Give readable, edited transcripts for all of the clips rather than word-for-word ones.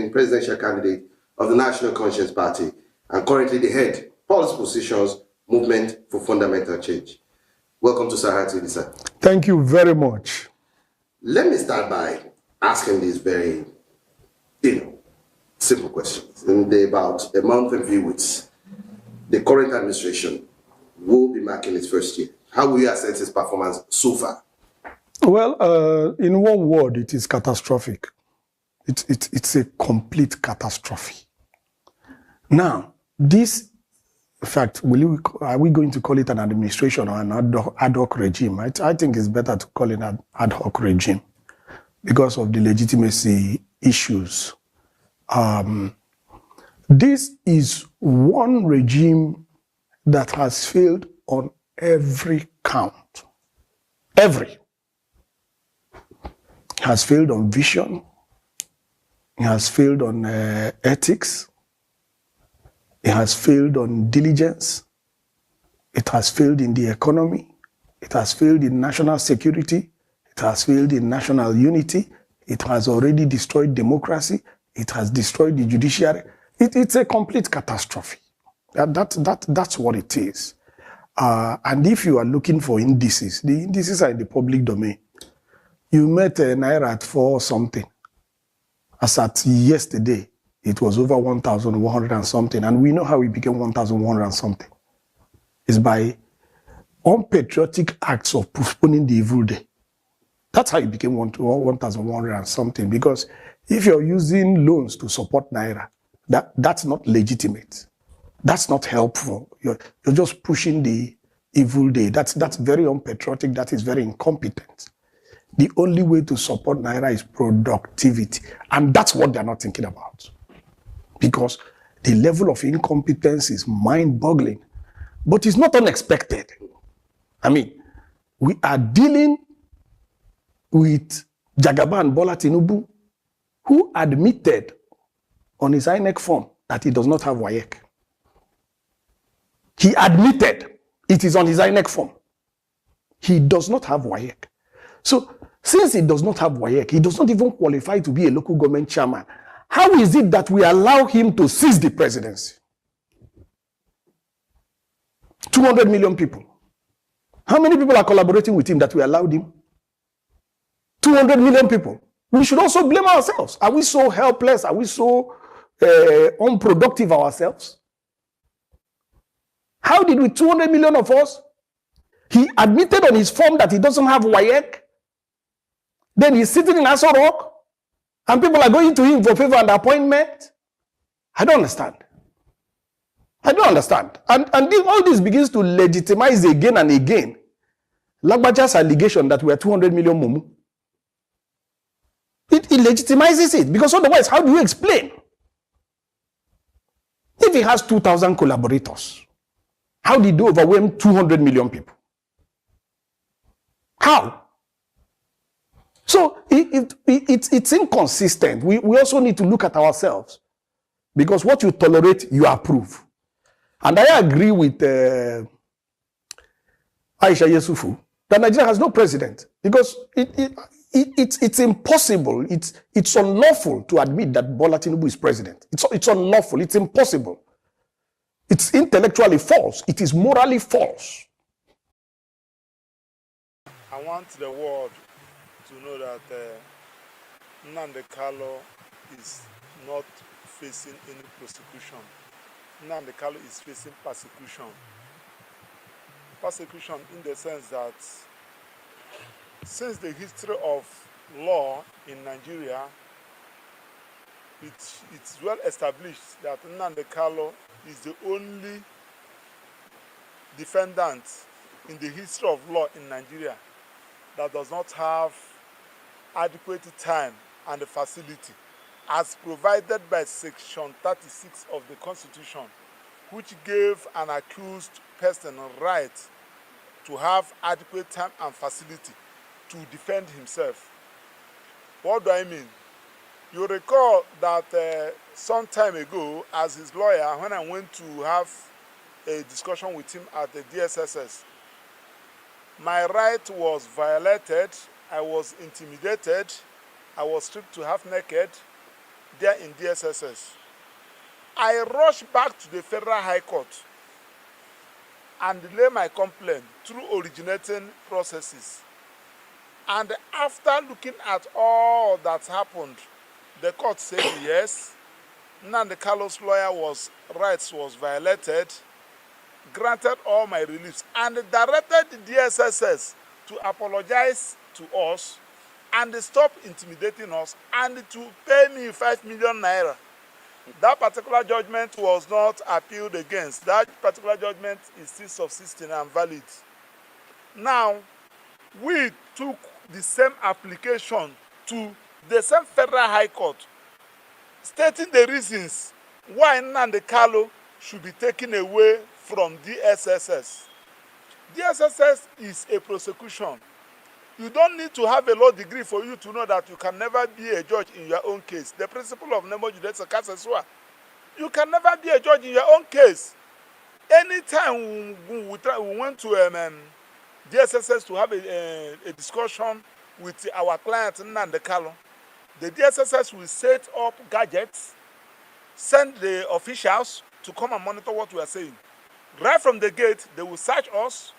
sitting presidential candidate of the National Conscience Party and currently the head, policy positions, Movement for Fundamental Change. Welcome to Sahara TV, sir. Thank you very much. Let me start by asking these very, simple questions. In about a month and few weeks, the current administration will be marking its first year. How will you assess its performance so far? Well, in one word, it is catastrophic. It's a complete catastrophe. Now, this, in fact, are we going to call it an administration or an ad hoc regime? I think it's better to call it an ad hoc regime because of the legitimacy issues. This is one regime that has failed on every count. Every. It has failed on vision. It has failed on ethics. It has failed on diligence. It has failed in the economy. It has failed in national security. It has failed in national unity. It has already destroyed democracy. It has destroyed the judiciary. It's a complete catastrophe. That's what it is. And if you are looking for indices, the indices are in the public domain. You met Naira at 4 something. As at yesterday, it was over 1,100 and something. And we know how it became 1,100 and something. It's by unpatriotic acts of postponing the evil day. That's how it became 1,100 and something. Because if you're using loans to support Naira, that's not legitimate. That's not helpful. You're just pushing the evil day. That's very unpatriotic. That is very incompetent. The only way to support Naira is productivity. And that's what they're not thinking about. Because the level of incompetence is mind-boggling. But it's not unexpected. I mean, we are dealing with Jagaban Bola Tinubu, who admitted on his INEC form that he does not have WAEC. He admitted it is on his INEC form. He does not have WAEC. So, since he does not have WAEC, he does not even qualify to be a local government chairman. How is it that we allow him to seize the presidency? 200 million people. How many people are collaborating with him that we allowed him? 200 million people. We should also blame ourselves. Are we so helpless? Are we so unproductive ourselves? How did with 200 million of us, he admitted on his form that he doesn't have WAEC? Then he's sitting in Aso Rock, and people are going to him for favor and appointment? I don't understand. I don't understand. And all this begins to legitimize again and again Lagbaja's allegation that we are 200 million mumu. It legitimizes it, because otherwise, how do you explain? If he has 2,000 collaborators, how did he overwhelm 200 million people? How? So it's inconsistent. We also need to look at ourselves, because what you tolerate, you approve. And I agree with Aisha Yesufu that Nigeria has no president, because it's impossible. It's unlawful to admit that Bola Tinubu is president. It's unlawful. It's impossible. It's intellectually false. It is morally false. I want the world to know that Nnamdi Kanu is not facing any prosecution. Nnamdi Kanu is facing persecution. Persecution in the sense that since the history of law in Nigeria, it's well established that Nnamdi Kanu is the only defendant in the history of law in Nigeria that does not have adequate time and facility as provided by Section 36 of the Constitution, which gave an accused person a right to have adequate time and facility to defend himself. What do I mean? You recall that some time ago, as his lawyer, when I went to have a discussion with him at the DSSS, my right was violated, I was intimidated, I was stripped to half naked, there in DSSS. I rushed back to the Federal High Court and lay my complaint through originating processes. And after looking at all that happened, the court said yes, Nnamdi Kalu's rights was violated, granted all my reliefs, and directed the DSSS to apologize to us and stop intimidating us and to pay me 5 million naira. That particular judgment was not appealed against. That particular judgment is still subsisting and valid. Now, we took the same application to the same Federal High Court, stating the reasons why Nnamdi Kalu should be taken away from DSSS. DSSS is a prosecution. You don't need to have a law degree for you to know that you can never be a judge in your own case. The principle of nemo judice cassesua. You can never be a judge in your own case. Anytime we went to DSSS to have a discussion with our client Nnamdi Kalu, the DSSS will set up gadgets, send the officials to come and monitor what we are saying. Right from the gate, they will search us.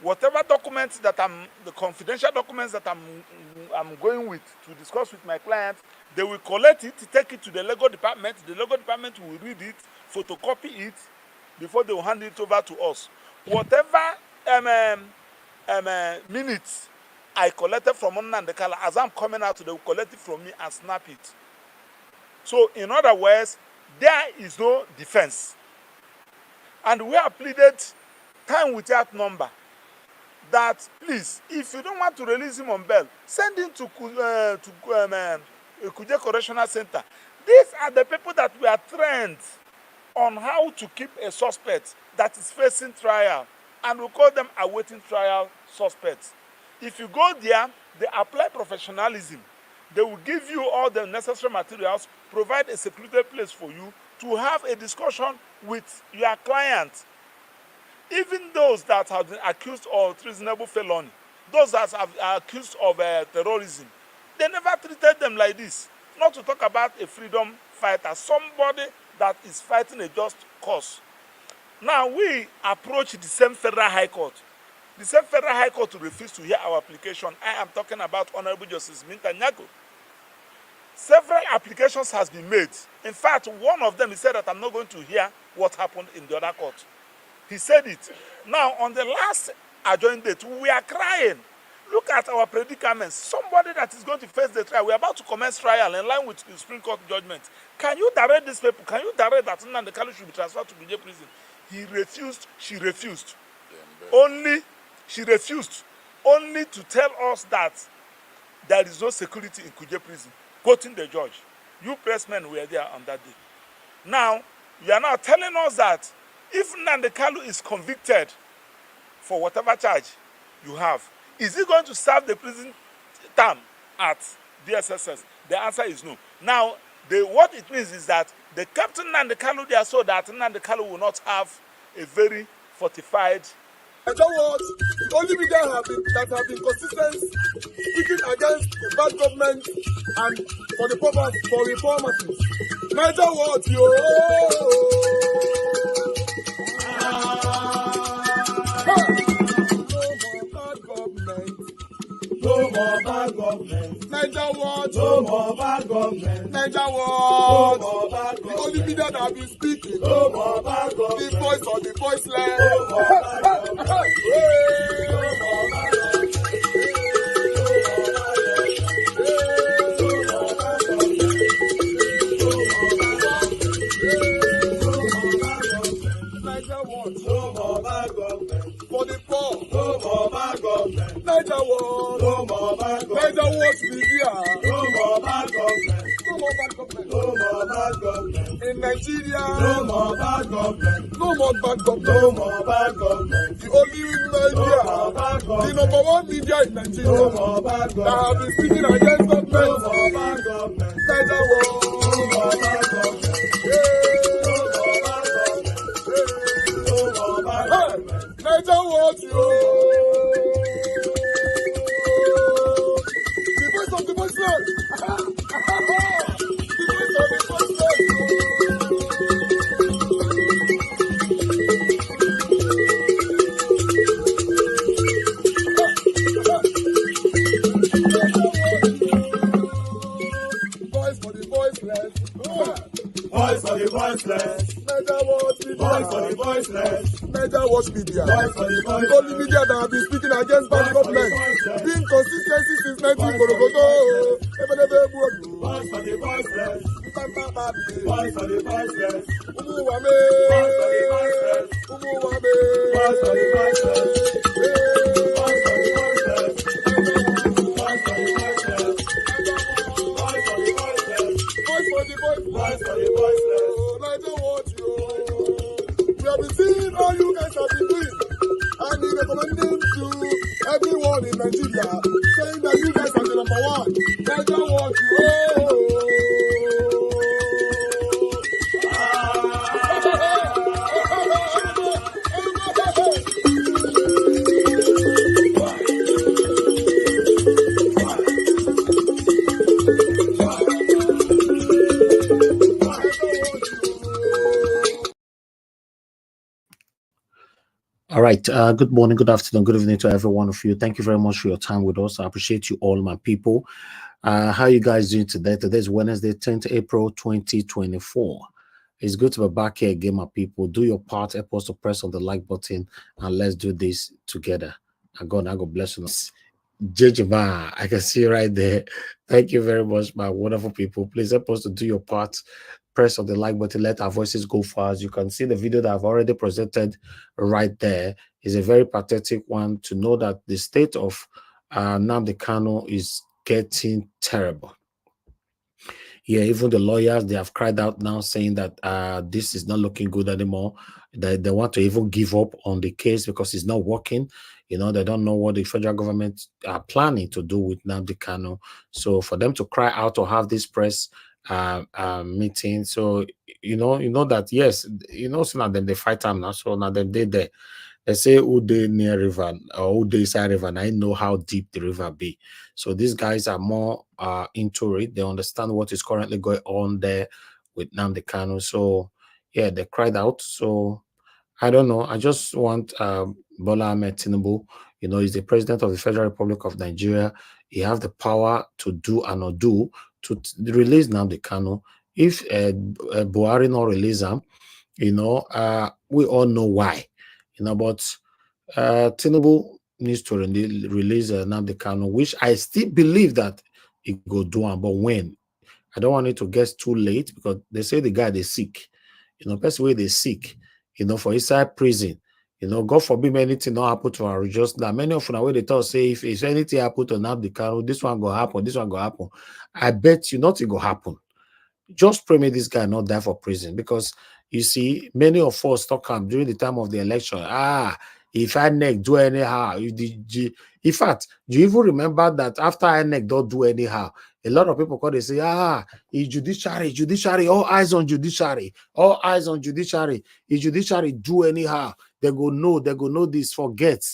Whatever documents that the confidential documents that I'm going with to discuss with my client, they will collect it, take it to the legal department. The legal department will read it, photocopy it, before they will hand it over to us. Whatever minutes I collected from Nnamdi Kalu, as I'm coming out, they will collect it from me and snap it. So, in other words, there is no defense. And we have pleaded time without number that please, if you don't want to release him on bail, send him to Kuje Correctional Center. These are the people that we are trained on how to keep a suspect that is facing trial, and we call them awaiting trial suspects. If you go there, they apply professionalism. They will give you all the necessary materials, provide a secluded place for you to have a discussion with your client. Even those that have been accused of treasonable felony, those that are accused of terrorism, they never treated them like this. Not to talk about a freedom fighter, somebody that is fighting a just cause. Now we approach the same Federal High Court. The same Federal High Court refused to hear our application. I am talking about Honorable Justice Minta Nyago. Several applications has been made. In fact, one of them, he said that I'm not going to hear what happened in the other court. He said it. Now, on the last adjourned date, we are crying. Look at our predicament. Somebody that is going to face the trial. We are about to commence trial in line with the Supreme Court judgment. Can you direct these people? Can you direct that Nnamdi Kalu should be transferred to Kuje prison? He refused. She refused. She refused. Only to tell us that there is no security in Kuje prison. Quoting the judge. You pressmen were there on that day. Now, you are now telling us that if Nnamdi Kalu is convicted for whatever charge you have, is he going to serve the prison term at DSSS? The answer is no. Now, what it means is that they kept Nnamdi Kalu there so that Nnamdi Kalu will not have a very fortified. Only media that have been consistent speaking against the bad government and for the purpose for reformers. Niger what no more bad government. Niger what? No more bad government. Niger what? No more bad government. The only media that have been speaking. No more bad government. The voice of the voiceless. No more bad government. No more bad government. No more bad government. For the poor. No more bad government. Niger what? No more bad government. Niger what media. No more bad government. No more bad government. No more bad government. In Nigeria. No more bad government. No more bad government. No more bad government. The only media. No more bad government. The number one media in Nigeria. No more bad government. That have been speaking against government. No more bad government. Niger what? No more bad government. Niger what the voice of the voiceless. The voice of the Voice for the voiceless. Media Watch Media. Voice for the voiceless. Media Watch Media. Voice for the voiceless. The only media that have been speaking against bad government. Being consistency since 1944. Voice for the voiceless. Voice for the voiceless. Umuwame. Voice for the voiceless. Umuwame. Voice for the voiceless. Voice for the voiceless. Voice for the voiceless. Voice for the voiceless. Voice for the voiceless. Voice for the voiceless. I don't want you. We have been seeing all you guys have been doing. And he recommended to everyone in Nigeria, saying that you guys are the number one. I don't want you. All right. Good morning, good afternoon, good evening to every one of you. Thank you very much for your time with us. I appreciate you all, my people. How are you guys doing today? Today is Wednesday, 10th April, 2024. It's good to be back here again, my people. Do your part. Help us to press on the like button, and let's do this together. And God bless you. Jejima, I can see right there. Thank you very much, my wonderful people. Please help us to do your part. Press on the like button, let our voices go far. As you can see, the video that I've already presented right there is a very pathetic one, to know that the state of Nnamdi Kanu is getting terrible. Yeah, even the lawyers, they have cried out now, saying that this is not looking good anymore. They want to even give up on the case because it's not working. You know, they don't know what the federal government are planning to do with Nnamdi Kanu. So for them to cry out or have this press meeting, so you know that, yes, some of them they fight them now, so now them they say who they near river or who they side river, and I know how deep the river be. So these guys are more into it. They understand what is currently going on there with Nnamdi Kanu. So yeah, they cried out. So I don't know. I just want Bola Ahmed Tinubu, he's the president of the Federal Republic of Nigeria. He has the power to do and not do, to release Nnamdi Kanu. If Buhari not release him, we all know why. But Tinubu needs to release Nnamdi Kanu, which I still believe that he go do him. But when? I don't want it to get too late, because they say the guy they sick. Person way they sick, for inside prison. God forbid anything not happen to our just now. Many of them way they thought, say, if anything happen to Nnamdi Kanu, this one go happen, this one go happen. I bet you nothing go happen. Just pray may this guy not die for prison, because you see, many of us talk during the time of the election. If INEC do anyhow, in fact, do you even remember that after INEC don't do anyhow, a lot of people call, they say, judiciary, all eyes on judiciary, all eyes on judiciary. If judiciary do anyhow, they go know this, forget.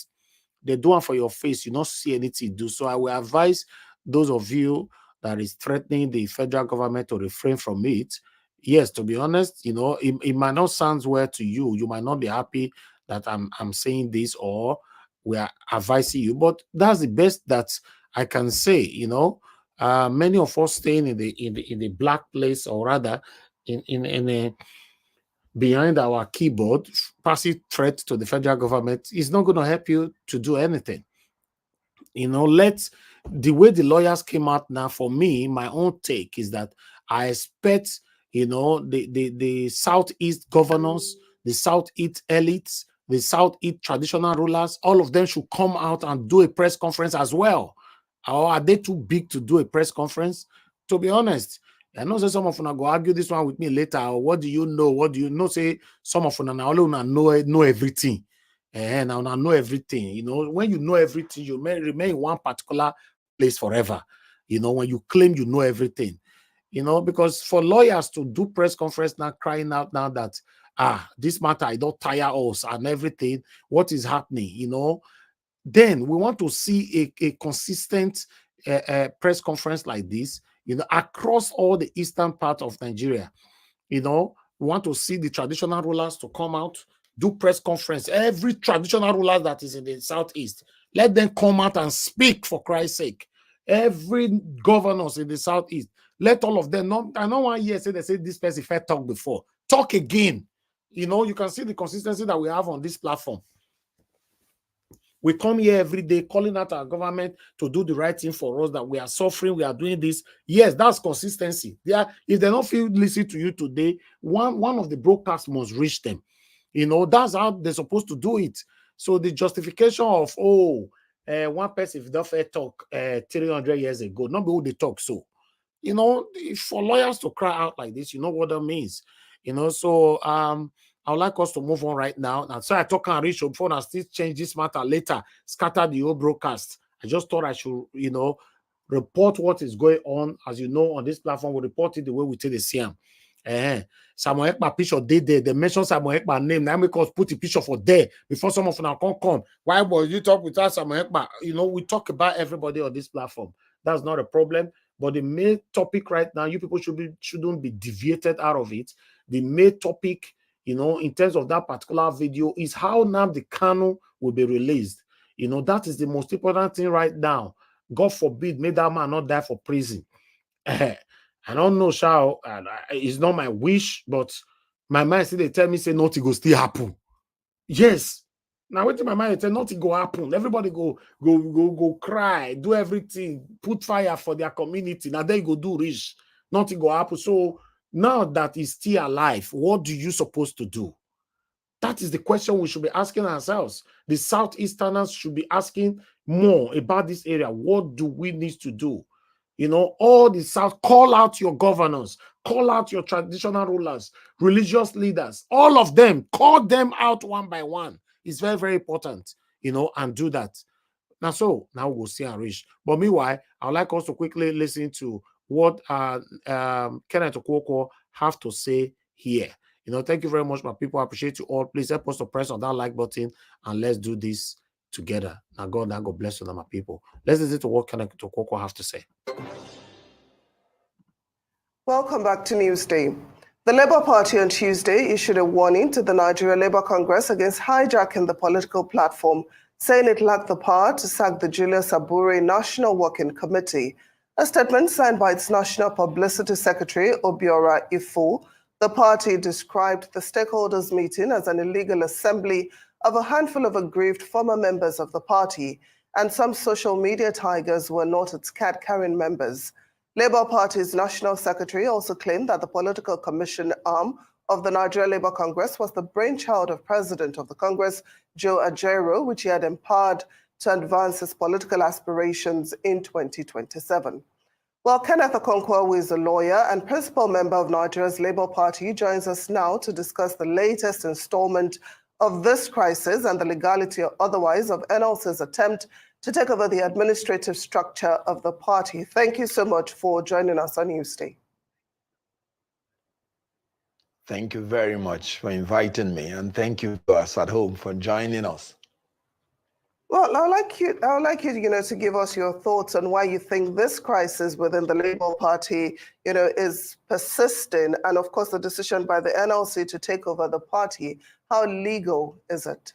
They do it for your face, you not see anything do. So I will advise those of you that is threatening the federal government to refrain from it. Yes, to be honest, it might not sound well to you. You might not be happy that I'm saying this, or we are advising you, but that's the best that I can say. Many of us staying in the black place, or rather in behind our keyboard, passive threat to the federal government is not going to help you to do anything. The way the lawyers came out now, for me, my own take is that I expect, the Southeast governors, the Southeast elites, the Southeast traditional rulers, all of them should come out and do a press conference as well. Or are they too big to do a press conference? To be honest, I know some of them go argue this one with me later. What do you know? What do you know? Say some of them know everything. And I know everything. When you know everything, you may remain in one particular place forever. When you claim you know everything, because for lawyers to do press conference now, crying out now that this matter, I don't tire us and everything, what is happening, then we want to see a consistent press conference like this, across all the eastern part of Nigeria. We want to see the traditional rulers to come out, do press conference. Every traditional ruler that is in the Southeast, let them come out and speak, for Christ's sake. Every governors in the Southeast, Let all of them know. I know 1 year say they say this person fair talk before. Talk again. You know, you can see the consistency that we have on this platform. We come here every day calling out our government to do the right thing for us, that we are suffering, we are doing this. Yes, that's consistency. If they don't feel listen to you today, one of the broadcasts must reach them. You know, that's how they're supposed to do it. So the justification of, one person if don't fair talk 300 years ago, not who they talk so. You know, for lawyers to cry out like this, you know what that means. You know, so I would like us to move on right now. And so I talk and reach before I still change this matter later, scatter the whole broadcast. I just thought I should, you know, report what is going on. As you know, on this platform, we report it the way we tell the CM. Samuel Ekpa picture there. They mention Samuel Ekpa name. Now make us put the picture for there before some of them come. Why was you talk without Samuel Ekpa? You know, we talk about everybody on this platform. That's not a problem. But the main topic right now, you people shouldn't be deviated out of it. The main topic, you know, in terms of that particular video, is how Nnamdi Kanu will be released. You know, that is the most important thing right now. God forbid, may that man not die for prison. I don't know, Shao. It's not my wish, but my mind still they tell me say nothing go still happen. Yes. Now wait till my mind tell nothing go happen. Everybody go cry, do everything, put fire for their community. Now they go do rich. Nothing go happen. So now that he's still alive, what do you supposed to do? That is the question we should be asking ourselves. The Southeasterners should be asking more about this area. What do we need to do? You know, all the South, call out your governors, call out your traditional rulers, religious leaders, all of them, call them out one by one. It's very, very important, you know, and do that. Now we'll see and reach. But meanwhile, I would like us to quickly listen to what Kenneth Okonkwo have to say here. You know, thank you very much, my people. I appreciate you all. Please help us to press on that like button and let's do this together. Now God bless you, my people. Let's listen to what Kenneth Okonkwo have to say. Welcome back to Newsday. The Labour Party on Tuesday issued a warning to the Nigeria Labour Congress against hijacking the political platform, saying it lacked the power to sack the Julius Abure National Working Committee. A statement signed by its National Publicity Secretary, Obiora Ifu, the party described the stakeholders' meeting as an illegal assembly of a handful of aggrieved former members of the party, and some social media tigers were not its card-carrying members. Labour Party's National Secretary also claimed that the political commission arm of the Nigeria Labour Congress was the brainchild of President of the Congress, Joe Ajaero, which he had empowered to advance his political aspirations in 2027. Well, Kenneth Okonkwo, who is a lawyer and principal member of Nigeria's Labour Party, joins us now to discuss the latest installment of this crisis and the legality or otherwise of NLC's attempt to take over the administrative structure of the party. Thank you so much for joining us on Newsday. Thank you very much for inviting me, and thank you to us at home for joining us. Well, I would like you, to give us your thoughts on why you think this crisis within the Labour Party, is persisting, and of course the decision by the NLC to take over the party. How legal is it?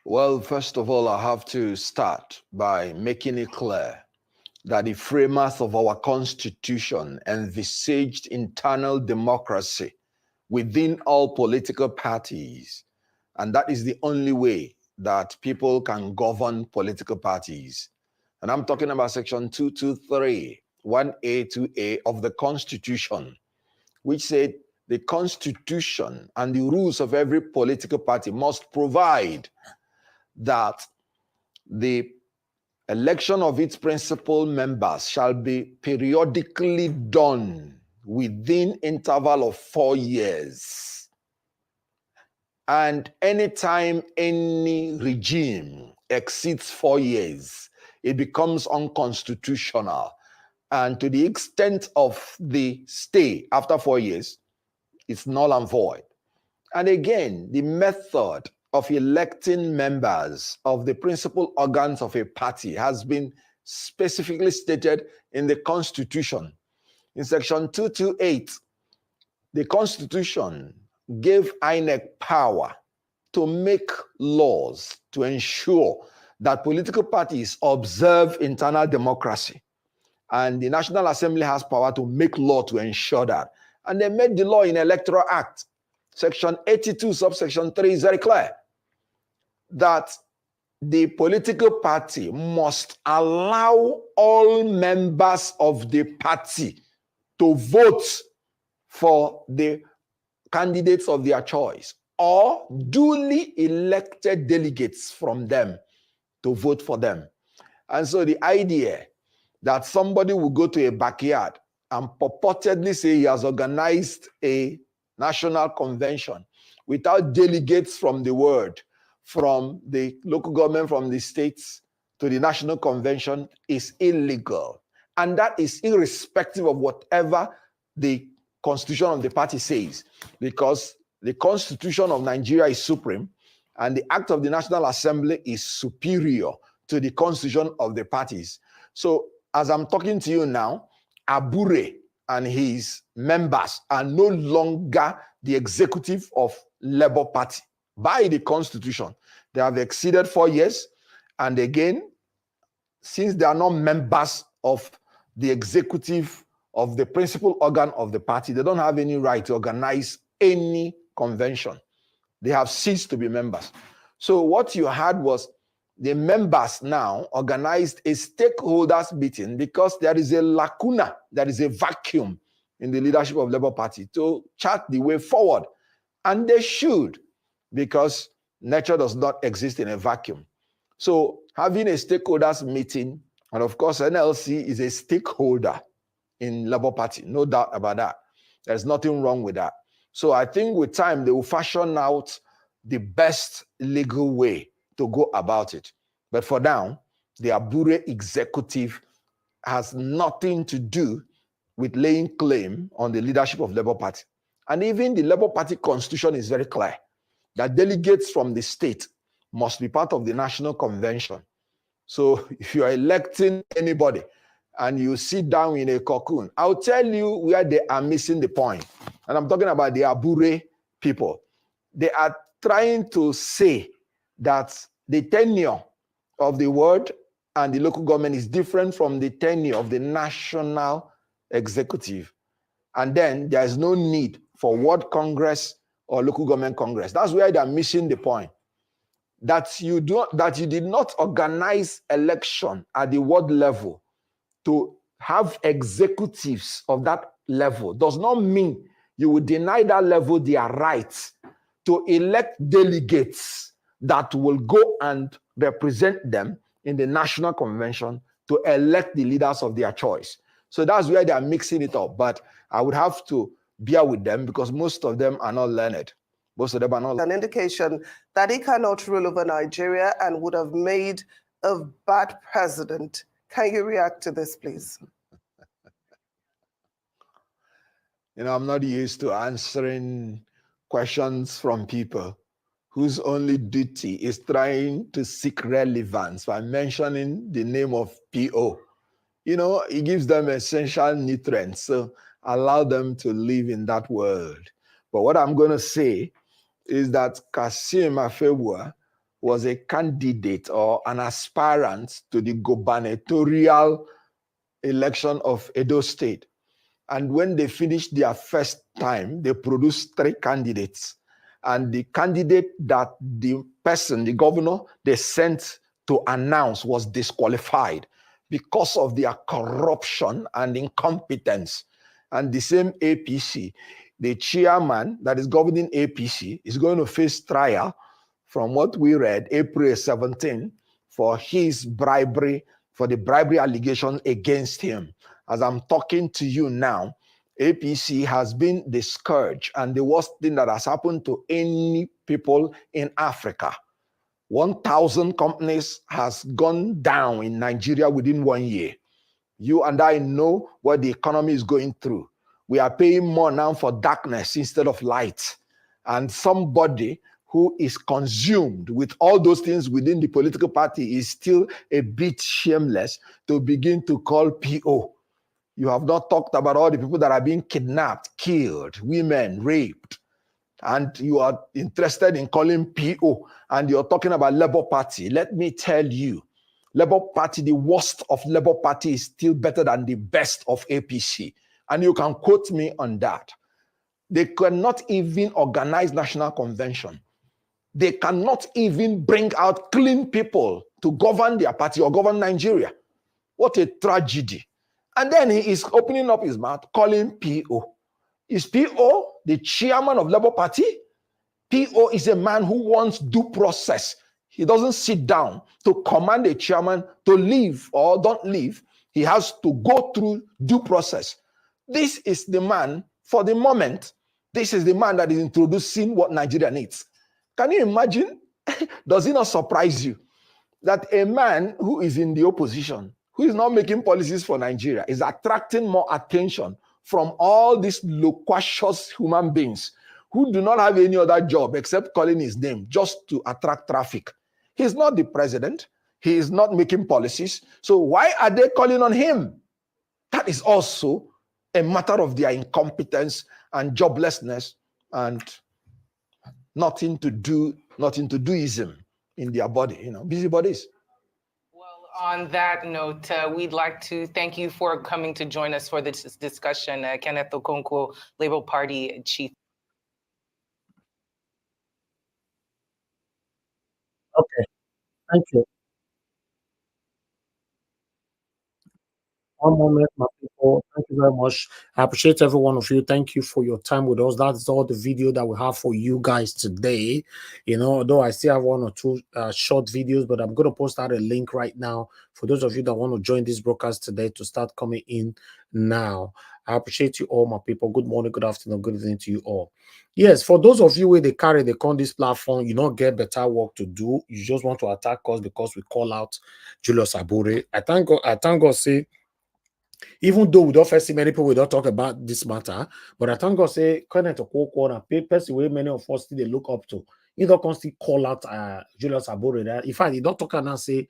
Well, first of all, I have to start by making it clear that the framers of our Constitution envisaged internal democracy within all political parties. And that is the only way that people can govern political parties. And I'm talking about Section 223, 1A, 2A of the Constitution, which said the Constitution and the rules of every political party must provide that the election of its principal members shall be periodically done within interval of 4 years. And anytime any regime exceeds 4 years, it becomes unconstitutional. And to the extent of the stay after 4 years, it's null and void. And again, the method of electing members of the principal organs of a party has been specifically stated in the Constitution. In Section 228, the Constitution gave INEC power to make laws to ensure that political parties observe internal democracy. And the National Assembly has power to make law to ensure that. And they made the law in Electoral Act. Section 82, subsection 3 is very clear that the political party must allow all members of the party to vote for the candidates of their choice or duly elected delegates from them to vote for them. And so the idea that somebody will go to a backyard and purportedly say he has organized a national convention without delegates from the world, from the local government, from the states to the national convention is illegal. And that is irrespective of whatever the constitution of the party says, because the constitution of Nigeria is supreme and the act of the National Assembly is superior to the constitution of the parties. So as I'm talking to you now, Abure and his members are no longer the executive of Labour Party. By the constitution, they have exceeded 4 years. And again, since they are not members of the executive of the principal organ of the party, they don't have any right to organize any convention. They have ceased to be members. So what you had was the members now organized a stakeholders meeting because there is a lacuna, there is a vacuum in the leadership of Labour Party to chart the way forward. And they should, because nature does not exist in a vacuum. So having a stakeholders meeting, and of course NLC is a stakeholder in Labour Party, no doubt about that. There's nothing wrong with that. So I think with time, they will fashion out the best legal way to go about it. But for now, the Abure executive has nothing to do with laying claim on the leadership of Labour Party. And even the Labour Party constitution is very clear that delegates from the state must be part of the national convention. So if you are electing anybody and you sit down in a cocoon, I'll tell you where they are missing the point. And I'm talking about the Abure people. They are trying to say that the tenure of the ward and the local government is different from the tenure of the national executive. And then there is no need for ward congress or local government congress. That's where they are missing the point. That you did not organize election at the ward level to have executives of that level does not mean you will deny that level their rights to elect delegates that will go and represent them in the national convention to elect the leaders of their choice. So that's where they are mixing it up. But I would have to bear with them because most of them are not learned. Most of them are not. An indication that he cannot rule over Nigeria and would have made a bad president. Can you react to this, please? You know, I'm not used to answering questions from people whose only duty is trying to seek relevance by mentioning the name of PO. You know, it gives them essential nutrients, so allow them to live in that world. But what I'm going to say is that Kasim Afewa was a candidate or an aspirant to the gubernatorial election of Edo State. And when they finished their first time, they produced 3 candidates. And the candidate that the person, the governor, they sent to announce was disqualified because of their corruption and incompetence. And the same APC, the chairman that is governing APC, is going to face trial from what we read, April 17, for his bribery, for the bribery allegation against him. As I'm talking to you now, APC has been the scourge and the worst thing that has happened to any people in Africa. 1,000 companies has gone down in Nigeria within 1 year. You and I know what the economy is going through. We are paying more now for darkness instead of light. And somebody who is consumed with all those things within the political party is still a bit shameless to begin to call PO. You have not talked about all the people that are being kidnapped, killed, women raped, and you are interested in calling PO, and you're talking about Labour Party. Let me tell you, Labour Party, the worst of Labour Party is still better than the best of APC. And you can quote me on that. They cannot even organize national convention. They cannot even bring out clean people to govern their party or govern Nigeria. What a tragedy. And then he is opening up his mouth, calling PO. Is PO the chairman of Labour Party? PO is a man who wants due process. He doesn't sit down to command a chairman to leave or don't leave. He has to go through due process. This is the man, for the moment, this is the man that is introducing what Nigeria needs. Can you imagine? Does it not surprise you that a man who is in the opposition, who is not making policies for Nigeria, is attracting more attention from all these loquacious human beings who do not have any other job except calling his name just to attract traffic? He's not the president. He is not making policies. So why are they calling on him? That is also a matter of their incompetence and joblessness and nothing to doism in their body, busybodies. Well, on that note, we'd like to thank you for coming to join us for this discussion, Kenneth Okonkwo, Labour Party Chief. Okay, thank you. One moment, my people. Thank you very much. I appreciate every one of you. Thank you for your time with us. That's all the video that we have for you guys today. Although I still have one or two short videos, but I'm going to post out a link right now for those of you that want to join this broadcast today to start coming in now. I appreciate you all, my people. Good morning, good afternoon, good evening to you all. Yes, for those of you where they on this platform, you don't get better work to do. You just want to attack us because we call out Julius Abure. I thank God, say, even though we don't first see many people, we don't talk about this matter, but I thank God say Kenneth Okonkwo and papers where many of us still they look up to. You don't constantly call out Julius Abure. In fact, you don't talk and say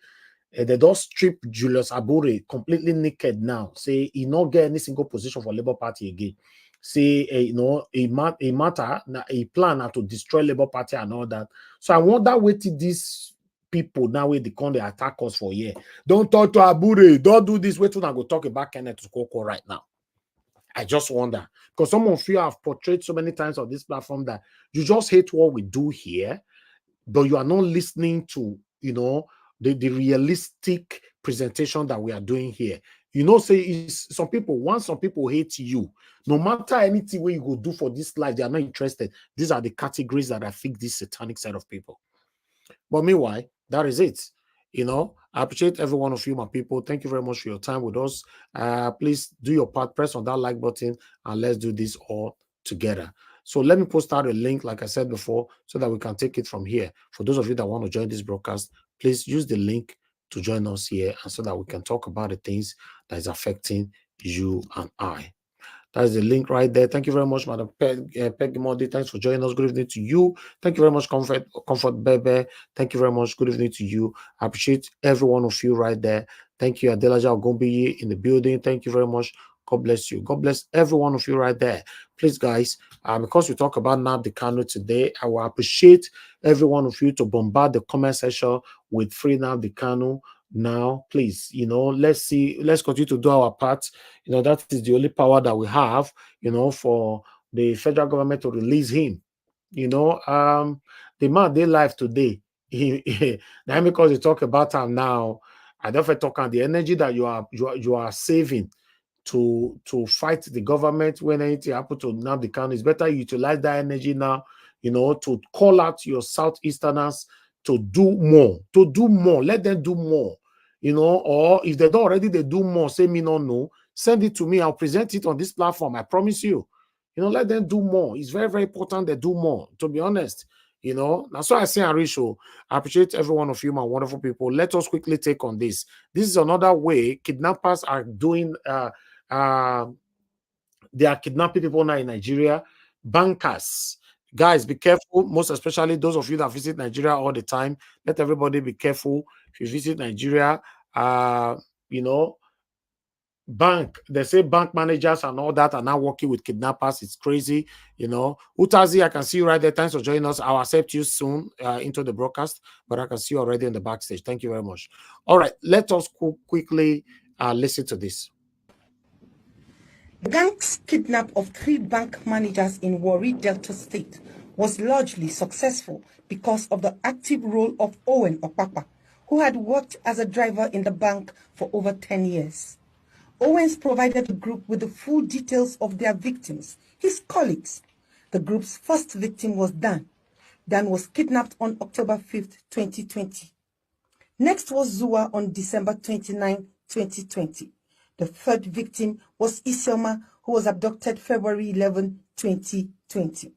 they don't strip Julius Abure completely naked now. Say he not get any single position for Labour Party again. Say a plan to destroy Labour Party and all that. So I wonder what this people now where they come they attack us for here. Don't talk to Abure, don't do this. Wait till I go talk about Kenneth Okonkwo right now. I just wonder because some of you have portrayed so many times on this platform that you just hate what we do here, but you are not listening to the realistic presentation that we are doing here. Say some people hate you. No matter anything where you go do for this life, they are not interested. These are the categories that I think this satanic set of people. But meanwhile, that is it. I appreciate every one of you, my people. Thank you very much for your time with us. Please do your part, press on that like button, and let's do this all together. So let me post out a link, like I said before, so that we can take it from here. For those of you that want to join this broadcast, please use the link to join us here, and so that we can talk about the things that is affecting you and I. That is the link right there. Thank you very much, Madam Peggy Modi. Thanks for joining us. Good evening to you. Thank you very much, Comfort Bebe. Thank you very much. Good evening to you. I appreciate every one of you right there. Thank you, Adelaja Ogombiyi in the building. Thank you very much. God bless you. God bless every one of you right there. Please, guys, because we talk about Nnamdi Kanu today, I will appreciate every one of you to bombard the comment section with free Nnamdi Kanu. Now, please, let's continue to do our part. That is the only power that we have, for the federal government to release him. The man they live today. Now because you talk about him now, I don't talk on the energy that you are saving to fight the government when anything happens to Nnamdi Kanu. It's better you utilize that energy now, to call out your Southeasterners to do more. Let them do more, or if they don't already, they do more. Say me no. Send it to me. I'll present it on this platform. I promise you. Let them do more. It's very, very important they do more, to be honest. That's why I say, Arisho, I appreciate every one of you, my wonderful people. Let us quickly take on this. This is another way kidnappers are doing, they are kidnapping people now in Nigeria. Bankers. Guys, be careful, most especially those of you that visit Nigeria all the time. Let everybody be careful. If you visit Nigeria, they say bank managers and all that are now working with kidnappers. It's crazy, you know. Utazi, I can see you right there. Thanks for joining us. I'll accept you soon into the broadcast, but I can see you already in the backstage. Thank you very much. All right, let us quickly listen to this. The gang's kidnap of 3 bank managers in Warri, Delta State was largely successful because of the active role of Owen Okpakpa, who had worked as a driver in the bank for over 10 years. Owens provided the group with the full details of their victims, his colleagues. The group's first victim was Dan. Dan was kidnapped on October 5th, 2020. Next was Zua on December 29, 2020. The third victim was Isioma, who was abducted February 11, 2020.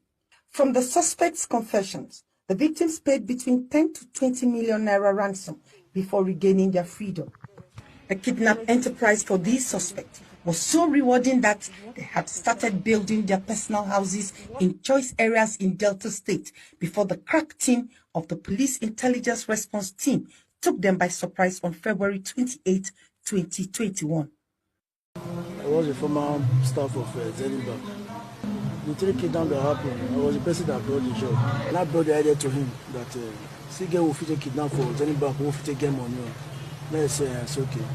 From the suspects' confessions, the victims paid between 10 to 20 million naira ransom before regaining their freedom. The kidnap enterprise for these suspects was so rewarding that they had started building their personal houses in choice areas in Delta State before the crack team of the Police Intelligence Response Team took them by surprise on February 28, 2021. I was a former staff of Zenith Bank. The 3 kidnaps that happened, I was the person that brought the job. And I brought the idea to him that Sige will fit a kidnap for Zenith Bank, will fit a game on you. Let's say it's okay.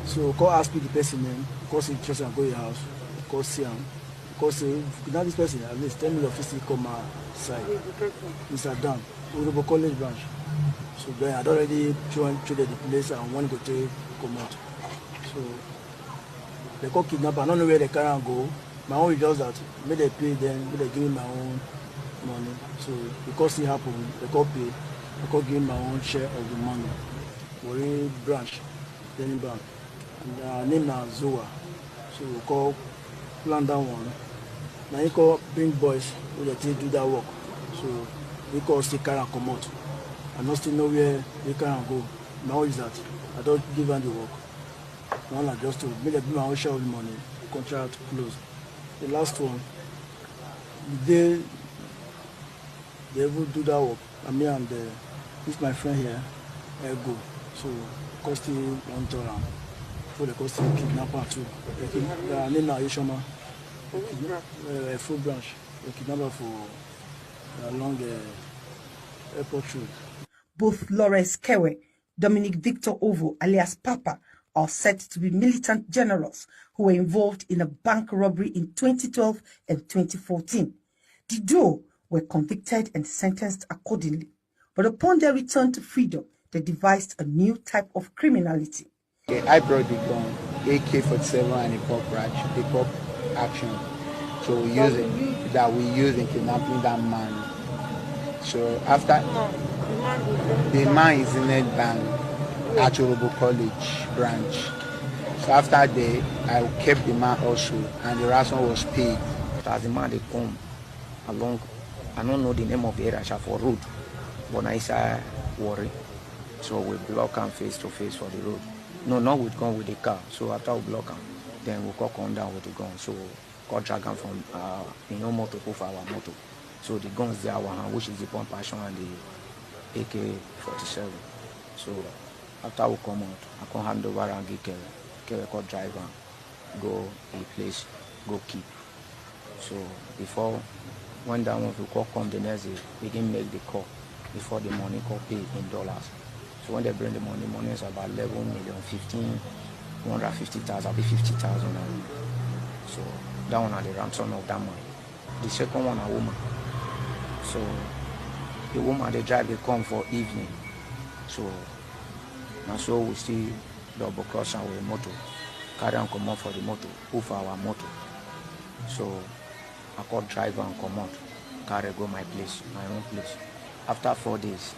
So call ask me the person name, call see just and go to your house, call see him. Call say, kidnap this person, at least tell me the officer come my side. Mr. Dan, Urobo College branch. So then I'd already traded the place and one go to come out. So they call kidnapper, I don't know where they carry and go. My own is just that, may they pay them, may they give me my own money. So because it happened, they call pay, they call give me my own share of the money. Warri branch, then bank. And our name is Zoa. So we call plan that one. Now you call bring boys who they do that work. So we call still carry and come out. I don't still know where they can go. Now is that I don't give them the work. Now I just to make them my own share of the money. Contract closed. The last one, the day they will do that work. And me and this my friend here, I go. So cost him $1. For the cost him kidnapper too. The name is Ishoma. A full branch. A kidnapper for along the airport road. Both Lawrence Kewe, Dominic Victor Ovo, alias Papa, are said to be militant generals who were involved in a bank robbery in 2012 and 2014. The duo were convicted and sentenced accordingly. But upon their return to freedom, they devised a new type of criminality. I brought the gun, AK-47 and a pop branch, the pop action. So we use in kidnapping that man. So after the man is in a bank at Julius College branch. So after that, I kept the man also, and the ransom was paid. As the man they come along, I don't know the name of the area for road, but I say Warri. So we block him face to face for the road. No, not with gun, with the car. So after we block him, then we come down with the gun. So we drag him from motor for our motor. So the guns there our hand, which is the pump action and the AK-47. So after we come out, I can hand over and get Kevin driver, go a place, go keep. So before when that one will come the next day, we can make the call before the money call pay in dollars. So when they bring the money is about 11 million, 150,000, 50,000. So that one are the ransom of that money. The second one a woman. So the woman they drive, they come for evening. So and so we see double cross our motor, carry and come out for the motor, who for our motor. So I call driver and come out, carry go my place, my own place. After 4 days,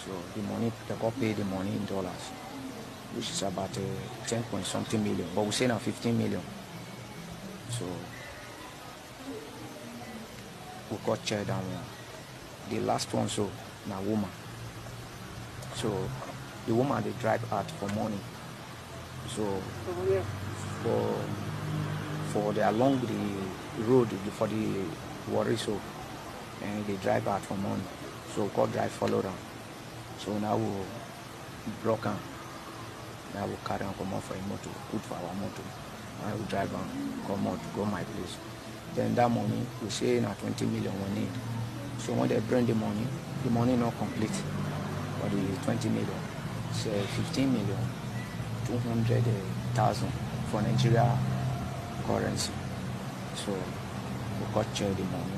so the money, they go pay the money in dollars, which is about 10 point something million, but we say now 15 million. So we got chair down one. The last one, so now woman. So the woman they drive out for money. So for the along the road for the Warri, so and they drive out for money. So God drive follow them. So now we block them. Now we carry and come out for a motor, put for our motor. I will drive and come out to go my place. Then that money, we say na 20 million we need. So when they bring the money not complete for the 20 million. It's 15 million, 200,000 for Nigeria currency. So we got share the money.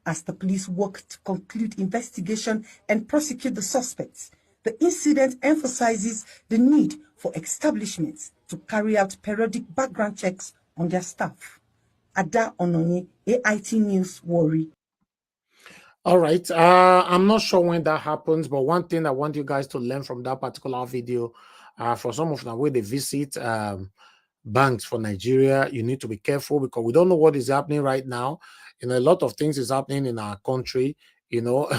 As the police work to conclude investigation and prosecute the suspects, the incident emphasizes the need for establishments to carry out periodic background checks on their staff. Ada Ononye, AIT News, Warri. All right. I'm not sure when that happens, but one thing I want you guys to learn from that particular video, for some of them, where they visit banks for Nigeria, you need to be careful because we don't know what is happening right now. You know, a lot of things is happening in our country, you know,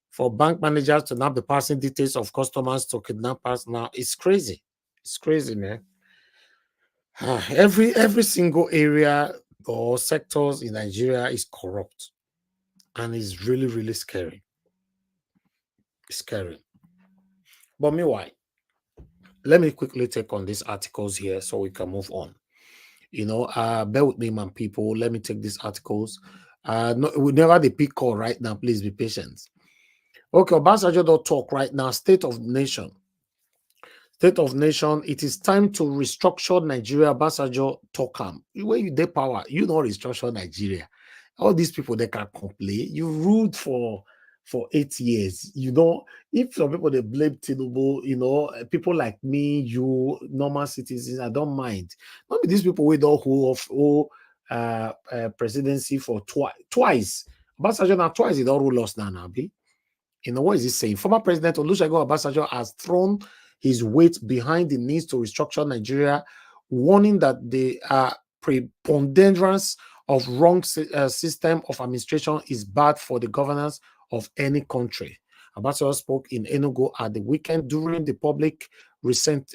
for bank managers to not be passing details of customers to kidnappers now. It's crazy. It's crazy, man. Every single area or sectors in Nigeria is corrupt. And it's really, really scary. It's scary. But meanwhile, let me quickly take on these articles here so we can move on. You know, bear with me, man, people. Let me take these articles. No, we never the pick call right now. Please be patient. Okay, Obasanjo.talk right now. State of nation. State of nation. It is time to restructure Nigeria. Obasanjo talk. When you get power, you don't restructure Nigeria. All these people they can complain. You ruled for 8 years. You know, if some people they blame Tinubu, you know, people like me, you normal citizens, I don't mind. Not these people we don't hold presidency for twice. Obasanjo now twice he don't rule us now, Nabi. You know what is he saying? Former President Olusegun Obasanjo has thrown his weight behind the needs to restructure Nigeria, warning that the preponderance of wrong system of administration is bad for the governance of any country. Obasanjo spoke in Enugu at the weekend during the public recent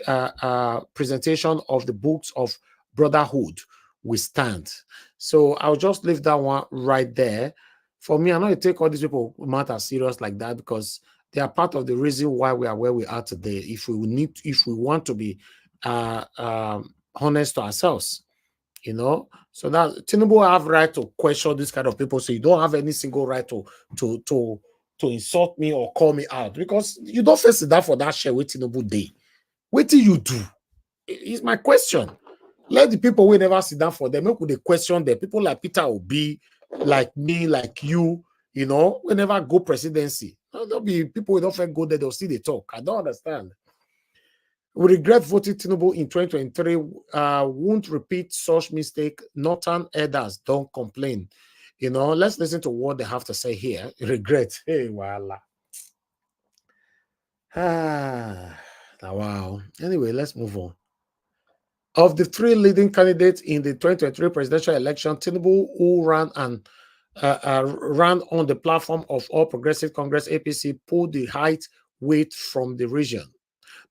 presentation of the books of Brotherhood We Stand. So I'll just leave that one right there. For me, I know you take all these people matter serious like that because they are part of the reason why we are where we are today. If we want to be honest to ourselves, you know, so that Tinubu have right to question this kind of people. So you don't have any single right to insult me or call me out because you don't face that for that share with Tinubu day. What do you do? Is my question. Let the people we never sit down for them. Make they question them. People like Peter Obi, like me, like you, you know, we never go presidency. There'll be people who don't go there, they'll see the talk. I don't understand. We regret voting Tinubu in 2023. Won't repeat such mistake. Northern elders don't complain. You know, let's listen to what they have to say here. Regret. Hey, voila. Wow. Anyway, let's move on. Of the three leading candidates in the 2023 presidential election, Tinubu, who ran on the platform of All Progressive Congress (APC), pulled the height weight from the region.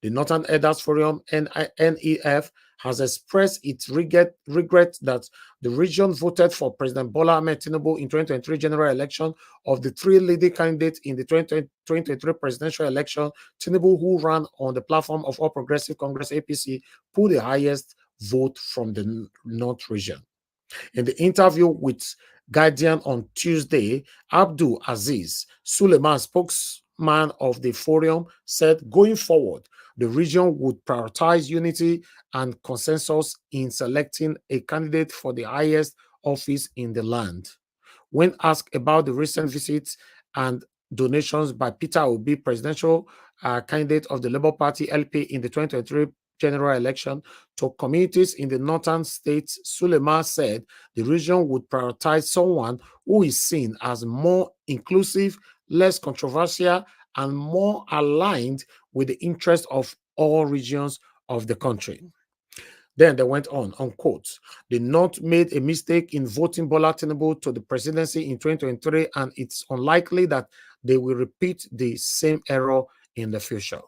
The Northern Elders Forum (NEF) has expressed its regret that the region voted for President Bola Ahmed Tinubu in 2023 general election. Of the three leading candidates in the 2023 presidential election, Tinubu, who ran on the platform of All Progressive Congress (APC), pulled the highest vote from the North region. In the interview with Guardian on Tuesday, Abdul Aziz Suleiman, spokesman of the forum, said going forward, the region would prioritize unity and consensus in selecting a candidate for the highest office in the land. When asked about the recent visits and donations by Peter Obi, presidential candidate of the Labour Party LP in the 2023 general election, to communities in the northern states, Suleiman said the region would prioritize someone who is seen as more inclusive, less controversial, and more aligned with the interests of all regions of the country. Then they went on, unquote, the North made a mistake in voting Bola Tinubu to the presidency in 2023, and it's unlikely that they will repeat the same error in the future.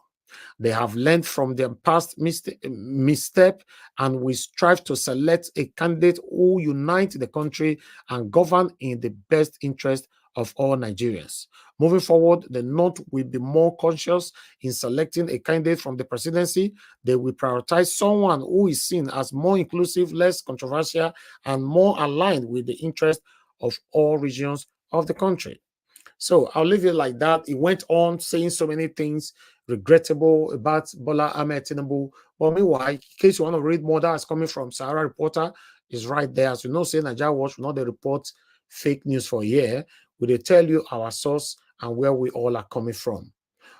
They have learned from their past misstep, and we strive to select a candidate who unites the country and govern in the best interest of all Nigerians. Moving forward, the North will be more conscious in selecting a candidate from the presidency. They will prioritize someone who is seen as more inclusive, less controversial, and more aligned with the interests of all regions of the country. So I'll leave it like that. He went on saying so many things regrettable about Bola Ahmed Tinubu. But meanwhile, in case you want to read more, that's coming from Sahara Reporter, is right there. As you know, say Nigeria Watch will not they report fake news for a year. We they tell you our source and where we all are coming from.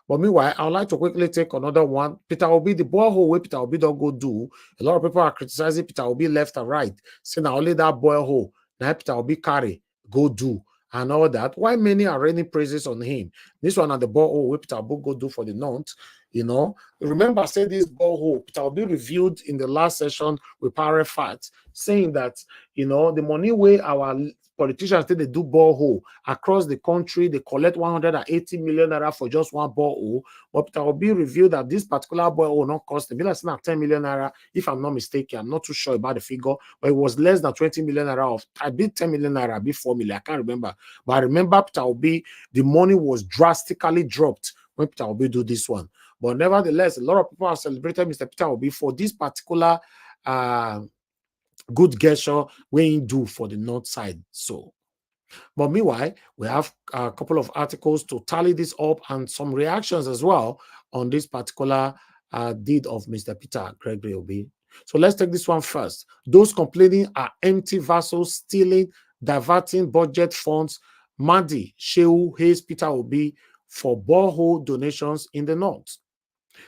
But meanwhile, I would like to quickly take another one. Peter Obi, the borehole where Peter Obi don't go do. A lot of people are criticizing Peter Obi left and right, saying now only that borehole now Peter Obi carry go do and all that. Why many are raining praises on him? This one at the borehole where Peter Obi go do for the North. You know, remember I said this borehole Peter Obi reviewed in the last session with Power Facts, saying that you know the money where our politicians say they do borehole across the country, they collect 180 million naira for just one borehole. But Peter Obi revealed that this particular borehole will not cost them less than 10 million naira, if I'm not mistaken. I'm not too sure about the figure, but it was less than 20 million naira of I bid 10 million naira, I bid 4 million. I can't remember. But I remember Peter Obi, the money was drastically dropped when Peter Obi do this one. But nevertheless, a lot of people have celebrated Mr. Peter Obi for this particular good gesture we do for the North side. So, but meanwhile, we have a couple of articles to tally this up and some reactions as well on this particular deed of Mr. Peter Gregory Obi. So let's take this one first. Those complaining are empty vessels, stealing, diverting budget funds. Madi Shehu hails Peter Obi for borehole donations in the North.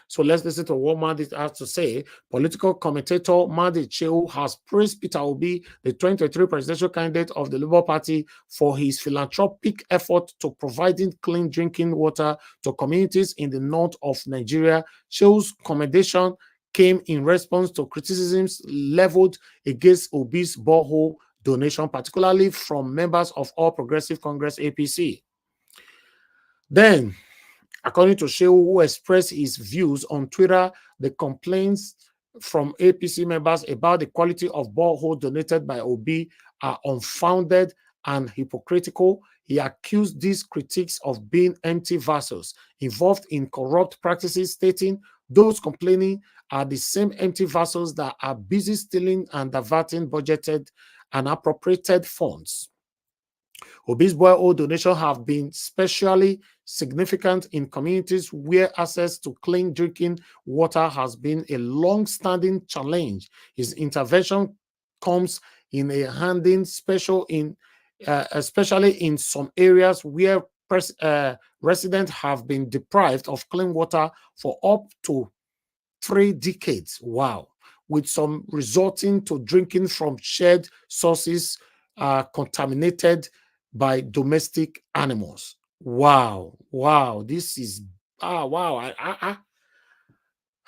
So let's listen to what Madi has to say. Political commentator Madi Shehu has praised Peter Obi, the 2023 presidential candidate of the Labour Party, for his philanthropic effort to providing clean drinking water to communities in the north of Nigeria. Shehu's commendation came in response to criticisms leveled against Obi's borehole donation, particularly from members of All Progressive Congress APC. Then, according to Shehu, who expressed his views on Twitter, the complaints from APC members about the quality of borehole donated by Obi are unfounded and hypocritical. He accused these critics of being empty vessels involved in corrupt practices, stating those complaining are the same empty vessels that are busy stealing and diverting budgeted and appropriated funds. Obi's borehole donations have been especially significant in communities where access to clean drinking water has been a long-standing challenge. His intervention comes in a handy special in especially in some areas where residents have been deprived of clean water for up to 3 decades. Wow. With some resorting to drinking from shared sources contaminated by domestic animals. Wow. Wow. This is, wow.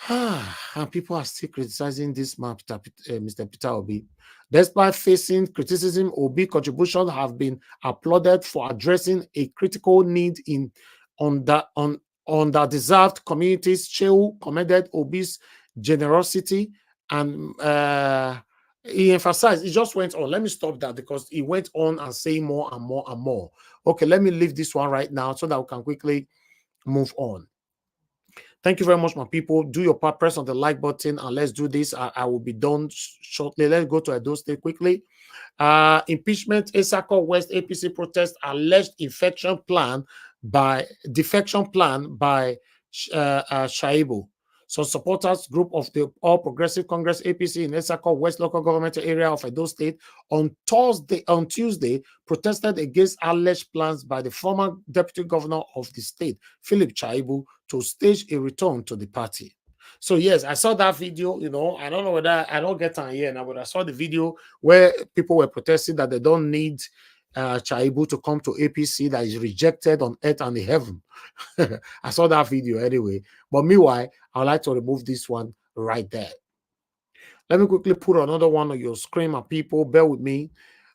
And people are still criticizing this man, Mr. Peter Obi. Despite facing criticism, Obi contributions have been applauded for addressing a critical need in underdeserved communities. Shehu commended Obi's generosity and he emphasized, he just went on. Let me stop that because he went on and saying more and more and more. Okay, let me leave this one right now so that we can quickly move on. Thank you very much, my people. Do your part, press on the like button, and let's do this. I will be done shortly. Let's go to Edo State quickly. Impeachment, Esako West APC protest, alleged defection plan by Shaibu. So supporters group of the All Progressive Congress APC in Esako West local government area of Edo State on Tuesday protested against alleged plans by the former deputy governor of the state, Philip Shaibu, to stage a return to the party. So yes, I saw that video. You know, I don't know whether I don't get on here now, but I saw the video where people were protesting that they don't need Shaibu to come to APC, that is rejected on earth and in heaven. I saw that video anyway. But meanwhile, I would like to remove this one right there. Let me quickly put another one on your screen, my people. Bear with me.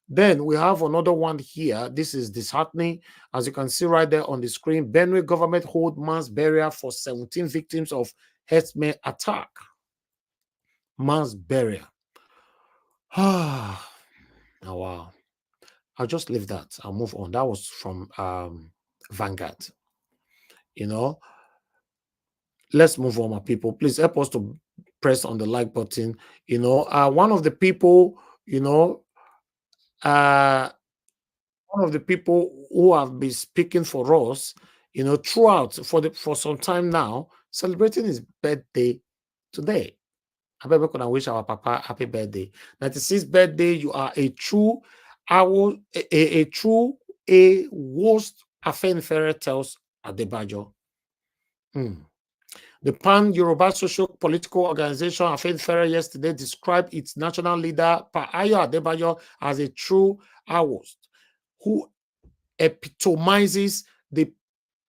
Then we have another one here. This is disheartening. As you can see right there on the screen, Benue government hold mass burial for 17 victims of herdsmen attack. Mass burial. Oh, wow. I'll just leave that. I'll move on. That was from Vanguard. You know, let's move on, my people. Please help us to press on the like button. You know, one of the people, you know, one of the people who have been speaking for us, you know, throughout for some time now, celebrating his birthday today. I bet we can wish our papa happy birthday. 96th birthday. You are a true a worst Afenifere tells Adebayo. The Pan-Yoruba Social Political Organization Afenifere yesterday described its national leader, Ayo Adebayo, as a true Awost who epitomizes the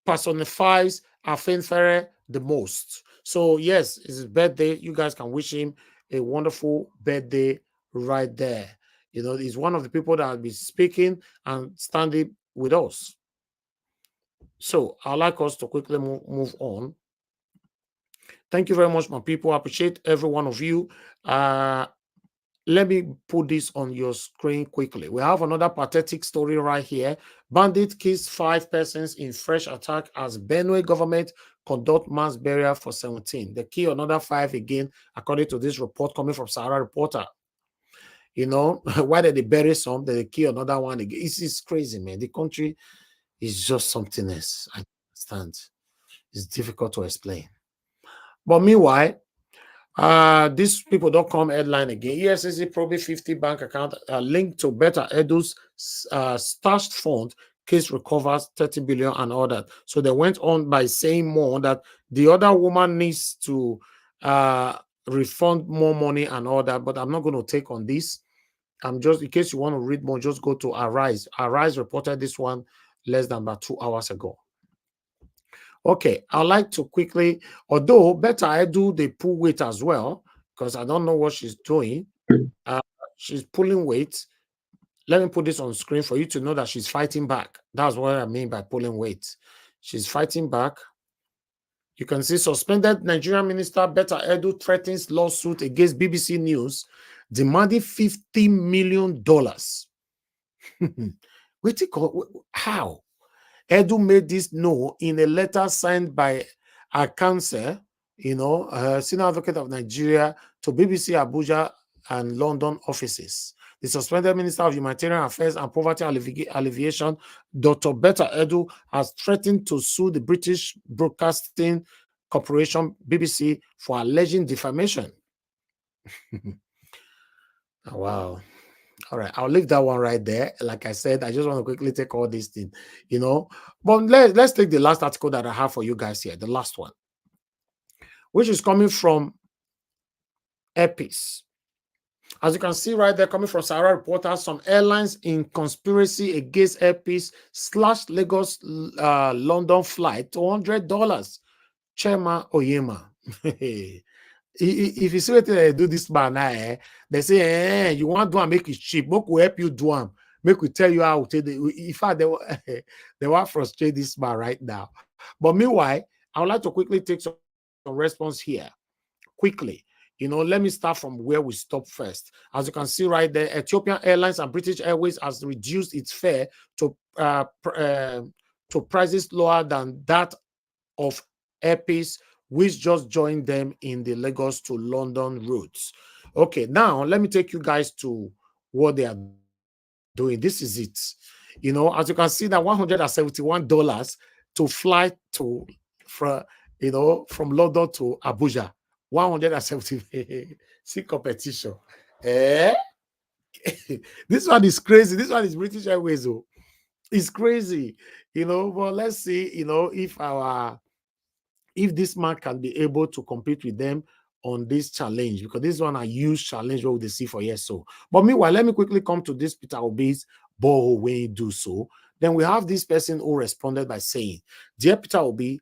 personifies Afenifere the most. So yes, it's his birthday. You guys can wish him a wonderful birthday right there. You know, he's one of the people that will be speaking and standing with us. So I'd like us to quickly move on. Thank you very much, my people. I appreciate every one of you. Let me put this on your screen quickly. We have another pathetic story right here. Bandit kills 5 persons in fresh attack as Benue government conduct mass burial for 17. They kill another 5 again, according to this report coming from Sahara Reporter. You know, why did they bury some? They kill another one again. It's crazy, man. The country is just something else. I understand. It's difficult to explain. But meanwhile, these people don't come headline again. ESSC probably 50 bank account linked to Beta Edu's stashed fund case recovers 30 billion and all that. So they went on by saying more that the other woman needs to refund more money and all that. But I'm not going to take on this. I'm just, in case you want to read more, just go to Arise. Arise reported this one less than about 2 hours ago. Okay, I'd like to quickly, although Beta Edu, they pull weight as well, because I don't know what she's doing. She's pulling weight. Let me put this on screen for you to know that she's fighting back. That's what I mean by pulling weight. She's fighting back. You can see suspended Nigerian minister Beta Edu threatens lawsuit against BBC News, demanding $50 million. Wait, how? Edu made this known in a letter signed by her counsel, you know, senior advocate of Nigeria, to BBC Abuja and London offices. The suspended Minister of Humanitarian Affairs and Poverty Alleviation, Dr. Beta Edu, has threatened to sue the British Broadcasting Corporation, BBC, for alleging defamation. Wow. All right, I'll leave that one right there. Like I said, I just want to quickly take all these things, you know. But let's take the last article that I have for you guys here, the last one, which is coming from Epis. As you can see right there, coming from Sahara Reporter, some airlines in conspiracy against Epis slashed Lagos London flight to $100. Chema Oyema. If you see what they do this man, they say, you want to do and make it cheap. Make we help you do them. Make we tell you how to. In fact, they want to frustrate this man right now. But meanwhile, I would like to quickly take some response here. Quickly. You know, let me start from where we stopped first. As you can see right there, Ethiopian Airlines and British Airways has reduced its fare to prices lower than that of Epis, which just joined them in the Lagos to London routes. Okay, now let me take you guys to what they are doing. This is it. You know, as you can see, that $171 to fly to, from London to Abuja. 170. See competition. This one is crazy. This one is British Airways. Oh. It's crazy. You know, but let's see, you know, if this man can be able to compete with them on this challenge, because this one a huge challenge what they see for years. So, but meanwhile, let me quickly come to this Peter Obi's borehole when you do so. Then we have this person who responded by saying, "Dear Peter Obi,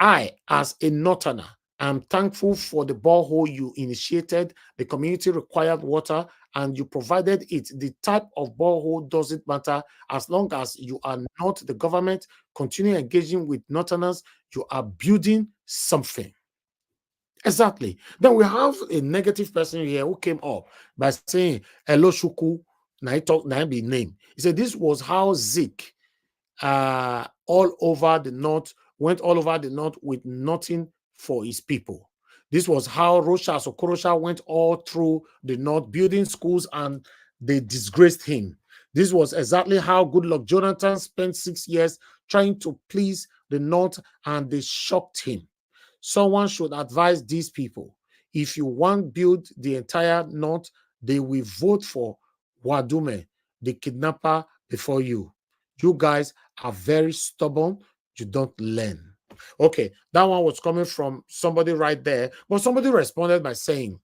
I, as a Northerner, am thankful for the borehole you initiated. The community required water and you provided it. The type of borehole doesn't matter as long as you are not the government. Continue engaging with Northerners. You are building something." Exactly. Then we have a negative person here who came up by saying, "Hello, Shuku. Now be name. He said this was how Zeke all over the north, went all over the north with nothing for his people. This was how Rochas Okorosha went all through the north, building schools, and they disgraced him. This was exactly how Goodluck Jonathan spent 6 years trying to please the north, and they shocked him. Someone should advise these people. If you want to build the entire north, they will vote for Wadume, the kidnapper, before you. You guys are very stubborn. You don't learn. Okay, that one was coming from somebody right there, but somebody responded by saying,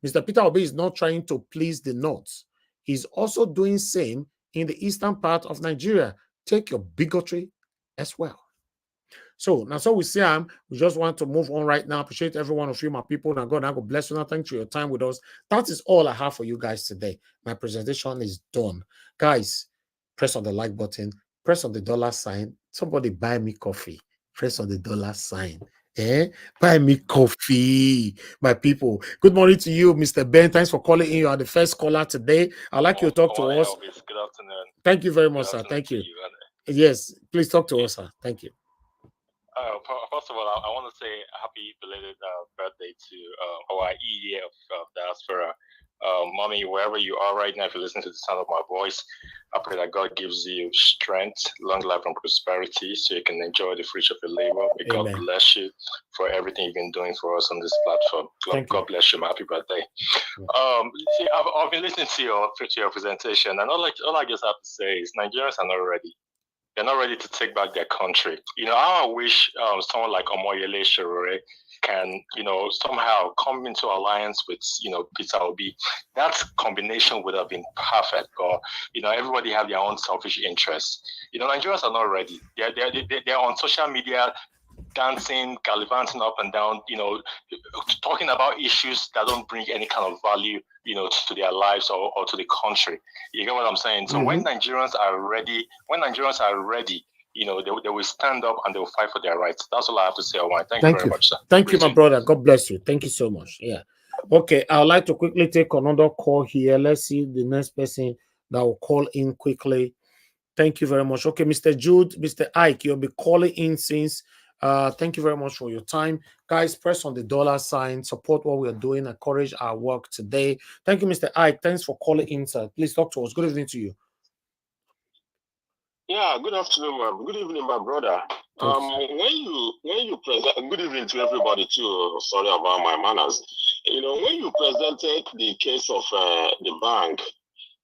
Mr. Peter Obi is not trying to please the North. He's also doing same in the eastern part of Nigeria. Take your bigotry as well. So now, so we see we just want to move on right now. Appreciate every one of you, my people. Now, God bless you. Now, thanks for your time with us. That is all I have for you guys today. My presentation is done. Guys, press on the like button, press on the dollar sign. Somebody buy me coffee. Press on the dollar sign. Buy me coffee, my people. Good morning to you, Mr. Ben. Thanks for calling in. You are the first caller today. I'd like you to talk to us. Good afternoon. Thank you very much, sir. Thank you. Yes, please talk to us, sir. Thank you. First of all, I want to say happy belated birthday to our EA of diaspora. Mommy, wherever you are right now, if you listen to the sound of my voice, I pray that God gives you strength, long life, and prosperity so you can enjoy the fruits of your labor. May God bless you for everything you've been doing for us on this platform. God bless you. Happy birthday. See, I've been listening to your presentation, and all I just have to say is Nigerians are not ready. They're not ready to take back their country. I wish someone like Omoyele Sowore can, somehow come into alliance with, Peter Obi. That combination would have been perfect. But, everybody have their own selfish interests. Nigerians are not ready. They're on social media, dancing, gallivanting up and down, talking about issues that don't bring any kind of value, to their lives or to the country. You get what I'm saying? So when Nigerians are ready, they will stand up and they will fight for their rights. That's all I have to say. Thank you very much, sir. Thank you, my brother. God bless you. Thank you so much. Yeah. Okay, I would like to quickly take another call here. Let's see the next person that will call in quickly. Thank you very much. Okay, Mr. Jude, Mr. Ike, you'll be calling in since. Thank you very much for your time. Guys, press on the dollar sign. Support what we are doing. Encourage our work today. Thank you, Mr. Ike. Thanks for calling in, sir. Please talk to us. Good evening to you. Yeah, good afternoon, man. Good evening, my brother. When you present, good evening to everybody too. Sorry about my manners. When you presented the case of the bank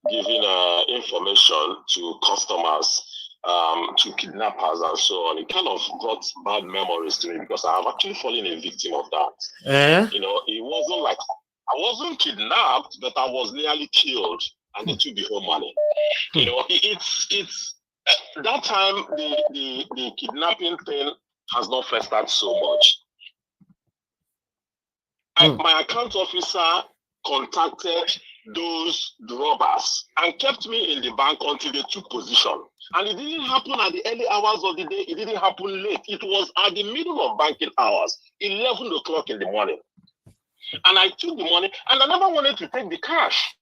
giving information to customers, to kidnappers and so on, it kind of brought bad memories to me because I have actually fallen a victim of that. It wasn't like I wasn't kidnapped, but I was nearly killed, and they took the whole money. It's that time the kidnapping thing has not festered so much. My account officer contacted those robbers and kept me in the bank until they took position. And it didn't happen at the early hours of the day. It didn't happen late. It was at the middle of banking hours, 11 o'clock in the morning. And I took the money, and I never wanted to take the cash.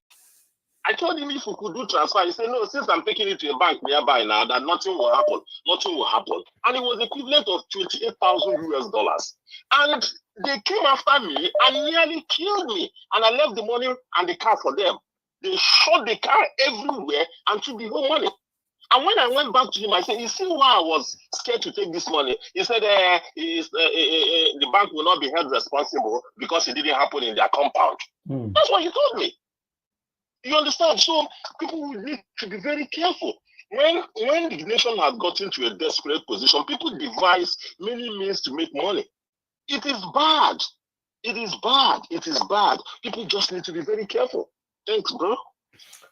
I told him if we could do transfer. He said, no, since I'm taking it to a bank nearby now, that nothing will happen. Nothing will happen. And it was equivalent of $28,000. And they came after me and nearly killed me. And I left the money and the car for them. They shot the car everywhere and took the whole money. And when I went back to him, I said, you see why I was scared to take this money? He said, the bank will not be held responsible because it didn't happen in their compound. That's what he told me. You understand? So people will need to be very careful. When the nation has gotten to a desperate position, people devise many means to make money. It is bad. It is bad. It is bad. People just need to be very careful. Thanks, bro.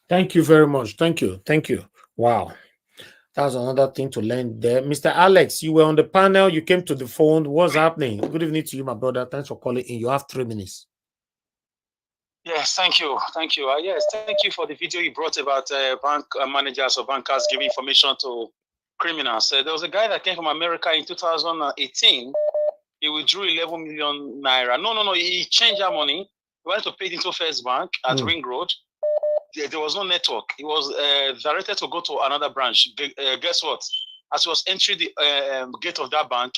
Thank you very much. Thank you. Thank you. Wow. That's another thing to learn there. Mr. Alex, you were on the panel. You came to the phone. What's happening? Good evening to you, my brother. Thanks for calling in. You have 3 minutes. Yes, thank you. Thank you. Yes, thank you for the video you brought about bank managers or bankers giving information to criminals. There was a guy that came from America in 2018. He withdrew 11 million naira. No. He changed that money. He wanted to pay it into First Bank at Ring Road. there was no network. He was directed to go to another branch. Guess what? As he was entering the gate of that bank,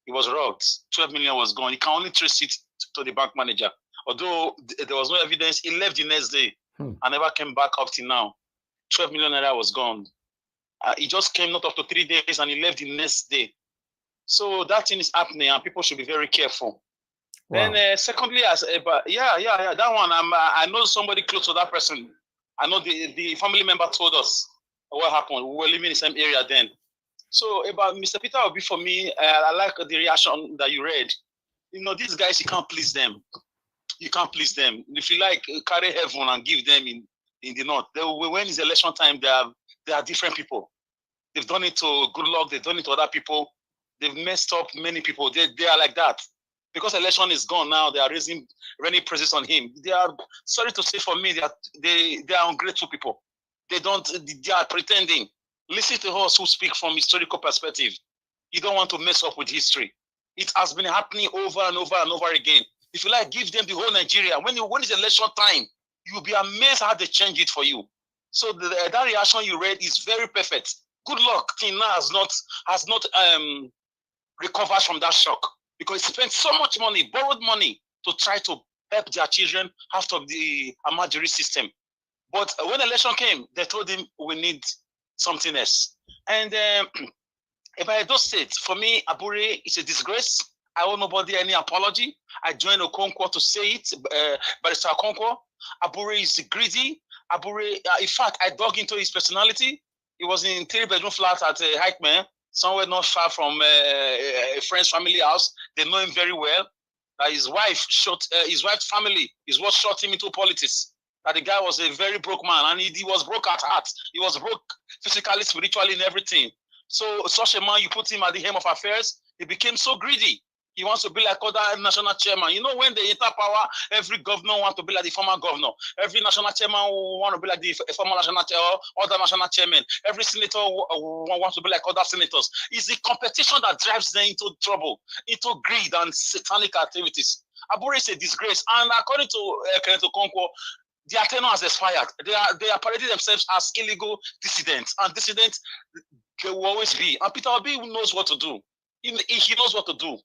he was robbed. 12 million was gone. He can only trace it to the bank manager. Although there was no evidence, he left the next day and never came back up till now. 12 million naira was gone. He just came not up to 3 days and he left the next day. So that thing is happening and people should be very careful. Wow. Then secondly, that one, I know somebody close to that person. I know the family member told us what happened. We were living in the same area then. So about Mr. Peter Obi, for me, I like the reaction that you read. You know, these guys, you can't please them. You can't please them. If you like, carry heaven and give them in the north. When it's election time, they are different people. They've done it to Goodluck. They've done it to other people. They've messed up many people. They are like that. Because election is gone now, they are raising praises on him. They are, sorry to say for me, they are ungrateful people. They are pretending. Listen to us who speak from historical perspective. You don't want to mess up with history. It has been happening over and over and over again. If you like, give them the whole Nigeria. When it's election time, you'll be amazed how they change it for you. So that reaction you read is very perfect. Goodluck team now has not recovered from that shock because he spent so much money, borrowed money to try to help their children out of the Amajiri system. But when the election came, they told him we need something else. And if I do say it, for me, Abure is a disgrace. I owe nobody any apology. I joined Okonkwo to say it, Barrister Okonkwo. Abure is greedy. Abure, in fact, I dug into his personality. He was in 3-bedroom flat at Highman, somewhere not far from a friend's family house. They know him very well. His wife's family is what shot him into politics. That the guy was a very broke man, and he was broke at heart. He was broke physically, spiritually, and everything. So such a man, you put him at the helm of affairs, he became so greedy. He wants to be like other national chairman. You know, when they enter power, every governor wants to be like the former governor. Every national chairman wants to be like the former national chairman or other national chairman. Every senator wants to be like other senators. It's the competition that drives them into trouble, into greed and satanic activities. Abure is a disgrace. And according to Kenneth Okonkwo, their tenure has expired. They are parading themselves as illegal dissidents. And dissidents, they will always be. And Peter Obi knows what to do. He knows what to do.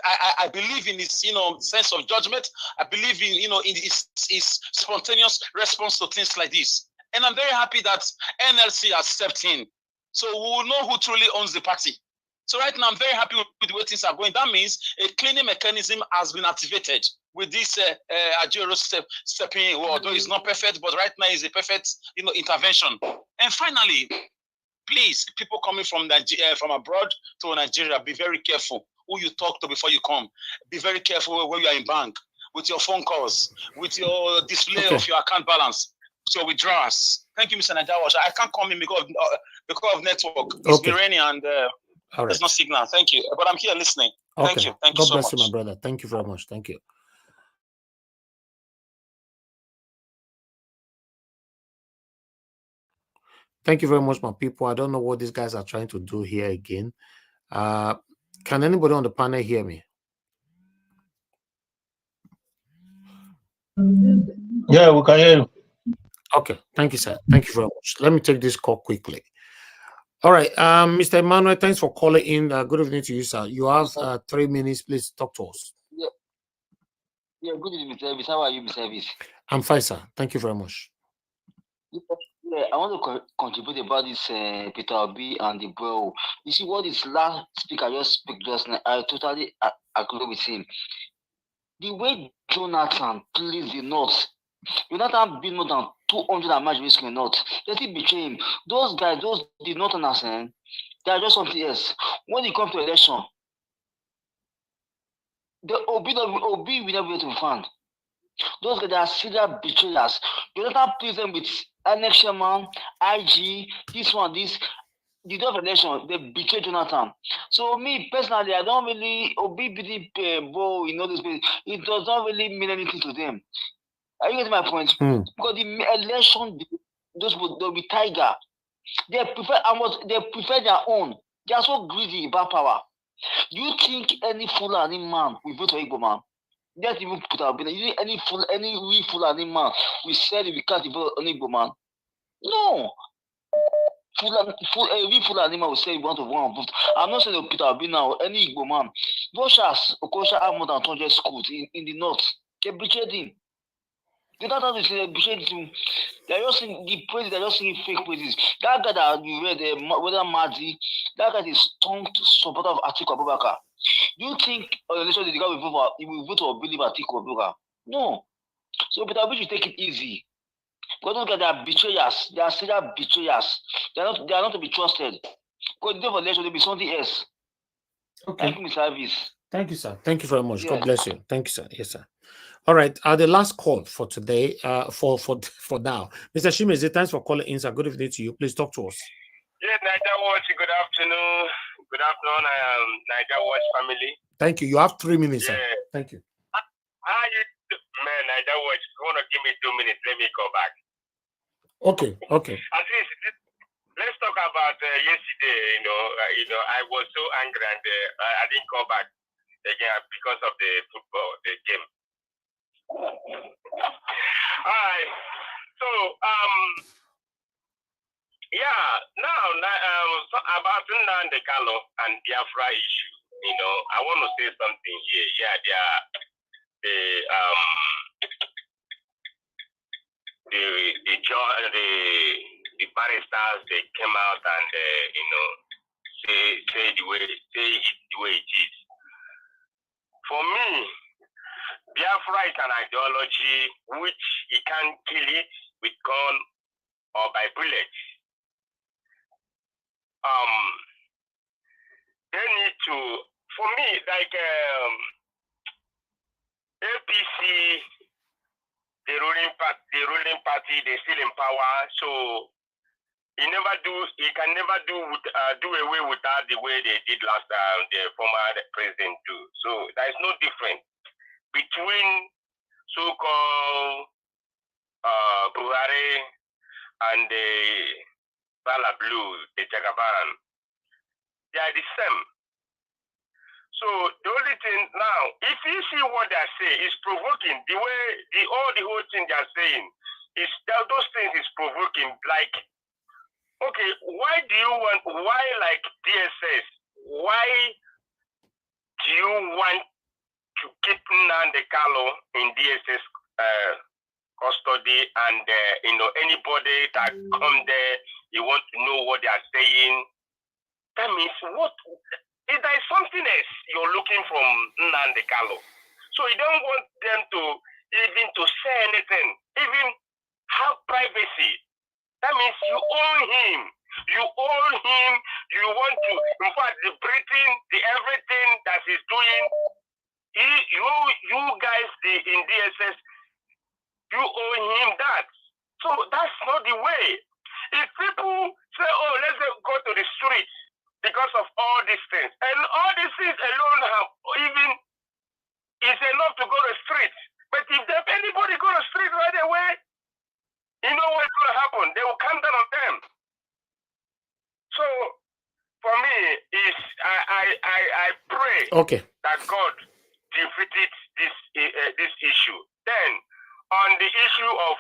I believe in his, sense of judgment. I believe in, in his spontaneous response to things like this. And I'm very happy that NLC has stepped in. So we will know who truly owns the party. So right now, I'm very happy with the way things are going. That means a cleaning mechanism has been activated with this Abure stepping in. Although it's not perfect, but right now is a perfect, intervention. And finally, please, people coming from abroad to Nigeria, be very careful who you talk to before you come. Be very careful when you are in bank, with your phone calls, with your display of your account balance, with your withdrawals. Thank you, Mr. Najawash. I can't come in because of network. It's been raining and there's no signal. Thank you. But I'm here listening. Thank you. Thank you so much. God bless you, my brother. Thank you very much. Thank you. Thank you very much, my people. I don't know what these guys are trying to do here again. Can anybody on the panel hear me? Yeah, we can hear you. Okay, thank you, sir. Thank you very much. Let me take this call quickly. All right, Mr. Emmanuel, thanks for calling in. Good evening to you, sir. You have 3 minutes. Please talk to us. Yeah, good evening, Mr. Elvis. How are you, Mr. Elvis? I'm fine, sir. Thank you very much. Yeah, I want to contribute about this Peter Obi and the bro. You see what this last speaker just spoke just now, I totally agree with him. The way Jonathan pleased the North, Jonathan beat more than 200 match risk in the North. Let it betray him. Those guys, the Northerners, they are just something else. When it comes to election, the Obi will never be able to find. Those guys are serial betrayers. Jonathan pleased them with annexation man, IG, this. The day of election, they betray Jonathan. So me personally, I don't really Obi bro, this place. It does not really mean anything to them. Are you getting my point? Because the election, those people, they'll be tiger. They prefer their own. They are so greedy about power. You think any Fulani man will vote for Igbo man? Just even put out any full animal. We said we can't even an Igbo man. No. Full animal will say you want to one. I'm not saying Peter Obi now, any Igbo man. Russia's Okosha have more than 200 schools in the north. They betrayed him. They don't have to say they betrayed him. They're just saying the praises, they're just saying fake praises. That guy that you read, whether Madi, that guy is staunch supporter of Atiku Abubakar. Do you think the guy will vote or believe Atiku Abubakar? No. So Peter Obi should take it easy. Because those guys, they are betrayers. They are serial betrayers. They are not to be trusted. Because the election will be something else. Okay. Thank you, Mr. Avis. Thank you, sir. Thank you very much. Yes. God bless you. Thank you, sir. Yes, sir. All right. The last call for today, for now. Mr. Shimezi, thanks for calling in, sir. Good evening to you. Please talk to us. Yes, Niger Watch. Good afternoon. Good afternoon, Niger Watch family. Thank you. You have 3 minutes, sir. Thank you. How you do, man, Niger Watch? If you want to give me 2 minutes, let me go back. Okay. At least, let's talk about yesterday. I was so angry and I didn't go back again because of the football, the game. All right. So, now about Nnamdi Kanu and Biafra issue. I want to say something here. The barristers, they came out and say it the way it is. For me, Biafra is an ideology which you can't kill it with gun or by bullets. They need to, for me, like APC, the ruling party, they're still in power, so you can never do away with that the way they did last time, the former president do. So there is no difference between so-called Buhari and the Bala Blue, the Jagaban. They are the same. So the only thing now, if you see what they say, is provoking. The way the whole thing they are saying is those things is provoking. Like, okay, why like DSS? Why do you want to keep Nnamdi Kanu in DSS custody and anybody that come there, you want to know what they are saying? That means what? If there is something else you're looking from Nnamdi Kanu. So you don't want them to even to say anything, even have privacy. That means you own him. You own him. You want to, in fact, the breathing, the everything that he's doing, you guys in DSS, you owe him that. So that's not the way. If people say, oh, let's go to the street because of all these things, and all these things alone have even is enough to go to the street. But if anybody go to the street right away, you know what's going to happen? They will come down on them. So for me, I pray that God defeated this issue. Then on the issue of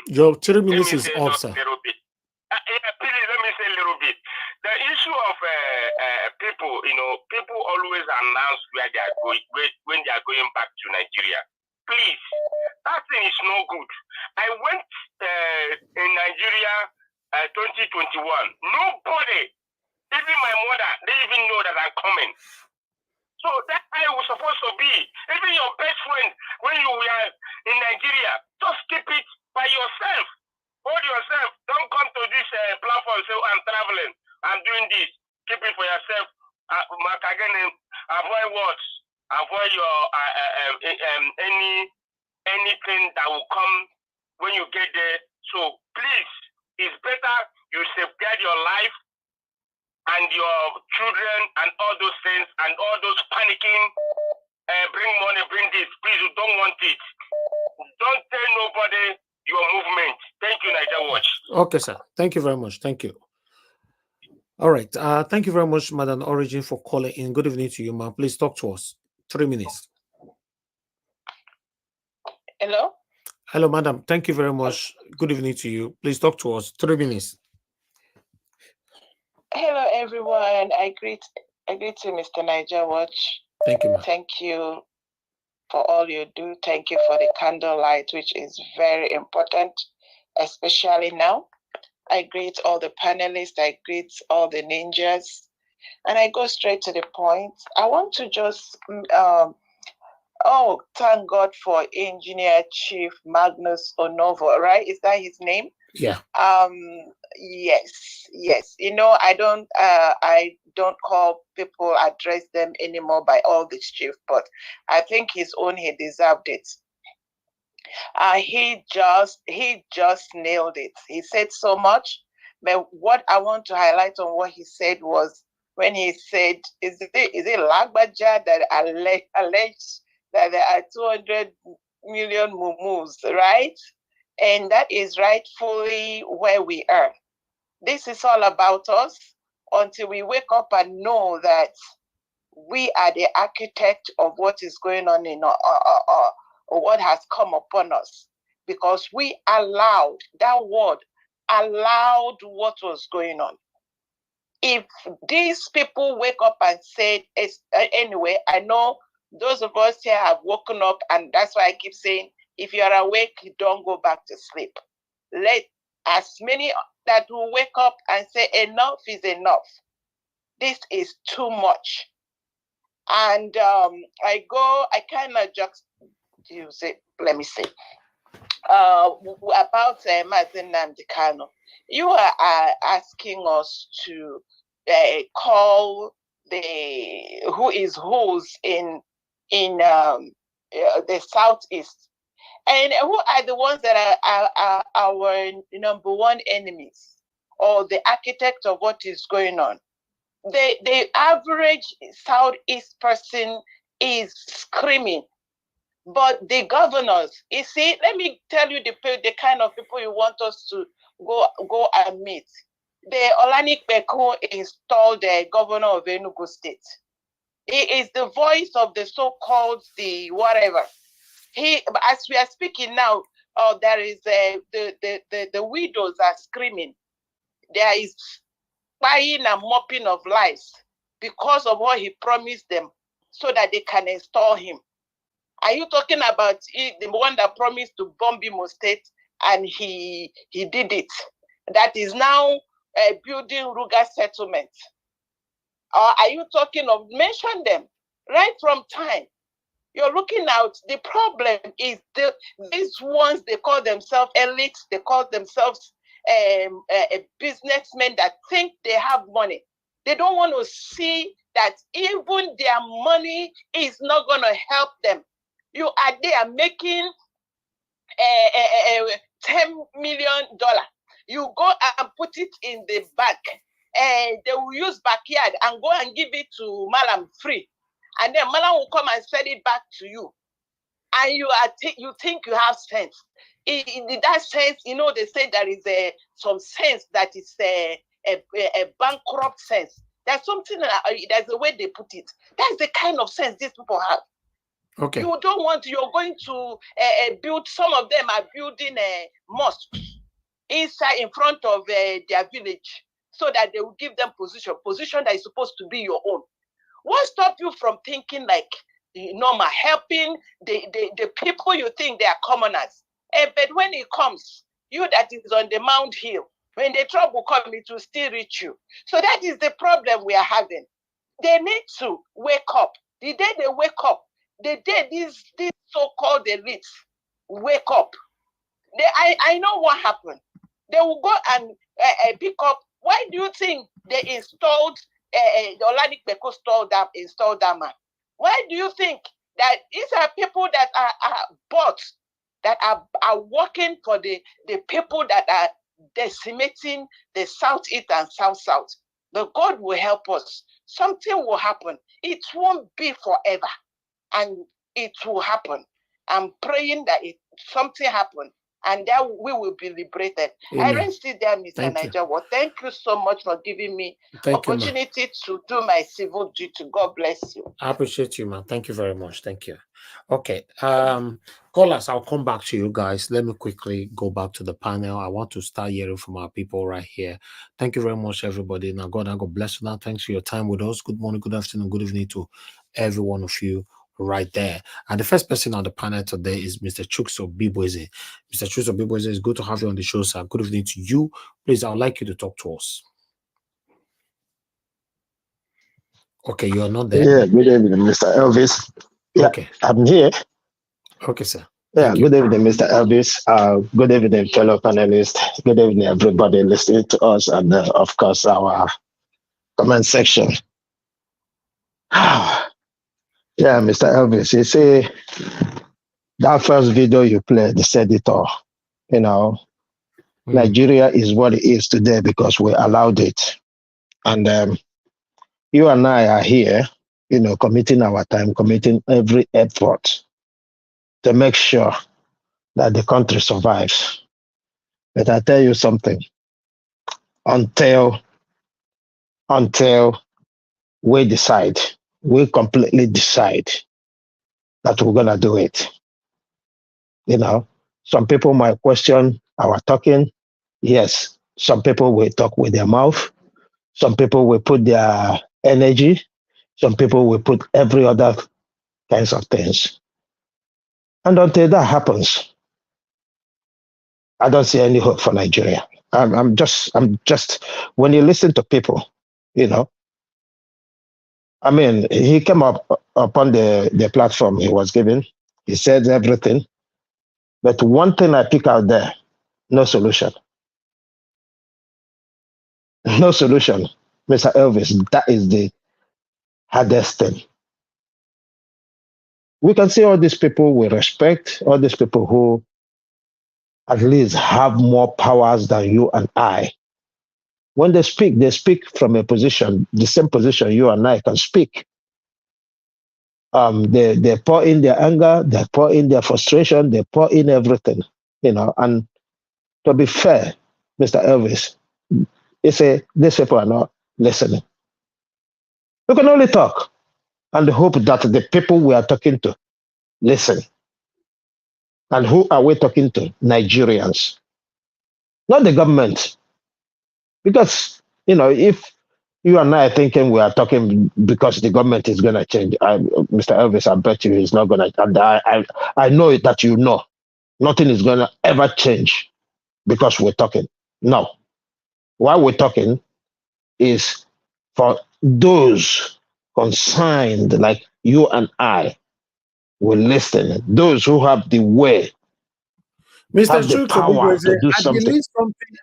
your 3 minutes is off, sir. Please let me say a little bit. The issue of people, people always announce where they are going when they are going back to Nigeria. Please, that thing is no good. I went in Nigeria 2021. Nobody, even my mother, they even know that I'm coming. So that I was supposed to be. Even your best friend, when you were in Nigeria, just keep it by yourself. Hold yourself. Don't come to this platform and say, oh, I'm traveling. I'm doing this. Keep it for yourself. Avoid words. Avoid your anything that will come when you get there. So please, it's better you safeguard your life and your children and all those things and all those panicking. Bring money, bring this. Please, you don't want it. Don't tell nobody your movement. Thank you, Niger Watch. Okay, sir. Thank you very much. Thank you. All right. Thank you very much, Madam Origin, for calling in. Good evening to you, ma'am. Please talk to us. 3 minutes. Hello? Hello, madam. Thank you very much. Good evening to you. Please talk to us. 3 minutes. Hello, everyone. I greet you, Mr. Niger Watch. Thank you, ma'am. Thank you for all you do. Thank you for the candlelight, which is very important, especially now. I greet all the panelists. I greet all the ninjas. And I go straight to the point. I want to just, thank God for Engineer Chief Magnus Onovo, right? Is that his name? Yeah. Yes. You know, I don't call people, address them anymore by all this chief, but I think he deserved it. He just nailed it. He said so much, but what I want to highlight on what he said was when he said, is it Lagbaja that alleged that there are 200 million mumus, right? And that is rightfully where we are. This is all about us until we wake up and know that we are the architect of what is going on in or what has come upon us. Because we allowed, that word, allowed what was going on. If these people wake up and say, anyway, I know those of us here have woken up, and that's why I keep saying, if you are awake, don't go back to sleep. Let as many that will wake up and say, enough is enough. This is too much. And I kind of just use it, let me see. About Mazen Nnamdi Kanu. You are asking us to call who's in the Southeast. And who are the ones that are our number one enemies or the architect of what is going on? The average Southeast person is screaming. But the governors, you see, let me tell you the kind of people you want us to go and meet. The Olanik Beko installed the governor of Enugu State. He is the voice of the so-called the whatever. As we are speaking now, there is the widows are screaming. There is buying and mopping of lives because of what he promised them, so that they can install him. Are you talking about the one that promised to bomb Imo State and he did it? That is now building Ruga settlement. Or are you talking of, mention them right from time? You're looking out. The problem is these ones, they call themselves elites, they call themselves businessmen that think they have money. They don't want to see that even their money is not going to help them. You are there making $10 million. You go and put it in the bank, and they will use backyard and go and give it to Malam free, and then Malam will come and sell it back to you, and you think you have sense. In that sense, you know, they say there is some sense that is a bankrupt sense. There's something there's a way they put it. That's the kind of sense these people have. Okay. You don't want, you're going to build, some of them are building a mosque inside in front of their village so that they will give them position that is supposed to be your own. What stops you from thinking like normal, helping the people you think they are commoners? But when it comes, you that is on the Mount Hill, when the trouble comes, it will still reach you. So that is the problem we are having. They need to wake up. The day they wake up, the day these so-called elites wake up, I know what happened. They will go and pick up. Why do you think they installed the Olanik Beko installed that man? Why do you think that these are people that are bots that are working for the people that are decimating the Southeast and South? But God will help us. Something will happen. It won't be forever. And it will happen. I'm praying that something happen. and that we will be liberated. Amen. I don't see there, Mr. Thank you. Niger. Well, thank you so much for giving me Thank you, opportunity to do my civil duty. God bless you. I appreciate you, man. Thank you very much. Thank you. Okay. Callers, I'll come back to you guys. Let me quickly go back to the panel. I want to start hearing from our people right here. Thank you very much, everybody. Now, God bless you. Now, thanks for your time with us. Good morning, good afternoon, good evening to every one of you right there. And the first person on the panel today is Mr. Julius Abure. Mr. Julius Abure, it's good to have you on the show, sir. Good evening to you. Please, I would like you to talk to us. Okay, you are not there. Yeah, good evening, Mr. Elvis. Yeah, okay. I'm here. Okay, sir. Yeah, good evening, Mr. Elvis. Good evening, fellow panelists. Good evening, everybody listening to us, and of course, our comment section. Yeah, Mr. Elvis, you see, that first video you played, said it all. You know, Nigeria is what it is today because we allowed it. And you and I are here, you know, committing our time, committing every effort to make sure that the country survives. But I tell you something, until we decide, we completely decide that we're gonna do it. You know, some people might question our talking. Yes, some people will talk with their mouth. Some people will put their energy. Some people will put every other kinds of things. And until that happens, I don't see any hope for Nigeria. I'm just, when you listen to people, you know, I mean, he came up upon the platform he was given. He said everything. But one thing I pick out there, no solution. No solution. Mr. Elvis, that is the hardest thing. We can see all these people we respect, all these people who at least have more powers than you and I. When they speak from a position, the same position you and I can speak. They pour in their anger, they pour in their frustration, they pour in everything, you know. And to be fair, Mr. Elvis, you say these people are not listening. We can only talk and hope that the people we are talking to listen. And who are we talking to? Nigerians, not the government. Because, you know, if you and I are thinking we are talking because the government is going to change, Mr. Elvis, I bet you he's not going to. And I know that you know nothing is going to ever change because we're talking. No. Why we're talking is for those concerned, like you and I, will listen. Those who have the way, Mr. have the power to do something.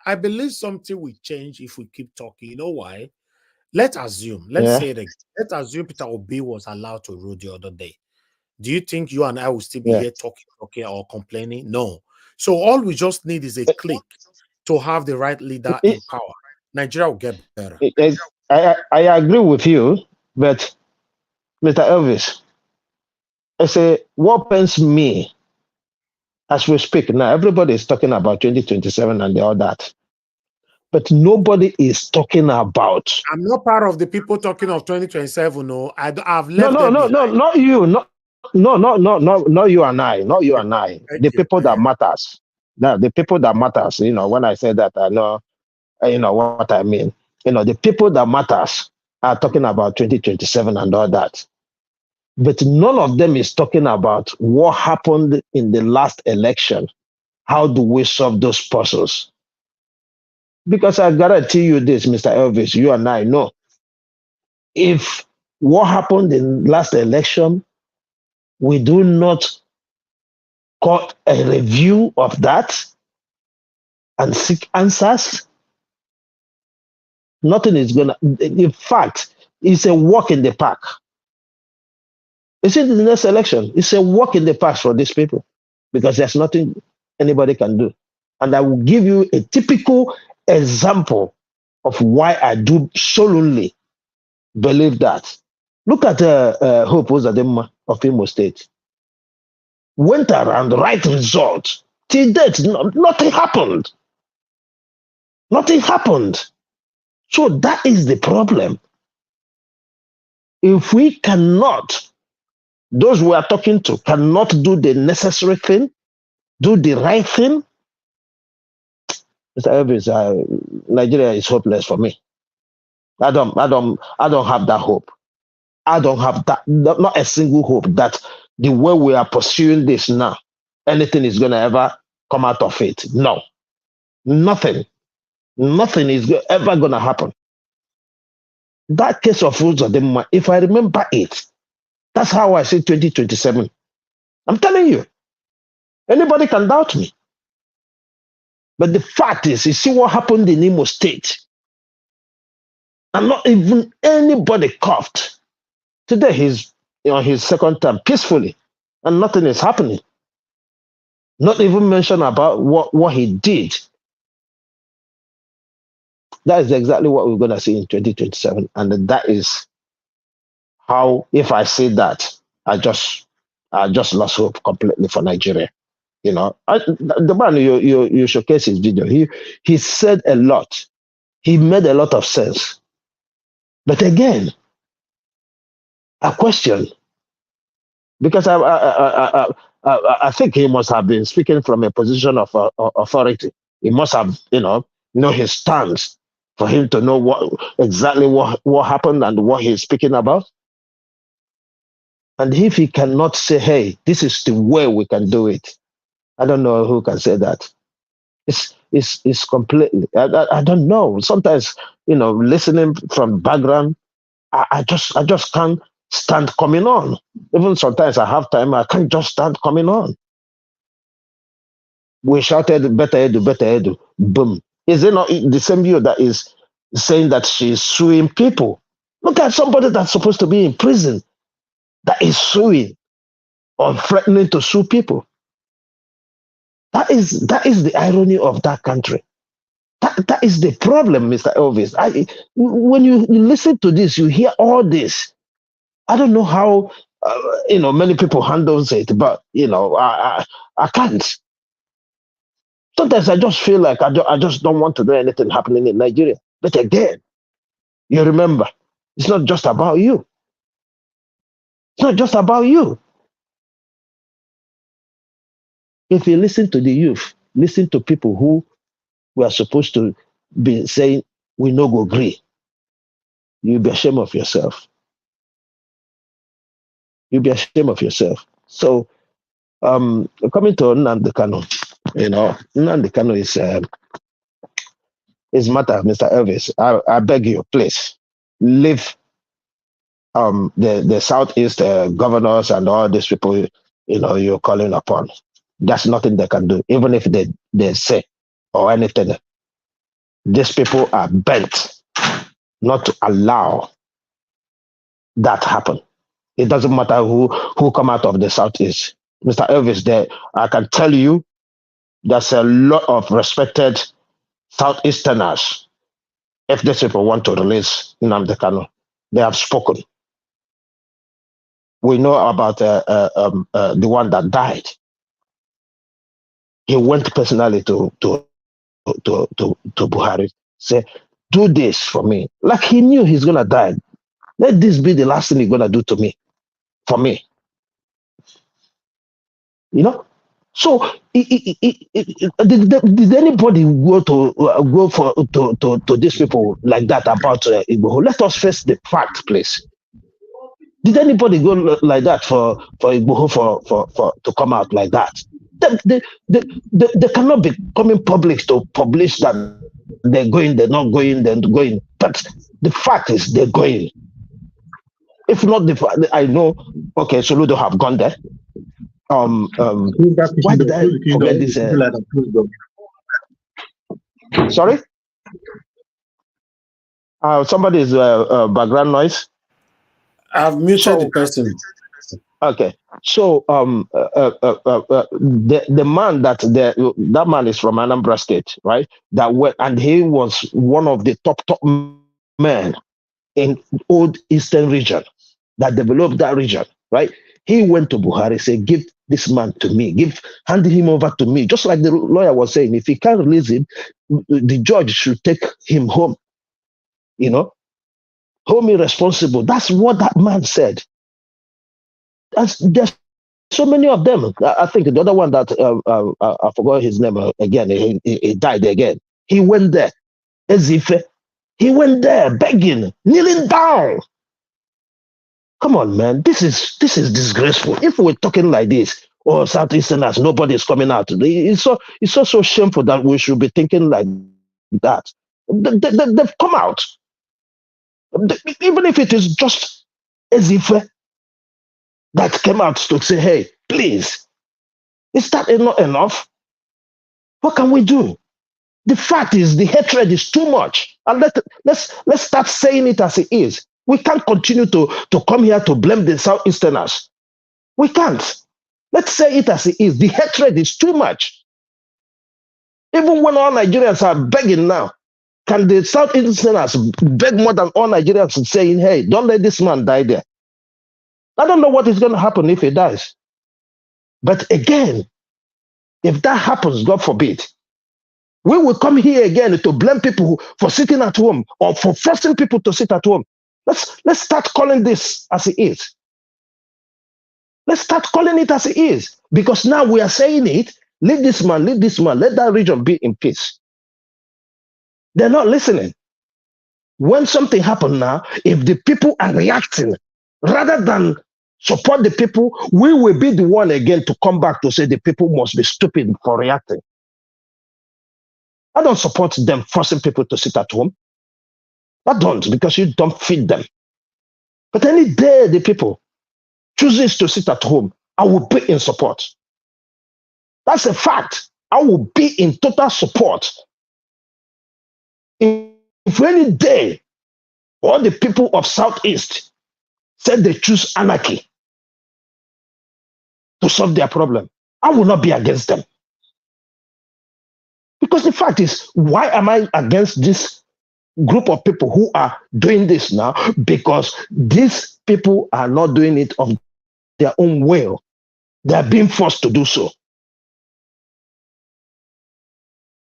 I believe something will change if we keep talking. You know why? Let's assume, say it again. Let's assume Peter Obi was allowed to rule the other day. Do you think you and I will still be here talking or complaining? No. So all we just need is a click to have the right leader in power. Nigeria will get better. I agree with you, but Mr. Elvis, I say, what pains me as we speak now, everybody is talking about 2027 and all that. But nobody is talking about. I'm not part of the people talking of 2027. No, I've left. No, not you. Not you and I. Not you and I. The people that matters. Now, the people that matters. You know, when I say that, I know. You know what I mean. You know, the people that matters are talking about 2027 and all that. But none of them is talking about what happened in the last election. How do we solve those puzzles? Because I guarantee you this, Mr. Elvis, you and I know, if what happened in last election, we do not call a review of that and seek answers, nothing is going to, in fact, it's a walk in the park. It's in the next election. It's a walk in the park for these people because there's nothing anybody can do. And I will give you a typical example of why I do solely believe that. Look at Hope Uzodinma of Imo State. Went around, right result, Till date, nothing happened. Nothing happened. So that is the problem. If we cannot, those we are talking to cannot do the necessary thing, do the right thing, Mr. Elvis, Nigeria is hopeless for me. I don't have that hope. I don't have that, not a single hope that the way we are pursuing this now, anything is going to ever come out of it. No, nothing is ever going to happen. That case of Rose Odemma, if I remember it, that's how I see 2027. I'm telling you, anybody can doubt me. But the fact is, you see what happened in Imo State, and not even anybody coughed. Today he's on his second term peacefully, and nothing is happening. Not even mention about what he did. That is exactly what we're going to see in 2027. And that is how, if I say that, I just lost hope completely for Nigeria. You know, the man, you showcase his video. He said a lot. He made a lot of sense. But again, a question, because I think he must have been speaking from a position of authority. He must have, know his stance for him to know exactly what happened and what he's speaking about. And if he cannot say, hey, this is the way we can do it, I don't know who can say that. It's completely, I don't know. Sometimes, listening from background, I just can't stand coming on. Even sometimes I have time, I can't just stand coming on. We shouted, better edu, boom. Is it not the same view that is saying that she's suing people? Look at somebody that's supposed to be in prison that is suing or threatening to sue people. That is the irony of that country. That is the problem, Mr. Elvis. When you listen to this, you hear all this. I don't know how many people handles it, but I can't. Sometimes I just feel like I just don't want to know anything happening in Nigeria. But again, you remember, it's not just about you. It's not just about you. If you listen to the youth, listen to people who were supposed to be saying, we no go agree, you'll be ashamed of yourself. You'll be ashamed of yourself. So, coming to Nnamdi Kanu, Nnamdi Kanu is matter, Mr. Elvis. I beg you, please, leave the Southeast governors and all these people, you're calling upon. There's nothing they can do, even if they say or anything. These people are bent not to allow that happen. It doesn't matter who come out of the Southeast. Mr. Elvis, there, I can tell you, there's a lot of respected Southeasterners. If these people want to release Nnamdi Kanu, they have spoken. We know about the one that died. He went personally to Buhari, say, do this for me. Like he knew he's gonna die. Let this be the last thing he's gonna do to me, for me. So did anybody go to these people like that about Igboho? Let us face the fact, please. Did anybody go like that for Igboho for to come out like that? They cannot be coming public to publish that they're going, they're not going, they're going. But the fact is they're going. If not the fact, I know, okay, Soludo have gone there. Why did I forget this? Sorry? Somebody's background noise. I've muted the person. Okay, so the man that man is from Anambra State, right? That went, and he was one of the top men in old Eastern region that developed that region, right? He went to Buhari, said, give this man to me. Hand him over to me. Just like the lawyer was saying, if he can't release him, the judge should take him home. You know, hold me responsible. That's what that man said. There's so many of them. I think the other one that I forgot his name again. He died again. He went there. Ezife. He went there begging, kneeling down. Come on, man. This is disgraceful. If we're talking like this, or Southeasterners, nobody is coming out. It's so shameful that we should be thinking like that. They've come out. Even if it is just Ezife that came out to say, hey, please, is that not enough? What can we do? The fact is the hatred is too much. And let's start saying it as it is. We can't continue to come here to blame the Southeasterners. We can't. Let's say it as it is. The hatred is too much. Even when all Nigerians are begging now, can the Southeasterners beg more than all Nigerians saying, hey, don't let this man die there? I don't know what is going to happen if he dies. But again, if that happens, God forbid, we will come here again to blame people for sitting at home or for forcing people to sit at home. Let's start calling this as it is. Let's start calling it as it is. Because now we are saying it, leave this man, let that region be in peace. They're not listening. When something happens now, if the people are reacting, rather than support the people, we will be the one again to come back to say the people must be stupid for reacting. I don't support them forcing people to sit at home. I don't, because you don't feed them. But any day the people chooses to sit at home, I will be in support. That's a fact. I will be in total support. If any day all the people of Southeast said they choose anarchy to solve their problem, I will not be against them. Because the fact is, why am I against this group of people who are doing this now? Because these people are not doing it of their own will. They are being forced to do so.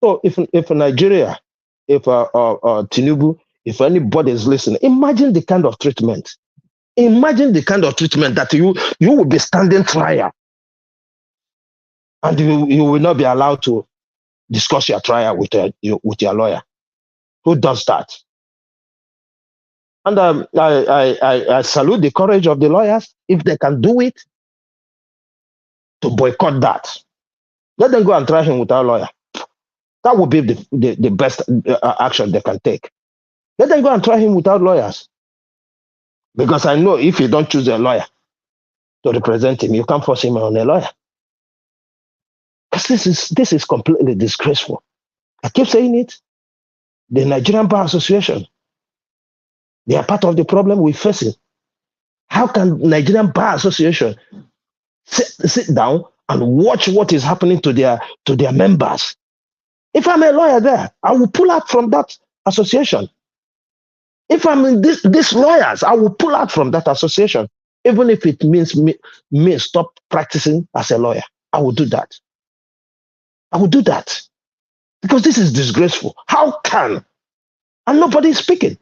So if Nigeria, if Tinubu, if anybody is listening, imagine the kind of treatment. Imagine the kind of treatment that you will be standing trial, and you will not be allowed to discuss your trial with your lawyer. Who does that? And I salute the courage of the lawyers if they can do it to boycott that. Let them go and try him without a lawyer. That would be the best action they can take. Let them go and try him without lawyers. Because I know if you don't choose a lawyer to represent him, you can't force him on a lawyer. Because this is completely disgraceful. I keep saying it. The Nigerian Bar Association, they are part of the problem we're facing. How can Nigerian Bar Association sit down and watch what is happening to their members? If I'm a lawyer there, I will pull out from that association. If I'm in these lawyers, I will pull out from that association, even if it means me stop practicing as a lawyer. I will do that. I will do that. Because this is disgraceful. How can? And nobody is speaking.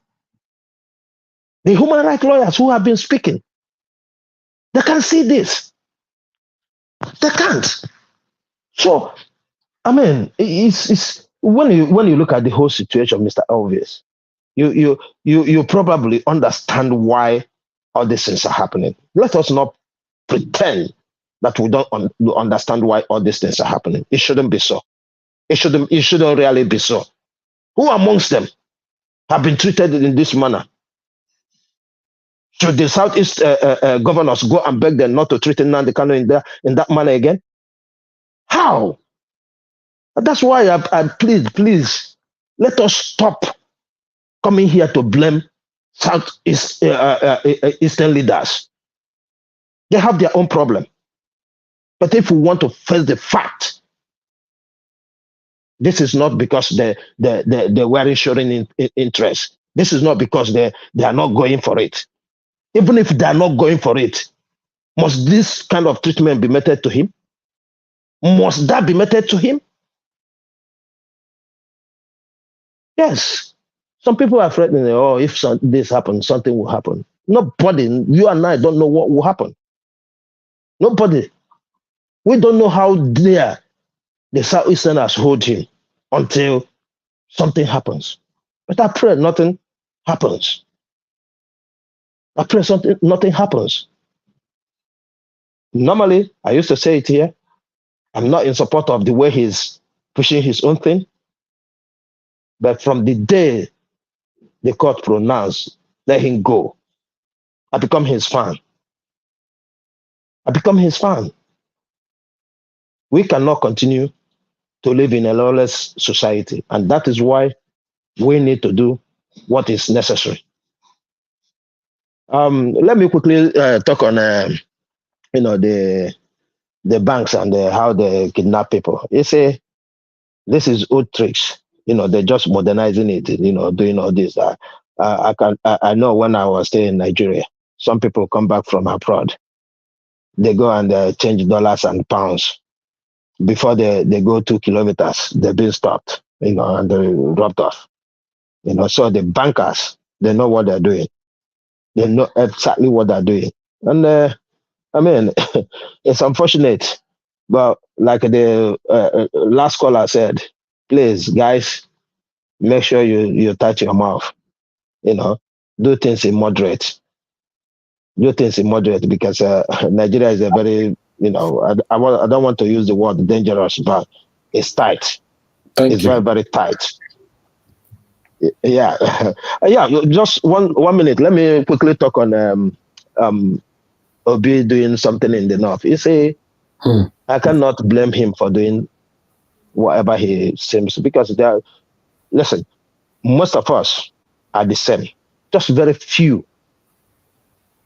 The human rights lawyers who have been speaking, they can't see this. They can't. So, I mean, it's when you look at the whole situation, Mr. Elvis, you probably understand why all these things are happening. Let us not pretend that we don't understand why all these things are happening. It shouldn't be so. It shouldn't really be so. Who amongst them have been treated in this manner? Should the Southeast governors go and beg them not to treat Nnamdi Kanu in that manner again? How? That's why I please, let us stop coming here to blame Southeast Eastern leaders. They have their own problem. But if we want to face the fact, this is not because they weren't showing interest. This is not because they are not going for it. Even if they are not going for it, Must this kind of treatment be meted to him? Must that be meted to him? Yes. Some people are threatening, oh, if this happens, something will happen. Nobody, you and I don't know what will happen. Nobody. We don't know how dear the Southeasterners hold him until something happens. But I pray nothing happens. I pray nothing happens. Normally, I used to say it here, I'm not in support of the way he's pushing his own thing. But from the day the court pronounced, let him go, I become his fan. I become his fan. We cannot continue to live in a lawless society. And that is why we need to do what is necessary. Let me quickly talk on, the banks and how they kidnap people. You say, this is old tricks. They're just modernizing it, doing all this. I know when I was staying in Nigeria, some people come back from abroad. They go and change dollars and pounds. Before they go 2 kilometers, they've been stopped, and they're dropped off. So the bankers, they know what they're doing. They know exactly what they're doing. And I mean, it's unfortunate, but like the last caller said, please, guys, make sure you touch your mouth. Do things in moderate. Do things in moderate because Nigeria is a very, I don't want to use the word dangerous, but it's tight. It's very, very tight. Yeah, yeah. Just one minute. Let me quickly talk on Obi doing something in the north. You see, I cannot blame him for doing whatever he seems because listen, most of us are the same. Just very few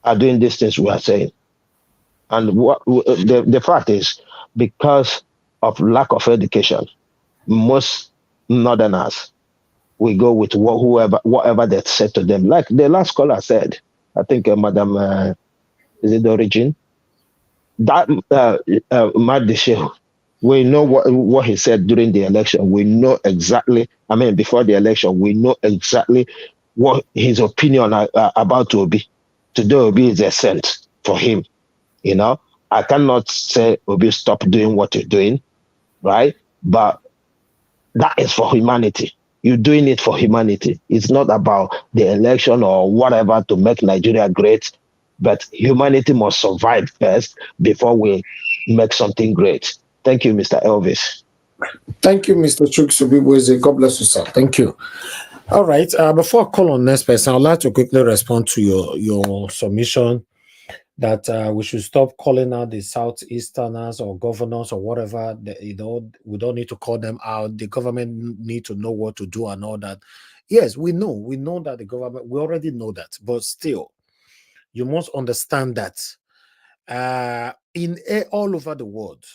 are doing these things we are saying. And the fact is, because of lack of education, most northerners we go with whatever they said to them. Like the last caller said, I think Madam, is it the origin? That Madishehu, we know what he said during the election. We know exactly, before the election, we know exactly what his opinion about Obi. Today, Obi is a saint for him. I cannot say, Obi, stop doing what you're doing, right? But that is for humanity. You're doing it for humanity. It's not about the election or whatever to make Nigeria great, but humanity must survive first before we make something great. Thank you, Mr. Elvis. Thank you, Mr. Chuksubiweze. God bless you, sir. Thank you. All right. Before I call on next person, I'd like to quickly respond to your submission that we should stop calling out the Southeasterners or governors or whatever. We don't need to call them out. The government need to know what to do and all that. Yes, we know that the government, we already know that, but still, you must understand that all over the world,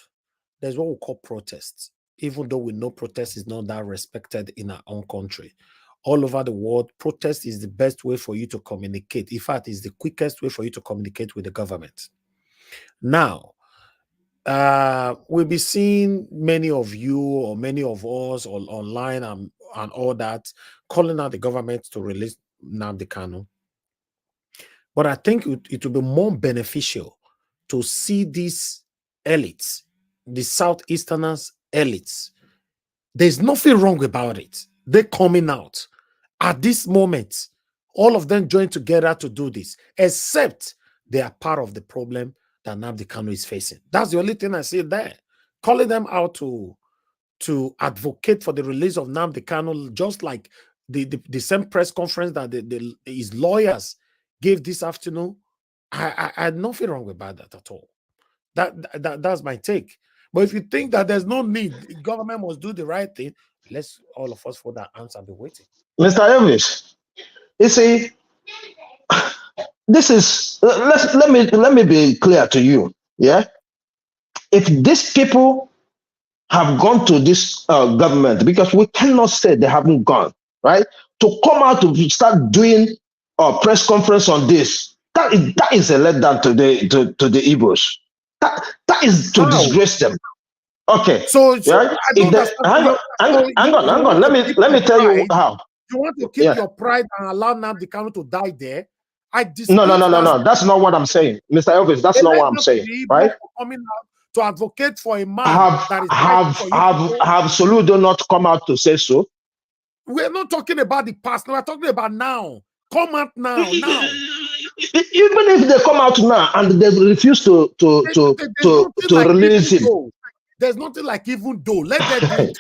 there's what we call protests, even though we know protest is not that respected in our own country. All over the world, protest is the best way for you to communicate. In fact, it's the quickest way for you to communicate with the government. Now, we'll be seeing many of you or many of us online and all that calling out the government to release Nnamdi Kanu. But I think it will be more beneficial to see these elites, the Southeasterners elites. There's nothing wrong about it. They're coming out. At this moment, all of them join together to do this, except they are part of the problem that Nnamdi Kanu is facing. That's the only thing I see there. Calling them out to advocate for the release of Nnamdi Kanu, just like the same press conference that his lawyers gave this afternoon. I had nothing wrong about that at all. That's my take. But if you think that there's no need, the government must do the right thing, let's all of us for that answer and be waiting. Mr. Elvis, you see, this is let me be clear to you. Yeah, if these people have gone to this government, because we cannot say they haven't gone, right? To come out to start doing a press conference on this That is a letdown to the Igbos. That is to disgrace them. Okay. So right? I don't understand. Hang on. Let me tell you how. You want to keep your pride and allow Nnamdi Kanu to die there? No. That's not what I'm saying, Mr. Elvis. That's not what I'm saying, right? Coming out to advocate for a man have Soludo not come out to say so? We're not talking about the past. We're talking about now. Come out now. Even if they come out now and they refuse to release him, there's nothing like even though. Let them do it.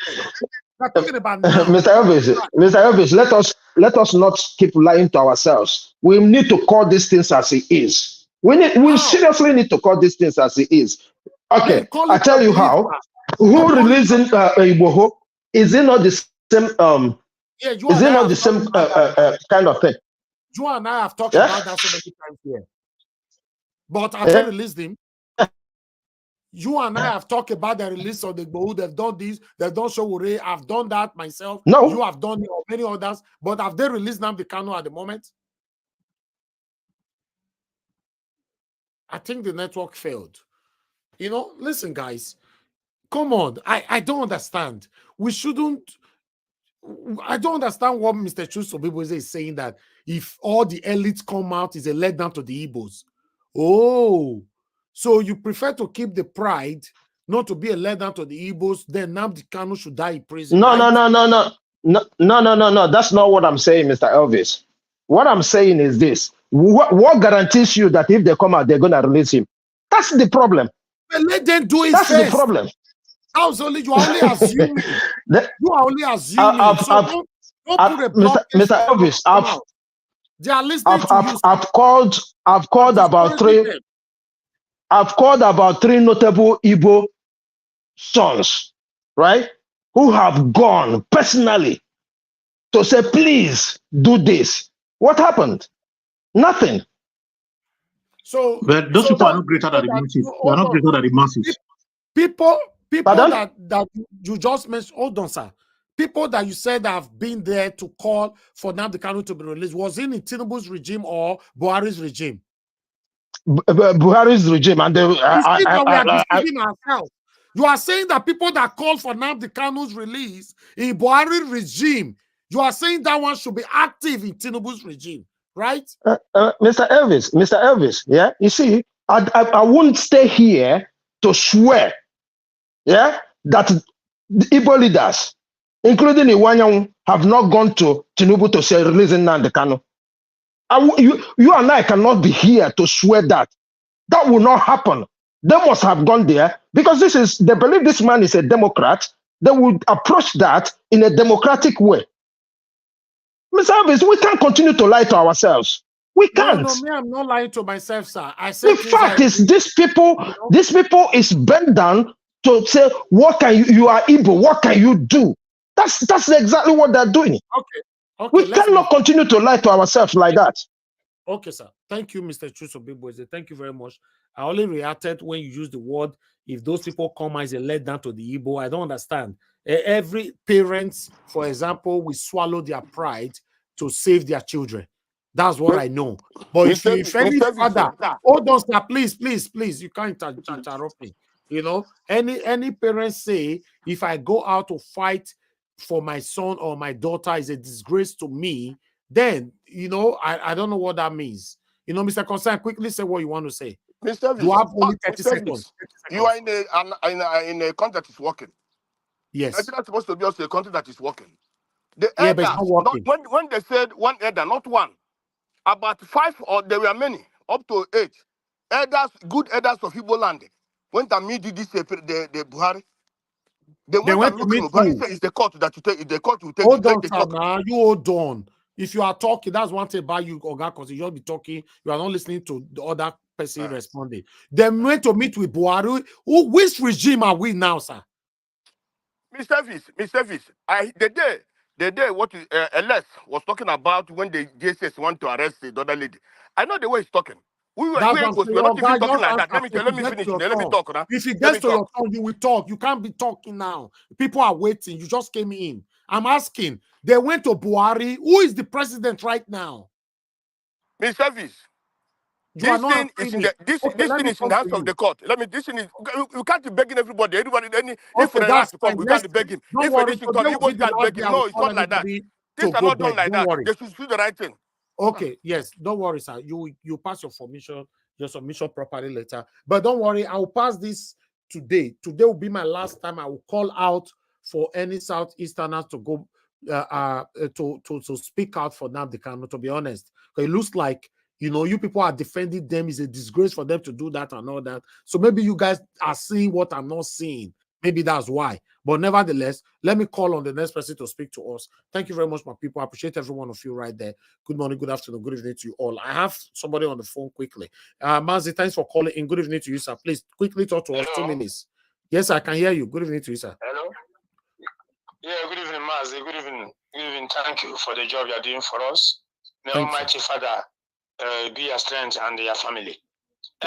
We're talking about now. Mr. Elvis, let us not keep lying to ourselves. We need to call these things as it is. We seriously need to call these things as it is. Okay, I tell you how. Who releasing Igboho? Is it not the same? Is it not the same kind of thing? You and I have talked about that so many times here. But I've not released him. You and I have talked about the release of the Igboho. They've done this. They've done Showore. I've done that myself. No. You have done it, or many others. But have they released Nnamdi Kanu at the moment? I think the network failed. You know, listen, guys. Come on. I don't understand. We shouldn't. I don't understand what Mr. Chusobiboze is saying, that if all the elites come out, is a letdown to the Igbos. Oh, so you prefer to keep the pride, not to be a letdown to the Igbos, then Nnamdi Kanu should die in prison. No. Right? That's not what I'm saying, Mr. Elvis. What I'm saying is this. What guarantees you that if they come out, they're going to release him? That's the problem. But let them do it That's first. the problem. You are only assuming. You are only assuming. So don't put a block. Mr. Elvis, they are listening to you. I've called about three. I've called about 3 notable Igbo sons, right, who have gone personally to say, please do this. What happened? Nothing. So, but those people are not greater than the masses. They are not greater than the masses. People that you just mentioned, hold on, sir. People that you said have been there to call for Nnamdi Kanu to be released, was it in Tinubu's regime or Buhari's regime? Buhari's regime, and they. We are deceiving ourselves. You are saying that people that call for Nnamdi Kanu's release in Buhari's regime, you are saying that one should be active in Tinubu's regime, right? Mr. Elvis, yeah. You see, I wouldn't stay here to swear, yeah, that the Igbo leaders, including Iwanyang, have not gone to Tinubu to say releasing Nnamdi Kanu. You and I cannot be here to swear that. That will not happen. They must have gone there because they believe this man is a Democrat. They would approach that in a democratic way. Mr. Elvis, we can't continue to lie to ourselves. We can't. No, me, I'm not lying to myself, sir. I said the fact is, these people is bent down to say, what can you are Igbo, what can you do? That's exactly what they're doing. Okay, we cannot continue to lie to ourselves like that. Okay, sir. Thank you, Mr. Chusobiboze. Thank you very much. I only reacted when you used the word, if those people come as a letdown to the Igbo. I don't understand. Every parent, for example, will swallow their pride to save their children. That's what I know. But if any father, hold on, sir, please, you can't interrupt me. You know, any parents say, if I go out to fight for my son or my daughter is a disgrace to me, then, you know, I don't know what that means. You know, Mr. Concern, quickly say what you want to say. Mr. You have only 30 seconds. You are in a country that is working. Yes. It's not supposed to be also a country that is working. The yeah, but it's not working. When they said one elder, not one, about 5 or there were many, up to 8 elders, good elders of Igbo land went and meet this the Buhari. They went to meet Buhari. It's the court that you take. The court will take. Hold on, sir, now. You hold on. If you are talking, that's one thing about you, Oga, because you just be talking. You are not listening to the other person responding. They went to meet with Buhari. Which regime are we now, sir? Mr. Fis, the day what LS was talking about when the JSS want to arrest the other lady. I know the way he's talking. We're not even talking like that. Let me finish. Let me talk. If it gets to your tongue, you will talk. You can't be talking now. People are waiting. You just came in. I'm asking. They went to Buhari. Who is the president right now? Mr. Fis, You are This not thing is in answering the me. this Okay, this let thing me is in the come hands to of you. the court. Let me. This thing is you can't be begging everybody. Anybody, if Okay, it has that's to come, fine. we can't Let's be begging. don't If worry. this thing Today come, will be Igbo the start last day begging. I will No, it's call not like that. anybody Things to are go not done beg. like Don't that. worry. They should do the right thing. Okay, yes, don't worry, sir. You pass your submission properly later. But don't worry, I will pass this today. Today will be my last time. I will call out for any Southeasterners to go to speak out for Nnamdi Kanu, to be honest. It looks like, you know, you people are defending them. It's a disgrace for them to do that and all that. So maybe you guys are seeing what I'm not seeing. Maybe that's why. But nevertheless, let me call on the next person to speak to us. Thank you very much, my people. I appreciate every one of you right there. Good morning, good afternoon, good evening to you all. I have somebody on the phone quickly. Mazi, thanks for calling in. Good evening to you, sir. Please quickly talk to us. 2 minutes. Yes, I can hear you. Good evening to you, sir. Hello. Yeah, good evening, Mazi. Good evening. Good evening. Thank you for the job you're doing for us. May Almighty Father be your strength and your family.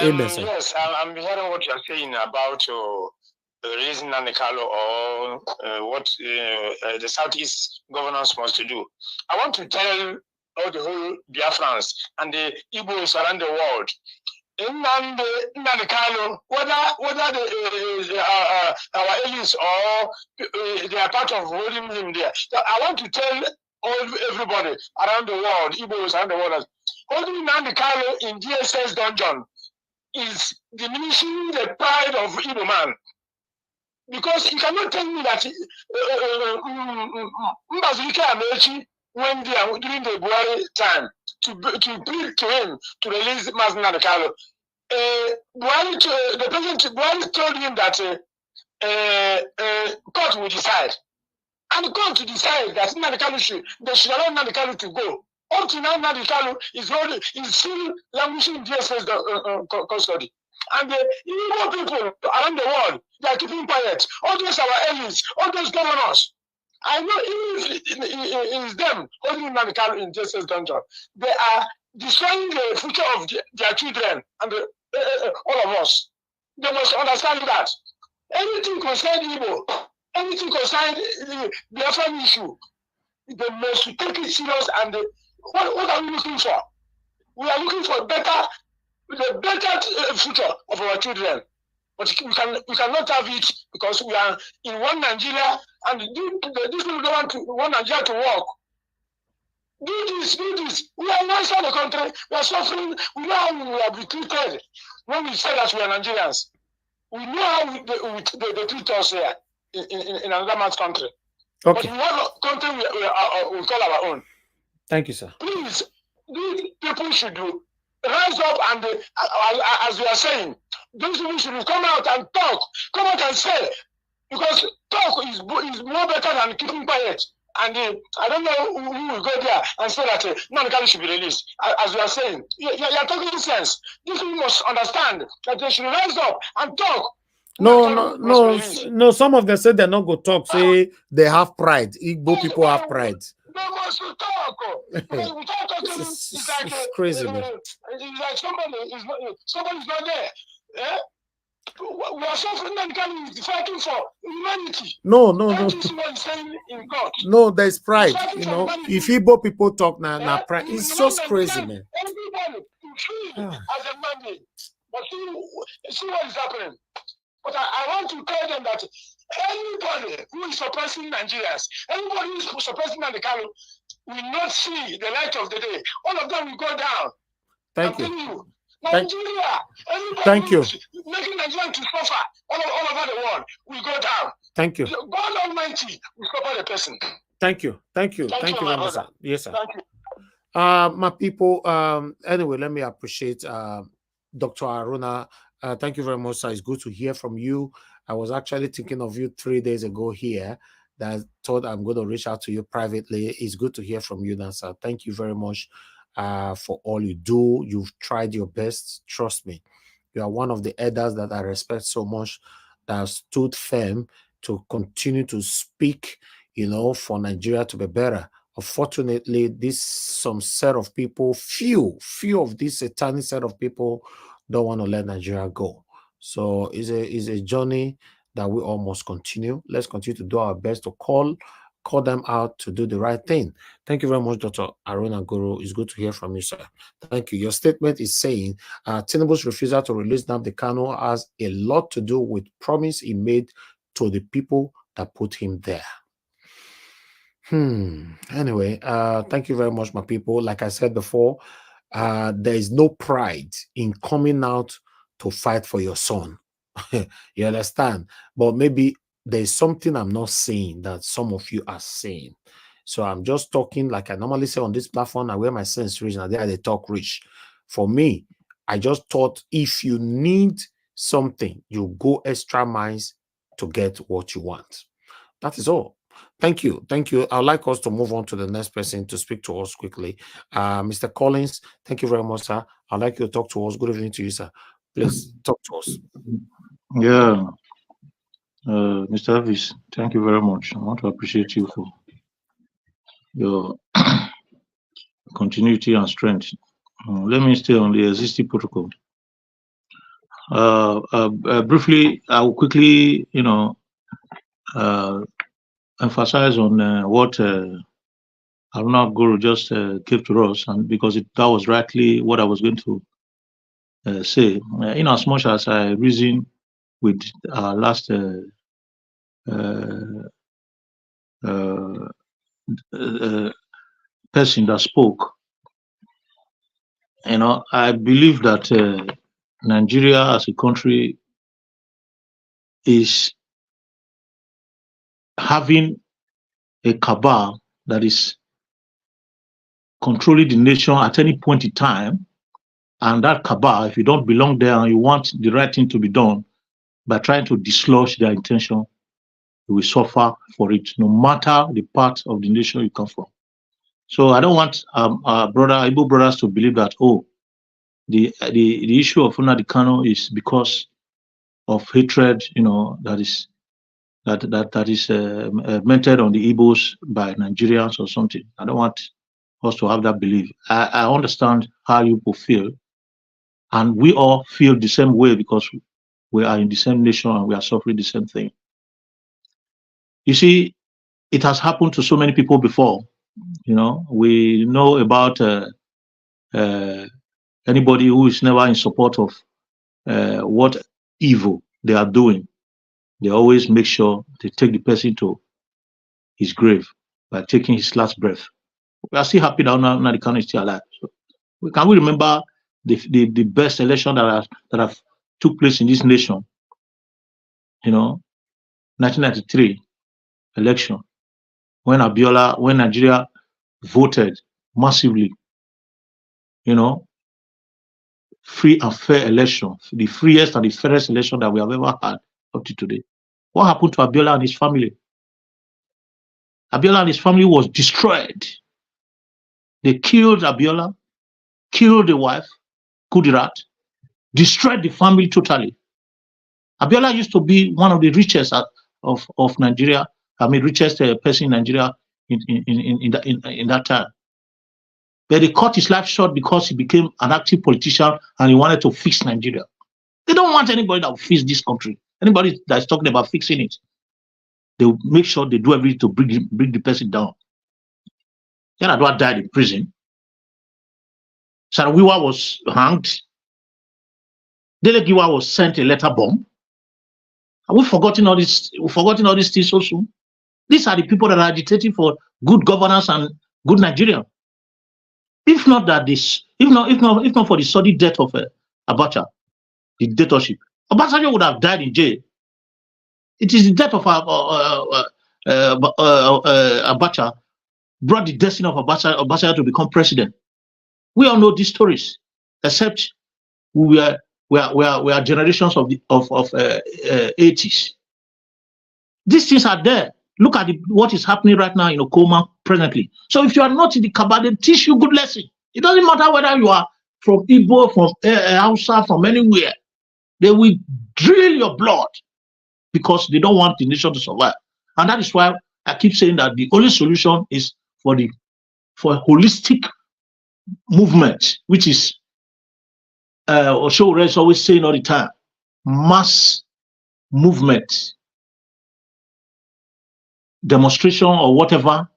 Amen, sir. Yes, I'm hearing what you're saying about raising Nanikalo or what the Southeast governors must do. I want to tell all the whole Biafrans and the Igbos around the world, Nanikalo, whether our aliens or they are part of holding him there. So I want to tell everybody around the world, Igbos around the world, holding Nanikalo in DSS dungeon is diminishing the pride of Igbo man. Because you cannot tell me that Mbazulike Amechi went there during the Buhari time to plead to him to release Mazen Nanikalo. The president Buhari told him that court will decide. And the court to decide that they should allow Nanikalo to go. Up to now, Nanikalo is still languishing in DSS custody. And the Igbo people around the world, they are keeping quiet. All those our allies, all those governors. I know even if it is them holding Nanikalo in DSS dungeon, they are destroying the future of their children and all of us. They must understand that. Anything concerning Igbo, anything concerning the Biafran issue, they must take it serious. And what are we looking for? We are looking for the better future of our children. But we cannot have it because we are in one Nigeria, and these people don't want Nigeria to work. Do this. We are outside the country. We are suffering. We know how we are treated when we say that we are Nigerians. We know how they treat us here in another man's country. Okay. But we have a country we call our own. Thank you, sir. Please, these people should rise up and, as we are saying, those people should come out and talk, come out and say, because talk is more better than keeping quiet. And I don't know who will go there and say that Nanikalo should be released. As we are saying, you're talking sense. These people must understand that they should rise up and talk. No. Some of them say they're not going to talk. Say they have pride. Igbo people have pride. They must talk. Because without talking, it's crazy, man. It's like somebody's not there. Yeah? We are suffering and fighting for humanity. No. What is saying in God? No, there's pride. You know, if Igbo people talk now, pride. It's just crazy, man. Everybody to feel as a man. But see what is happening. But I want to tell them that anybody who is suppressing Nigerians, anybody who is suppressing Nanikalo will not see the light of the day. All of them will go down. Thank you. Nigeria, everybody Thank you. making Nigerians to suffer all over the world will go down. Thank you. God Almighty will suffer the person. Thank you. Thank you my very much, sir. brother. Yes, sir. Thank you. My people, anyway, let me appreciate Dr. Aruna. Thank you very much, sir. It's good to hear from you. I was actually thinking of you 3 days ago here that I thought I'm going to reach out to you privately. It's good to hear from you now, sir. Thank you very much for all you do. You've tried your best. Trust me. You are one of the elders that I respect so much that have stood firm to continue to speak, you know, for Nigeria to be better. Unfortunately, some set of people, few of this satanic set of people don't want to let Nigeria go. So it's a journey that we all must continue. Let's continue to do our best to call call them out to do the right thing. Thank you very much, Dr. Aruna Guru. It's good to hear from you, sir. Thank you. Your statement is saying Tinubu's refusal to release Nnamdi Kanu has a lot to do with promise he made to the people that put him there. Anyway, thank you very much, my people. Like I said before, there is no pride in coming out to fight for your son. You understand? But maybe there's something I'm not saying that some of you are saying. So I'm just talking like I normally say on this platform. I wear my sense rich, and there they talk rich. For me, I just thought if you need something, you go extra miles to get what you want. That is all. Thank you. Thank you. I'd like us to move on to the next person to speak to us quickly. Mr. Collins, thank you very much, sir. I'd like you to talk to us. Good evening to you, sir. Please talk to us. Yeah. Mr. Elvis, thank you very much. I want to appreciate you for your continuity and strength. Let me stay on the existing protocol. Briefly, I will quickly, emphasize on what Aruna Guru just gave to us, and because that was rightly what I was going to say. In as much as I reason with our last person that spoke, I believe that Nigeria as a country is having a cabal that is controlling the nation at any point in time. And that cabal, if you don't belong there and you want the right thing to be done, by trying to dislodge their intention, you will suffer for it, no matter the part of the nation you come from. So I don't want our Igbo brothers to believe that, the issue of Nnamdi Kanu is because of hatred, that is meted on the Igbos by Nigerians or something. I don't want us to have that belief. I understand how you people feel, and we all feel the same way because we are in the same nation and we are suffering the same thing. You see, it has happened to so many people before. We know about anybody who is never in support of what evil they are doing. They always make sure they take the person to his grave by taking his last breath. We are still happy that Nnamdi Kanu is still alive. So can we remember the best election that have took place in this nation? 1993 election, when Nigeria voted massively, free and fair election, the freest and the fairest election that we have ever had up to today. What happened to Abiola and his family? Abiola and his family was destroyed. They killed Abiola, killed the wife, Kudirat, destroyed the family totally. Abiola used to be one of the richest of Nigeria. Richest person in Nigeria in that time. But they cut his life short because he became an active politician and he wanted to fix Nigeria. They don't want anybody that will fix this country. Anybody that's talking about fixing it, they will make sure they do everything to bring the person down. Yaradua died in prison. Sarawiwa was hanged. Delegiwa was sent a letter bomb. Have we forgotten all this? We've forgotten all these things so soon. These are the people that are agitating for good governance and good Nigeria. If not that if not for the sudden death of Abacha, the dictatorship, Abacha would have died in jail. It is the death of Abacha brought the destiny of Abacha to become president. We all know these stories, except we are generations of the 80s. These things are there. Look at what is happening right now in Okoma presently. So if you are not in the cabal, they teach you good lesson. It doesn't matter whether you are from Igbo, from Hausa, from anywhere. They will drill your blood because they don't want the nation to survive. And that is why I keep saying that the only solution is for a holistic movement, which is Osho is always saying all the time, mass movement. demonstration or whatever.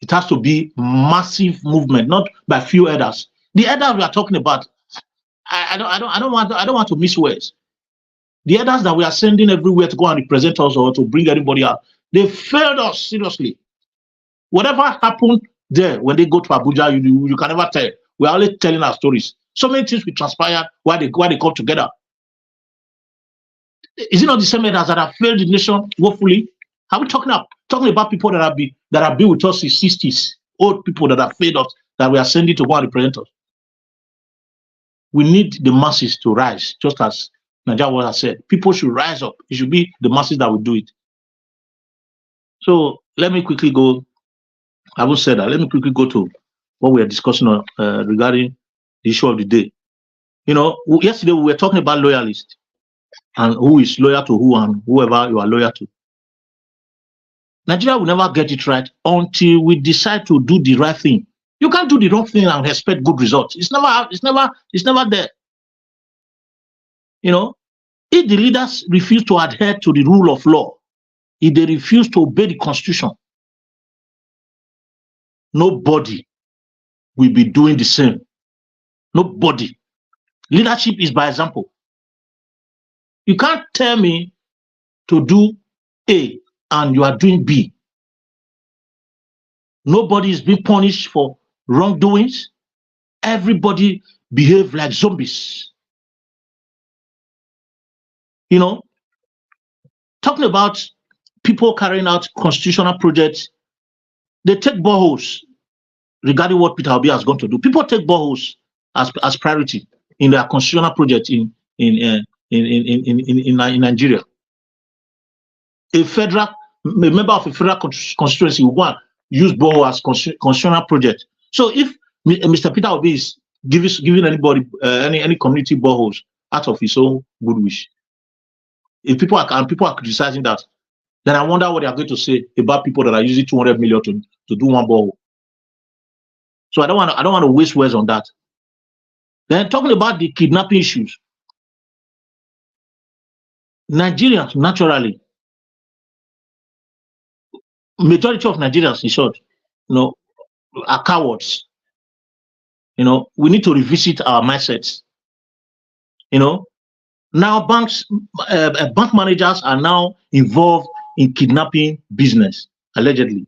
It has to be massive movement, not by few elders. The elders we are talking about, I don't want to miss words. The elders that we are sending everywhere to go and represent us or to bring everybody out, they failed us seriously. Whatever happened there when they go to Abuja, you can never tell. We are only telling our stories. So many things will transpire while they come together. Is it not the same elders that have failed the nation woefully? Are we talking about people that have been with us since 60s, old people that have failed us, that we are sending to go and represent us? We need the masses to rise, just as Nigeria has said. People should rise up. It should be the masses that will do it. So let me quickly go. I will say that. Let me quickly go to what we are discussing regarding the issue of the day. You know, yesterday we were talking about loyalists and who is loyal to who and whoever you are loyal to. Nigeria will never get it right until we decide to do the right thing. You can't do the wrong thing and expect good results. It's never there. You know, if the leaders refuse to adhere to the rule of law, if they refuse to obey the constitution, nobody will be doing the same. Nobody. Leadership is by example. You can't tell me to do A and you are doing B. Nobody is being punished for wrongdoings. Everybody behave like zombies. You know, talking about people carrying out constitutional projects, they take boreholes regarding what Peter Obi has gone to do. People take boreholes as priority in their constitutional project in Nigeria. A member of a federal constituency will go and use borehole as constitutional project. So if Mr. Peter Obi is giving anybody any community boreholes out of his own good wish, if people are criticizing that, then I wonder what they are going to say about people that are using 200 million to do one borehole. So I don't want to waste words on that. Then talking about the kidnapping issues, Nigerians naturally, majority of Nigerians, in short, you know, are cowards. You know, we need to revisit our mindsets. You know, now bank managers are now involved in kidnapping business, allegedly.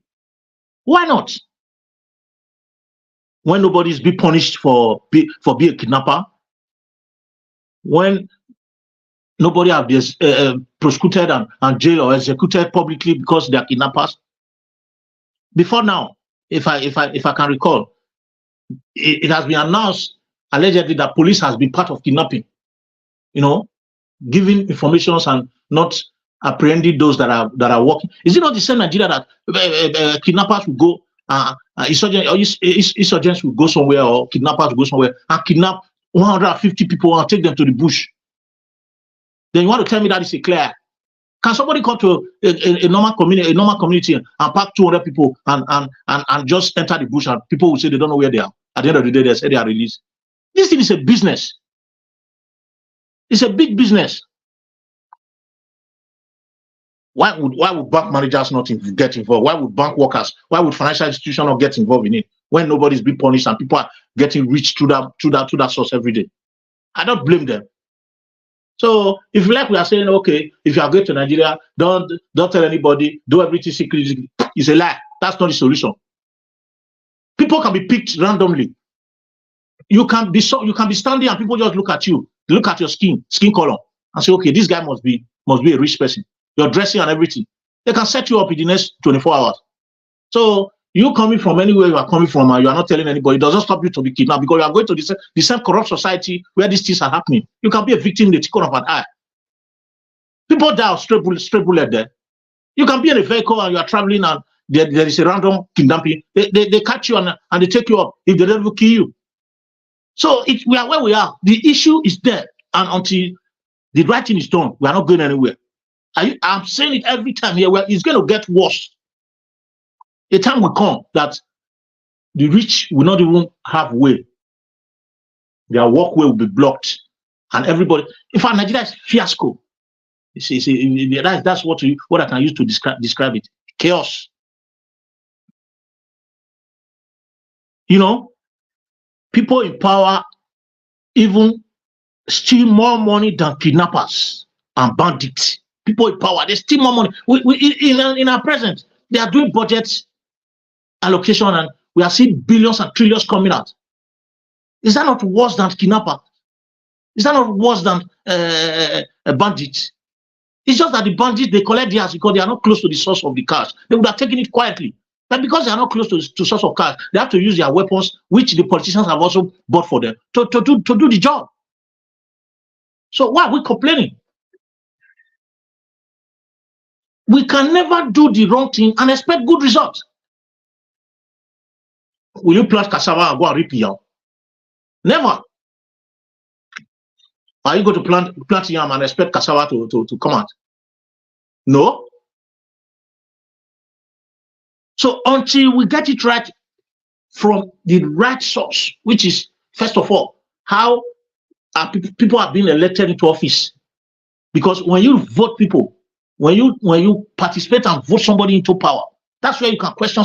Why not? When nobody's being punished for being a kidnapper, when nobody have been prosecuted and jailed or executed publicly because they are kidnappers. Before now, if I can recall, it has been announced allegedly that police has been part of kidnapping. You know, giving information and not apprehending those that are working. Is it not the same Nigeria that kidnappers will go, insurgents will go somewhere, or kidnappers will go somewhere and kidnap 150 people and take them to the bush? Then you want to tell me that is a clear? Can somebody come to a normal community and pack 200 people and just enter the bush and people will say they don't know where they are? At the end of the day, they say they are released. This thing is a business. It's a big business. Why would bank managers not get involved? Why would bank workers? Why would financial institutions not get involved in it when nobody's being punished and people are getting rich through that source every day? I don't blame them. So if like we are saying, okay, if you are going to Nigeria, don't tell anybody, do everything secretly. It's a lie. That's not the solution. People can be picked randomly. You can be standing and people just look at you, look at your skin color, and say, okay, this guy must be a rich person. Your dressing and everything. They can set you up in the next 24 hours. So you coming from anywhere you are coming from, and you are not telling anybody, it doesn't stop you to be kidnapped, because you are going to the same corrupt society where these things are happening. You can be a victim in the tickle of an eye. People die of straight bullet there. You can be in a vehicle and you are traveling and there is a random kidnapping. They catch you and they take you up if they don't even kill you. So we are where we are. The issue is there, and until the right thing is done, we are not going anywhere. I'm saying it every time here, where it's going to get worse. A time will come that the rich will not even have way. Their walkway will be blocked, and everybody. In fact, Nigeria is fiasco. That's what I can use to describe it. chaos. You know, people in power even steal more money than kidnappers and bandits. People in power, they steal more money. In our present, they are doing budget allocation and we are seeing billions and trillions coming out. Is that not worse than kidnapper? Is that not worse than a bandit? It's just that the bandits, they collect theirs because they are not close to the source of the cash. They would have taken it quietly. But because they are not close to source of cash, they have to use their weapons, which the politicians have also bought for them, to do the job. So why are we complaining? We can never do the wrong thing and expect good results. Will you plant cassava and go and reap yam? Never. Are you going to plant yam and expect cassava to come out? No. So until we get it right from the right source, which is, first of all, how are people are being elected into office. Because when you vote people, when you participate and vote somebody into power, that's where you can question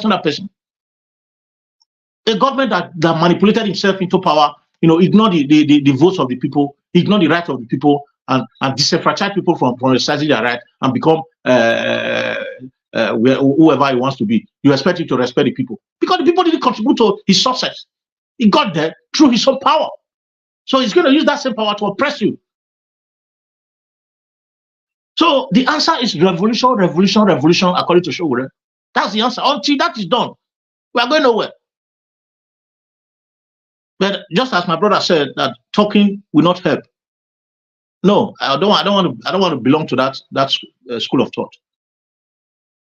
that person. A government that manipulated himself into power, ignore the votes of the people, ignore the right of the people, and disenfranchise people from exercising their right and become whoever he wants to be. You expect him to respect the people because the people didn't contribute to his success. He got there through his own power. So he's going to use that same power to oppress you. So the answer is revolution, revolution, revolution, according to Shogure. That's the answer. Until that is done, we are going nowhere. But just as my brother said, that talking will not help. No, I don't want to belong to that school of thought.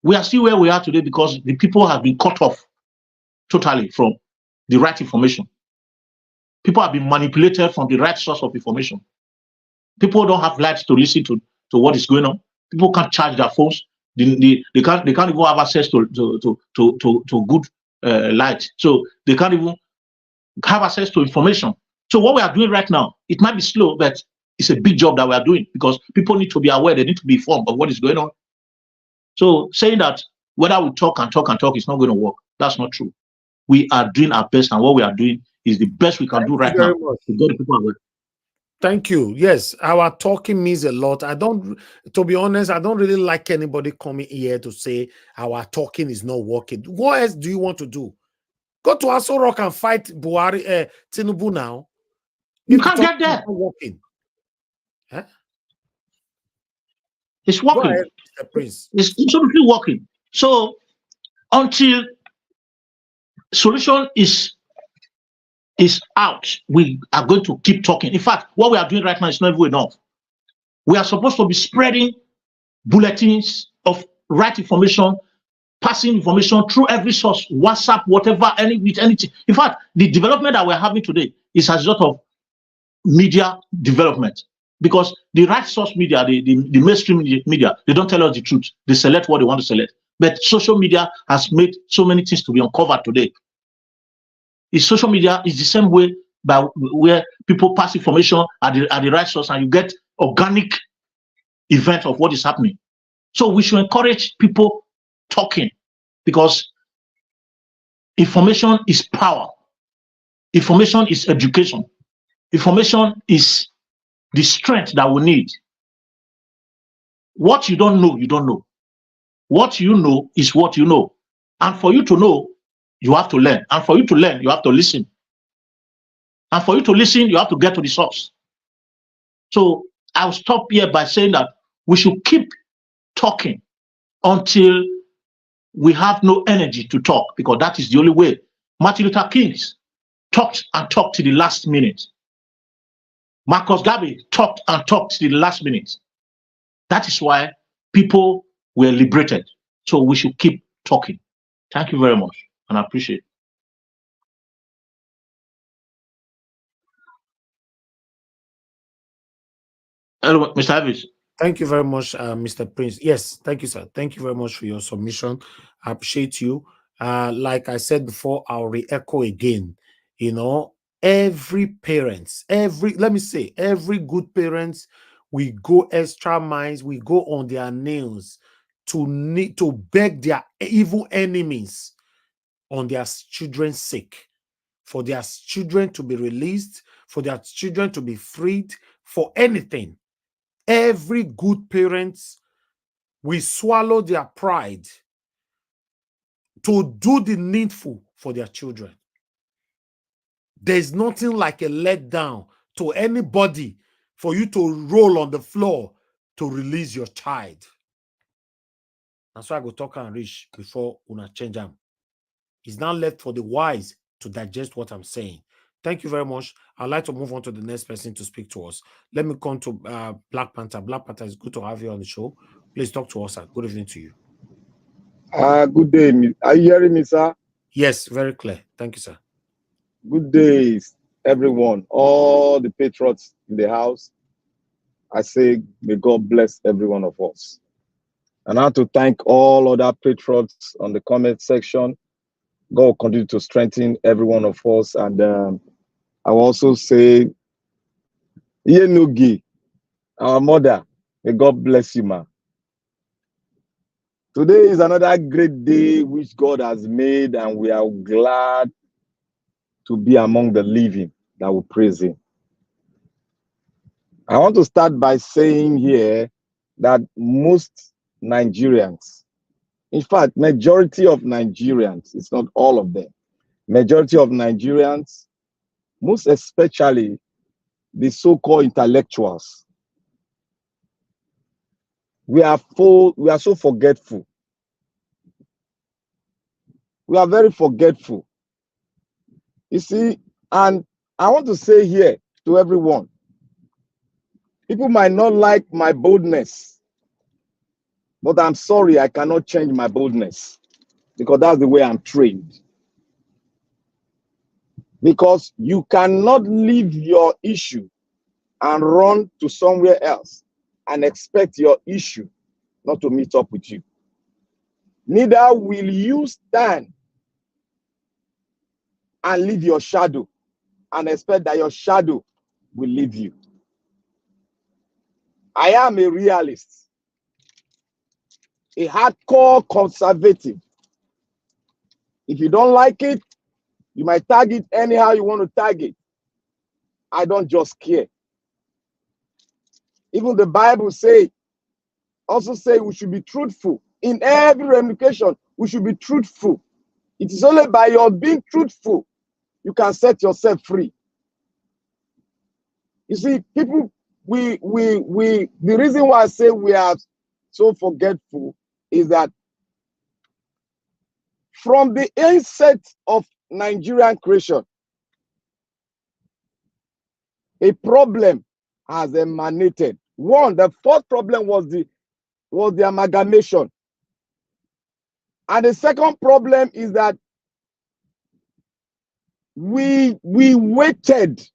We are still where we are today because the people have been cut off totally from the right information. People have been manipulated from the right source of information. People don't have lights to listen to what is going on. People can't charge their phones. They can't even have access to good light. So they can't even have access to information. So what we are doing right now, it might be slow, but it's a big job that we are doing because people need to be aware. They need to be informed of what is going on. So saying that whether we talk and talk and talk is not going to work, that's not true. We are doing our best, and what we are doing is the best we can do right now to get the people aware. Thank you. Yes, our talking means a lot. To be honest, I don't really like anybody coming here to say our talking is not working. What else do you want to do? Go to Aso Rock and fight Buhari, Tinubu now. You can't get there. Working. Huh? It's working. Ahead, Mr. Prince. It's absolutely working. So until solution is out, we are going to keep talking. In fact, what we are doing right now is not even enough. We are supposed to be spreading bulletins of right information, passing information through every source, WhatsApp, whatever, anything. In fact, the development that we're having today is as a result of media development. Because the right source media, the mainstream media, they don't tell us the truth. They select what they want to select. But social media has made so many things to be uncovered today. Social media is the same way by where people pass information at the right source and you get organic event of what is happening. So we should encourage people talking because information is power. Information is education. Information is the strength that we need. What you don't know, you don't know. What you know is what you know. And for you to know, you have to learn. And for you to learn, you have to listen. And for you to listen, you have to get to the source. So I'll stop here by saying that we should keep talking until we have no energy to talk, because that is the only way. Martin Luther King talked and talked to the last minute. Marcus Garvey talked and talked to the last minute. That is why people were liberated. So we should keep talking. Thank you very much, and I appreciate it. Hello, Mr. Davis. Thank you very much, Mr. Prince. Yes, thank you, sir. Thank you very much for your submission. I appreciate you. Like I said before, I'll re-echo again. Every parents, every good parents, we go extra miles, we go on their nails to beg their evil enemies on their children's sake, for their children to be released, for their children to be freed, for anything. Every good parent will swallow their pride to do the needful for their children. There's nothing like a letdown to anybody for you to roll on the floor to release your child. That's why I go talk and reach before una change them. It's now left for the wise to digest what I'm saying. Thank you very much. I'd like to move on to the next person to speak to us. Let me come to Black Panther. Black Panther, it's good to have you on the show. Please talk to us, sir. Good evening to you. Good day. Are you hearing me, sir? Yes, very clear. Thank you, sir. Good days, everyone. All the patriots in the house. I say, may God bless every one of us. And I have to thank all other patriots on the comment section. God will continue to strengthen every one of us. And I will also say, Yenugi, our mother, may God bless you, ma. Today is another great day which God has made, and we are glad to be among the living that will praise Him. I want to start by saying here that most Nigerians, in fact, majority of Nigerians, it's not all of them, majority of Nigerians, most especially the so-called intellectuals, we are so forgetful. We are very forgetful. You see, and I want to say here to everyone, people might not like my boldness, but I'm sorry, I cannot change my boldness because that's the way I'm trained. Because you cannot leave your issue and run to somewhere else and expect your issue not to meet up with you. Neither will you stand and leave your shadow and expect that your shadow will leave you. I am a realist, a hardcore conservative. If you don't like it, you might tag it anyhow you want to tag it. I don't just care. Even the Bible also say we should be truthful. In every ramification, we should be truthful. It is only by your being truthful you can set yourself free. You see, people, the reason why I say we are so forgetful is that from the onset of Nigerian creation, a problem has emanated. One, the first problem was the amalgamation. And the second problem is that we waited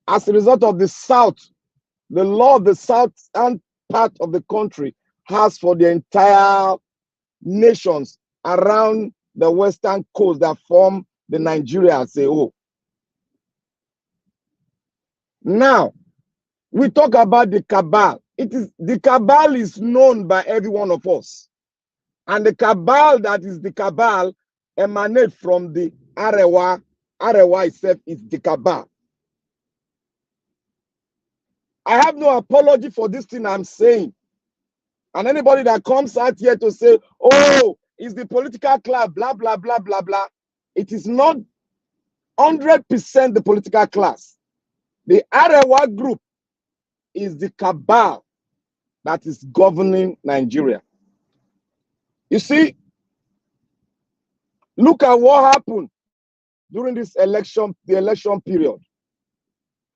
as a result of the South, the law of the southern part of the country has for the entire nations around the western coast that form the Nigeria as a whole. Now, we talk about the cabal. The cabal is known by every one of us. And the cabal that is the cabal emanates from the Arewa. Arewa itself is the cabal. I have no apology for this thing I'm saying. And anybody that comes out here to say, oh, it's the political club, blah, blah, blah, blah, blah. It is not 100% the political class. The Arewa group is the cabal that is governing Nigeria. You see, look at what happened during this election, the election period.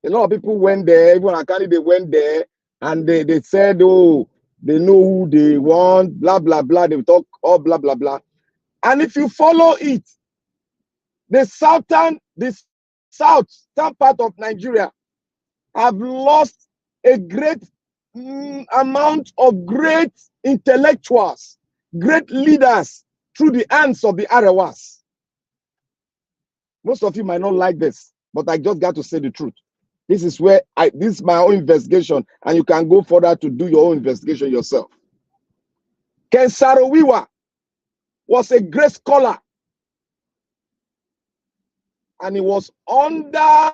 A lot of people went there, even a candidate went there, and they said, oh, they know who they want, blah, blah, blah. They talk all blah, blah, blah. And if you follow it, the southern part of Nigeria have lost a great amount of great intellectuals, great leaders through the hands of the Arewas. Most of you might not like this, but I just got to say the truth. This is where this is my own investigation, and you can go further to do your own investigation yourself. Ken Saro-Wiwa was a great scholar, and he was under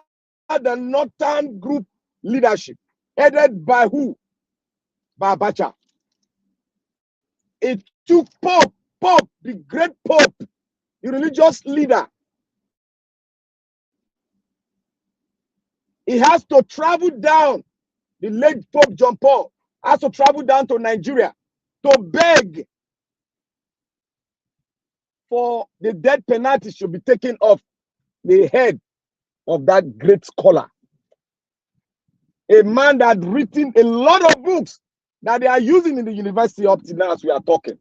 the Northern Group leadership, headed by who? By Abacha. It took Pope, the great Pope, the religious leader. He has to travel down, the late Pope John Paul has to travel down to Nigeria to beg for the death penalty should be taken off the head of that great scholar. A man that had written a lot of books that they are using in the university up to now as we are talking.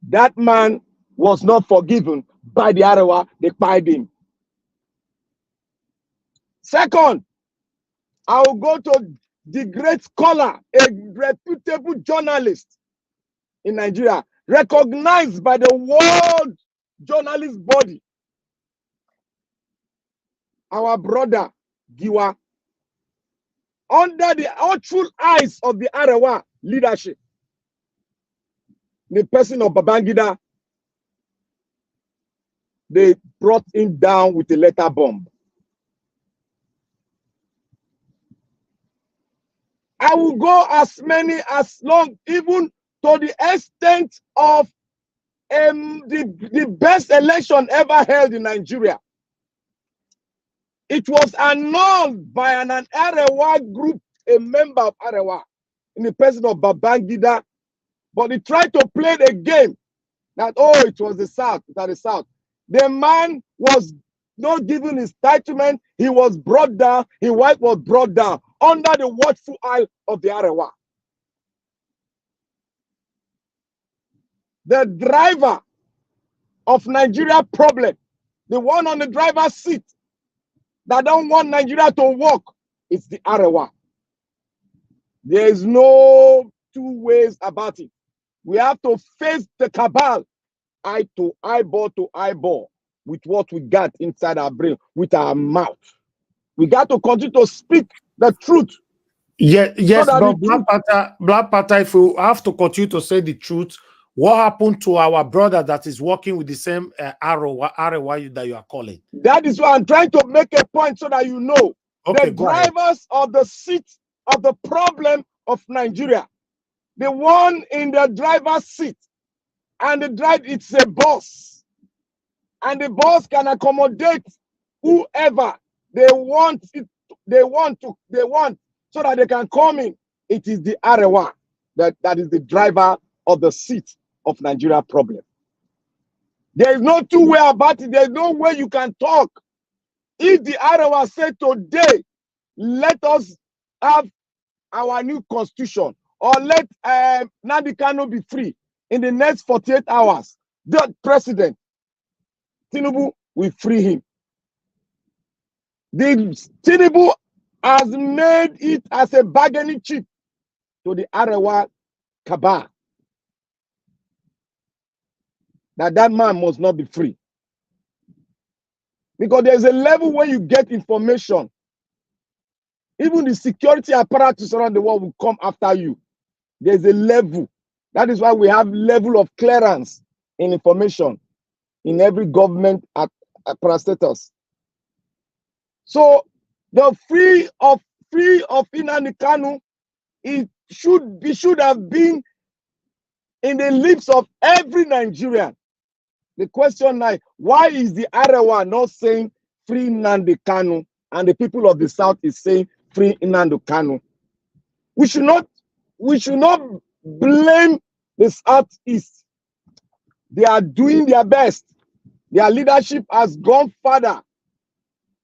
That man was not forgiven by the Arewa, they fired him. Second, I will go to the great scholar, a reputable journalist in Nigeria, recognized by the world journalist body. Our brother, Giwa, under the watchful eyes of the Arewa leadership, the person of Babangida, they brought him down with a letter bomb. I will go as long, even to the extent of the best election ever held in Nigeria. It was annulled by an Arewa group, a member of Arewa, in the person of Babangida, but he tried to play the game that, oh, it was the South, it was the South. The man was not given his entitlement, he was brought down, his wife was brought down under the watchful eye of the Arewa. The driver of Nigeria problem, the one on the driver's seat that don't want Nigeria to work, is the Arewa. There is no two ways about it. We have to face the cabal eye to eyeball with what we got inside our brain, with our mouth. We got to continue to speak the truth. Yeah, yes, so but Black Panther, if we have to continue to say the truth, what happened to our brother that is working with the same Arewa that you are calling? That is why I'm trying to make a point so that you know. Okay, the drivers of the seat of the problem of Nigeria, the one in the driver's seat, and the drive, it's a boss. And the boss can accommodate whoever they want, so that they can come in. It is the Arewa that is the driver of the seat of Nigeria problem. There is no two way about it. There is no way you can talk. If the Arewa said today, let us have our new constitution, or let Nnamdi Kanu be free in the next 48 hours, the president, Tinubu, will free him. Tinubu has made it as a bargaining chip to the Arewa cabal. That man must not be free. Because there's a level where you get information. Even the security apparatus around the world will come after you. There's a level. That is why we have level of clearance in information in every government parastatus. So the free of Nnamdi Kanu, it should have been in the lips of every Nigerian. The question now, why is the Arewa not saying free Nnamdi Kanu and the people of the South is saying free Nnamdi Kanu? We should not blame the Southeast. They are doing their best. Their leadership has gone further.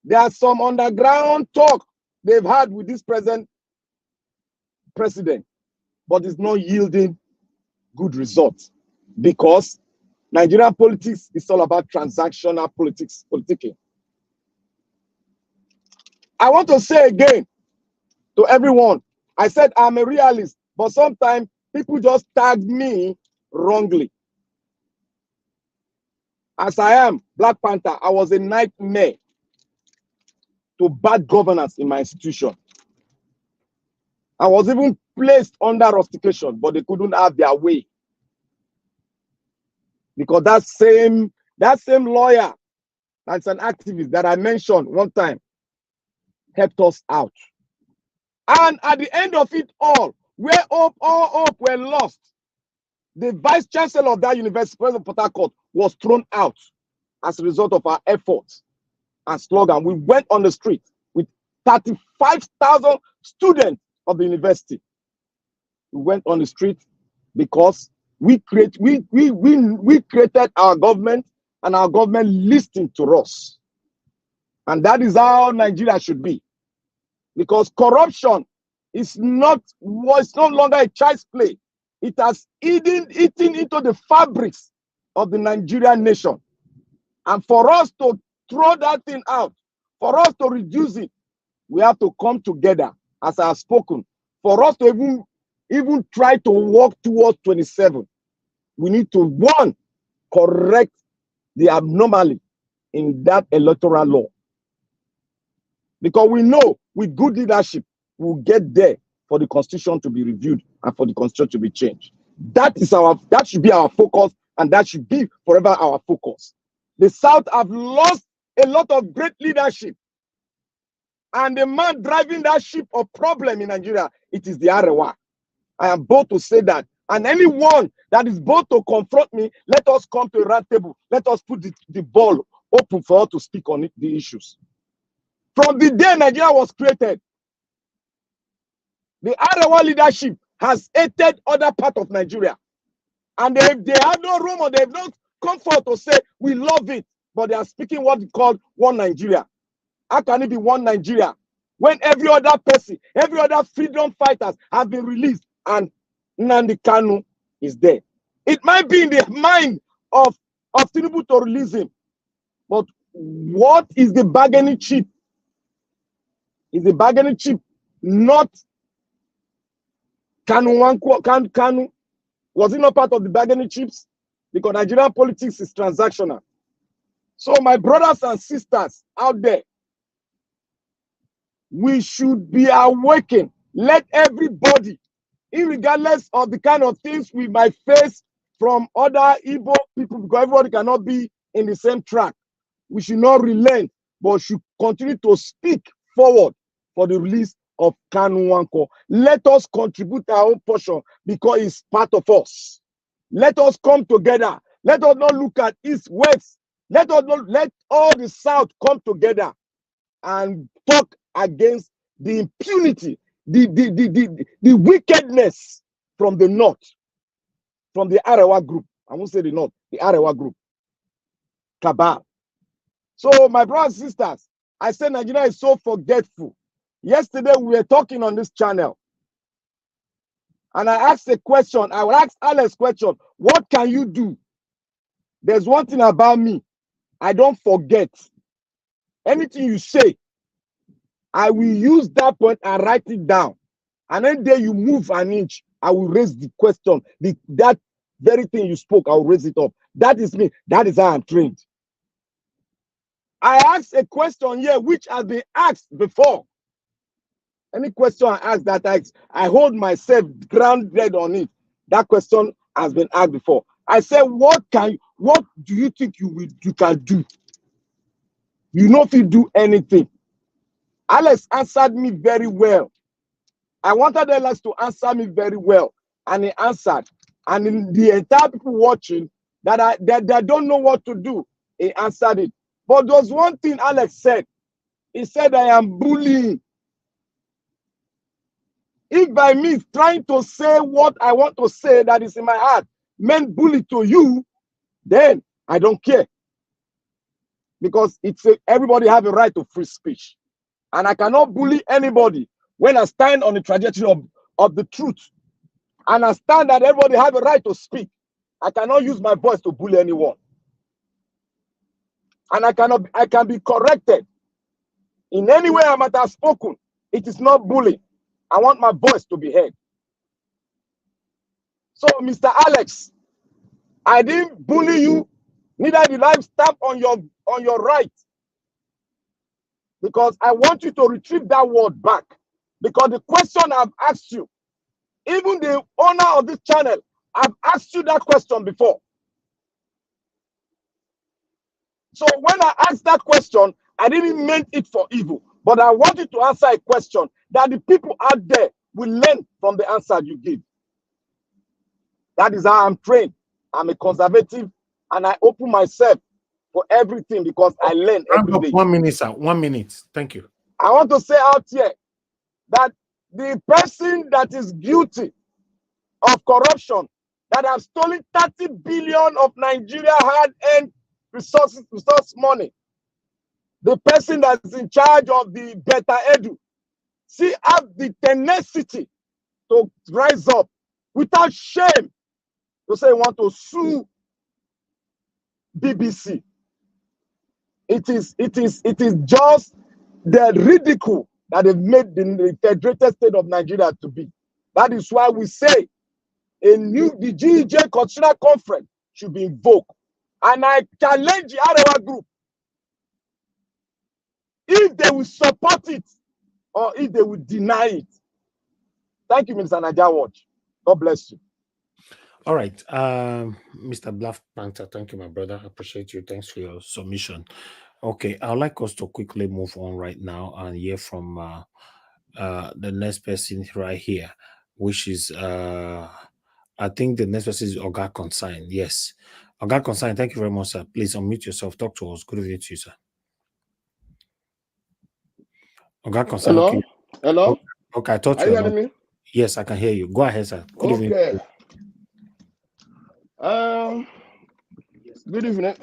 There are some underground talk they've had with this present president, but it's not yielding good results because Nigerian politics is all about transactional politicking. I want to say again to everyone, I said I'm a realist, but sometimes people just tag me wrongly. As I am, Black Panther, I was a nightmare to bad governance in my institution. I was even placed under rustication, but they couldn't have their way. Because that same lawyer, that's an activist that I mentioned one time, helped us out. And at the end of it all, where all hope were lost, the vice chancellor of that university, President Port Harcourt, was thrown out as a result of our efforts and slogan. We went on the street with 35,000 students of the university. We went on the street because we created our government, and our government listened to us. And that is how Nigeria should be. Because corruption is no longer a child's play. It has eaten into the fabrics of the Nigerian nation. And for us to throw that thing out, for us to reduce it, we have to come together, as I have spoken. For us to even try to walk towards 27, we need to, one, correct the anomaly in that electoral law. Because we know with good leadership, we'll get there for the constitution to be reviewed and for the constitution to be changed. That should be our focus, and that should be forever our focus. The South have lost a lot of great leadership. And the man driving that ship of problem in Nigeria, it is the Arewa. I am bold to say that. And anyone that is bold to confront me, let us come to a round table. Let us put the ball open for us to speak on the issues. From the day Nigeria was created, the Arewa leadership has hated other part of Nigeria. And they have no room, or they have no comfort to say, we love it. But they are speaking what we call one Nigeria. How can it be one Nigeria when every other person, every other freedom fighters have been released and Nnamdi Kanu is there? It might be in the mind of Tinubu to release him. But what is the bargaining chip? Is the bargaining chip not Kanu? Was it not part of the bargaining chips? Because Nigerian politics is transactional. So my brothers and sisters out there, we should be awakened. Let everybody, regardless of the kind of things we might face from other Igbo people, because everybody cannot be in the same track, we should not relent, but should continue to speak forward for the release of Kanu Nwankwo. Let us contribute our own portion because it's part of us. Let us come together. Let us not look at East, West. Let all the South come together and talk against the impunity, the wickedness from the North, from the Arewa group. I won't say the North, the Arewa group. Cabal. So my brothers and sisters, I said Nigeria is so forgetful. Yesterday we were talking on this channel, and I asked a question. I will ask Alex a question. What can you do? There's one thing about me. I don't forget. Anything you say, I will use that point and write it down. And then there you move an inch, I will raise the question. That very thing you spoke, I will raise it up. That is me. That is how I'm trained. I asked a question here which has been asked before. Any question I ask that I hold myself grounded on it. That question has been asked before. I said, what do you think you can do? You know if you do anything. Alex answered me very well. I wanted Alex to answer me very well, and he answered. And in the entire people watching that don't know what to do, he answered it. But there was one thing Alex said. He said, I am bullying. If by me trying to say what I want to say that is in my heart meant bully to you, then I don't care. Because everybody have a right to free speech. And I cannot bully anybody when I stand on the trajectory of the truth. And I stand that everybody have a right to speak. I cannot use my voice to bully anyone. And I can be corrected. In any way I might have spoken, it is not bullying. I want my voice to be heard. So, Mr. Alex, I didn't bully you, neither did I stamp on your right. Because I want you to retrieve that word back. Because the question I've asked you, even the owner of this channel, I've asked you that question before. So when I asked that question, I didn't mean it for evil, but I want you to answer a question that the people out there will learn from the answer you give. That is how I'm trained. I'm a conservative, and I open myself for everything because I learn every day. 1 minute, sir. 1 minute. Thank you. I want to say out here that the person that is guilty of corruption, that have stolen 30 billion of Nigeria hard-earned resource money, the person that's in charge of the Beta Edu, have the tenacity to rise up without shame to say want to sue BBC. It is just the ridicule that they've made the Federated State of Nigeria to be. That is why we say the GEJ Constitutional Conference should be invoked. And I challenge the Arewa group, if they will support it or if they will deny it. Thank you, Mr. Naija Watch. God bless you. All right, Mr. Black Panther, thank you, my brother. I appreciate you. Thanks for your submission. Okay, I'd like us to quickly move on right now and hear from the next person right here, which is, I think the next person is Oga Consign. Yes. Oga Consign, thank you very much, sir. Please unmute yourself. Talk to us. Good evening to you, sir. Oga Consign. Hello? Okay. Hello? Okay, I thought Are you hearing me? Yes, I can hear you. Go ahead, sir. Good evening. Okay. Good evening.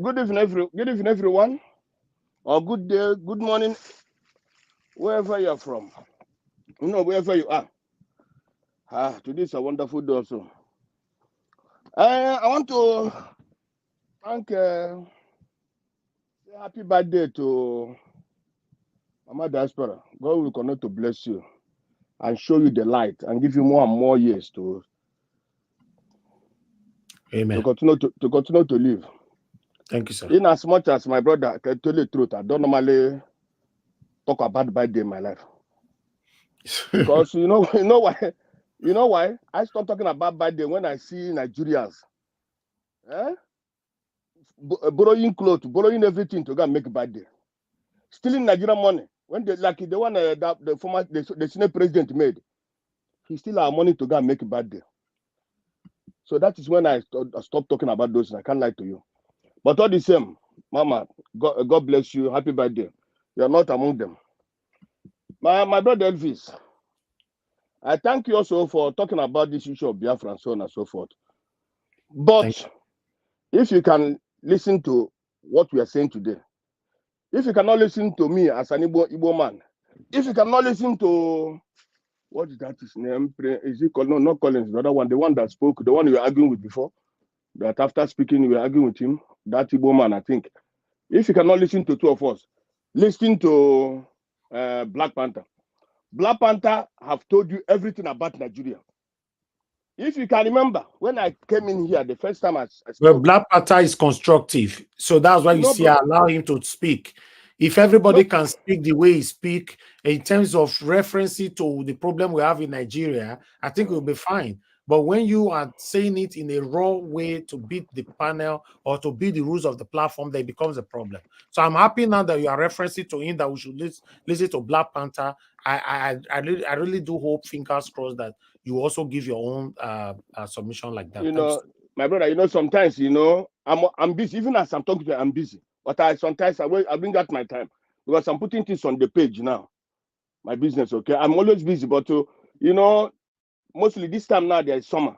Good evening, everyone. Or good day, good morning, wherever you're from. Wherever you are. Today is a wonderful day also. I want to thank say happy birthday to Mama Diaspora. God will continue to bless you and show you the light and give you more and more years to Amen. To continue to live. Thank you, sir. In as much as my brother can tell you the truth, I don't normally talk about birthday in my life. Because you know why? I stop talking about birthday when I see Nigerians borrowing clothes, borrowing everything to go and make birthday. Stealing Nigerian money. When they like the one that the former the Senate president made, he steal our money to go and make a birthday. So that is when I stopped talking about those. I can't lie to you. But all the same, Mama, God bless you. Happy birthday. You're not among them. My brother Elvis, I thank you also for talking about this issue of Biafra and so on and so forth. But if you can listen to what we are saying today, if you cannot listen to me as an Igbo man, if you cannot listen to what is that his name? Is he called? No, not Collins, the other one, the one that spoke, the one you were arguing with before. That after speaking, you were arguing with him. That Igbo man, I think. If you cannot listen to two of us, listen to Black Panther. Black Panther have told you everything about Nigeria. If you can remember, when I came in here the first time I spoke. Well, Black Panther is constructive. So that's why you see I allow him to speak. If everybody can speak the way he speak in terms of referencing to the problem we have in Nigeria, I think we'll be fine. But when you are saying it in a raw way to beat the panel or to beat the rules of the platform, then it becomes a problem. So I'm happy now that you are referencing to him that we should listen to Black Panther. I really do hope, fingers crossed, that you also give your own submission like that. You know, my brother, sometimes, I'm busy. Even as I'm talking to you, I'm busy. But sometimes I bring out my time because I'm putting things on the page now. My business, okay? I'm always busy, but, mostly this time now, there is summer.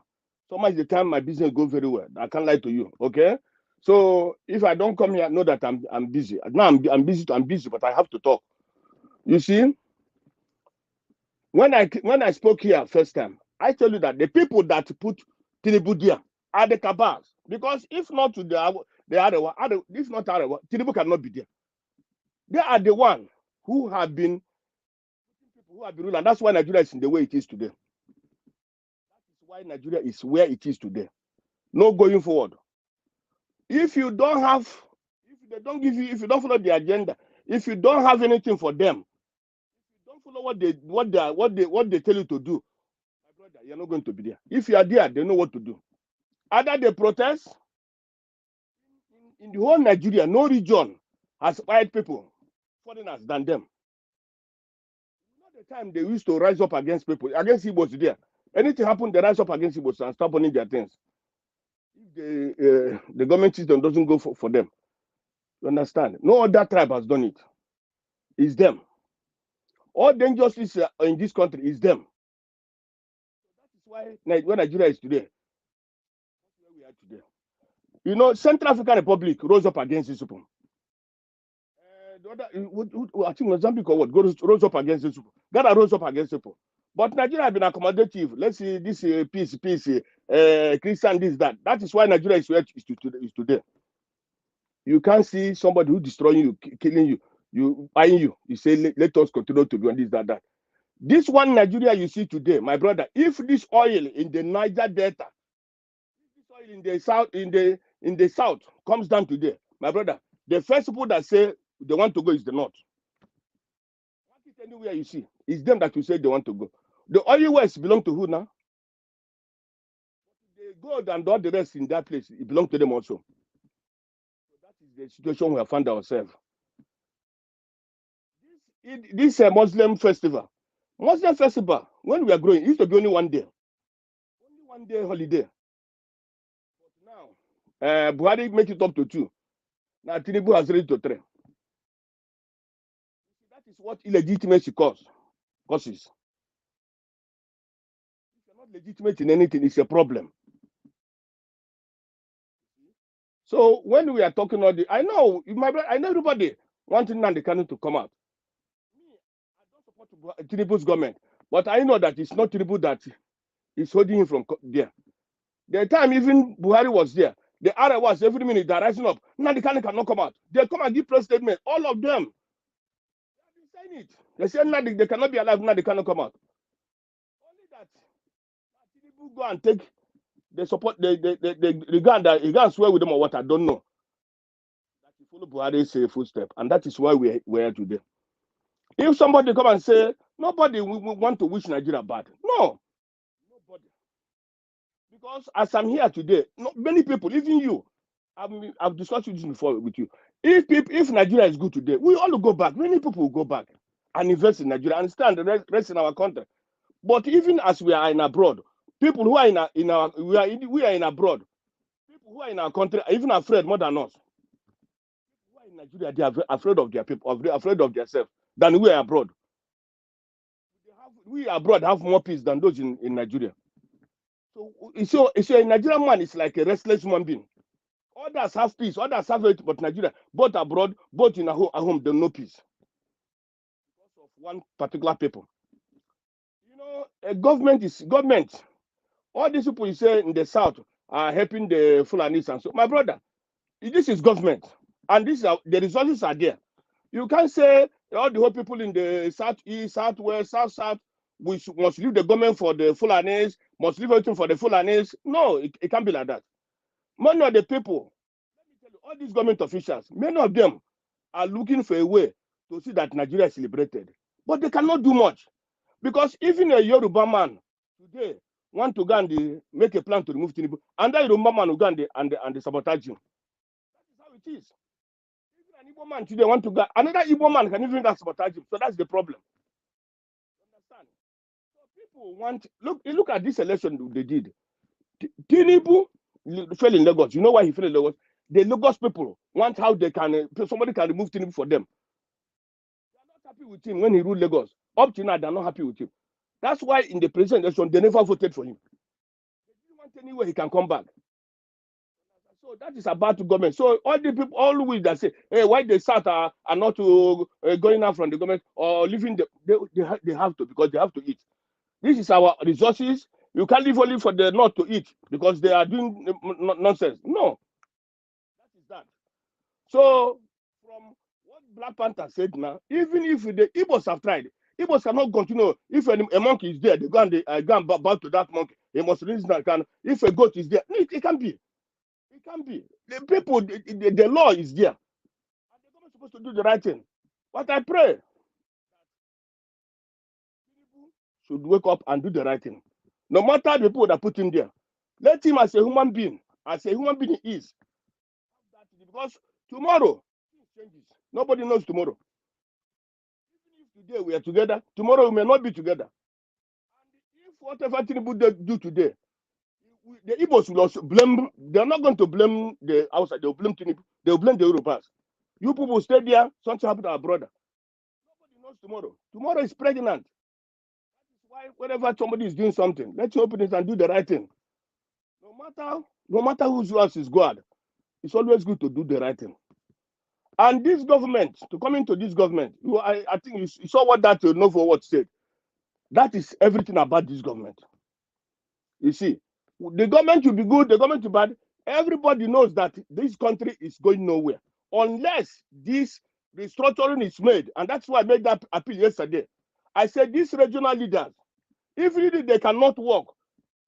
Summer is the time my business goes very well. I can't lie to you, okay? So if I don't come here, I know that I'm busy. Now I'm busy, but I have to talk. You see, when I spoke here first time, I tell you that the people that put Tinubu there are the cabals. Because if not to the if not Arewa, Tinubu cannot be there. They are the one who have been ruling, and that's why Nigeria is in the way it is today. That is why Nigeria is where it is today. No going forward. If you don't have, if they don't give you, if you don't follow the agenda, if you don't have anything for them, if you don't follow what they tell you to do, my brother, you're not going to be there. If you are there, they know what to do. Either they protest in the whole Nigeria, no region has white people, foreigners than them. Not the time they used to rise up against people, against Igbos there. Anything happen, they rise up against Igbos and stop owning their things. If the government system doesn't go for them, you understand? No other tribe has done it. It's them. All the injustice in this country is them. That is why where Nigeria is today, where we are today. You know, Central African Republic rose up against these people. The other, I think Mozambique or what, rose up against these people. Ghana rose up against people. But Nigeria has been accommodative. Let's see, this peace, Christian, this, that. That is why Nigeria is where it is today. You can't see somebody who destroying you, killing you, buying you. You say, let us continue to be on this, that. This one Nigeria you see today, my brother, if this oil in the Niger Delta, this oil in the south comes down today, my brother, the first people that say they want to go is the north. Anywhere you see, it's them that you say they want to go. The oil west belong to who now? The gold and all the rest in that place, it belongs to them also. So that is the situation we have found ourselves. This Muslim festival, when we are growing, it used to be only one day. Only one day holiday. But now, Buhari make it up to 2. Now, Tinubu has raised to 3. That is what illegitimacy causes. If you're not legitimate in anything, it's a problem. So when we are talking about I know everybody wanting Nnamdi Kanu to come out. Me, I don't support Tinubu's government, but I know that it's not Tinubu that is holding him from there. The time even Buhari was there, the other was every minute they're rising up. Nnamdi Kanu cannot come out. They come and give press statement. All of them. They have been saying it. They say Nnamdi, they cannot be alive. Nnamdi cannot come out. Only that Tinubu go and take the support. The guy he can swear with them or what I don't know. That he follow Buhari's footstep, and that is why we are today. If somebody come and say nobody we want to wish Nigeria bad, no, nobody. Because as I'm here today, many people, even you, I've discussed this before with you. If Nigeria is good today, we all will go back. Many people will go back and invest in Nigeria and stand the rest in our country. But even as we are in abroad, people who are we are in abroad, people who are in our country are even afraid more than us. People who are in Nigeria, they are afraid of their people, afraid of themselves than we are abroad. We abroad have more peace than those in Nigeria. So a Nigerian man is like a restless human being. Others have peace, others have it, but Nigeria, both abroad, both in at home, they no peace. Because of one particular people. You know, a government is government. All these people you say in the south are helping the Fulanis and so. My brother, this is government, and the resources are there. You can't say all the whole people in the southeast, southwest, south, we must leave the government for the Fulanis, must leave everything for the Fulanis. No, it can't be like that. Many of the people, let me tell you, all these government officials, many of them are looking for a way to see that Nigeria is liberated. But they cannot do much. Because even a Yoruba man today want to go and make a plan to remove Tinubu, and that Yoruba man will go and sabotage him. That is how it is. Even an Igbo man today want to go, another Igbo man can even sabotage him. So that's the problem. You understand? So people want, look at this election they did. Tinubu fell in Lagos. You know why he fell in Lagos? The Lagos people want how they can, somebody can remove Tinubu for them. They are not happy with him when he ruled Lagos. Up to now, they are not happy with him. That's why in the presidential election, they never voted for him. They didn't want anywhere he can come back. So that is about the government. So all the people, all we that say, hey, why the South are not going out from the government or leaving, they have to, because they have to eat. This is our resources. You can't leave only for the North to eat because they are doing nonsense. No, that is that. So from what Black Panther said now, even if the Igbos have tried, Igbos cannot continue. If a monkey is there, they go and bow to that monkey. They must reason that can. If a goat is there, no, it can't be. It can't be. The people, the law is there. And the government is supposed to do the right thing. But I pray should wake up and do the right thing. No matter the people that put him there, let him as a human being he is. Because tomorrow changes. Nobody knows tomorrow. Even if today we are together, tomorrow we may not be together. And if whatever Tinubu do today, the Igbos will also blame. They are not going to blame the outside. They will blame Tinubu. They will blame the Yorubas. You people stay there. Something happened to our brother. Nobody knows tomorrow. Tomorrow is pregnant. That is why whenever somebody is doing something, let's open it and do the right thing. No matter whose yours is God, it's always good to do the right thing. And this government, to come into this government, I think you saw what that Novo What said. That is everything about this government. You see, the government will be good, the government will be bad. Everybody knows that this country is going nowhere unless this restructuring is made. And that's why I made that appeal yesterday. I said these regional leaders, if really they cannot work,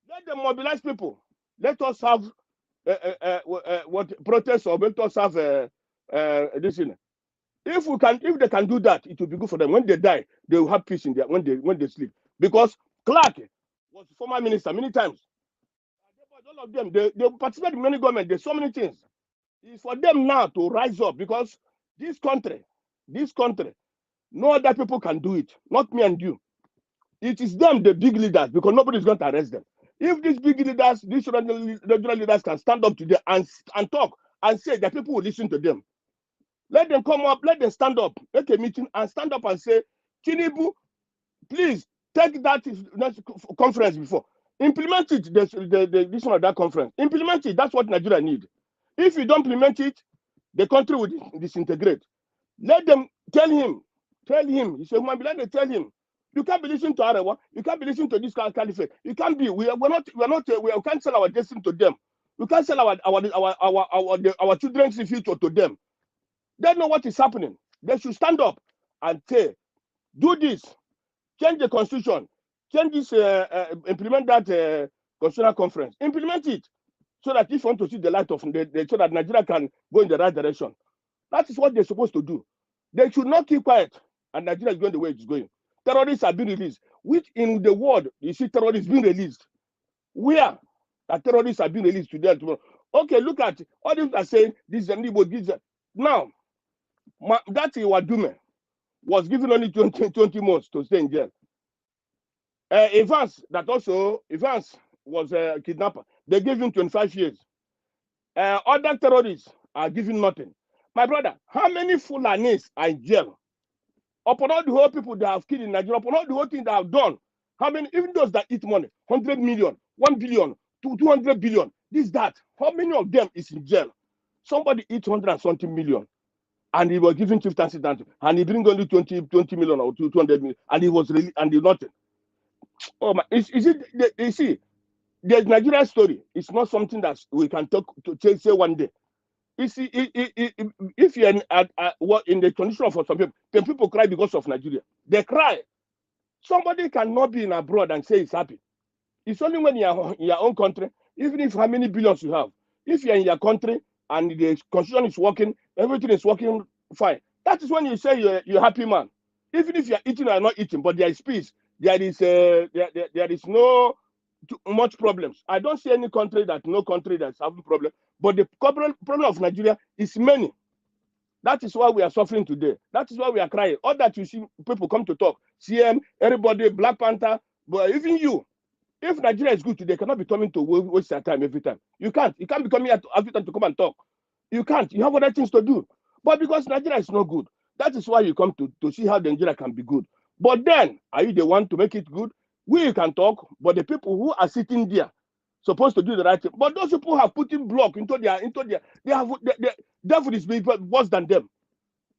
let them mobilize people. Let us have what protests, or let us have this thing. If they can do that, it will be good for them. When they die, they will have peace in there when they sleep. Because Clark was former minister many times. All of them, they participate in many governments. There's so many things. It's for them now to rise up, because this country, no other people can do it. Not me and you. It is them, the big leaders, because nobody's going to arrest them. If these big leaders, these regional leaders can stand up today and talk and say that people will listen to them, let them come up, let them stand up, make a meeting and stand up and say, Tinubu, please take that conference before. Implement it, this one of that conference. Implement it, that's what Nigeria needs. If you don't implement it, the country will disintegrate. Let them tell him, he said, let them tell him, you can't be listening to Arewa, you can't be listening to this caliphate. You can't be, we can't sell our destiny to them. We can't sell our children's future to them. They know what is happening. They should stand up and say, do this, change the constitution, change this, implement that constitutional conference, implement it, so that if you want to see the light of so that Nigeria can go in the right direction. That is what they're supposed to do. They should not keep quiet, and Nigeria is going the way it's going. Terrorists have been released, which in the world you see terrorists being released. Where that terrorists have been released today and tomorrow? Okay, look at all these are saying this is an Igbo, this now. That Iwadume was given only 20 months to stay in jail. Evans was a kidnapper. They gave him 25 years. Other terrorists are given nothing. My brother, how many Fulanis are in jail? Upon all the whole people that have killed in Nigeria, upon all the whole thing they have done, how many, even those that eat money, 100 million, 1 billion, 200 billion, this, that, how many of them is in jail? Somebody eats 100 and something million. And he was given 50 and he bring only 20 million or 200 million, and he was really and he nothing. Oh my! You see, the Nigerian story is not something that we can talk to say one day. You see, if you're in the condition for some people, then people cry because of Nigeria. They cry. Somebody cannot be in abroad and say he's happy. It's only when you're in your own country, even if how many billions you have, if you're in your country and the constitution is working, everything is working fine. That is when you say you're happy man. Even if you're eating or not eating, but there is peace, there is no too much problems. I don't see any country that's having problem, but the problem of Nigeria is many. That is why we are suffering today. That is why we are crying. All that you see people come to talk, CM, everybody, Black Panther, but even you. If Nigeria is good today, cannot be coming to waste your time every time. You can't be coming here every time to come and talk. You can't. You have other things to do. But because Nigeria is not good, that is why you come to see how Nigeria can be good. But then, are you the one to make it good? We can talk, but the people who are sitting there supposed to do the right thing. But those people have put in block into their the devil is worse than them.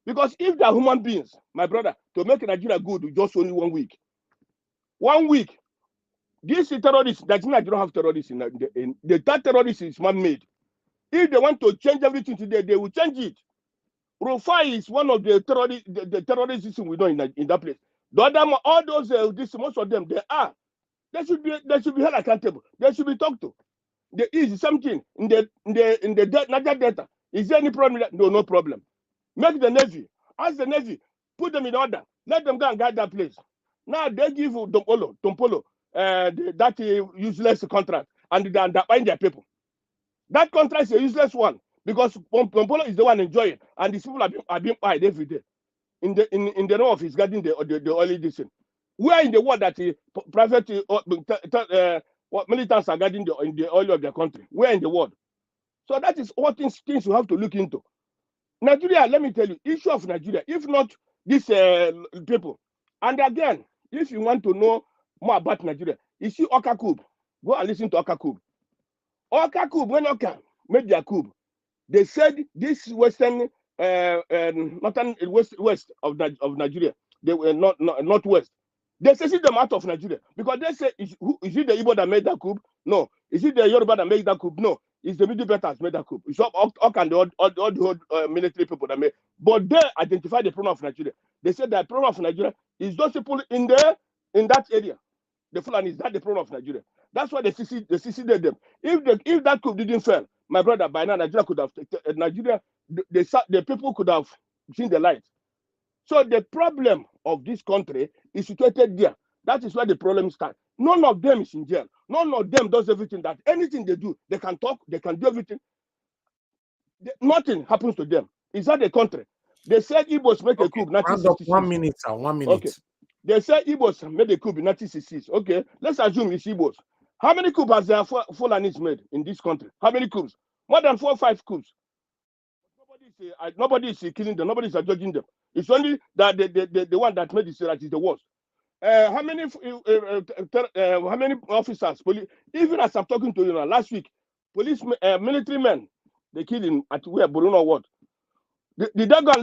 Because if they are human beings, my brother, to make Nigeria good, just only 1 week. 1 week. These terrorists, that's not, you don't have terrorists in the third terrorist is man-made. If they want to change everything today, they will change it. Rufai is one of the terrorists, the terrorists we know in that place. The other, all those, most of them, they should be held accountable. They should be talked to. There is something in the Niger Delta. Is there any problem? No problem. Make the Navy, ask the Navy, put them in order. Let them go and guide that place. Now they give Tompolo, that useless contract, and they bind their people. That contract is a useless one because Tompolo is the one enjoying, and these people are being paid every day in the north of his garden, the oil edition. Where in the world that private militants are guarding the oil of their country? Where in the world? So that is what things you have to look into. Nigeria, let me tell you, issue of Nigeria, if not these people. And again, if you want to know more about Nigeria, you see Oka Kub. Go and listen to Oka Kub. Oka Kub, when Oka made their coup, they said this western, northern west of Nigeria, they were northwest. They secede them out of Nigeria because they say, is it the Igbo that made that coup? No. Is it the Yoruba that made that coup? No. It's the Middle Belt that made that coup. It's all and all the military people that made. But they identify the problem of Nigeria. They said that the problem of Nigeria is those people in that area. The Fulani is that the problem of Nigeria. That's why they seceded them. If that coup didn't fail, my brother, by now Nigeria could have the people could have seen the light. So the problem of this country is situated there. That is where the problem starts. None of them is in jail. None of them does everything that anything they do, they can talk, they can do everything. Nothing happens to them. Is that the country? They said Igbos make a coup in 1966. 1 minute, sir. 1 minute. Okay. They said Igbos made a coup in 1966. Okay, let's assume it's Igbos. How many coups has their Fulanis made in this country? How many coups? More than 4 or 5 coups. Nobody is killing them. Nobody is judging them. It's only that the one that made it that is the worst. How many officers, police, even as I'm talking to you now, last week, police, military men, they killed him at where Bruno what? Did they go and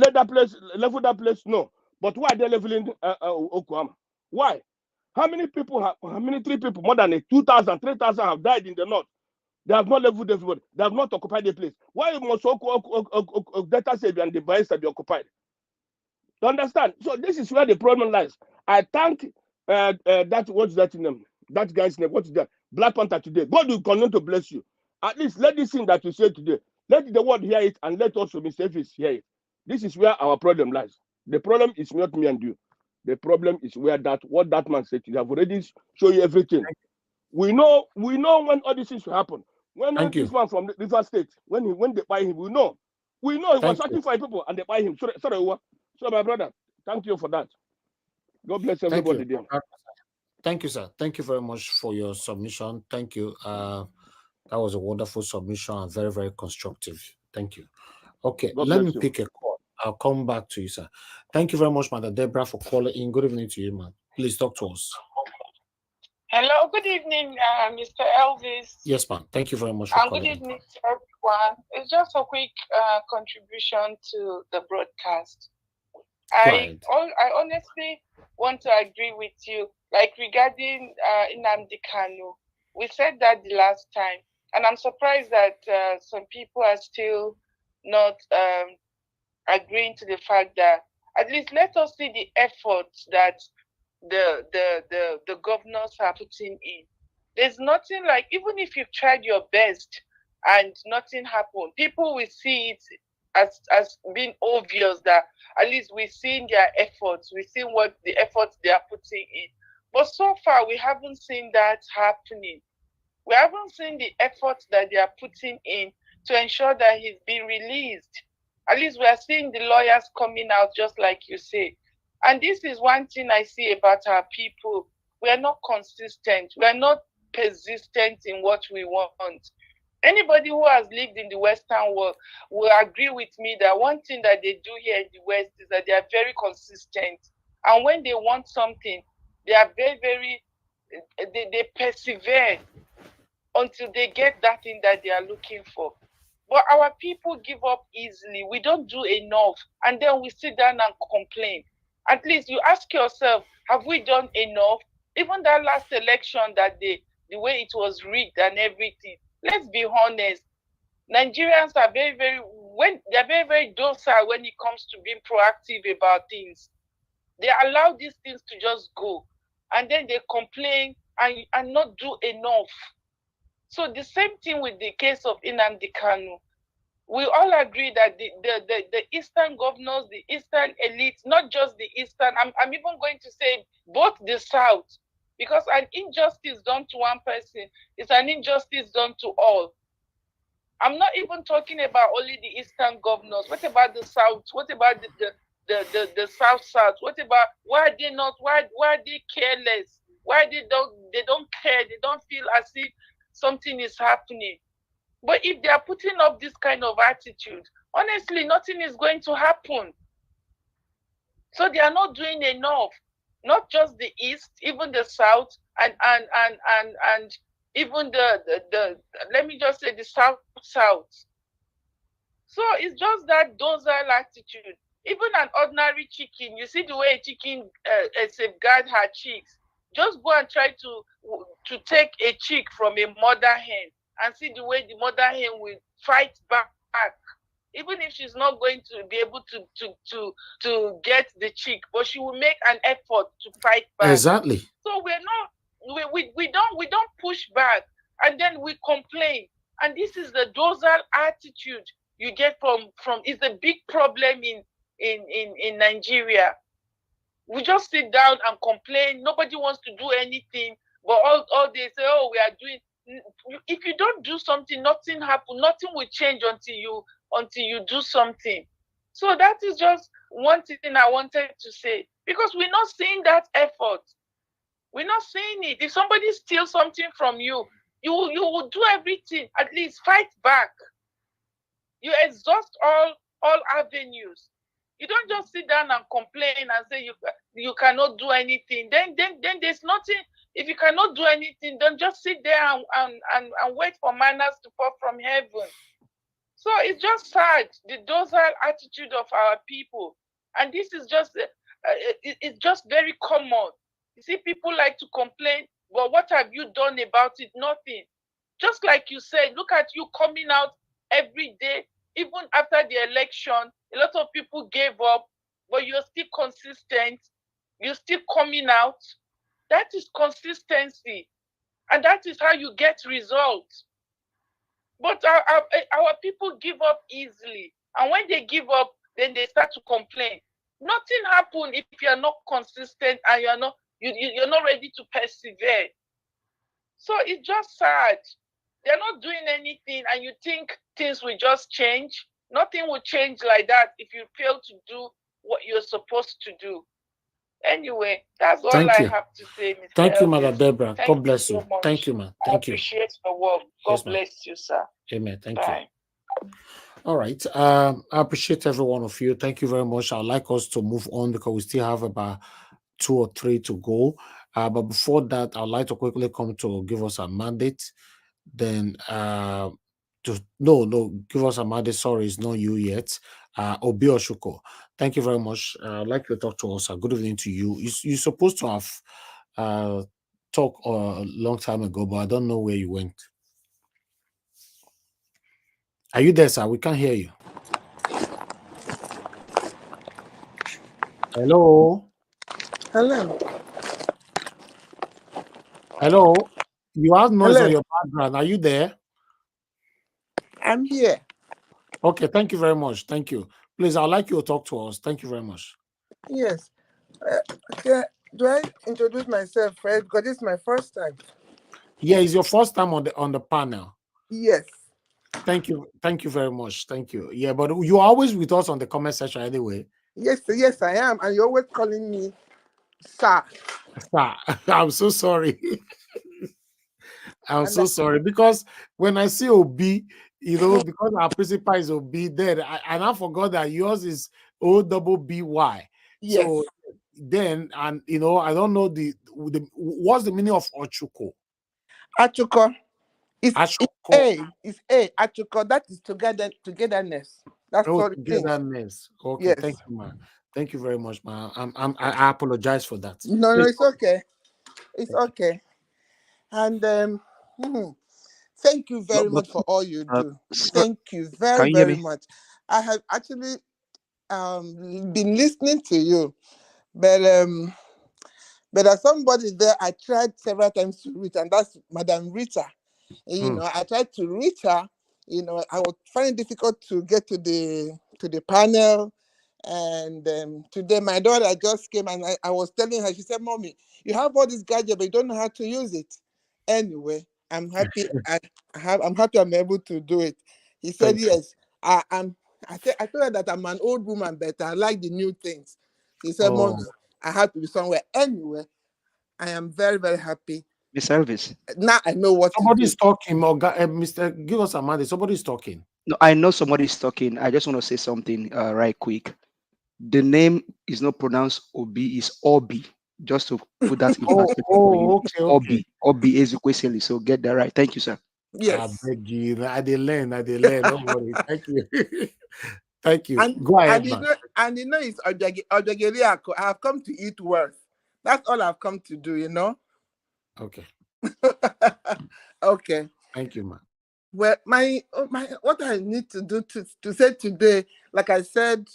level that place? No. But why are they leveling Oklahoma? Why? How many military people, more than 2,000, 3,000 have died in the north? They have not leveled everybody. They have not occupied the place. Why must Delta Sabi and the Bayelsa be occupied? You understand? So this is where the problem lies. I thank what's that name? That guy's name. What is that? Black Panther today. God will continue to bless you. At least let this thing that you say today, let the world hear it, and let also Mr. Davis hear it. This is where our problem lies. The problem is not me and you. The problem is where what that man said. You have already shown you everything. We know when all these things will happen. When this man from the River State, when they buy him, we know he was searching for people and they buy him. So my brother, thank you for that. God bless everybody there. Thank you, sir. Thank you very much for your submission. Thank you. That was a wonderful submission and very, very constructive. Thank you. Okay, let me pick a call. I'll come back to you, sir. Thank you very much, Mother Deborah, for calling in. Good evening to you, man. Please talk to us. Hello, good evening, Mr. Elvis. Yes, ma'am. Thank you very much for calling. Good evening to everyone. It's just a quick contribution to the broadcast. I honestly want to agree with you, like regarding Nnamdi Kanu. We said that the last time, and I'm surprised that some people are still not agreeing to the fact that at least let us see the efforts that the governors are putting in. There's nothing like, even if you've tried your best and nothing happened, people will see it as being obvious that at least we've seen their efforts, we've seen what the efforts they are putting in. But so far, we haven't seen that happening. We haven't seen the efforts that they are putting in to ensure that he's been released. At least we are seeing the lawyers coming out, just like you say. And this is one thing I see about our people. We are not consistent. We are not persistent in what we want. Anybody who has lived in the Western world will agree with me that one thing that they do here in the West is that they are very consistent. And when they want something, they are very, they persevere until they get that thing that they are looking for. But our people give up easily. We don't do enough. And then we sit down and complain. At least you ask yourself, have we done enough? Even that last election, that the way it was rigged and everything, let's be honest, Nigerians are they're very docile when it comes to being proactive about things. They allow these things to just go, and then they complain and not do enough. So the same thing with the case of Nnamdi Kanu. we all agree that the Eastern governors, the Eastern elites, not just the Eastern, I'm even going to say both the South, because an injustice done to one person is an injustice done to all. I'm not even talking about only the Eastern governors. What about the South? What about the South? What about, why are they not, why are they careless? Why they don't care? They don't feel as if something is happening. But if they are putting up this kind of attitude, honestly, nothing is going to happen. So they are not doing enough. Not just the East, even the South, and even the let me just say the South. So it's just that docile attitude. Even an ordinary chicken, you see the way a chicken safeguard her chicks. Just go and try to take a chick from a mother hen and see the way the mother hen will fight back. Even if she's not going to be able to get the chick, but she will make an effort to fight back. Exactly. So we don't push back, and then we complain. And this is the docile attitude you get from is a big problem in Nigeria. We just sit down and complain. Nobody wants to do anything, but all they say, oh, we are doing. If you don't do something, nothing happens. Nothing will change until you do something. So that is just one thing I wanted to say, because we're not seeing that effort. We're not seeing it. If somebody steals something from you, you will do everything, at least fight back. You exhaust all avenues. You don't just sit down and complain and say you cannot do anything. Then there's nothing. If you cannot do anything, then just sit there and wait for manners to fall from heaven. So it's just sad, the docile attitude of our people. And this is just, it's just very common. You see, people like to complain, but what have you done about it? Nothing. Just like you said, look at you coming out every day, even after the election. A lot of people gave up, but you're still consistent. You're still coming out. That is consistency. And that is how you get results. But our people give up easily. And when they give up, then they start to complain. Nothing happens if you're not consistent and you're not ready to persevere. So it's just sad. They're not doing anything, and you think things will just change. Nothing will change like that if you fail to do what you're supposed to do. Anyway, that's all I have to say, Mr. Thank you, Elvis. Mother Deborah. Thank God bless you you. so much. Thank you, man. Thank I you. appreciate your work. God Yes, ma'am. bless you, sir. Amen. Thank Bye. you. All right. I appreciate every one of you. Thank you very much. I'd like us to move on because we still have about 2 or 3 to go. But before that, I'd like to quickly come to give us a mandate. Then give us a mandate. Sorry, it's not you yet. Obi Oshuko. Thank you very much. I'd like you to talk to us. Good evening to you. You're supposed to have talked a long time ago, but I don't know where you went. Are you there, sir? We can't hear you. Hello? Hello. Hello? You have noise Hello. on your background. Are you there? I'm here. Okay, thank you very much. Thank you. Please, I'd like you to talk to us. Thank you very much. Yes. Okay. Do I introduce myself first? Because this is my first time. Yeah, it's your first time on the panel. Yes. Thank you. Thank you very much. Thank you. Yeah, but you're always with us on the comment section anyway. Yes, I am. And you're always calling me sir. Sir, I'm so sorry. I'm so sorry because when I see Obi, because our principal is Obi, then I forgot that yours is O-double-B-Y. Yes. So then, and I don't know what's the meaning of Ochuko? Achuko. It's A. It's A. Achuko. That is togetherness. That's all it means. Togetherness. Okay, yes. Thank you, man. Thank you very much, man. I apologize for that. No, it's okay. It's okay. And thank you very much for all you do. Thank you very, very much. I have actually been listening to you, but there's somebody there I tried several times to reach, and that's Madam Rita. I tried to reach her, You know, I was finding it difficult to get to the panel. And today my daughter just came and I was telling her, she said, Mommy, you have all this gadget, but you don't know how to use it. Anyway, I'm happy. I'm happy I'm able to do it. He said, Thank yes, I told her that I'm an old woman, but I like the new things. He said, Oh. Mommy, I have to be somewhere. Anyway, I am very, very happy. Miss Elvis. Now I know what Somebody's to do. talking, Mr. Give us a minute. Somebody's talking. No, I know somebody's talking. I just want to say something right quick. The name is not pronounced Obi, it's Obi. Just to put that in perspective for you. Okay, Obi. Obi Ezekwesili. So get that right. Thank you, sir. Yes. I beg you. I did learn. Don't worry. Thank you. Thank you. And, Go ahead, and man. you know it's Odegeriako. I have come to eat worth. That's all I've come to do, you know. Okay. Okay. Thank you, man. Well, what I need to do to say today, like I said,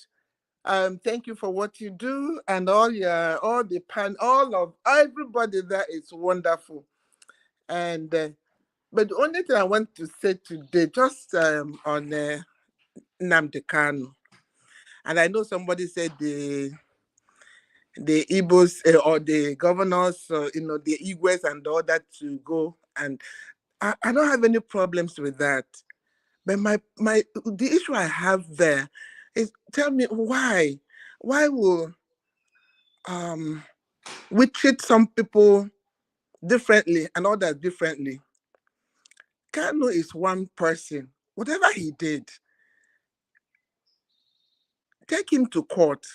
thank you for what you do, and all of everybody there is wonderful. And but the only thing I want to say today, just on Nnamdi Kanu, and I know somebody said the Igbos or the governors, the Igwes and all that to go, and I don't have any problems with that. But the issue I have there is, tell me why will we treat some people differently and others differently? Kanu is one person. Whatever he did, take him to court.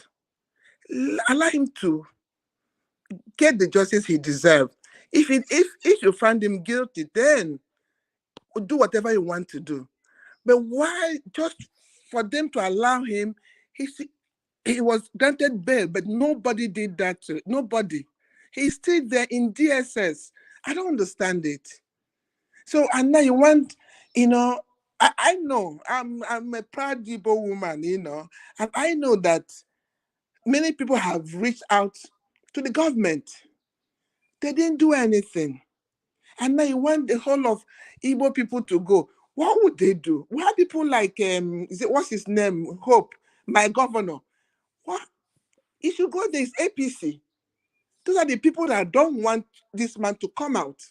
Allow him to get the justice he deserves. If you find him guilty, then do whatever you want to do. But why just for them to allow him? He was granted bail, but nobody did that to nobody. He's still there in DSS. I don't understand it. So, and now you want, I know I'm a proud Igbo woman, and I know that many people have reached out to the government. They didn't do anything. And now you want the whole of Igbo people to go. What would they do? Why people like what's his name? Hope, my governor. What? He should go there, it's APC. Those are the people that don't want this man to come out.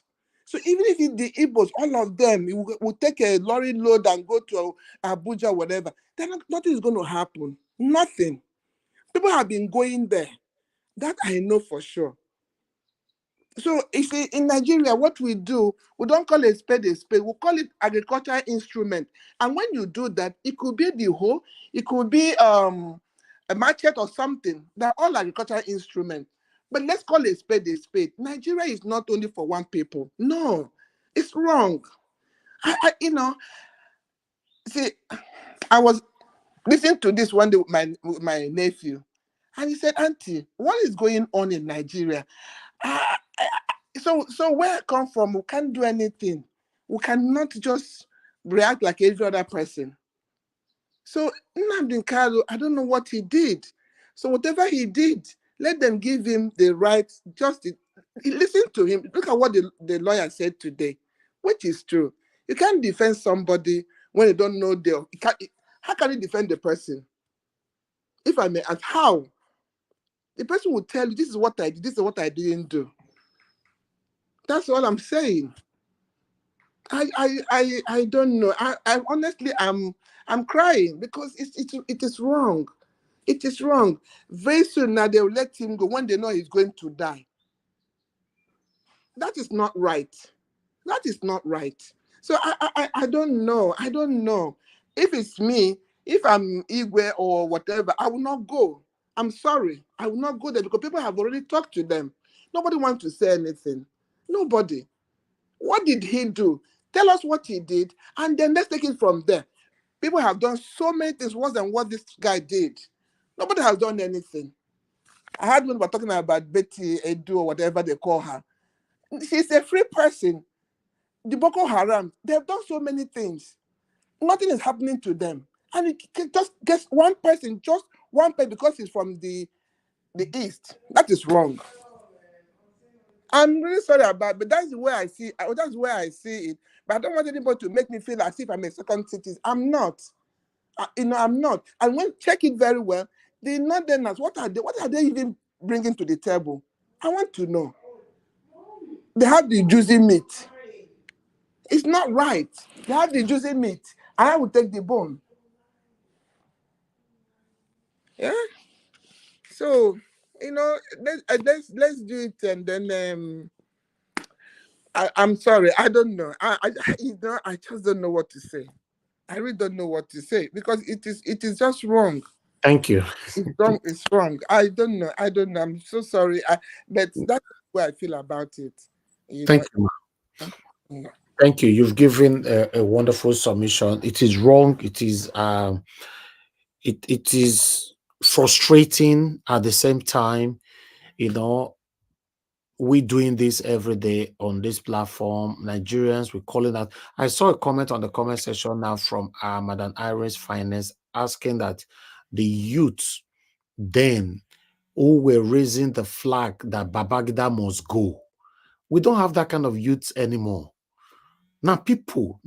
So even if the Igbos, all of them, will take a lorry load and go to Abuja, whatever, then nothing is going to happen. Nothing. People have been going there. That I know for sure. So you see, in Nigeria, what we do, we don't call it a spade, we call it agricultural instrument. And when you do that, it could be the hoe, it could be a machete or something. They're all agricultural instruments. But let's call it a spade a spade. Nigeria is not only for one people. No, it's wrong. See, I was listening to this one day with my nephew, and he said, Auntie, what is going on in Nigeria? So where I come from, we can't do anything. We cannot just react like every other person. So Nnamdi Kanu, I don't know what he did. So whatever he did, let them give him the right justice. Listen to him. Look at what the lawyer said today, which is true. You can't defend somebody when you don't know how can you defend the person? If I may ask, how? The person will tell you, this is what I did, this is what I didn't do. That's all I'm saying. I don't know. I honestly I'm crying because it is wrong. It is wrong. Very soon now they will let him go when they know he's going to die. That is not right. That is not right. So I don't know. I don't know. If it's me, if I'm Igwe or whatever, I will not go. I'm sorry. I will not go there because people have already talked to them. Nobody wants to say anything. Nobody. What did he do? Tell us what he did, and then let's take it from there. People have done so many things worse than what this guy did. Nobody has done anything. I heard when we were talking about Betty Edu or whatever they call her. She's a free person. The Boko Haram, they've done so many things. Nothing is happening to them. And it can just get one person because he's from the East. That is wrong. I'm really sorry about it, but that's the way I see that's where I see it. But I don't want anybody to make me feel as if I'm a second citizen. I'm not. I'm not. And when check it very well, the Northerners, what are they even bringing to the table? I want to know. They have the juicy meat. It's not right. They have the juicy meat, and I will take the bone. Yeah. So let's do it, and then I'm sorry. I don't know. I just don't know what to say. I really don't know what to say because it is just wrong. Thank you. It's wrong. It's wrong. I don't know. I'm so sorry. But that's the way I feel about it. Thank you. Thank you. You've given a wonderful submission. It is wrong. It is it is frustrating at the same time. We doing this every day on this platform. Nigerians, we calling that. I saw a comment on the comment section now from Madam Iris Finance asking that the youth then who were raising the flag that Babangida must go. We don't have that kind of youth anymore. Now people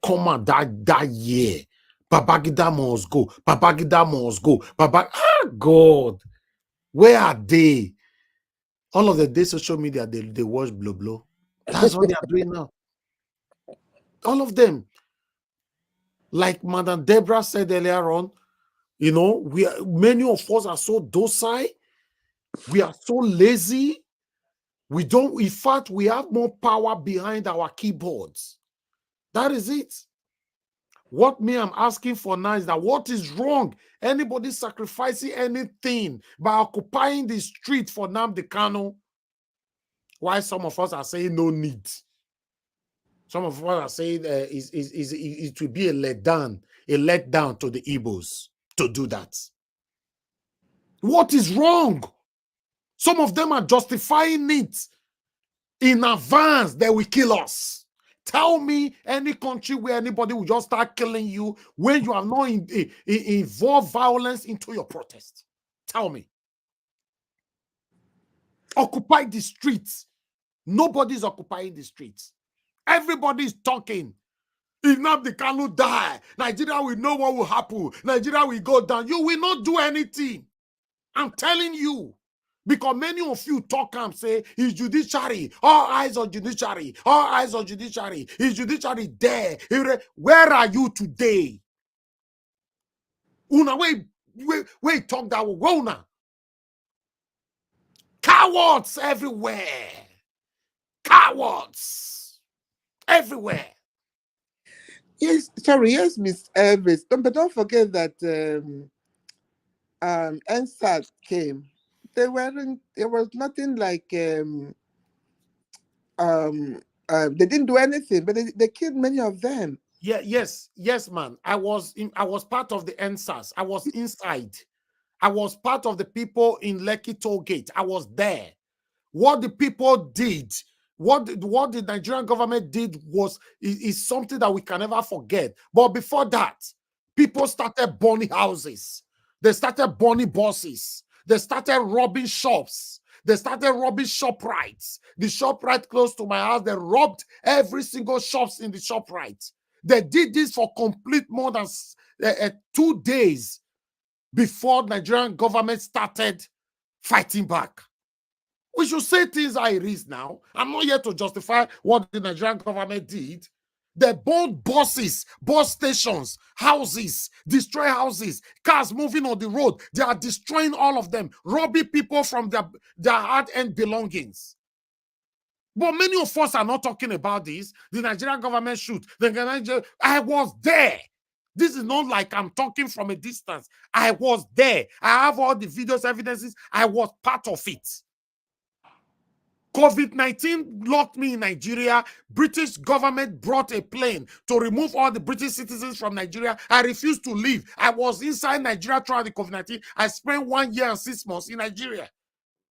come out that year. Babangida must go. Babangida must go. God, where are they? All of the day social media, they watch blow blow. That's what they are doing now. All of them. Like Madam Deborah said earlier on, many of us are so docile. We are so lazy. We don't, in fact, we have more power behind our keyboards. That is it. What I'm asking for now is that what is wrong? Anybody sacrificing anything by occupying the street for Nnamdi Kanu? Why some of us are saying no need? Some of us are saying it will be a letdown to the Igbos to do that. What is wrong? Some of them are justifying it in advance. They will kill us. Tell me any country where anybody will just start killing you when you have not involved violence into your protest. Tell me. Occupy the streets. Nobody's occupying the streets. Everybody is talking. If Nnamdi Kanu die, Nigeria will know what will happen. Nigeria will go down. You will not do anything. I'm telling you. Because many of you talk and say, is judiciary, all eyes on judiciary, all eyes on judiciary. Is judiciary there? Where are you today? Una, wait, talk that way. Una. Cowards everywhere. Cowards everywhere. Yes, Miss Elvis. But don't forget that NSAT came. There was nothing like they didn't do anything, but they killed many of them. Yeah, yes, man. I was part of the NSAS. I was inside. I was part of the people in Lekki Toll Gate. I was there. What the people did, what the Nigerian government did is something that we can never forget. But before that, people started burning houses. They started burning buses. They started robbing shops. They started robbing ShopRites. The ShopRite close to my house, they robbed every single shops in the ShopRite. They did this for complete more than 2 days before Nigerian government started fighting back. We should say things how it is now. I'm not here to justify what the Nigerian government did. They burned buses, bus stations, houses, destroy houses, cars moving on the road. They are destroying all of them, robbing people from their hard-earned belongings. But many of us are not talking about this. The Nigerian government shoot. I was there. This is not like I'm talking from a distance. I was there. I have all the videos, evidences. I was part of it. COVID-19 locked me in Nigeria. British government brought a plane to remove all the British citizens from Nigeria. I refused to leave. I was inside Nigeria throughout the COVID-19. I spent 1 year and 6 months in Nigeria.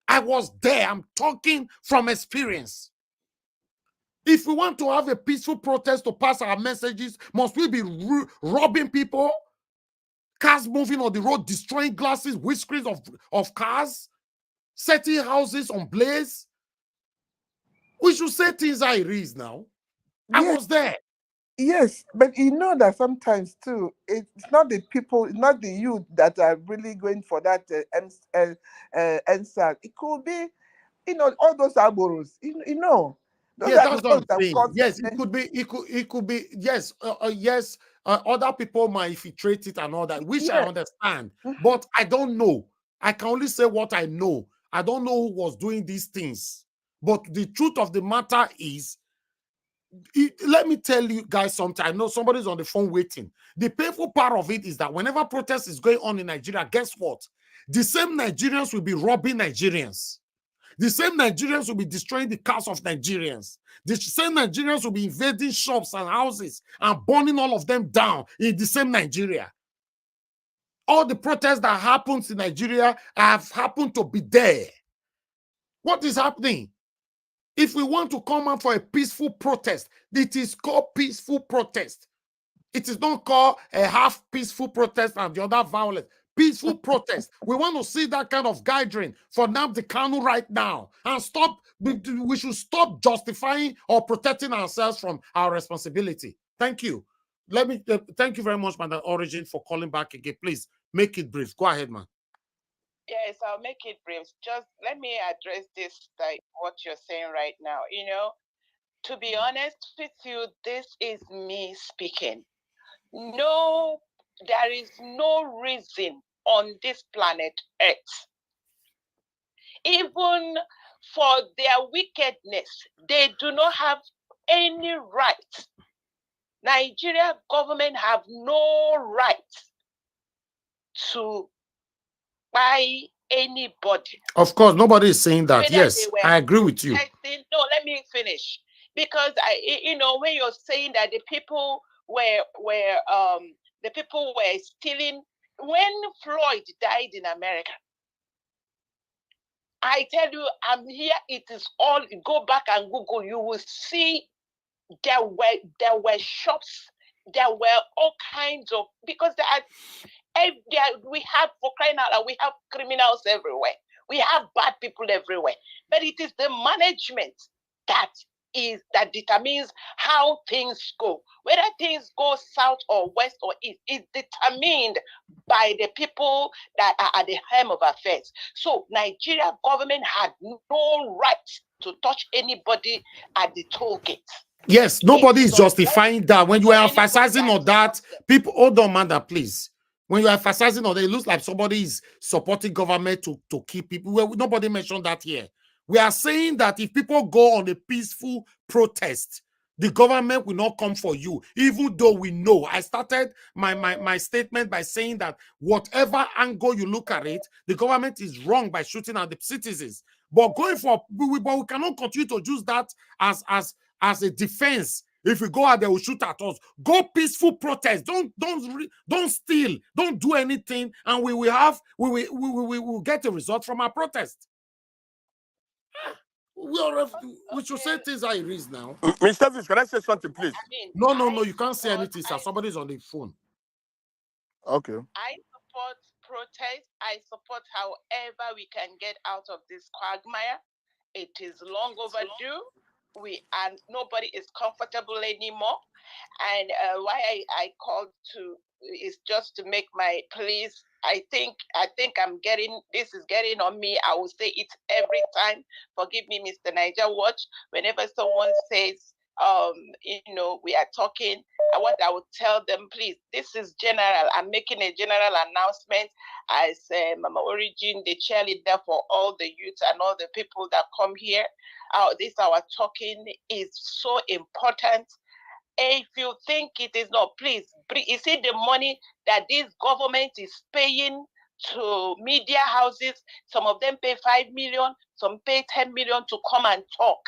I was there. I'm talking from experience. If we want to have a peaceful protest to pass our messages, must we be robbing people? Cars moving on the road, destroying glasses, windscreens of cars, setting houses on blaze? We should say things how it is now. I was there. Yes, but you know that sometimes too, it's not the people, it's not the youth that are really going for that NSAC. It could be, all those aboros. You know, those Yeah, are that's the what ones I'm that saying. cause. Yes, it could be. It could be. Yes, yes. Other people might infiltrate it and all that, which I understand. But I don't know. I can only say what I know. I don't know who was doing these things. But the truth of the matter is, let me tell you guys something. I know somebody's on the phone waiting. The painful part of it is that whenever protest is going on in Nigeria, guess what? The same Nigerians will be robbing Nigerians. The same Nigerians will be destroying the cars of Nigerians. The same Nigerians will be invading shops and houses and burning all of them down in the same Nigeria. All the protests that happens in Nigeria have happened to be there. What is happening? If we want to come out for a peaceful protest, it is called peaceful protest. It is not called a half peaceful protest and the other violent. Peaceful protest. We want to see that kind of gathering for Nnamdi Kanu right now. And stop. We should stop justifying or protecting ourselves from our responsibility. Thank you. Let me thank you very much, Madam Origin, for calling back again. Please make it brief. Go ahead, man. Yes, I'll make it brief. Just let me address this, like what you're saying right now. To be honest with you, this is me speaking. No, there is no reason on this planet Earth, even for their wickedness, they do not have any right. Nigeria government have no right to buy anybody. Of course, nobody is saying that. Yes, I agree with you. No, let me finish. Because when you're saying that the people were stealing, when Floyd died in America, I tell you, I'm here. It is all. Go back and Google. You will see there were shops. There were all kinds of, because we have, for crying out loud, we have criminals everywhere. We have bad people everywhere. But it is the management that determines how things go. Whether things go south or west or east is determined by the people that are at the helm of affairs. So Nigeria government had no right to touch anybody at the toll gate. Yes, nobody is justifying that. When you are emphasizing on that, people, hold on, Manda, please. When you are emphasizing on that, it looks like somebody is supporting government to keep people. Well, nobody mentioned that here. We are saying that if people go on a peaceful protest, the government will not come for you, even though we know. I started my statement by saying that whatever angle you look at it, the government is wrong by shooting at the citizens. But we cannot continue to use that as a defense. If we go out, they will shoot at us. Go peaceful protest. Don't steal. Don't do anything, and we will get a result from our protest. We should say things how it is now. Mr. Fish, can I say something, please? No, you can't say anything, sir. Somebody's on the phone. Okay. I support protest. I support however we can get out of this quagmire. It is long overdue. Nobody is comfortable anymore. And why I called to is just to make my pleas. I think this is getting on me. I will say it every time. Forgive me, Mr. Niger Watch. Whenever someone says, we are talking, I would tell them, please, this is general. I'm making a general announcement as Mama Origin, the cheerleader for all the youth and all the people that come here. Our talking is so important. If you think it is not, please, you see the money that this government is paying to media houses. Some of them pay 5 million, some pay 10 million to come and talk.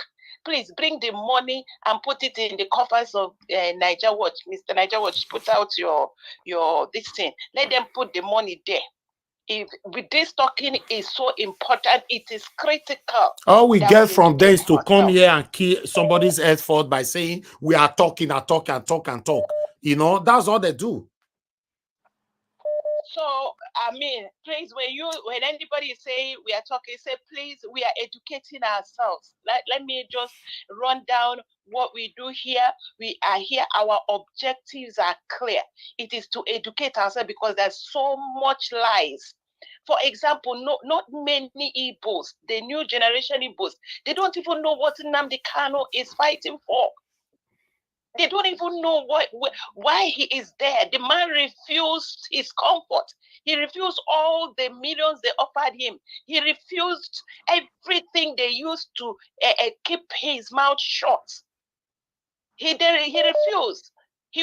Please bring the money and put it in the coffers of Niger Watch. Mr. Niger Watch, put out your this thing. Let them put the money there. If with this talking is so important, it is critical. All we get from there is to come here and kill somebody's effort by saying we are talking and talk and talk and talk. That's all they do. So, I mean, please, when anybody say we are talking, say, please, we are educating ourselves. Let me just run down what we do here. We are here. Our objectives are clear. It is to educate ourselves because there's so much lies. For example, not many Igbos, the new generation Igbos, they don't even know what Nnamdi Kanu is fighting for. They don't even know why he is there. The man refused his comfort. He refused all the millions they offered him. He refused everything they used to keep his mouth shut. He refused. He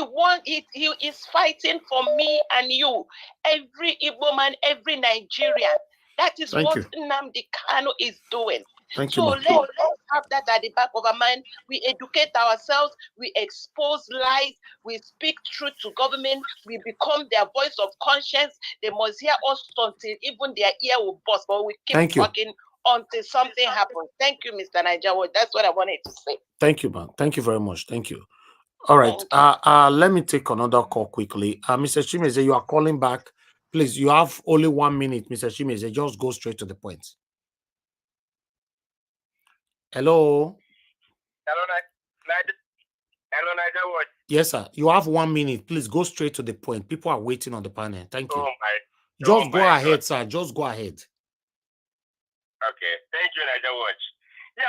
is fighting for me and you, every Igbo man, every Nigerian. That is what Nnamdi Kanu is doing. So let's have that at the back of our mind. We educate ourselves, we expose lies, we speak truth to government, we become their voice of conscience. They must hear us until even their ear will burst, but we keep talking until something happens. Thank you, Mr. Nijawo. That's what I wanted to say. Thank you, man. Thank you very much. Thank you. All right. Let me take another call quickly. Mr. Chimeze, you are calling back. Please, you have only 1 minute, Mr. Chimeze. Just go straight to the point. Hello. Hello, Niger Watch. Yes, sir. You have 1 minute. Please go straight to the point. People are waiting on the panel. Thank you. Just go ahead, sir. Just go ahead. Okay. Thank you, Niger Watch. Yeah.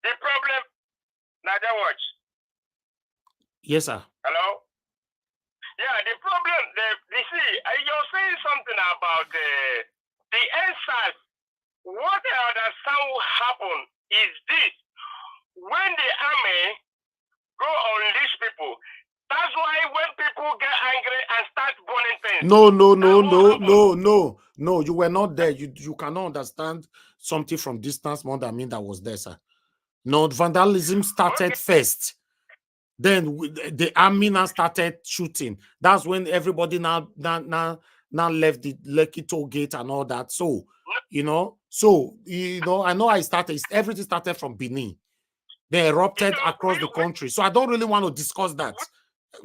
The problem, Niger Watch. Yes, sir. Hello. Yeah. The problem. You see, you're saying something about the answers. What I understand will happen is this: when the army go unleash people, that's why when people get angry and start burning things. No. You were not there. You cannot understand something from distance more than me that was there, sir. No, vandalism started first. Then the army now started shooting. That's when everybody now left the Lekki toll gate and all that. So, I know everything started from Benin. They erupted across the country. So I don't really want to discuss that.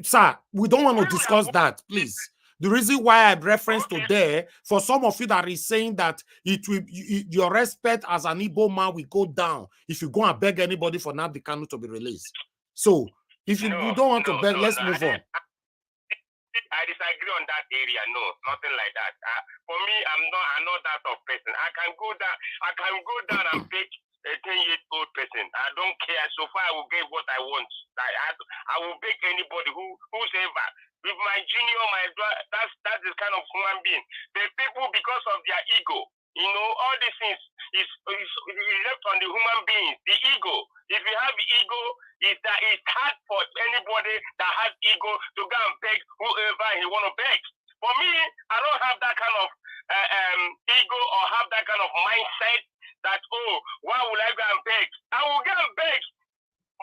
Sir, we don't want to discuss that, please. The reason why I reference to there, for some of you that is saying that your respect as an Igbo man will go down if you go and beg anybody for Nnamdi Kanu to be released. So if you don't want to beg, let's move on. I disagree on that area. No, nothing like that. For me, I'm not that of person. I can go down and beg a 10-year-old person. I don't care. So far, I will get what I want. I will beg anybody whosoever. With my junior, my brother, that's the kind of human being. The people, because of their ego, all these things is left on the human beings. The ego. If you have ego, it's hard for anybody that has ego to go and beg whoever he want to beg. For me, I don't have that kind of ego or have that kind of mindset that, why would I go and beg? I will go and beg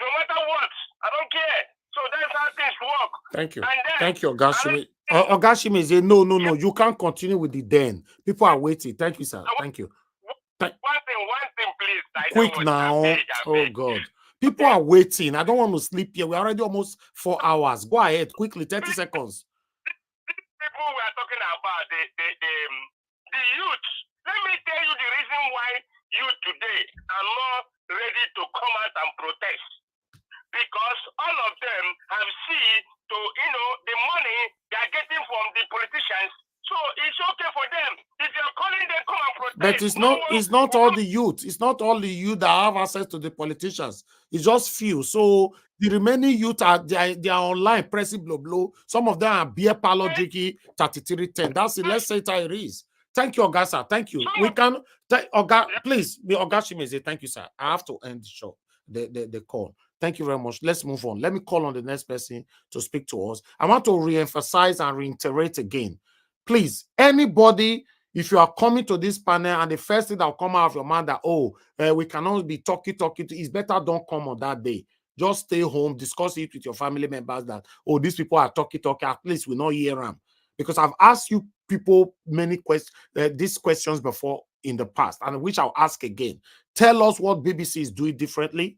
no matter what. I don't care. So that's how things work. Thank you. Thank you, Ogashime. Ogashime say, no. You can't continue with the den. People are waiting. Thank you, sir. Thank you. One thing, please. Quick now. Oh, God. People are waiting. I don't want to sleep here. We're already almost 4 hours. Go ahead. Quickly, 30 seconds. People we are talking about, the youth. Let me tell you the reason why you today are not ready to come out and protest. Because all of them have seen the money they are getting from the politicians. So it's okay for them. If you're calling them, come and protest. But it's not all the youth. It's not all the youth that have access to the politicians. It's just few. So the remaining youth they are online pressing blow. Some of them are beer parlor drinking 3310. That's it. Let's say it how it is. Thank you, Ogasa. Thank you. We can please, Ogashime, thank you, sir. I have to end the show, the call. Thank you very much. Let's move on. Let me call on the next person to speak to us. I want to re-emphasize and reiterate again. Please, anybody, if you are coming to this panel and the first thing that will come out of your mind that, we cannot be talking, it's better don't come on that day. Just stay home, discuss it with your family members that, these people are talking, at least we not hear them. Because I've asked you people many questions, these questions before in the past, and which I'll ask again. Tell us what BBC is doing differently.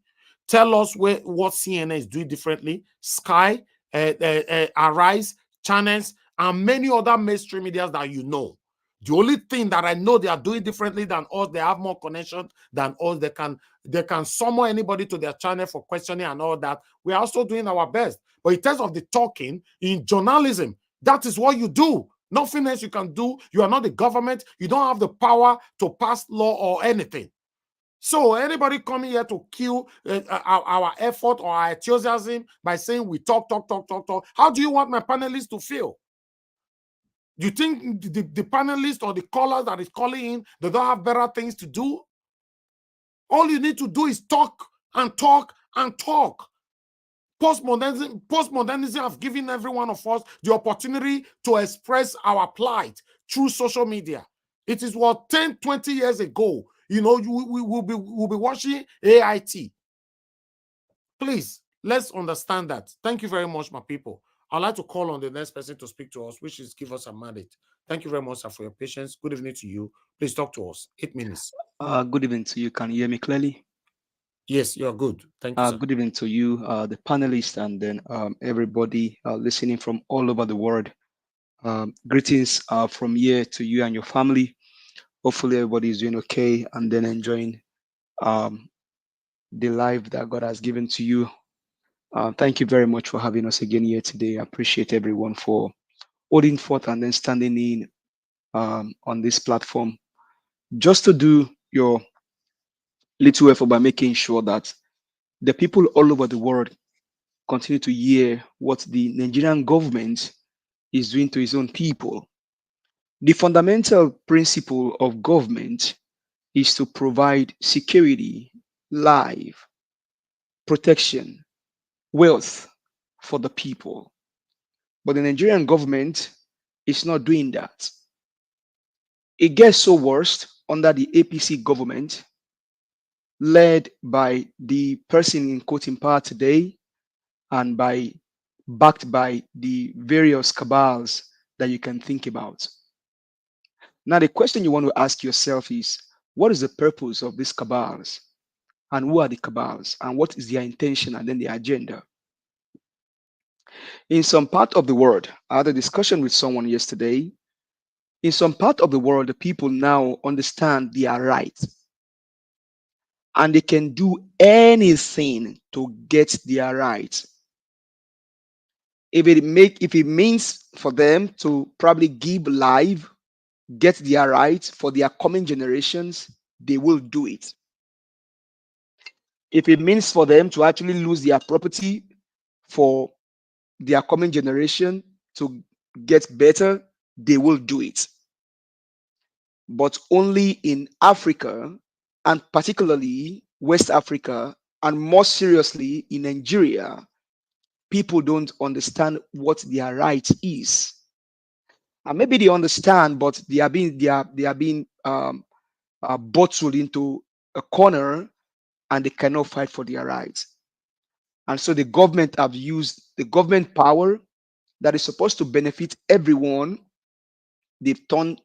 Tell us what CNN is doing differently. Sky, Arise, channels, and many other mainstream media that you know. The only thing that I know they are doing differently than us, they have more connection than us. They can summon anybody to their channel for questioning and all that. We are also doing our best. But in terms of the talking, in journalism, that is what you do. Nothing else you can do. You are not the government. You don't have the power to pass law or anything. So anybody coming here to kill our effort or our enthusiasm by saying we talk, how do you want my panelists to feel? You think the panelists or the callers that is calling in, they don't have better things to do? All you need to do is talk and talk and talk. Postmodernism have given every one of us the opportunity to express our plight through social media. It is what 10, 20 years ago, we will be watching AIT. Please, let's understand that. Thank you very much, my people. I'd like to call on the next person to speak to us, which is give us a mandate. Thank you very much, sir, for your patience. Good evening to you. Please talk to us. 8 minutes. Good evening to you. Can you hear me clearly? Yes, you're good. Thank you, sir. Good evening to you, the panelists, and then everybody listening from all over the world. Greetings from here to you and your family. Hopefully, everybody is doing okay and then enjoying the life that God has given to you. Thank you very much for having us again here today. I appreciate everyone for holding forth and then standing in on this platform just to do your little effort by making sure that the people all over the world continue to hear what the Nigerian government is doing to its own people. The fundamental principle of government is to provide security, life, protection, wealth for the people. But the Nigerian government is not doing that. It gets so worse under the APC government, led by the person in quote in power today, and backed by the various cabals that you can think about. Now, the question you want to ask yourself is, what is the purpose of these cabals? And who are the cabals? And what is their intention and then their agenda? In some part of the world, I had a discussion with someone yesterday. In some part of the world, the people now understand their rights. And they can do anything to get their rights. If it means for them to probably give life, get their rights for their coming generations, they will do it. If it means for them to actually lose their property for their coming generation to get better, they will do it. But only in Africa, and particularly West Africa, and more seriously in Nigeria, people don't understand what their right is. And maybe they understand, but they are being bottled into a corner, and they cannot fight for their rights. And so the government have used the government power that is supposed to benefit everyone. They've turned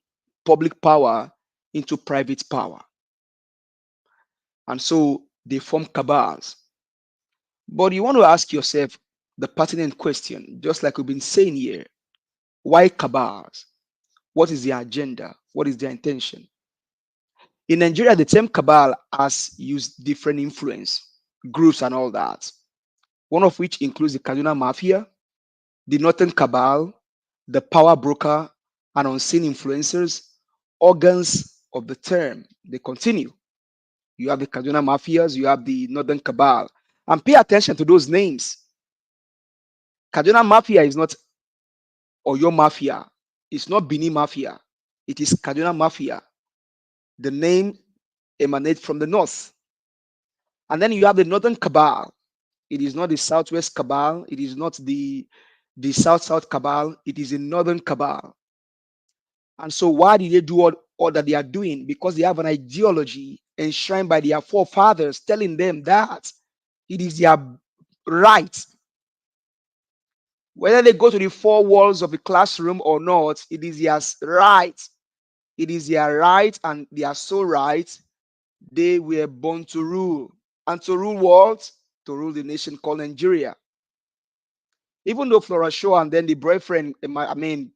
public power into private power. And so they form cabals. But you want to ask yourself the pertinent question, just like we've been saying here, why cabals? What is their agenda? What is their intention? In Nigeria, the term cabal has used different influence groups and all that, one of which includes the Kaduna Mafia, the Northern Cabal, the power broker, and unseen influencers, organs of the term. They continue. You have the Kaduna Mafias, you have the Northern Cabal. And pay attention to those names. Kaduna Mafia is not Oyo Mafia. It's not Bini Mafia. It is Kaduna Mafia. The name emanates from the north. And then you have the Northern Cabal. It is not the Southwest Cabal. It is not the South-South Cabal. It is a Northern Cabal. And so why did they do all that they are doing? Because they have an ideology enshrined by their forefathers telling them that it is their right. Whether they go to the four walls of the classroom or not, it is their right. It is their right, and they are so right. They were born to rule. And to rule what? To rule the nation called Nigeria. Even though Flora Shaw and then the boyfriend,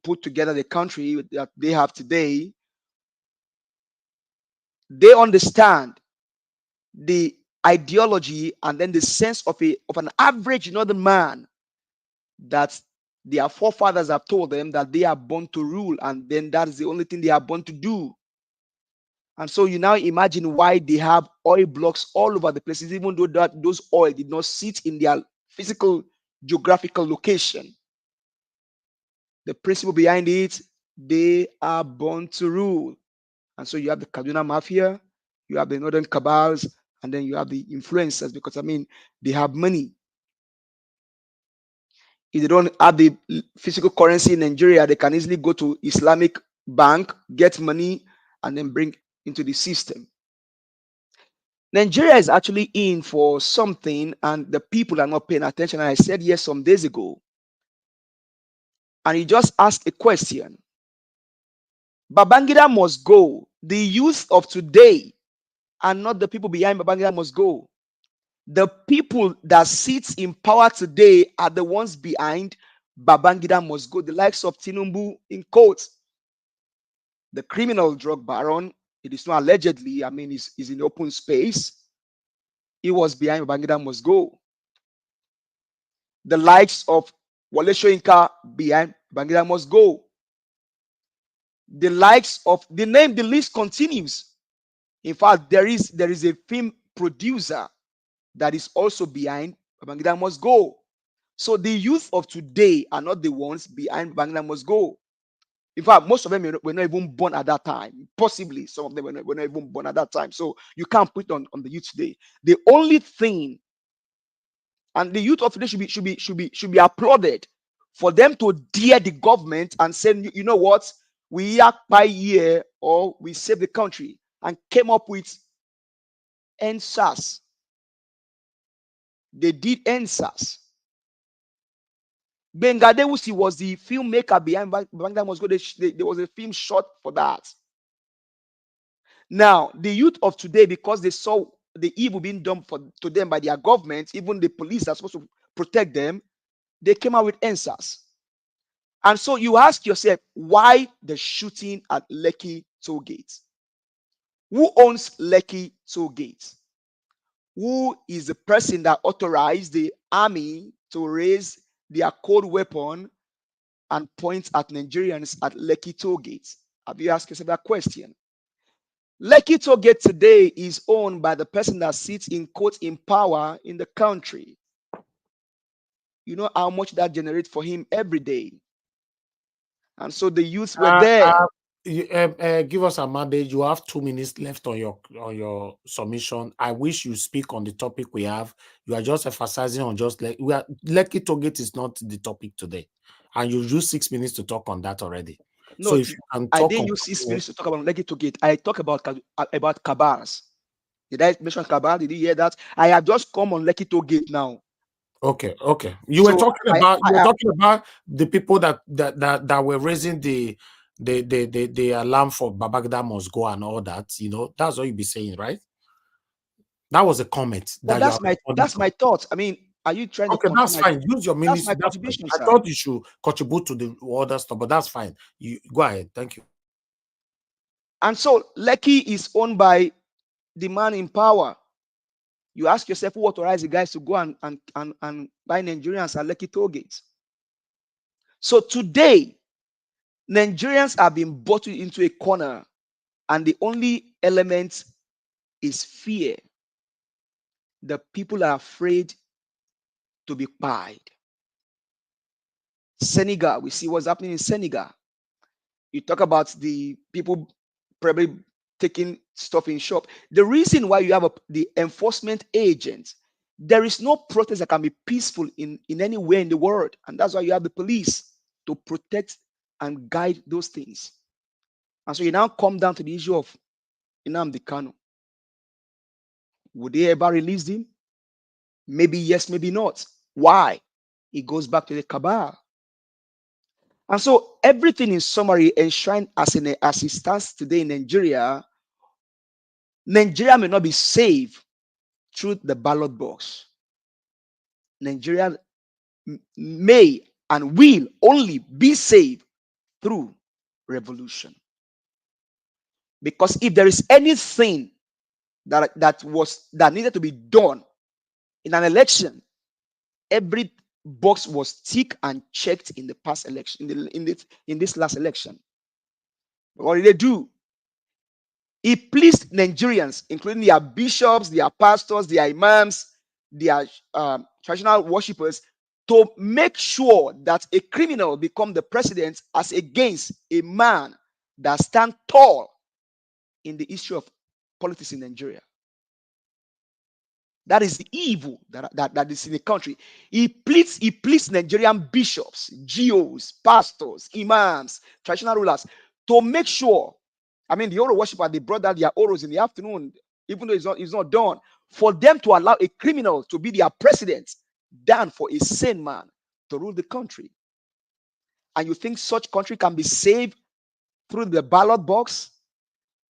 put together the country that they have today, they understand the ideology and then the sense of an average northern man, that their forefathers have told them that they are born to rule, and then that is the only thing they are born to do. And so you now imagine why they have oil blocks all over the places, even though those oil did not sit in their physical geographical location. The principle behind it, they are born to rule. And so you have the Kaduna Mafia, you have the Northern Cabals, and then you have the influencers, because they have money. If they don't have the physical currency in Nigeria, they can easily go to Islamic bank, get money, and then bring into the system. Nigeria is actually in for something, and the people are not paying attention. I said yes some days ago, and he just asked a question. Babangida must go. The youth of today are not the people behind Babangida must go. The people that sits in power today are the ones behind Babangida must go. The likes of Tinubu, in quotes, the criminal drug baron. It is not allegedly. He's in open space. He was behind Babangida must go. The likes of Wale Soyinka behind Babangida must go. The likes of the list continues. In fact, there is a film producer that is also behind Babangida must go. So the youth of today are not the ones behind Babangida must go. In fact, most of them were not even born at that time. Possibly some of them were not even born at that time. So you can't put on the youth today. The only thing, and the youth of today should be applauded for them to dare the government and say, you know what, we act by year or we save the country, and came up with NSAS. They did NSAS. Benga Dewusi was the filmmaker behind Babangida must go. There was a film shot for that. Now, the youth of today, because they saw the evil being done to them by their government, even the police are supposed to protect them, they came out with answers. And so you ask yourself, why the shooting at Lekki toll gate? Who owns Lekki toll gate? Who is the person that authorized the army to raise their cold weapon and point at Nigerians at Lekki toll gate? Have you asked yourself that question? Lekki toll gate today is owned by the person that sits in court in power in the country. You know how much that generates for him every day. And so the youths were there. Give us a mandate. You have 2 minutes left on your submission. I wish you speak on the topic we have. You are just emphasizing on Lekki toll gate is not the topic today, and you use 6 minutes to talk on that already. No, so if you can I talk didn't use 6 minutes to talk about Lekki toll gate. I talk about cabals. Did I mention cabal? Did you hear that? I have just come on Lekki toll gate now. Okay. You were talking about the people that were raising the alarm for Babangida must go and all that. That's what you'd be saying, right? That was a comment. But that's my thoughts. Are you trying to? Okay, that's fine. Use your minutes. That's my contribution, I sir. thought you should contribute to the other stuff, but that's fine. You go ahead. Thank you. And so Lekki is owned by the man in power. You ask yourself, who authorized the guys to go and buy Nigerians at Lekki toll gates? So today, Nigerians have been bottled into a corner, and the only element is fear. The people are afraid to be pied. Senegal, we see what's happening in Senegal. You talk about the people probably taking stuff in shop. The reason why you have the enforcement agents, there is no protest that can be peaceful in anywhere in the world. And that's why you have the police to protect and guide those things. And so you now come down to the issue of Nnamdi Kanu. Would they ever release him? Maybe yes, maybe not. Why? It goes back to the cabal. And so everything in summary enshrined as it stands today in Nigeria, Nigeria may not be saved through the ballot box. Nigeria may and will only be saved through revolution. Because if there is anything that needed to be done in an election, every box was ticked and checked in the past election, in this last election. But what did they do? It pleased Nigerians, including their bishops, their pastors, their imams, their traditional worshippers, to make sure that a criminal become the president as against a man that stands tall in the issue of politics in Nigeria. That is the evil that is in the country. He pleads Nigerian bishops, GOs, pastors, imams, traditional rulers to make sure. I mean, the Oro worshippers, they brought out their Oros in the afternoon, even though it's not done, for them to allow a criminal to be their president than for a sane man to rule the country. And you think such country can be saved through the ballot box?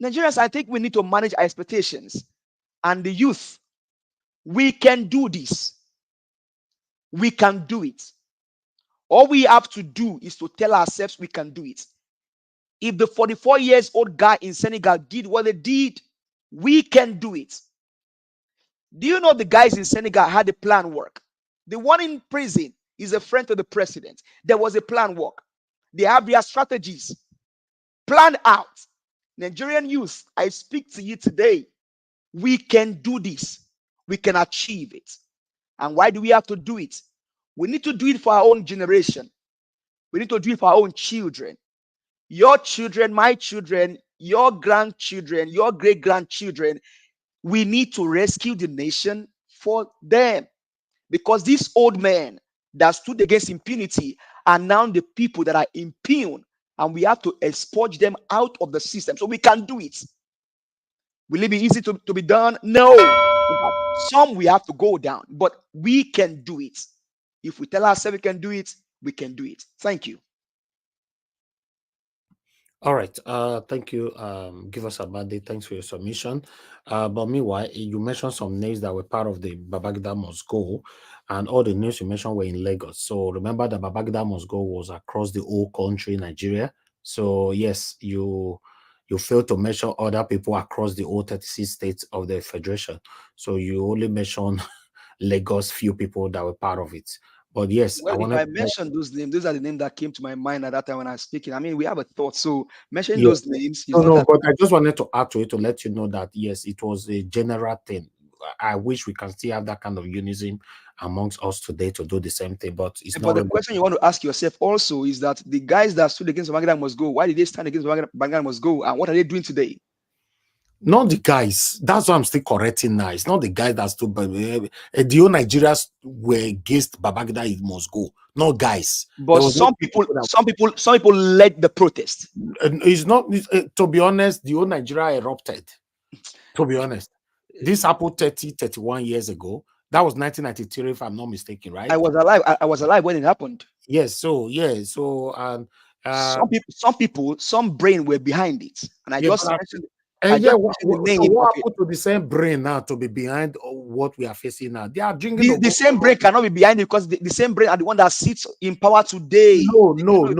Nigerians, I think we need to manage our expectations. And the youth, we can do this. We can do it. All we have to do is to tell ourselves we can do it. If the 44-year-old guy in Senegal did what they did, we can do it. Do you know the guys in Senegal had a plan work? The one in prison is a friend to the president. There was a plan work. They have their strategies planned out. Nigerian youth, I speak to you today. We can do this. We can achieve it. And why do we have to do it? We need to do it for our own generation. We need to do it for our own children. Your children, my children, your grandchildren, your great-grandchildren. We need to rescue the nation for them. Because these old men that stood against impunity are now the people that are impugned. And we have to expurge them out of the system. So we can do it. Will it be easy to be done? No. Some we have to go down, but we can do it. If we tell ourselves we can do it, we can do it. Thank you. All right. Thank you. Give us a bad day. Thanks for your submission. But meanwhile, you mentioned some names that were part of the Babangida Must Go, and all the names you mentioned were in Lagos. So remember that Babangida Must Go was across the whole country, Nigeria. So yes, you failed to mention other people across the whole 36 states of the federation. So you only mentioned Lagos, few people that were part of it. But yes, well, if I mention those names, those are the names that came to my mind at that time when I was speaking. I mean, we have a thought. So mentioning those names is no, but I just wanted to add to it to let you know that yes, it was a general thing. I wish we can still have that kind of unison amongst us today to do the same thing, but it's not. But the question you want to ask yourself also is that the guys that stood against Babangida Must Go, why did they stand against Babangida Must Go, and what are they doing today? Not the guys. That's why I'm still correcting now. It's not the guys that stood by the whole Nigerians were against Babangida it must go. No guys. But some people led the protest. It's not. To be honest, the whole Nigeria erupted. To be honest, this happened 31 years ago. That was 1993, if I'm not mistaken, right? I was alive. I was alive when it happened. Yes. So yeah. So some brain were behind it, and I just mentioned. And yeah, what happened to the same brain now to be behind what we are facing now? They are drinking. The same brain cannot be behind it because the same brain are the one that sits in power today. No.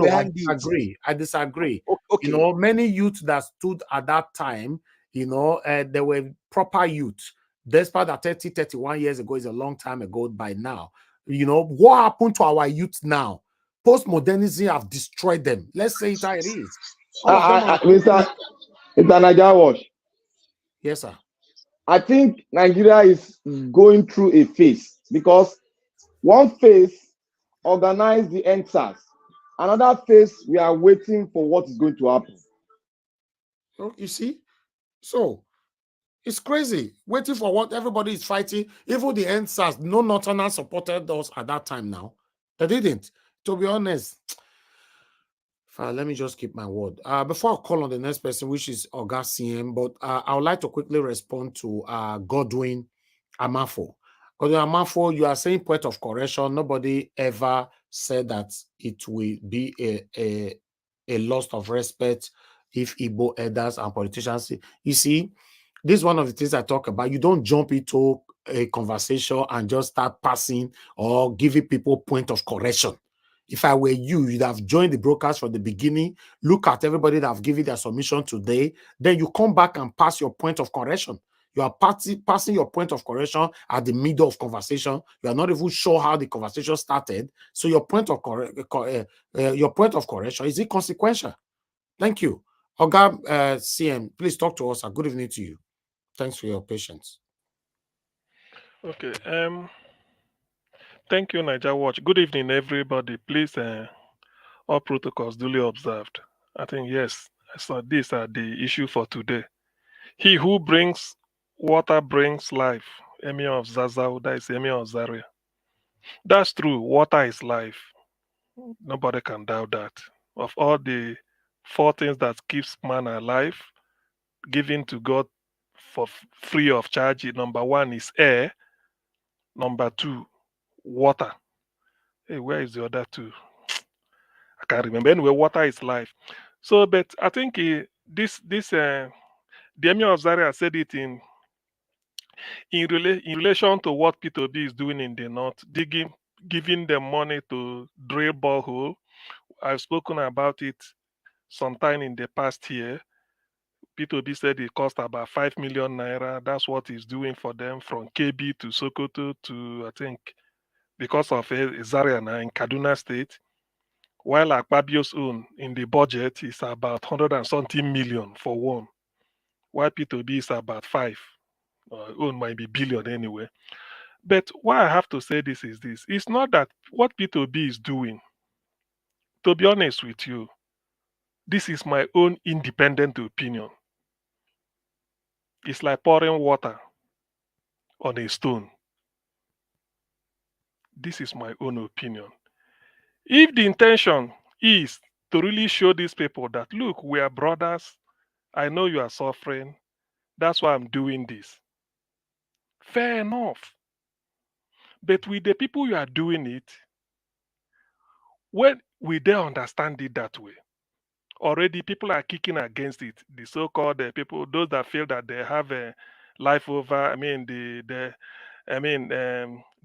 I disagree. Okay. You know, many youth that stood at that time, you know, they were proper youth. Despite that 31 years ago is a long time ago by now. You know, what happened to our youth now? Postmodernism have destroyed them. Let's say it how it is. Mr. Nigeria Wash. Yes, sir. I think Nigeria is going through a phase because one phase organized the NSAS. Another phase, we are waiting for what is going to happen. Oh, you see? So, it's crazy. Waiting for what everybody is fighting. Even the NSAS, no Northerners supported us at that time now. They didn't. To be honest, let me just keep my word. Before I call on the next person, which is Oga CM, but I would like to quickly respond to Godwin Amafo. Godwin Amafo, you are saying point of correction. Nobody ever said that it will be a loss of respect if Igbo elders and politicians. You see, this is one of the things I talk about. You don't jump into a conversation and just start passing or giving people point of correction. If I were you, you'd have joined the broadcast from the beginning, look at everybody that have given their submission today, then you come back and pass your point of correction. You are passing your point of correction at the middle of conversation. You are not even sure how the conversation started. So your point of correction is inconsequential. Thank you. Oga CM, please talk to us. Good evening to you. Thanks for your patience. Okay. Thank you, Niger Watch. Good evening, everybody. Please, all protocols duly observed. I think, yes, so these are the issue for today. He who brings water brings life. Emir of Zazau, that is Emir of Zaria. That's true. Water is life. Nobody can doubt that. Of all the 4 things that keeps man alive, given to God for free of charge, number 1 is air. Number 2, water. Hey, where is the other 2? I can't remember. Anyway, water is life. So, but I think the Emir of Zaria said it in relation to what P2B is doing in the north, giving them money to drill borehole. I've spoken about it sometime in the past year. P2B said it cost about 5 million naira. That's what he's doing for them from KB to Sokoto to, I think, because of Zaria now in Kaduna State. While Akpabio's own in the budget is about 100 and something million for one. While P2B is about 5. Own might be billion anyway. But why I have to say this is this. It's not that what P2B is doing, to be honest with you, this is my own independent opinion. It's like pouring water on a stone. This is my own opinion. If the intention is to really show these people that, look, we are brothers, I know you are suffering, that's why I'm doing this. Fair enough. But with the people you are doing it, when we don't understand it that way, already people are kicking against it. The so-called people, those that feel that they have a life over, I mean,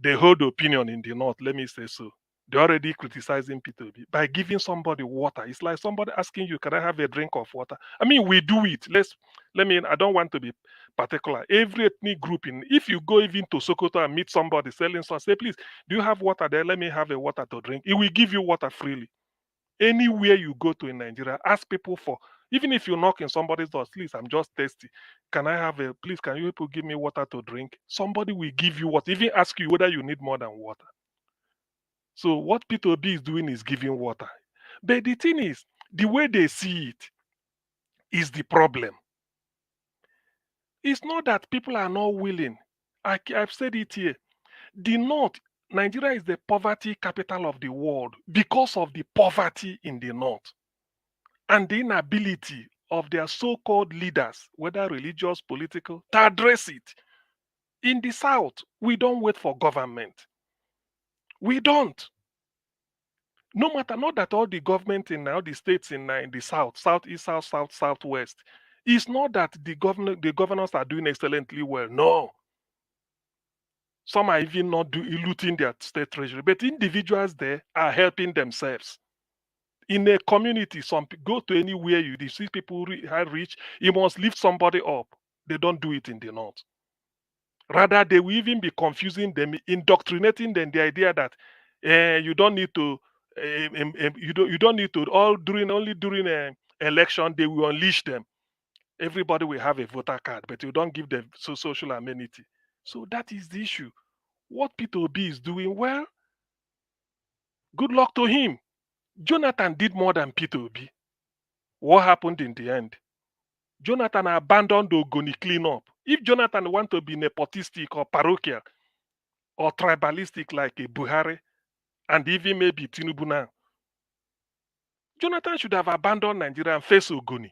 they hold opinion in the north, let me say so. They're already criticizing P2B by giving somebody water. It's like somebody asking you, can I have a drink of water? I mean, we do it. I don't want to be particular. Every ethnic group, if you go even to Sokoto and meet somebody selling something, say, please, do you have water there? Let me have a water to drink. It will give you water freely. Anywhere you go to in Nigeria, ask people for, even if you knock in somebody's door, please, I'm just thirsty. Can I have please, can you people give me water to drink? Somebody will give you water, even ask you whether you need more than water. So what P2B is doing is giving water. But the thing is, the way they see it is the problem. It's not that people are not willing. I've said it here. The North, Nigeria is the poverty capital of the world because of the poverty in the North and the inability of their so-called leaders, whether religious, political, to address it. In the South, we don't wait for government. We don't. No matter, not that all the government in all the states in the South, Southeast, South, Southwest, it's not that the governors are doing excellently well. No. Some are even not looting their state treasury, but individuals there are helping themselves. In a community, go to anywhere you see people are rich, you must lift somebody up. They don't do it in the North. Rather, they will even be confusing them, indoctrinating them the idea that you don't need to, you don't need to. Only during an election they will unleash them. Everybody will have a voter card, but you don't give them social amenity. So that is the issue. What P2B is doing, well, good luck to him. Jonathan did more than P2B. What happened in the end? Jonathan abandoned the Ogoni cleanup. If Jonathan want to be nepotistic or parochial or tribalistic like a Buhari and even maybe Tinubu now, Jonathan should have abandoned Nigeria and face Ogoni.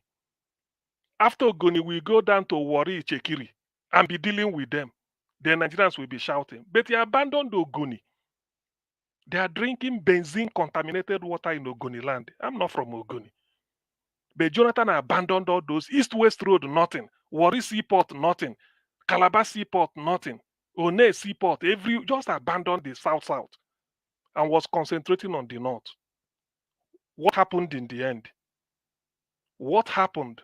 After Ogoni, we go down to Warri Chekiri and be dealing with them. The Nigerians will be shouting. But he abandoned Ogoni. They are drinking benzene-contaminated water in Ogoni land. I'm not from Ogoni. But Jonathan abandoned all those. East-West Road, nothing. Warri Seaport, nothing. Calabar Seaport, nothing. One seaport, just abandoned the south and was concentrating on the north. What happened in the end? What happened?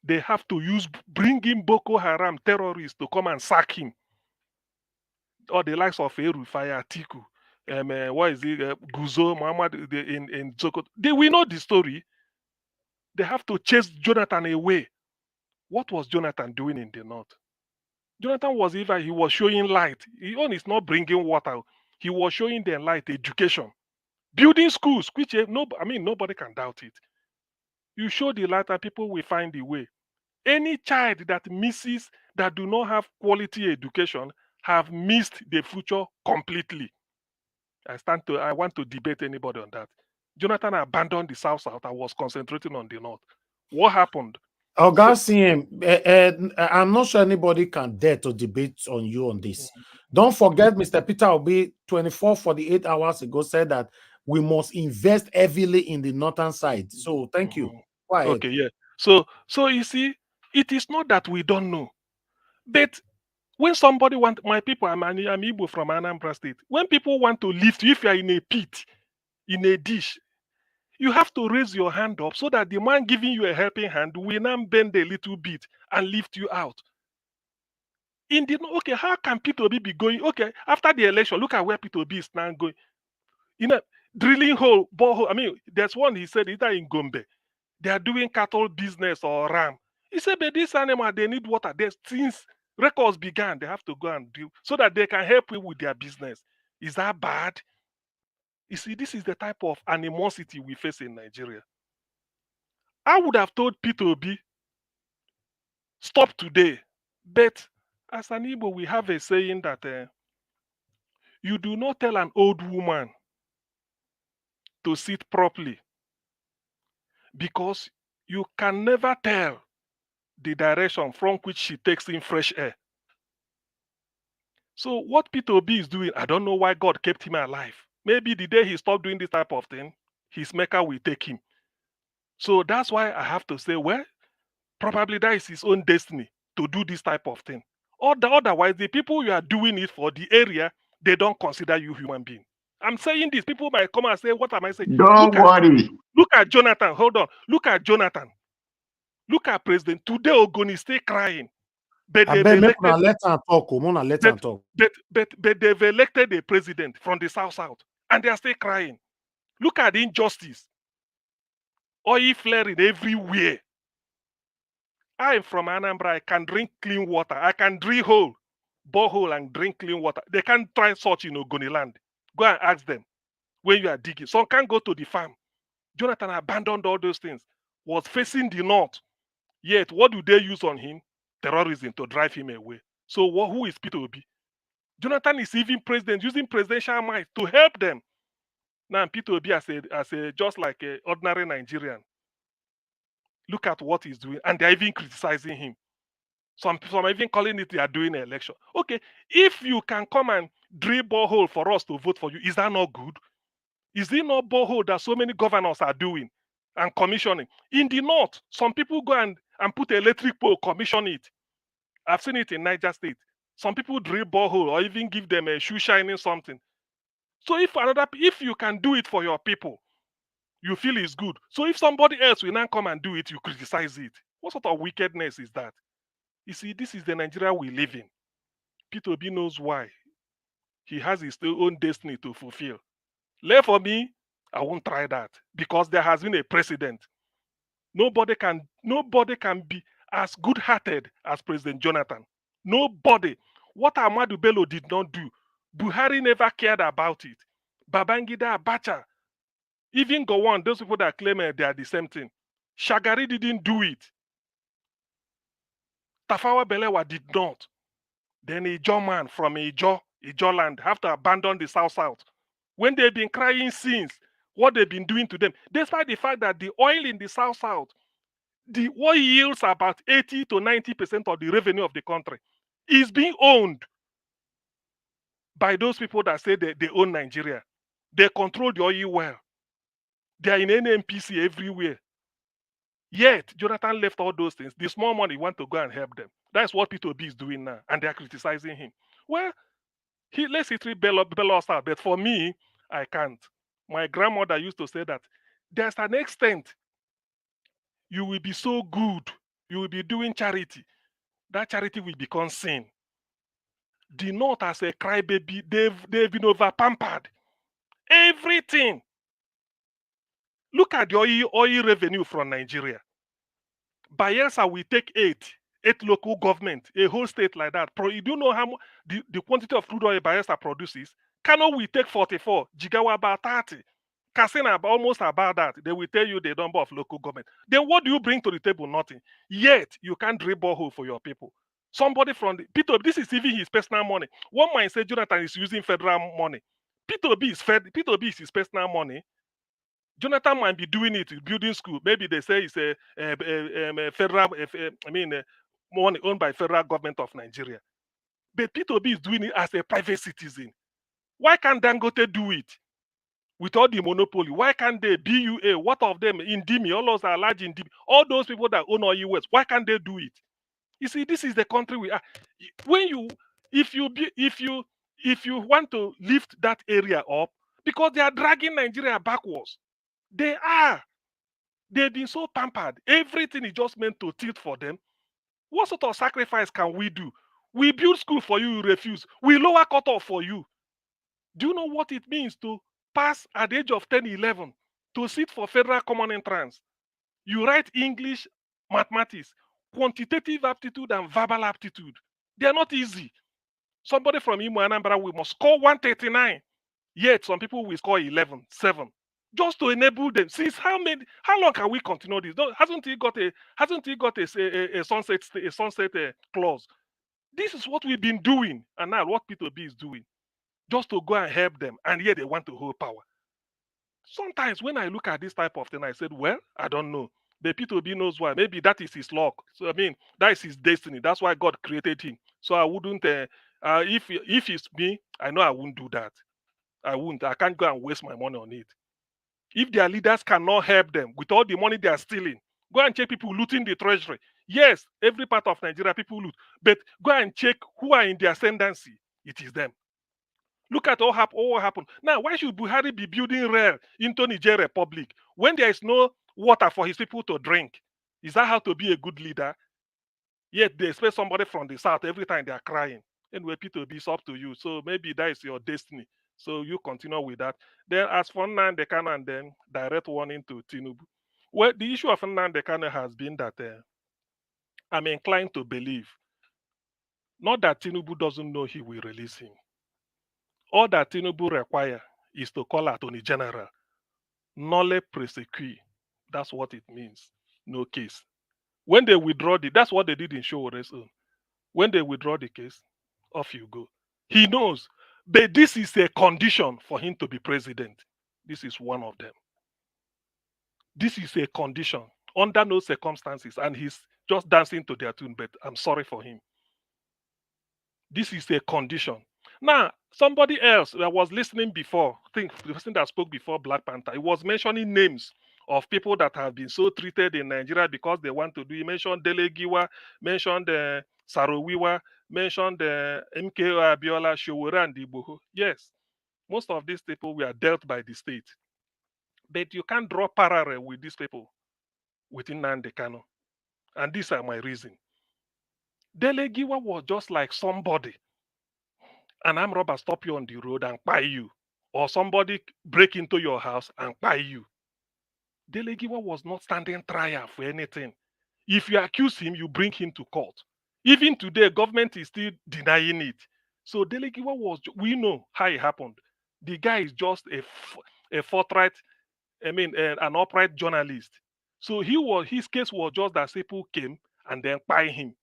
They have to bring in Boko Haram terrorists to come and sack him. Or the likes of Erufai, Atiku, what is it, Guzo, Muhammad in Zoko. They will know the story. They have to chase Jonathan away. What was Jonathan doing in the north? Jonathan was he was showing light. He is not bringing water. He was showing them light, education, building schools, which nobody can doubt it. You show the light and people will find the way. Any child that do not have quality education have missed the future completely. I want to debate anybody on that. Jonathan abandoned the South and was concentrating on the North. What happened? Oh, God, I'm not sure anybody can dare to debate on you on this. Don't forget, Mr. Peter Obi, 48 hours ago, said that we must invest heavily in the northern side. So, thank you. Go ahead. Okay, yeah. So you see, it is not that we don't know, but when somebody my people, I'm Igbo from Anambra State. When people want to lift you, if you are in a pit, in a dish, you have to raise your hand up so that the man giving you a helping hand will now bend a little bit and lift you out. Okay, how can P2B be going? Okay, after the election, look at where P2B is now going. Drilling hole, borehole. There's one he said either in Gombe. They are doing cattle business or ram. He said, but this animal, they need water. Since records began, they have to go and do so that they can help you with their business. Is that bad? You see, this is the type of animosity we face in Nigeria. I would have told P2B, stop today. But as an Igbo, we have a saying that you do not tell an old woman to sit properly because you can never tell the direction from which she takes in fresh air. So what P2B is doing, I don't know why God kept him alive. Maybe the day he stopped doing this type of thing, his maker will take him. So that's why I have to say, well, probably that is his own destiny to do this type of thing. Otherwise, the people you are doing it for, the area, they don't consider you human being. I'm saying this. People might come and say, what am I saying? Don't worry. Look at Jonathan. Hold on. Look at Jonathan. Look at President. Today, Ogoni stay crying. But they've elected, but they've elected a president from the South, and they are still crying. Look at the injustice. Oil flaring everywhere. I am from Anambra. I can drink clean water. I can drill borehole and drink clean water. They can't try such in Ogoni land. Go and ask them when you are digging. Some can't go to the farm. Jonathan abandoned all those things. Was facing the north. Yet, what do they use on him? Terrorism to drive him away. So, who is P2B? Jonathan is even president, using presidential might to help them. Now, P2B as a just like an ordinary Nigerian. Look at what he's doing, and they're even criticizing him. Some are even calling it they are doing an election. Okay, if you can come and drill borehole for us to vote for you, is that not good? Is it not borehole that so many governors are doing and commissioning? In the north, some people go and put electric pole, commission it. I've seen it in Niger State. Some people drill borehole or even give them a shoe shining something. So if you can do it for your people, you feel it's good. So if somebody else will now come and do it, you criticize it. What sort of wickedness is that? You see, this is the Nigeria we live in. P2B knows why. He has his own destiny to fulfill. For me, I won't try that because there has been a precedent. Nobody can be as good-hearted as President Jonathan. Nobody. What Ahmadu Bello did not do, Buhari never cared about it. Babangida, Abacha, even Gowon, those people that claim they are the same thing. Shagari didn't do it. Tafawa Balewa did not. Then a Ijo man from Ijo land have to abandon the South. When they've been crying since, what they've been doing to them, despite the fact that the oil in the South, the oil yields about 80 to 90% of the revenue of the country, is being owned by those people that say they own Nigeria. They control the oil well. They are in NNPC everywhere. Yet, Jonathan left all those things. The small money want to go and help them. That's what P2B is doing now, and they are criticizing him. Well, he lets history bail us out, but for me, I can't. My grandmother used to say that there's an extent you will be so good, you will be doing charity, that charity will become sin. The North as a crybaby, they've been over pampered. Everything. Look at the oil revenue from Nigeria. Bayelsa will take eight local government, a whole state like that. You do know how much the quantity of crude oil Bayelsa produces? Kano will take 44, Jigawa about 30, Katsina almost about that. They will tell you the number of local government. Then what do you bring to the table? Nothing. Yet you can't drill borehole for your people. Somebody from the P2B, this is even his personal money. One might say Jonathan is using federal money. P2B is his personal money. Jonathan might be doing it, building school. Maybe they say it's a federal, money owned by federal government of Nigeria. But P2B is doing it as a private citizen. Why can't Dangote do it with all the monopoly? Why can't they? BUA, what of them? Indimi, all those are large Indimi. All those people that own oil West, why can't they do it? You see, this is the country we are. If you want to lift that area up, because they are dragging Nigeria backwards. They are. They've been so pampered. Everything is just meant to tilt for them. What sort of sacrifice can we do? We build school for you, you refuse. We lower cutoff for you. Do you know what it means to pass at the age of 10, 11 to sit for federal common entrance? You write English, mathematics, quantitative aptitude and verbal aptitude. They are not easy. Somebody from Imo Anambra will must score 139. Yet some people will score 11, 7. Just to enable them. Since how long can we continue this? Hasn't he got a sunset clause? This is what we've been doing, and now what P2B is doing, just to go and help them, and yet they want to hold power. Sometimes when I look at this type of thing, I said, well, I don't know. The P2B knows why. Maybe that is his luck. So that is his destiny. That's why God created him. So I wouldn't. If it's me, I know I wouldn't do that. I wouldn't. I can't go and waste my money on it. If their leaders cannot help them with all the money they are stealing, go and check people looting the treasury. Yes, every part of Nigeria people loot, but go and check who are in the ascendancy. It is them. Look at all what happened. Now, why should Buhari be building rail into Niger Republic when there is no water for his people to drink? Is that how to be a good leader? Yet they expect somebody from the south every time they are crying. Anyway, P2B, it's up to you. So maybe that is your destiny. So you continue with that. Then as for Nnamdi Kanu, and then direct warning to Tinubu. Well, the issue of Nnamdi Kanu has been that I'm inclined to believe not that Tinubu doesn't know he will release him. All that Tinubu require is to call Attorney General, nolle prosequi. That's what it means. No case. When they withdraw that's what they did in Showore's own. When they withdraw the case, off you go. He knows. But this is a condition for him to be president. This is one of them. This is a condition under no circumstances. And he's just dancing to their tune, but I'm sorry for him. This is a condition. Now, somebody else that was listening before, I think the person that spoke before Black Panther, he was mentioning names of people that have been so treated in Nigeria because they want to do. He mentioned Dele Giwa, mentioned Sarowiwa, mentioned MKO Abiola, Showore, and Igboho. Yes, most of these people were dealt by the state. But you can't draw parallel with these people within Nnamdi Kanu. And these are my reasons. Dele Giwa was just like somebody. An armed robber stop you on the road and buy you. Or somebody break into your house and buy you. Dele Giwa was not standing trial for anything. If you accuse him, you bring him to court. Even today, government is still denying it. So Dele Giwa we know how it happened. The guy is just a forthright, an upright journalist. So his case was just that people came and then buy him.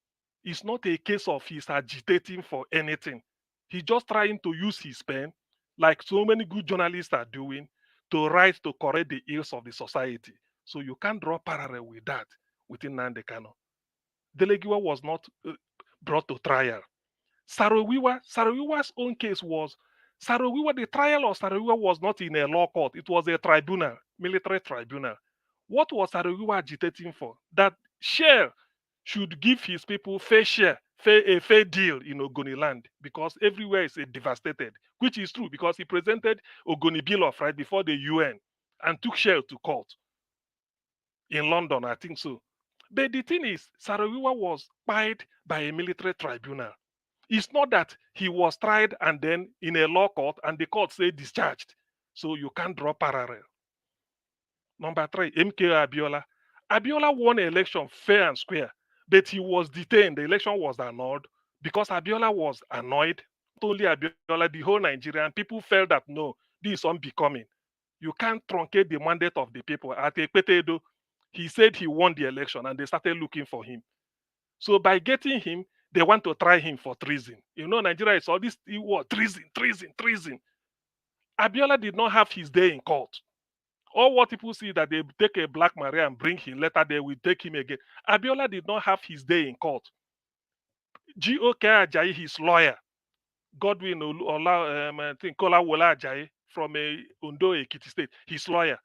It's not a case of he's agitating for anything. He's just trying to use his pen, like so many good journalists are doing, to write to correct the ills of the society. So you can't draw parallel with that within Nnamdi Kanu. Dele Giwa was not brought to trial. Sarowiwa's own case was, the trial of Sarowiwa was not in a law court. It was a tribunal, military tribunal. What was Sarawiwa agitating for? That Shell should give his people fair share, a fair deal in Ogoni land, because everywhere is devastated, which is true because he presented Ogoni Bill of Rights before the UN and took Shell to court in London, I think so. But the thing is, Sarawiwa was tried by a military tribunal. It's not that he was tried and then in a law court and the court said discharged. So you can't draw parallel. Number 3, MK Abiola. Abiola won an election fair and square, but he was detained. The election was annulled because Abiola was annoyed. Not only Abiola, the whole Nigerian people felt that no, this is unbecoming. You can't truncate the mandate of the people. At Ekpetedo, he said he won the election and they started looking for him. So by getting him, they want to try him for treason. You know, Nigeria is all this treason, treason, treason. Abiola did not have his day in court. All what people see that they take a Black Maria and bring him, later they will take him again. Abiola did not have his day in court. G.O.K. Ajayi, his lawyer, Godwin Kolawola Ajayi from Ondo Ekiti State, his lawyer,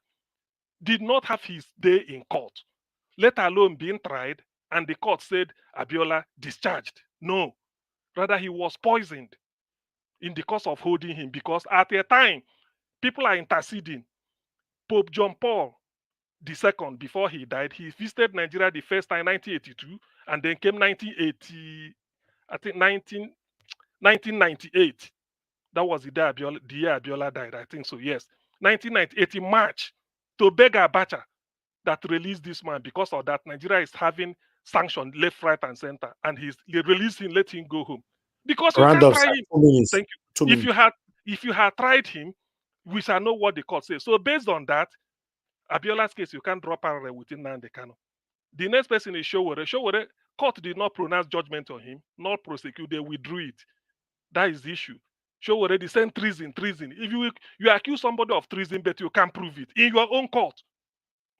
did not have his day in court, let alone being tried, and the court said Abiola discharged. No, rather he was poisoned in the course of holding him, because at a time, people are interceding. Pope John Paul II, before he died, he visited Nigeria the first time 1982, and then came 1980, I think 1998. That was the year Abiola died, I think so, yes. 1998 in March, to beg Abacha that released this man. Because of that, Nigeria is having sanctions left, right, and center, and he released him, let him go home. Because you can't try him. Thank you. If you had tried him, we shall know what the court says. So based on that, Abiola's case, you can't draw parallel with Nnamdi Kanu. The next person is Showore. Showore, court did not pronounce judgment on him, not prosecute, they withdrew it. That is the issue. Showore, the same treason. If you accuse somebody of treason, but you can't prove it in your own court.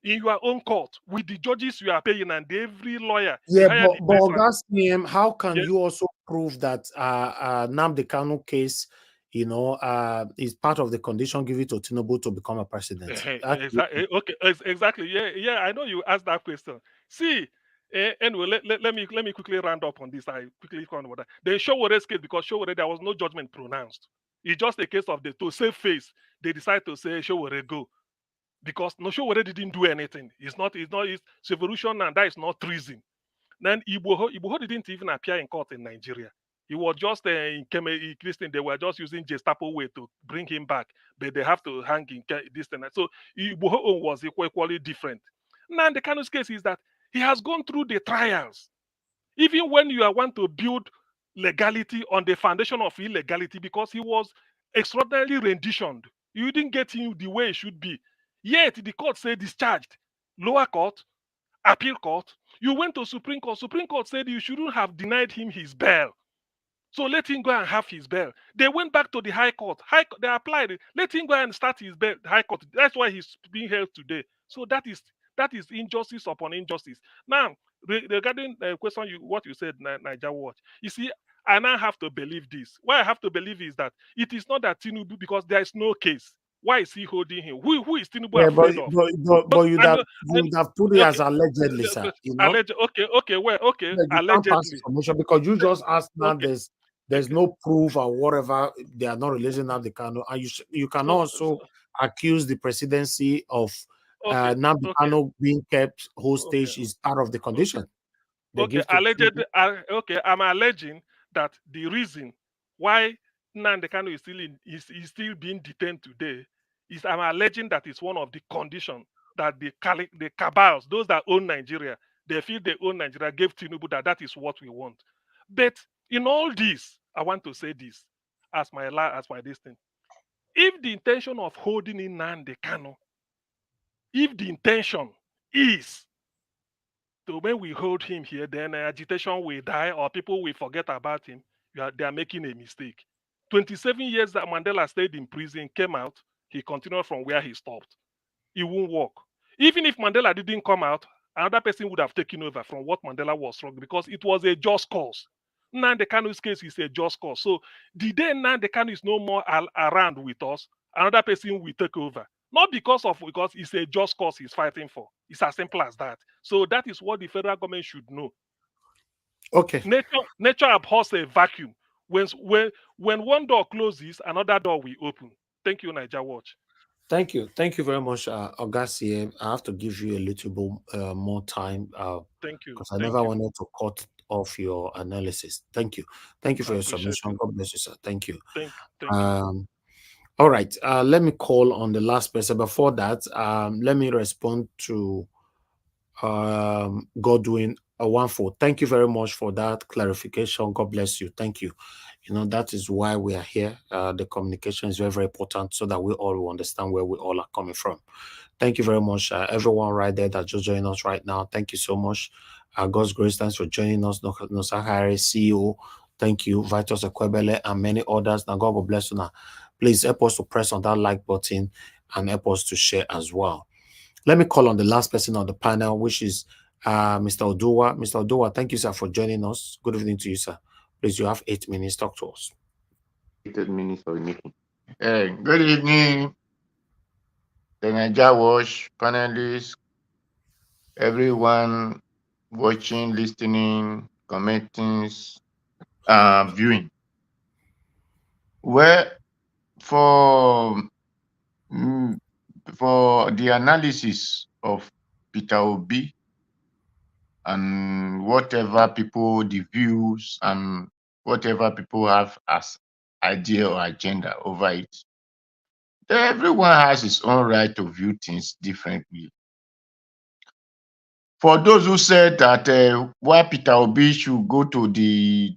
With the judges you are paying and every lawyer. Yeah, but that's him. How can you also prove that Nnamdi Kanu case, is part of the condition given to Tinubu to become a president? Exactly. Okay, exactly. Yeah. I know you asked that question. See, anyway, let me quickly round up on this. I quickly come on that. Then Showore's case, because Showore, there was no judgment pronounced. It's just a case of to save face. They decide to say Showore go. Because no Showore didn't do anything. It's revolution, and that is not treason. Then Igboho didn't even appear in court in Nigeria. He was just in Christian. They were just using Gestapo way to bring him back, but they have to hang in this and that. So Igboho was equally different. Now the Kanu's case is that he has gone through the trials. Even when you want to build legality on the foundation of illegality, because he was extraordinarily renditioned. You didn't get him the way it should be. Yet the court said discharged. Lower court, appeal court. You went to Supreme Court. Supreme Court said you shouldn't have denied him his bail. So let him go and have his bail. They went back to the High Court. They applied it. Let him go and start his bail. High Court. That's why he's being held today. So that is injustice upon injustice. Now, regarding the question what you said, Niger Watch. You see, I now have to believe this. Why I have to believe is that it is not that Tinubu, because there is no case. Why is he holding him? Who is Tinubu afraid of? But you'd have put it as allegedly, sir. Okay. Allegedly. Because you just asked now, there's no proof or whatever. They are not releasing Nnamdi Kanu, and you can also accuse the presidency of Nnamdi Kanu being kept hostage is part of the condition. Allegedly. I'm alleging that the reason why Nnamdi Kanu is still being detained today is I'm alleging that it's one of the conditions that the cabals, those that own Nigeria, they feel they own Nigeria, gave Tinubu that is what we want. But in all this, I want to say this as my destiny. If the intention of holding in Nnamdi Kanu, if the intention is to when we hold him here, then agitation will die or people will forget about him, they are making a mistake. 27 years that Mandela stayed in prison, came out, he continued from where he stopped. It won't work. Even if Mandela didn't come out, another person would have taken over from what Mandela was struggling, because it was a just cause. Nnamdi Kanu's case is a just cause. So the day Nnamdi Kanu is no more around with us, another person will take over. Not because it's a just cause he's fighting for. It's as simple as that. So that is what the federal government should know. Okay. Nature abhors a vacuum. When one door closes, another door will open. Thank you, Niger Watch. Thank you very much, Augustie. I have to give you a little bit more time Thank you. because I never wanted to cut off your analysis. Thank you for your submission. God bless you, sir. Thank you. Thank you. All right, let me call on the last person. Before that, let me respond to Godwin Owanfo. Thank you very much for that clarification. God bless you. Thank you. You know, that is why we are here. The communication is very, very important so that we all will understand where we all are coming from. Thank you very much, everyone right there that just joined us right now. Thank you so much. God's grace, thanks for joining us. Nosa Harris, CEO. Thank you. Vitus Ekwebele and many others. Now, God will bless you now. Please help us to press on that like button and help us to share as well. Let me call on the last person on the panel, which is Mr. Oduwa. Mr. Oduwa, thank you, sir, for joining us. Good evening to you, sir. Please, you have 8 minutes. Talk to us. 8 minutes for the meeting. Good evening, the Niger Watch panelists, everyone watching, listening, commenting, viewing. Well, for the analysis of Peter Obi and whatever people, the views and whatever people have as idea or agenda over it, everyone has his own right to view things differently. For those who said that why Peter Obi should go to the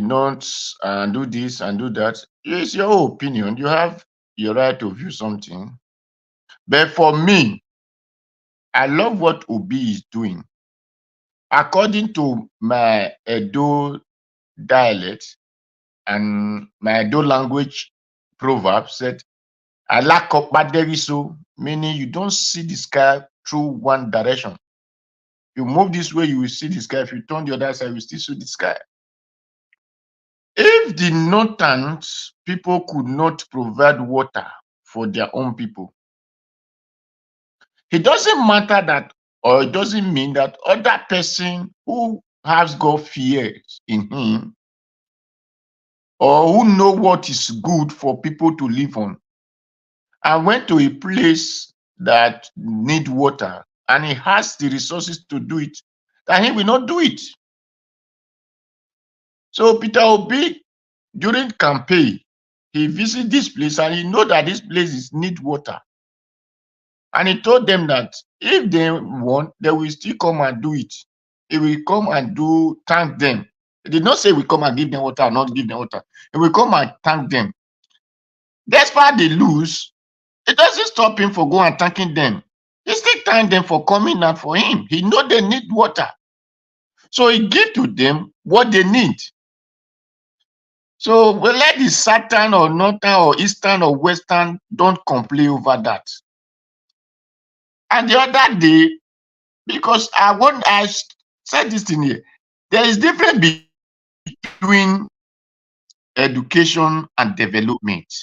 north and do this and do that, it's your opinion. You have your right to view something. But for me, I love what Obi is doing. According to my Edo dialect and my Edo language proverb said, I lack up baderiso, meaning you don't see the sky through one direction. You move this way, you will see the sky. If you turn the other side, you will still see the sky. If the northern people could not provide water for their own people, it doesn't matter that, or it doesn't mean that other person who has God fears in him, or who know what is good for people to live on, and went to a place that need water, and he has the resources to do it, that he will not do it. So Peter Obi, during campaign, he visited this place and he know that this place is need water. And he told them that if they want, they will still come and do it. He will come and thank them. He did not say we come and give them water or not give them water. He will come and thank them. Despite they lose, it doesn't stop him for going and thanking them. He still thank them for coming out for him. He know they need water. So he give to them what they need. So we let the Southern or Northern or Eastern or Western don't complain over that. And the other day, because I said this in here, there is difference between education and development.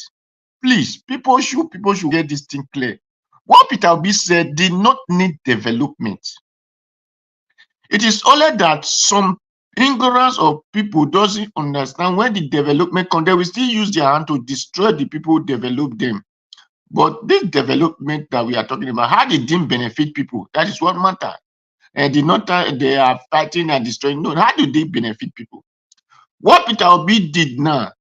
Please, people should get this thing clear. What Peter Obi said did not need development. It is only that some ignorance of people doesn't understand when the development comes, they will still use their hand to destroy the people who develop them. But this development that we are talking about, how they didn't benefit people, that is what matters. And they are fighting and destroying. No, how do they benefit people? What Peter Obi did now,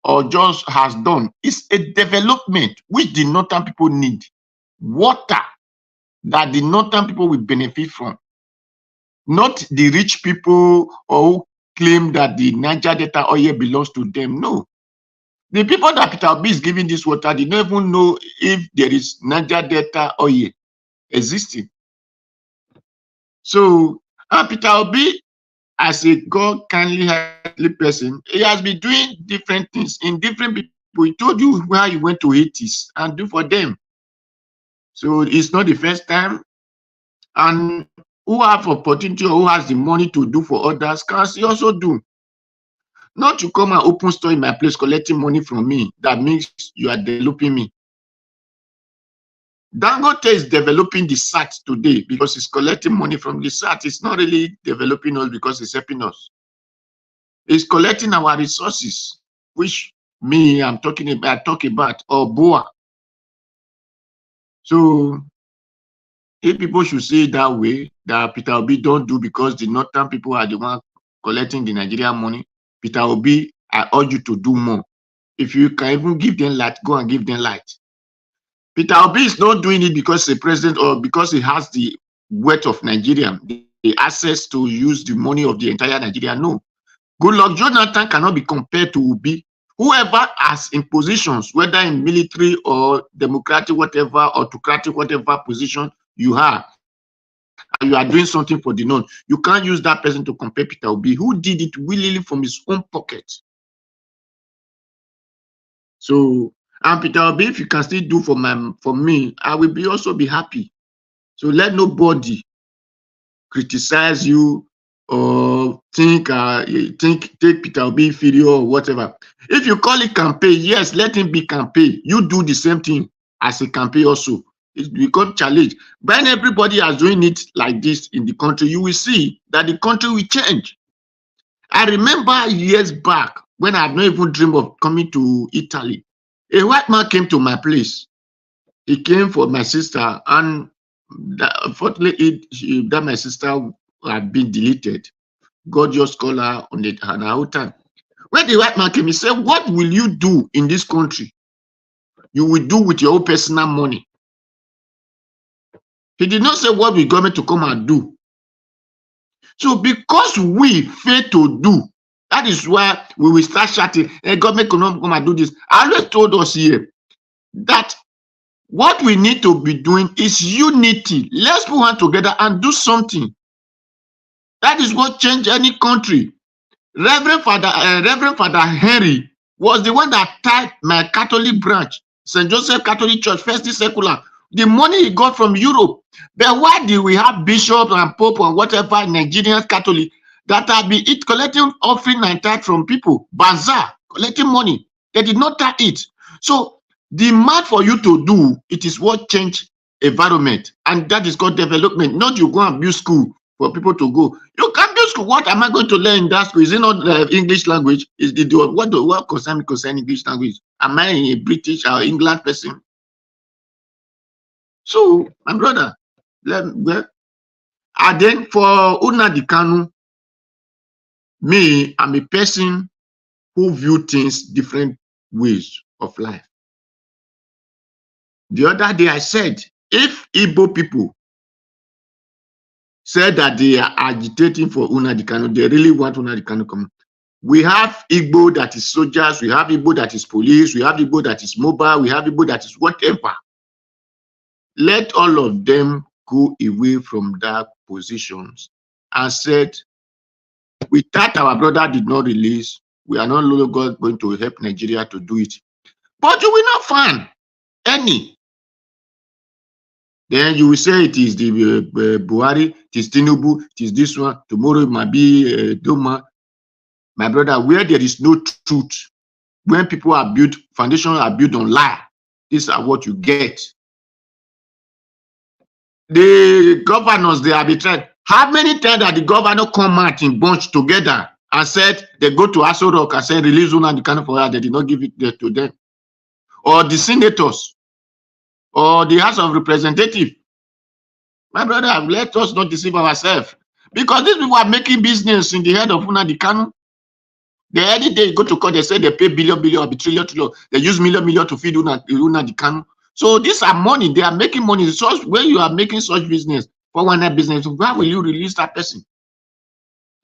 or just has done, is a development which the northern people need. Water that the northern people will benefit from. Not the rich people or who claim that the Niger Delta oil belongs to them. No. The people that Peter Obi is giving this water, they don't even know if there is Niger Delta oil existing. So, Peter Obi, as a God kindly heartly person, he has been doing different things in different people. He told you where he went to Haiti's and do for them. So it's not the first time. And who have opportunity or who has the money to do for others can also do. Not to come and open store in my place collecting money from me. That means you are developing me. Dangote is developing the SAT today because it's collecting money from the SAT. It's not really developing us because it's helping us. It's collecting our resources, which I'm talking about, or BOA. So if people should say it that way, that Peter Obi don't do because the northern people are the one collecting the Nigerian money, Peter Obi, I urge you to do more. If you can even give them light, go and give them light. Peter Obi is not doing it because he's president or because he has the wealth of Nigeria, the access to use the money of the entire Nigeria. No. Goodluck Jonathan cannot be compared to Obi. Whoever has in positions, whether in military or democratic, whatever, autocratic, whatever position you have, and you are doing something for the known, you can't use that person to compare Peter Obi, who did it willingly from his own pocket. So, and Peter Obi, if you can still do for me, I will also be happy. So let nobody criticize you or think take Peter Obi inferior or whatever. If you call it campaign, yes, let him be campaign. You do the same thing as a campaign also. It becomes challenge. When everybody is doing it like this in the country, you will see that the country will change. I remember years back when I had not even dreamed of coming to Italy. A white man came to my place. He came for my sister, and unfortunately, that my sister had been deleted. God just called her on her own time. When the white man came, he said, "What will you do in this country? You will do with your own personal money." He did not say what the government to come and do. So because we fail to do, that is why we will start shouting, "Hey, government cannot come and do this." I always told us here that what we need to be doing is unity. Let's put hands together and do something. That is what changed any country. Reverend Father Henry was the one that tied my Catholic branch, St. Joseph Catholic Church, First Secular. The money he got from Europe. But why do we have bishops and pope and whatever Nigerian Catholic that are collecting offering and tithe from people, bazaar, collecting money? They did not tithe it. So demand for you to do, it is what changed environment, and that is called development. Not you go and build school for people to go. You can build school. What am I going to learn in that school? Is it not English language? Is the what concern English language? Am I a British or England person? So my brother, and then for Nnamdi Kanu, me, I'm a person who view things different ways of life. The other day I said, if Igbo people said that they are agitating for Nnamdi Kanu, they really want Nnamdi Kanu to come. We have Igbo that is soldiers, we have Igbo that is police, we have Igbo that is mobile, we have Igbo that is whatever. Let all of them go away from that positions and said, with that our brother did not release, we are not longer going to help Nigeria to do it. But you will not find any. Then you will say it is the Buhari, it is Tinubu, it is this one, tomorrow it might be Doma. My brother, where there is no truth, when people are built, foundations are built on lie, these are what you get. The governors, they are betrayed. How many times that the governor come out in bunch together and said they go to Aso Rock and said release Nnamdi Kanu for her, they did not give it there to them? Or the senators, or the House of Representatives. My brother, let us not deceive ourselves. Because these people are making business in the head of Nnamdi Kanu. Any day you go to court, they say they pay billion, or trillion. They use million to feed Nnamdi Kanu. So these are money. They are making money. So when you are making such business, for one business, why will you release that person?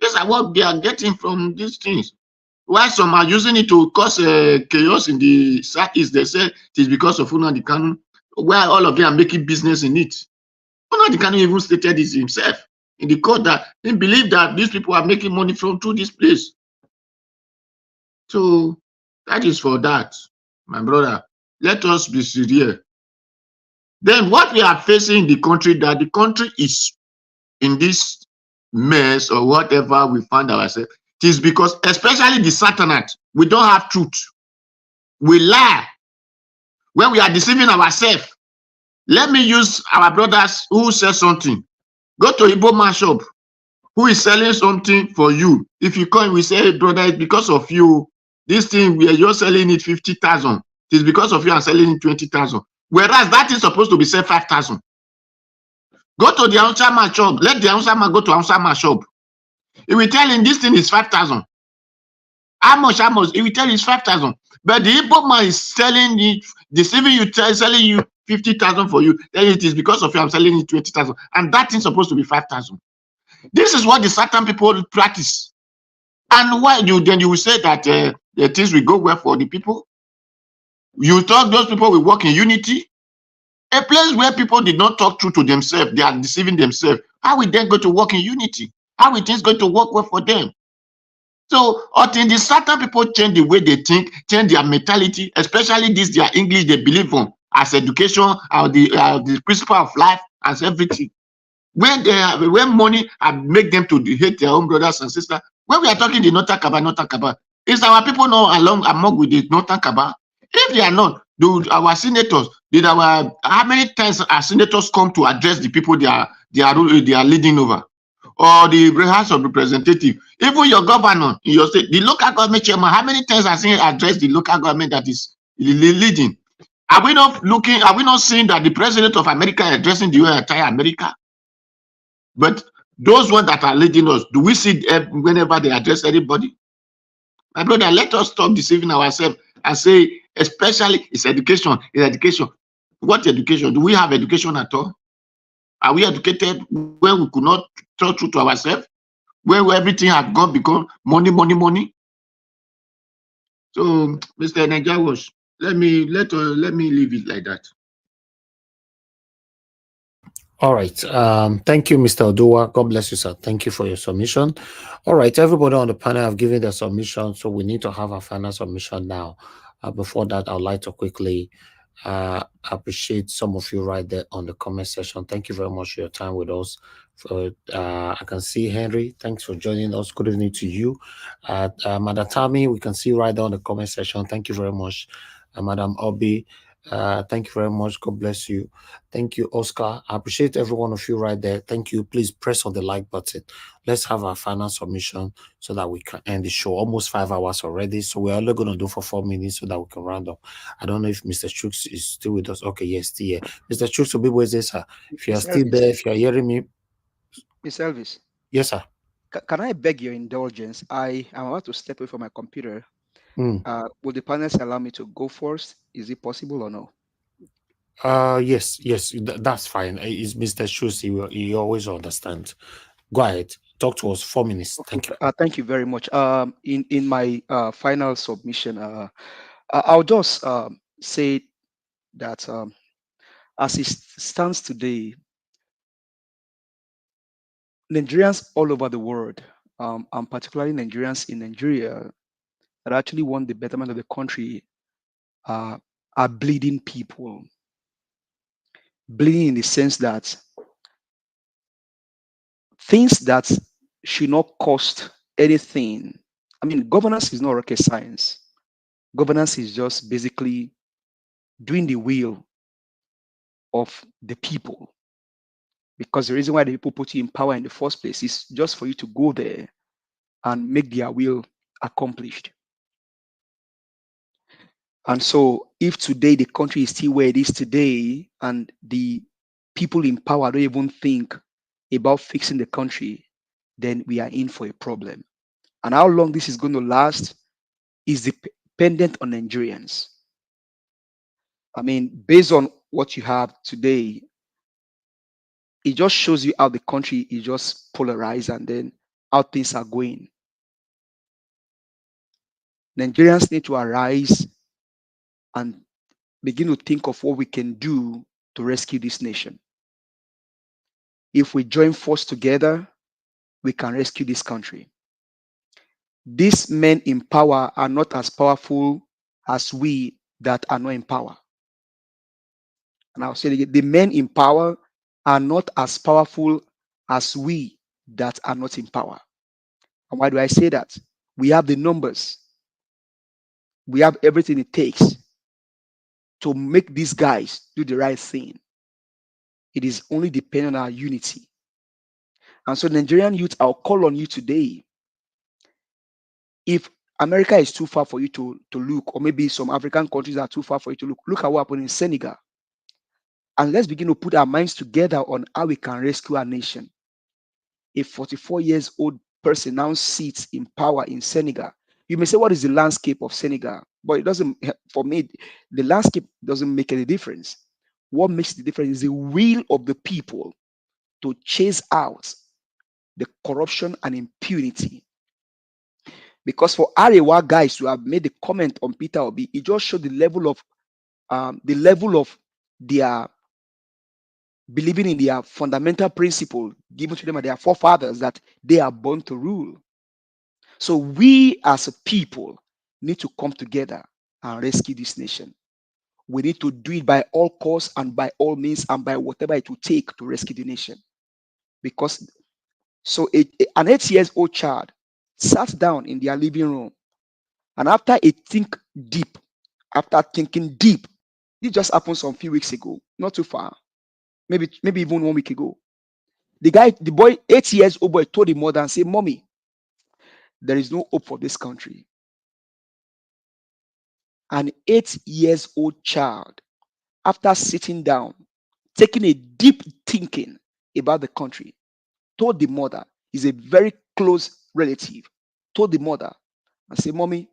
These are what they are getting from these things. Why some are using it to cause chaos in the Southeast? They say it is because of Nnamdi Kanu. Why all of them are making business in it? Nnamdi Kanu even stated this himself in the court that he believed that these people are making money through this place. So that is for that, my brother. Let us be serious. Then what we are facing in the country, that the country is in this mess or whatever we find ourselves, it is because, especially the Satanite, we don't have truth. We lie when we are deceiving ourselves. Let me use our brothers who sell something. Go to Igbo man shop. Who is selling something for you? If you come, we say, hey, brother, it's because of you. This thing, you're selling it 50,000. It's because of you I'm selling it 20,000. Whereas that is supposed to be sell 5,000. Go to the Hausa man shop. Let the Hausa man go to Hausa man shop. He will tell him this thing is 5,000. How much? How much? He will tell you it's 5,000. But the Igbo man is selling it, deceiving you, selling you 50,000 for you. Then it is because of you I'm selling it 20,000. And that is supposed to be 5,000. This is what the certain people practice. And why you will say that the things will go well for the people? You thought those people will work in unity? A place where people did not talk true to themselves, they are deceiving themselves. How will they go to work in unity? How will things going to work well for them? So until the certain people change the way they think, change their mentality, especially this their English they believe on as education, or the principle of life, as everything. When money make them to hate their own brothers and sisters. When we are talking the Northern Kaba, is our people not among with the Northern Kaba? If they are not, do our senators, how many times our senators come to address the people they are leading over? Or the House of Representatives, even your governor in your state, the local government chairman, how many times has he addressed the local government that is leading? Are we not seeing that the president of America is addressing the entire America? But those ones that are leading us, do we see whenever they address anybody? My brother, let us stop deceiving ourselves and say, especially it's education, it's education. What education? Do we have education at all? Are we educated when we could not tell truth to ourselves? When everything has become money, money, money? So, Mr. Najawas, let me leave it like that. All right. Thank you, Mr. Odua. God bless you, sir. Thank you for your submission. All right. Everybody on the panel have given their submission, so we need to have a final submission now. Before that, I'd like to quickly appreciate some of you right there on the comment section. Thank you very much for your time with us. I can see Henry. Thanks for joining us. Good evening to you. Madam Tammy, we can see right there on the comment section. Thank you very much. Madam Obi, thank you very much. God bless you. Thank you, Oscar. I appreciate every one of you right there. Thank you. Please press on the like button. Let's have our final submission so that we can end the show. Almost 5 hours already. So we're only going to do for 4 minutes so that we can round up. I don't know if Mr. Chooks is still with us. Okay, yes, still here. Mr. Chooks will be with us, sir. If you are still there, if you are hearing me. Miss Elvis. Yes, sir. Can I beg your indulgence? I am about to step away from my computer. Will the panelists allow me to go first? Is it possible or no? Yes, that's fine. It's Mr. Chooks. He always understands. Go ahead. Talk to us. 4 minutes. Thank you. Thank you very much. In my final submission, I'll just say that as it stands today, Nigerians all over the world, and particularly Nigerians in Nigeria that actually want the betterment of the country, are bleeding people. Bleeding in the sense that things that should not cost anything. I mean, governance is not rocket science. Governance is just basically doing the will of the people. Because the reason why the people put you in power in the first place is just for you to go there and make their will accomplished. And so if today the country is still where it is today and the people in power don't even think about fixing the country, then we are in for a problem. And how long this is going to last is dependent on Nigerians. I mean, based on what you have today, it just shows you how the country is just polarized and then how things are going. Nigerians need to arise and begin to think of what we can do to rescue this nation. If we join force together, we can rescue this country. These men in power are not as powerful as we that are not in power. And I'll say it again, the men in power are not as powerful as we that are not in power. And why do I say that? We have the numbers. We have everything it takes to make these guys do the right thing. It is only dependent on our unity. And so, Nigerian youth, I'll call on you today. If America is too far for you to look, or maybe some African countries are too far for you to look at what happened in Senegal. And let's begin to put our minds together on how we can rescue our nation. A 44-year-old person now sits in power in Senegal. You may say, what is the landscape of Senegal? But it doesn't, for me, the landscape doesn't make any difference. What makes the difference is the will of the people to chase out the corruption and impunity. Because for Arewa guys who have made the comment on Peter Obi, it just showed the level of their believing in their fundamental principle given to them by their forefathers, that they are born to rule. So we as a people need to come together and rescue this nation. We need to do it by all costs and by all means and by whatever it will take to rescue the nation. Because so an 8-year-old child sat down in their living room, and after thinking deep, it just happened some few weeks ago, not too far, maybe even 1 week ago. The boy, 8-year-old boy, told the mother and said, "Mommy, there is no hope for this country." An 8-year-old child, after sitting down, taking a deep thinking about the country, told the mother, is a very close relative, told the mother and said, "Mommy,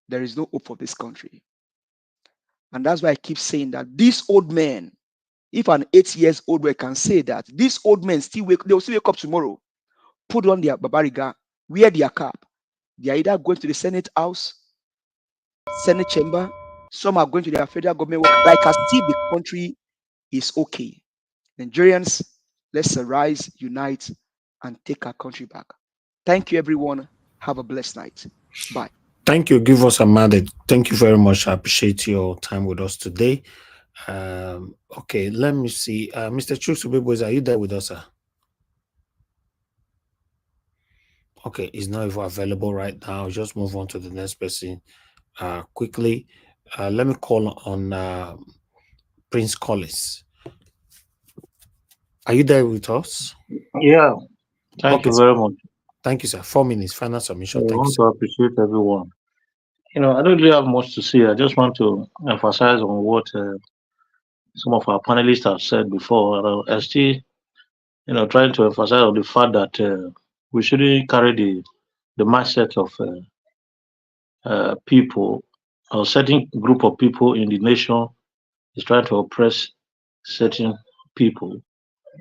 there is no hope for this country." And that's why I keep saying that these old men, if an 8-year-old boy can say that, these old men they'll still wake up tomorrow, put on their babariga, wear their cap. They are either going to the Senate House, Senate chamber, some are going to their federal government work, like as if the country is okay. Nigerians, let's arise, unite, and take our country back. Thank you, everyone. Have a blessed night. Bye. Thank you. Give us a mandate. Thank you very much. I appreciate your time with us today. Okay, let me see. Mr. Chukwubiboys, are you there with us, sir? Okay, he's not even available right now. Just move on to the next person quickly. Let me call on Prince Collis. Are you there with us? Yeah. Thank you very much. Thank you, sir. 4 minutes, final submission. I want to appreciate everyone. I don't really have much to say. I just want to emphasize on what some of our panelists have said before. I still, trying to emphasize on the fact that we shouldn't carry the mindset of people or certain group of people in the nation is trying to oppress certain people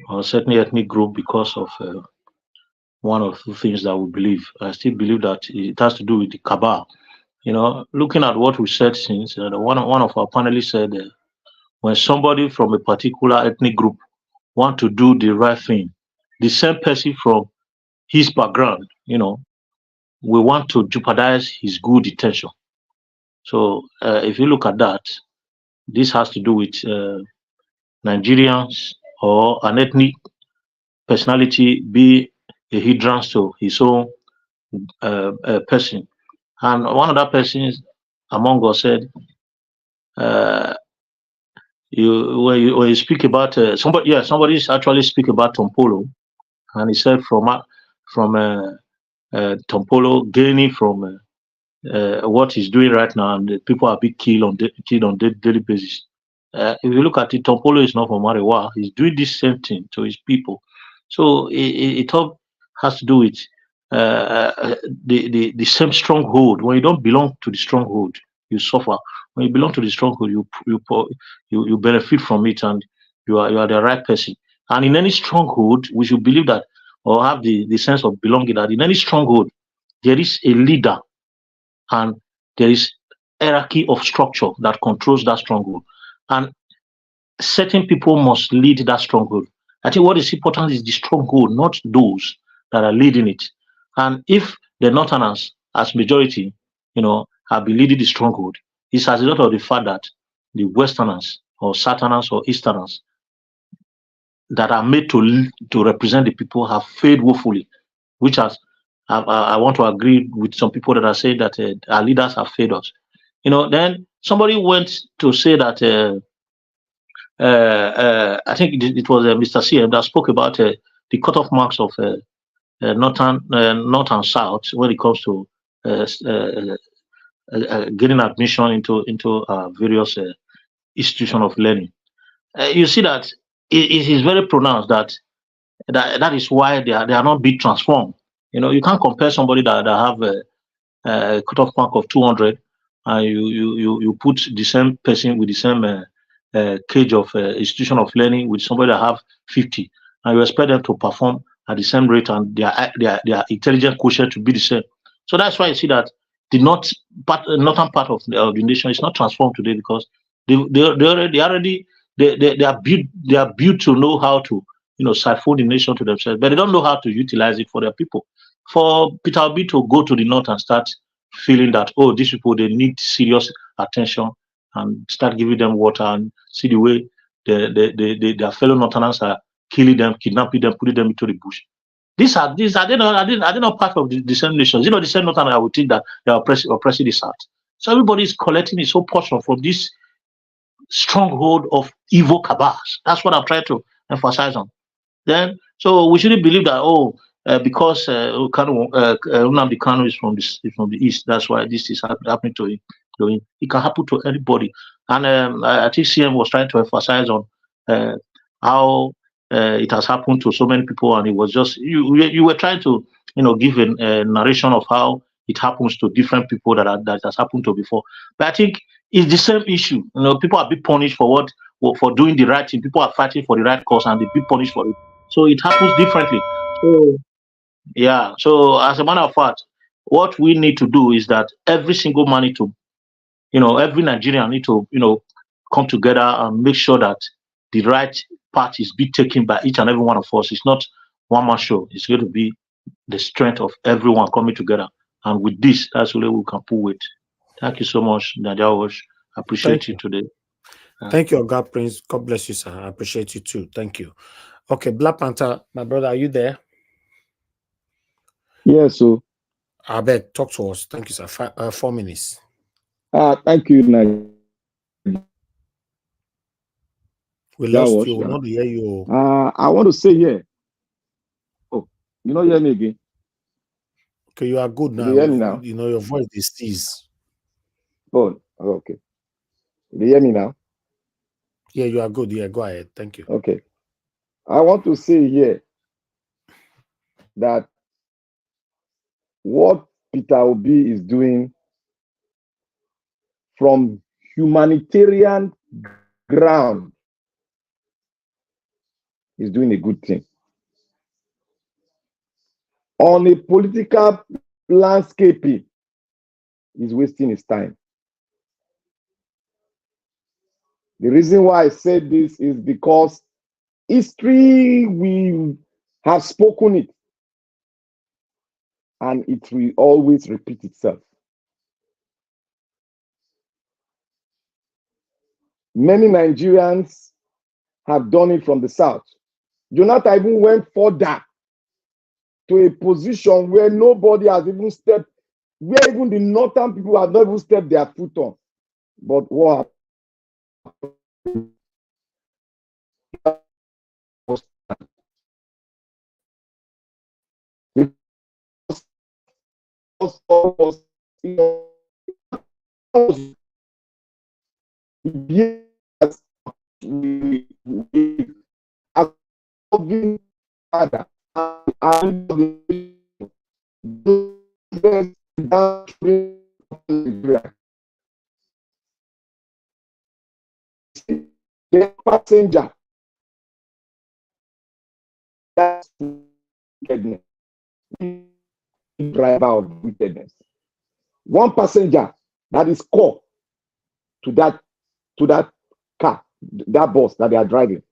or certain ethnic group because of one of the things that we believe. I still believe that it has to do with the cabal. Looking at what we said since, one of our panelists said, when somebody from a particular ethnic group want to do the right thing, the same person from his background, we want to jeopardize his good intention. So if you look at that, this has to do with Nigerians or an ethnic personality be a hindrance to his own person. And one of that persons among us said, when you speak about somebody actually speak about Tompolo, and he said from Tompolo gaining from what he's doing right now, and the people are being killed on daily basis. If you look at it, Tompolo is not from Mariwa. He's doing this same thing to his people. So it all has to do with the same stronghold. When you don't belong to the stronghold, you suffer. When you belong to the stronghold, you benefit from it, and you are the right person. And in any stronghold, we should believe that, or have the sense of belonging, that in any stronghold there is a leader, and there is hierarchy of structure that controls that stronghold, and certain people must lead that stronghold. I think what is important is the stronghold, not those that are leading it. And if the Northerners, as majority, have been leading the stronghold, it's as a result of the fact that the Westerners or Southerners or Easterners that are made to represent the people have failed woefully, which has I want to agree with some people that are saying that our leaders have failed us. Then somebody went to say that I think it was Mr. CM that spoke about the cutoff marks of North and South when it comes to getting admission into various institutions of learning. You see that it is very pronounced that is why they are not being transformed. You can't compare somebody that have a cutoff mark of 200 and you put the same person with the same cage of institution of learning with somebody that have 50, and you expect them to perform at the same rate and their intelligence quotient to be the same. So that's why you see that the northern part of the nation is not transformed today, because they are built to know how to siphon the nation to themselves, but they don't know how to utilize it for their people. For Peter Obi to go to the north and start feeling that, oh, these people, they need serious attention, and start giving them water, and see the way their fellow northerners are killing them, kidnapping them, putting them into the bush. Are they not part of the same nations? The same northerners I would think that they are oppressing the south. So everybody is collecting its own portion from this stronghold of evil cabals. That's what I'm trying to emphasize on. Then, so we shouldn't believe that, because Nnamdi Kanu is from the east, that's why this is happening to him. It can happen to anybody. And I think CM was trying to emphasize on how it has happened to so many people, and it was just you were trying to give a narration of how it happens to different people that has happened to before. But I think it's the same issue. People are being punished for doing the right thing. People are fighting for the right cause, and they be punished for it. So it happens differently. So yeah. So as a matter of fact, what we need to do is that every single man need to, every Nigerian need to, come together and make sure that the right path is being taken by each and every one of us. It's not one man show. It's going to be the strength of everyone coming together. And with this, that's really we can pull with. Thank you so much, Nadia Wash. I appreciate you today. Thank you, God Prince. God bless you, sir. I appreciate you too. Thank you. Okay, Black Panther, my brother, are you there? Yes, so I beg, talk to us. Thank you, sir. 4 minutes. Thank you, Nadia. We lost you. We want to hear you. I want to say here. Oh, you don't hear me again. Okay, you are good now. You hear me now? Your voice is teased. Oh, okay. You hear me now? Yeah, you are good. Yeah, go ahead. Thank you. Okay. I want to say here that what Peter Obi is doing from humanitarian ground is doing a good thing. On a political landscape, he's wasting his time. The reason why I said this is because history will have spoken it, and it will always repeat itself. Many Nigerians have done it from the south. Jonathan even went further to a position where nobody has even stepped, where even the northern people have not even stepped their foot on. But what the passenger, that's wickedness. Driver of wickedness. One passenger that is core to that car, that bus that they are driving,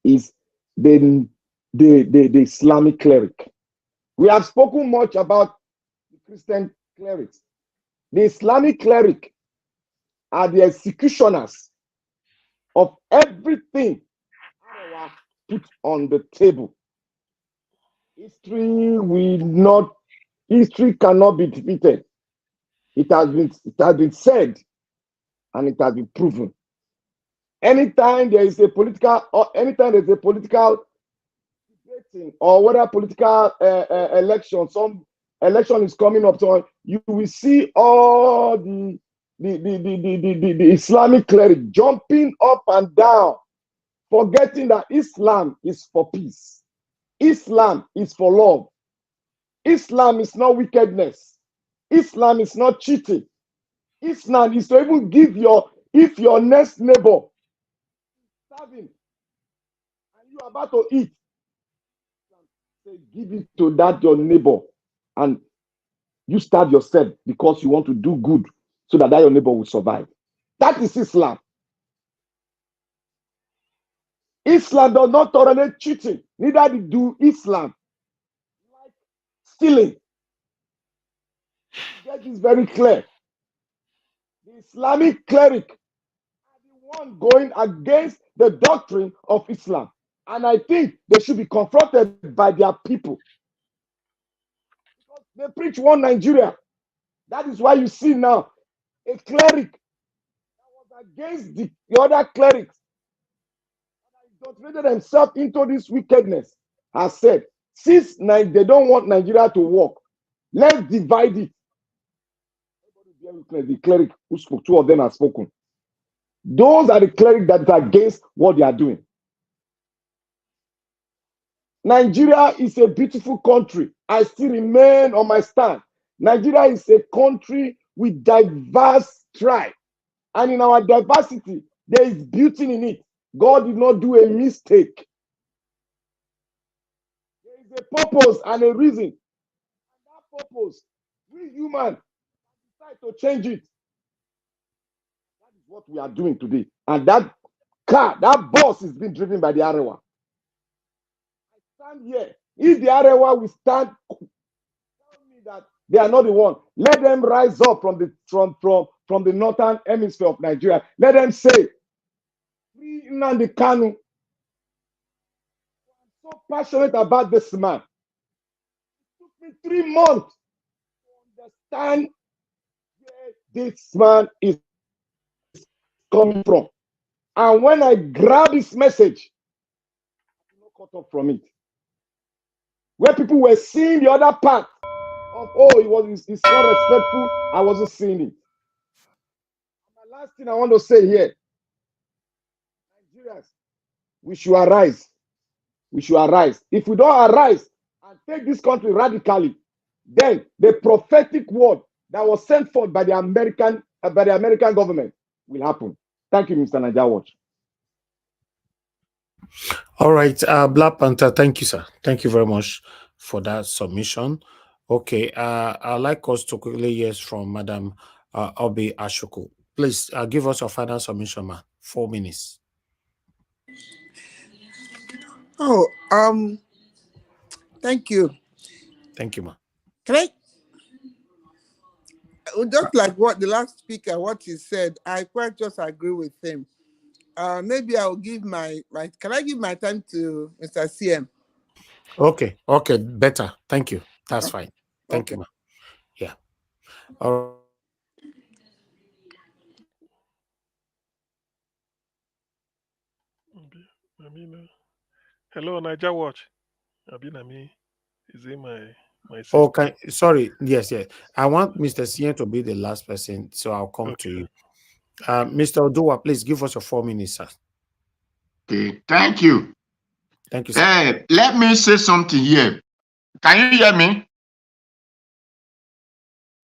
is the Islamic cleric. We have spoken much about the Christian clerics. The Islamic cleric are the executioners of everything put on the table. History cannot be defeated. It has been said, and it has been proven. anytime there is a political debating or whether political election, some election is coming up, so you will see all the Islamic cleric jumping up and down, forgetting that Islam is for peace. Islam is for love. Islam is not wickedness. Islam is not cheating. Islam is to even give if your next neighbor is starving and you are about to eat, say, give it to that your neighbor and you starve yourself because you want to do good so that your neighbor will survive. That is Islam. Islam does not tolerate cheating. Neither do Islam like stealing. Get this very clear. The Islamic cleric are the one going against the doctrine of Islam. And I think they should be confronted by their people. Because they preach one Nigeria. That is why you see now a cleric that was against the other clerics that indoctrinated themselves into this wickedness has said, since they don't want Nigeria to work, let's divide it. The cleric who spoke, two of them have spoken. Those are the clerics that are against what they are doing. Nigeria is a beautiful country. I still remain on my stand. Nigeria is a country with diverse tribes. And in our diversity, there is beauty in it. God did not do a mistake. There is a purpose and a reason. And that purpose, we humans decide to change it. That is what we are doing today. And that car, that bus is being driven by the Arewa. I stand here. If the Arewa will stand, tell me that they are not the one. Let them rise up from the northern hemisphere of Nigeria. Let them say, free Nnamdi Kanu. I'm so passionate about this man. It took me 3 months to understand where this man is coming from. And when I grab his message, I'm not caught up from it. Where people were seeing the other part of, it's not respectful, I wasn't seeing it. My last thing I want to say here, Nigerians, we should arise. We should arise. If we don't arise and take this country radically, then the prophetic word that was sent forth by the American government will happen. Thank you, Mr. Niger Watch. All right, Black Panther, thank you, sir. Thank you very much for that submission. Okay, I'd like us to quickly hear from Madam Obi Ashoku. Please give us your final submission, ma. 4 minutes. Oh, thank you. Thank you, ma. Can I, just like what the last speaker, what he said, I quite just agree with him. Maybe I'll give my can I give my time to Mr. CM? Okay, better. Thank you. That's fine. Thank you, ma. Yeah. All Hello, Niger Watch. Abinami, is it my sister? Okay, sorry. Yes. I want Mr. CM to be the last person, so I'll come to you. Mr. Oduwa, please give us your 4 minutes, sir. Okay, thank you. Thank you, sir. Let me say something here. Can you hear me?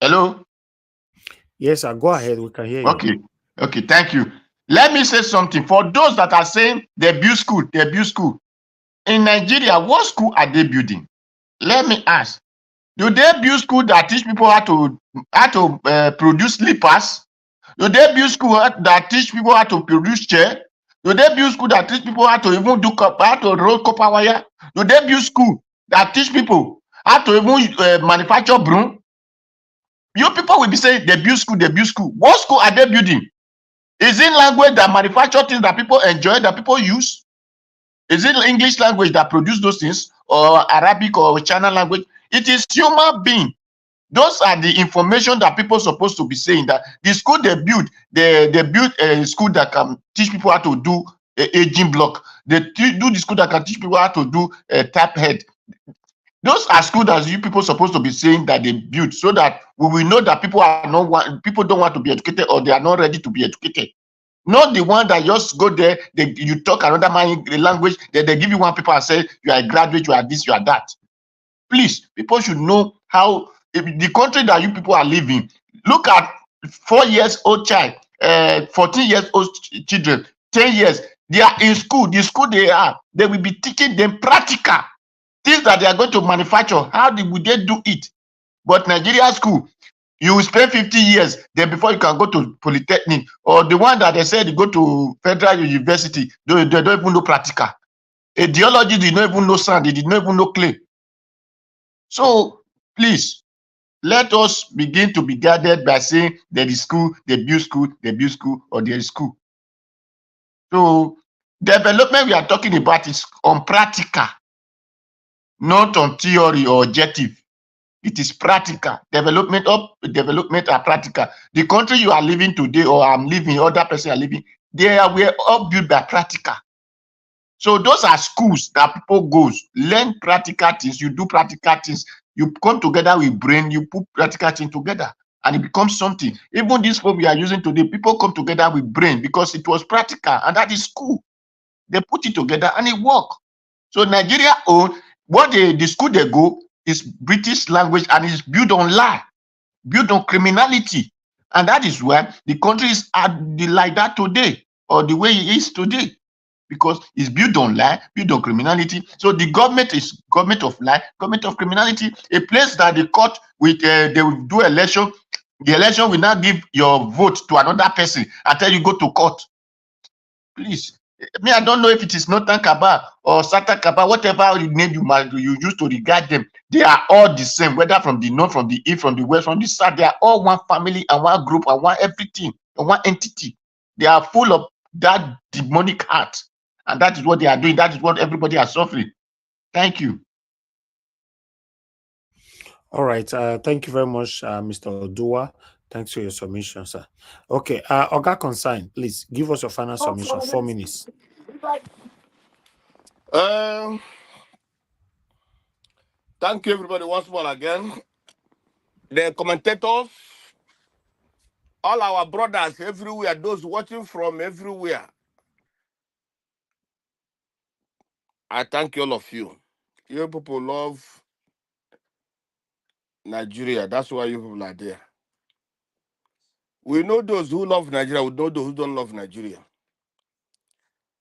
Hello? Yes, sir. Go ahead. We can hear you. Okay, thank you. Let me say something. For those that are saying they build school. In Nigeria, what school are they building? Let me ask. Do they build school that teach people how to produce slippers? Do they build school that teach people how to produce chair? Do they build school that teach people how to even how to roll copper wire? Do they build school that teach people how to even manufacture broom? You people will be saying they build school. What school are they building? Is it language that manufacture things that people enjoy, that people use? Is it English language that produce those things, or Arabic or China language? It is human being Those are the information that people are supposed to be saying, that the school they build a school that can teach people how to do aging block. They do the school that can teach people how to do tap head. Those are schools that you people supposed to be saying that they build, so that we will know that people don't want to be educated, or they are not ready to be educated. Not the one that just go there, you talk another language, they give you one paper and say you are a graduate, you are this, you are that. Please, people should know how the country that you people are living. Look at 4 years old child, 14 years old children, 10 years. They are in school. The school they will be teaching them practical things that they are going to manufacture. How would they do it? But Nigeria school, you will spend 50 years then before you can go to polytechnic, or the one that they said you go to federal university, they don't even know practical. A geologist did not even know sand, they did not even know clay. So please, let us begin to be guided by saying there is school, they build school, or there is school. So development we are talking about is on practical, not on theory or objective. It is practical. Development are practical. The country you are living today, or I'm living, other person are living, they were all built by practical. So those are schools that people goes, learn practical things, you do practical things, you come together with brain, you put practical things together, and it becomes something. Even this phone we are using today, people come together with brain because it was practical, and that is school. They put it together and it works. So Nigeria what the school they go is British language, and it's built on lie, built on criminality. And that is why the country is like that today, or the way it is today, because it's built on lie, built on criminality. So the government is government of lie, government of criminality, a place that the court with they will do election. The election will not give your vote to another person until you go to court. Please. Me, I don't know if it is Northern Kaba or Southern Kaba, whatever name you use to regard them. They are all the same, whether from the north, from the east, from the west, from the south. They are all one family and one group and one everything and one entity. They are full of that demonic heart, and that is what they are doing. That is what everybody is suffering. Thank you. All right. Thank you very much, Mr. Odua. Thanks for your submission, sir. Okay. Oga Consign, please give us your final submission. 4 minutes. Thank you, everybody, once more again. The commentators, all our brothers everywhere, those watching from everywhere, I thank all of you. You people love Nigeria. That's why you people are there. We know those who love Nigeria. We know those who don't love Nigeria.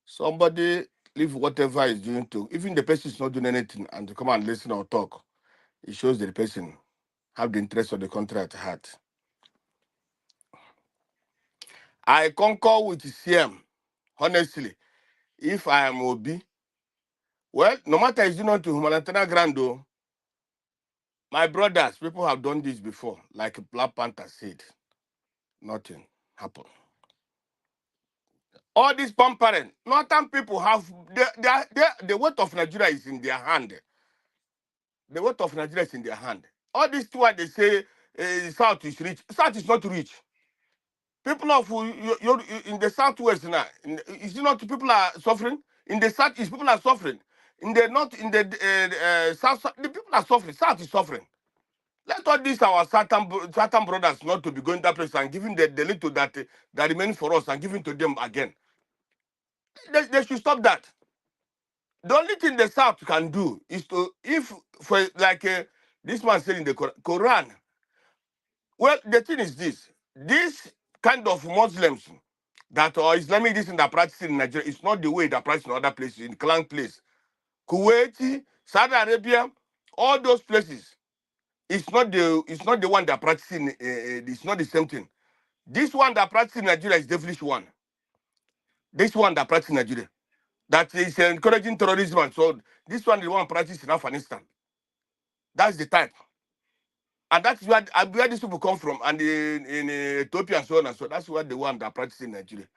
Somebody leave whatever he's doing to, even the person is not doing anything, and to come and listen or talk, it shows that the person have the interest of the country at heart. I concur with CM, honestly. If I am Obi, well, no matter it's not to humanitarian ground, though, my brothers, people have done this before, like Black Panther said. Nothing happened. All these pampering, northern people have the weight of Nigeria is in their hand. The weight of Nigeria is in their hand. All this what they say, South is rich. South is not rich. People of in the southwest now, is it not people are suffering? In the southeast, people are suffering. In the north, in the south, the people are suffering. South is suffering. Let all these our Satan brothers not to be going that place and giving the little that remains for us and giving to them again. They should stop that. The only thing the South can do is to, if for like this man said in the Quran. Well, the thing is this kind of Muslims that or Islamic this thing that practice in Nigeria is not the way that practice in other places, in clan place. Kuwait, Saudi Arabia, all those places. It's not the one that practice in it's not the same thing. This one that practice in Nigeria is devilish one. This one that practice in Nigeria. That is encouraging terrorism and so on. This one is the one practice in Afghanistan. That's the type. And that's where these people come from, and in Ethiopia and so on and so on. That's where the one that practice in Nigeria.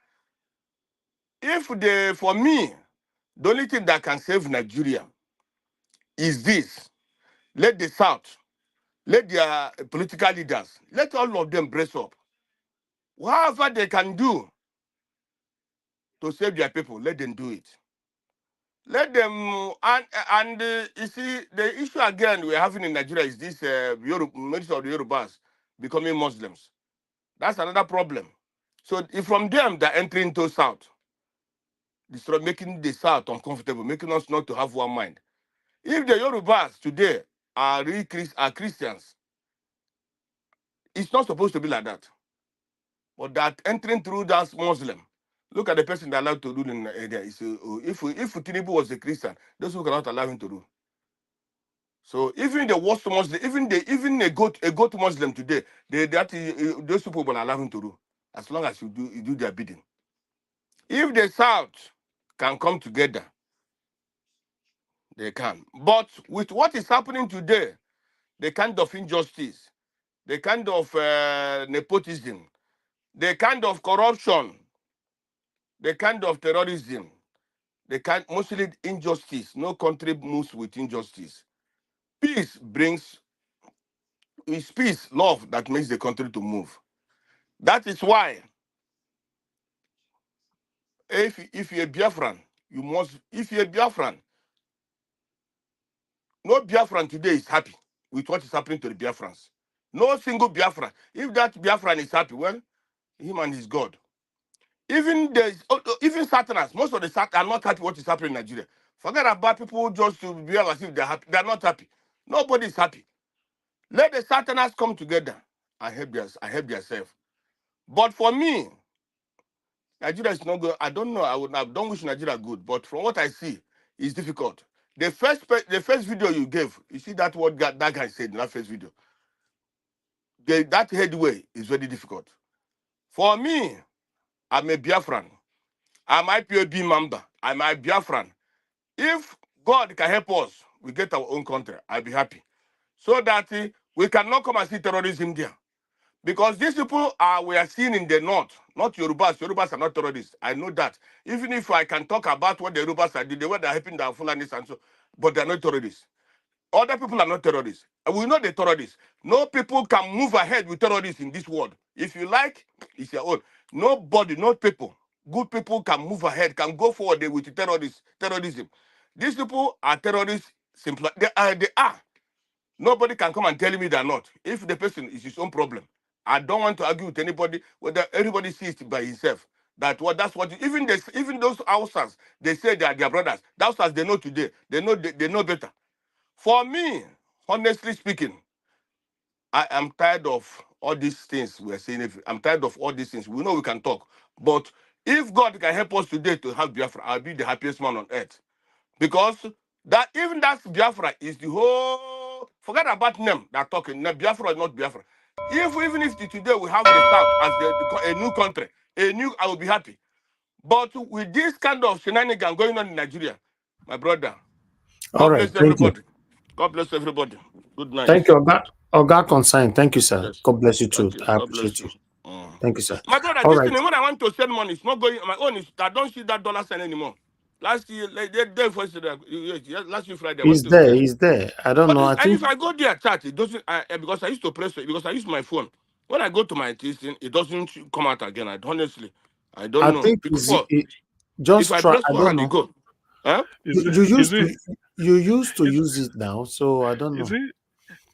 For me, the only thing that can save Nigeria is this. Let the South let their political leaders, let all of them brace up. Whatever they can do to save their people, let them do it. Let them, you see, the issue again we're having in Nigeria is this most of the Yorubas becoming Muslims. That's another problem. So if from them they're entering into South, making the South uncomfortable, making us not to have one mind. If the Yorubas today are really are Christians, it's not supposed to be like that. But that entering through that Muslim, look at the person that allowed to rule in the area. If Tinubu was a Christian, those who cannot allow him to rule. So even the worst Muslim, even a goat Muslim today, those people will allow him to rule as long as you do their bidding. If the South can come together, they can. But with what is happening today, the kind of injustice, the kind of nepotism, the kind of corruption, the kind of terrorism, the kind mostly injustice. No country moves with injustice. Peace brings, it's peace, love that makes the country to move. That is why if you're a Biafran, you must, if you're a Biafran, no Biafran today is happy with what is happening to the Biafrans. No single Biafran. If that Biafran is happy, well, him and his God. Even Satanás, most of the Satan are not happy what is happening in Nigeria. Forget about people just to be as if they're happy. They're not happy. Nobody is happy. Let the Satanás come together and help themselves. But for me, Nigeria is not good. I don't know. I don't wish Nigeria good, but from what I see, it's difficult. The first video you gave, you see that what that guy said in that first video. That headway is very difficult. For me, I'm a Biafran. I'm IPOB member. I'm a Biafran. If God can help us, we get our own country, I'll be happy. So that we cannot come and see terrorism there. Because these people we are seeing in the north, not Yorubas. Yorubas are not terrorists. I know that. Even if I can talk about what the Yorubas are doing, the way they're helping the Fulanis and so, but they're not terrorists. Other people are not terrorists. We know the terrorists. No people can move ahead with terrorists in this world. If you like, it's your own. Nobody, no people, good people can move ahead, can go forward with terrorism. These people are terrorists. Simply, they are. Nobody can come and tell me they're not. If the person is his own problem, I don't want to argue with anybody. Whether everybody sees it by himself. That's what. Even those Hausas, they say they are their brothers. The Hausas they know today. They know better. For me, honestly speaking, I am tired of all these things we're saying. I'm tired of all these things. We know we can talk, but if God can help us today to have Biafra, I'll be the happiest man on earth. Because that even that Biafra is the whole. Forget about them that talking. No, Biafra is not Biafra. Even if today we have the South as a new country, I will be happy. But with this kind of shenanigans going on in Nigeria, my brother, All God right. bless Thank you. everybody. God bless everybody. Good night. Thank you, Oga Consign. Thank you, sir. Yes. God bless you too. Thank you. I God bless appreciate you. you. Thank you, sir. My brother, All this right. thing, when I want to send money, it's not going. My own is I don't see that dollar sign anymore. Last year, like day first, last year Friday, I went He's to there. send. He's there. I don't But know. I and think if I go there, chat, it doesn't. Because I used to press it because I use my phone. When I go to my testing, it doesn't come out again. Honestly, I don't know. Before, if just I try. press I one don't and it know. go. Huh? You used to use it now, so I don't know.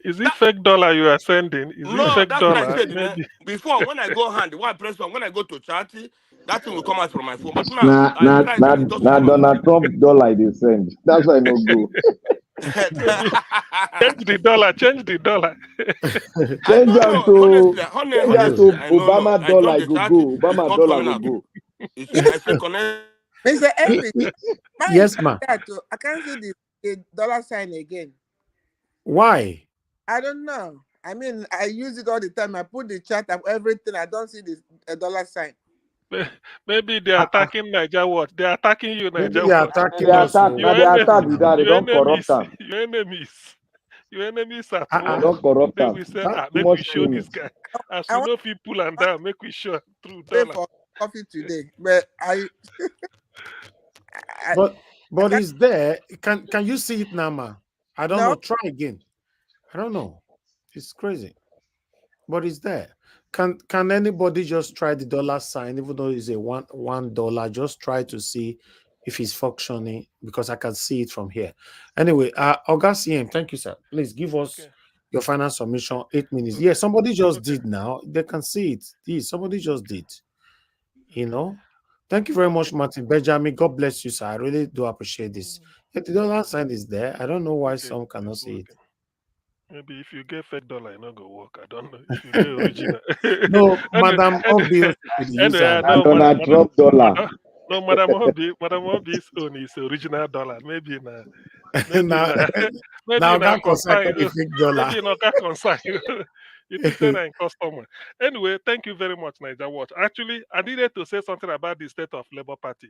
Is it fake dollar you are sending? Is it No, fake that's what I dollar? said. Maybe. Before, when I go hand, when I press one, when I go to chat, that thing will come out from my phone. But now, I tried and it doesn't come out. Donald Trump dollar they send. That's why I no go. Maybe. Change the dollar. Change the dollar. I don't know. Honestly, I don't know. Obama I joined dollar the go chat. go. It's Obama not dollar coming go out. go. I say connect. Mr. Elvis, Yes, ma. I can't see the dollar sign again. Why? I don't know. I mean, I use it all the time. I put the chat of everything. I don't see the dollar sign. Maybe they are attacking Niger what? They are attacking you, Maybe Niger they are what? attacking They us. attack. Now they attack with that. They Your don't corrupt enemies, them. your enemies at They work. don't corrupt They them. will say, Too make we much show this enemies. guy. As I we want know people and that, make we show through to pay dollar. for coffee today, but I But it's there. Can you see it now, ma? I don't no. know. Try again. I don't know. It's crazy, but it's there. Can anybody just try the dollar sign, even though it's a $1? Just try to see if it's functioning, because I can see it from here. Anyway, Augustine, thank you, sir. Please give us your final submission. 8 minutes. Yeah, somebody just did now. They can see it. This somebody just did. You know. Thank you very much, Martin Benjamin. God bless you, sir. I really do appreciate this. Yeah, the dollar sign is there. I don't know why some cannot see it. Maybe if you get fake dollar, it not go work. I don't know. If you get original. No, and, Madam and, Obi also could use and them. no, Donald Trump dollar. no, Madam Obi's own is original dollar. Maybe now, na, maybe now na got consign. consigned the fake dollar. Maybe not that consign. You think that I'm customer. Anyway, thank you very much, Niger Watch. Actually, I needed to say something about the state of Labour Party.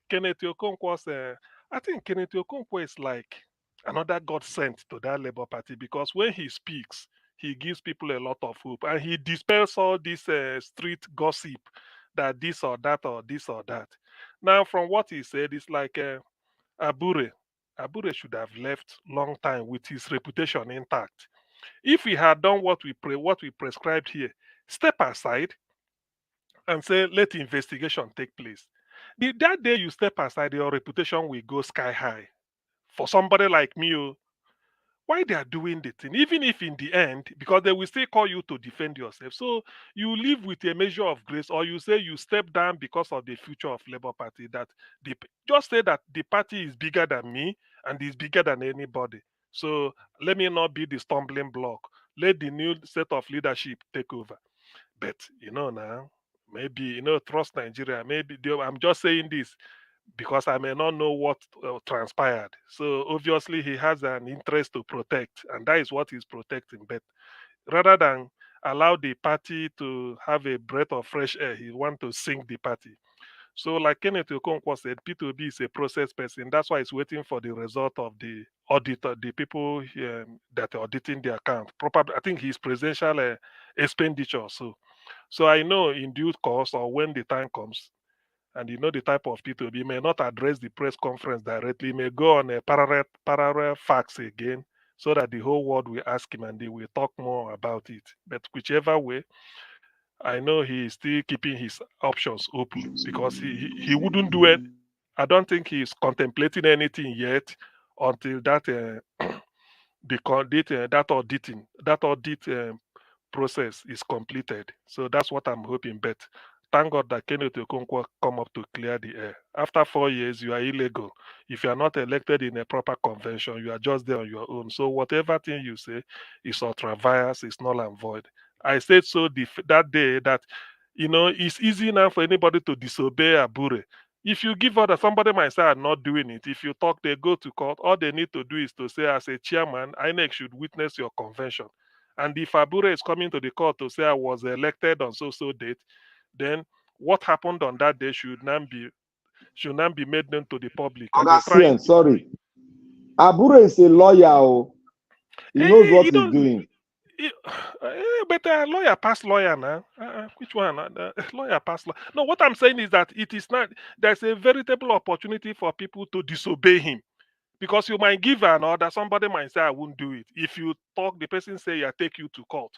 Kenneth Okonkwo, I think Kenneth Okonkwo is like another God sent to that Labour Party, because when he speaks, he gives people a lot of hope, and he dispels all this street gossip that this or that or this or that. Now, from what he said, it's like Abure. Abure should have left long time with his reputation intact. If he had done what we prescribed here, step aside and say let investigation take place. That day you step aside, your reputation will go sky high. For somebody like me, why they are doing the thing, even if in the end, because they will still call you to defend yourself. So you live with a measure of grace, or you say you step down because of the future of Labour Party. Just say that the party is bigger than me and is bigger than anybody. So let me not be the stumbling block. Let the new set of leadership take over. But now, maybe trust Nigeria. I'm just saying this because I may not know what transpired. So obviously he has an interest to protect, and that is what he's protecting. But rather than allow the party to have a breath of fresh air, he want to sink the party. So like Kenneth Okonkwo said, P2B is a process person. That's why he's waiting for the result of the auditor, the people that are auditing the account. Probably, I think his presidential expenditure. So I know in due course, or when the time comes, and the type of P2B may not address the press conference directly, may go on a parallel fax again, so that the whole world will ask him and they will talk more about it. But whichever way, I know he is still keeping his options open, because he wouldn't do it. I don't think he's contemplating anything yet until that that audit process is completed. So that's what I'm hoping. But thank God that Kenneth Okonkwo come up to clear the air. After 4 years, you are illegal. If you are not elected in a proper convention, you are just there on your own. So whatever thing you say is ultra vires, is null and void. I said so that day that it's easy now for anybody to disobey Abure. If you give order, somebody might say I'm not doing it. If you talk, they go to court. All they need to do is to say, as a chairman, INEC should witness your convention. And if Abure is coming to the court to say I was elected on so date, then what happened on that day should not be made known to the public. And they try. Sorry. Abure is a lawyer. Oh. He knows what he's doing. But lawyer pass lawyer now. Which one? Lawyer pass lawyer. No, what I'm saying is that it is not. There's a veritable opportunity for people to disobey him, because you might give an order. Somebody might say, "I won't do it." If you talk, the person say, "I take you to court."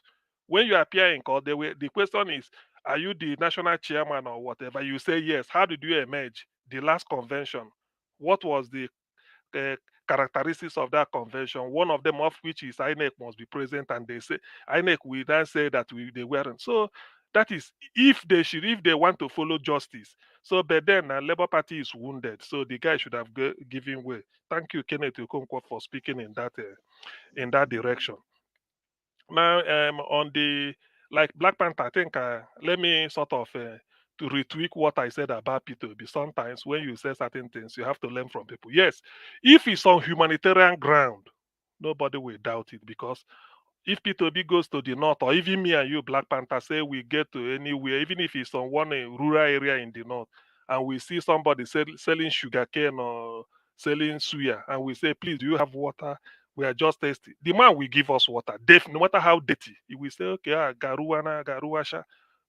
When you appear in court, the question is, "Are you the national chairman or whatever?" You say yes. How did you emerge? The last convention. What was the uh, characteristics of that convention? One of them, of which is INEC must be present, and they say INEC will then say that they weren't. So that is if they want to follow justice. So, but then Labour Party is wounded, so the guy should have given way. Thank you, Kenneth Okonkwo, for speaking in that direction. Now, on the like Black Panther, I think let me sort of to retweak what I said about P2B. Sometimes when you say certain things, you have to learn from people. Yes, if it's on humanitarian ground, nobody will doubt it, because if P2B goes to the north, or even me and you, Black Panther, say we get to anywhere, even if it's on one rural area in the north, and we see somebody selling sugarcane or selling suya, and we say, please, do you have water? We are just thirsty. The man will give us water, no matter how dirty. He will say, okay, garuana, garuasha.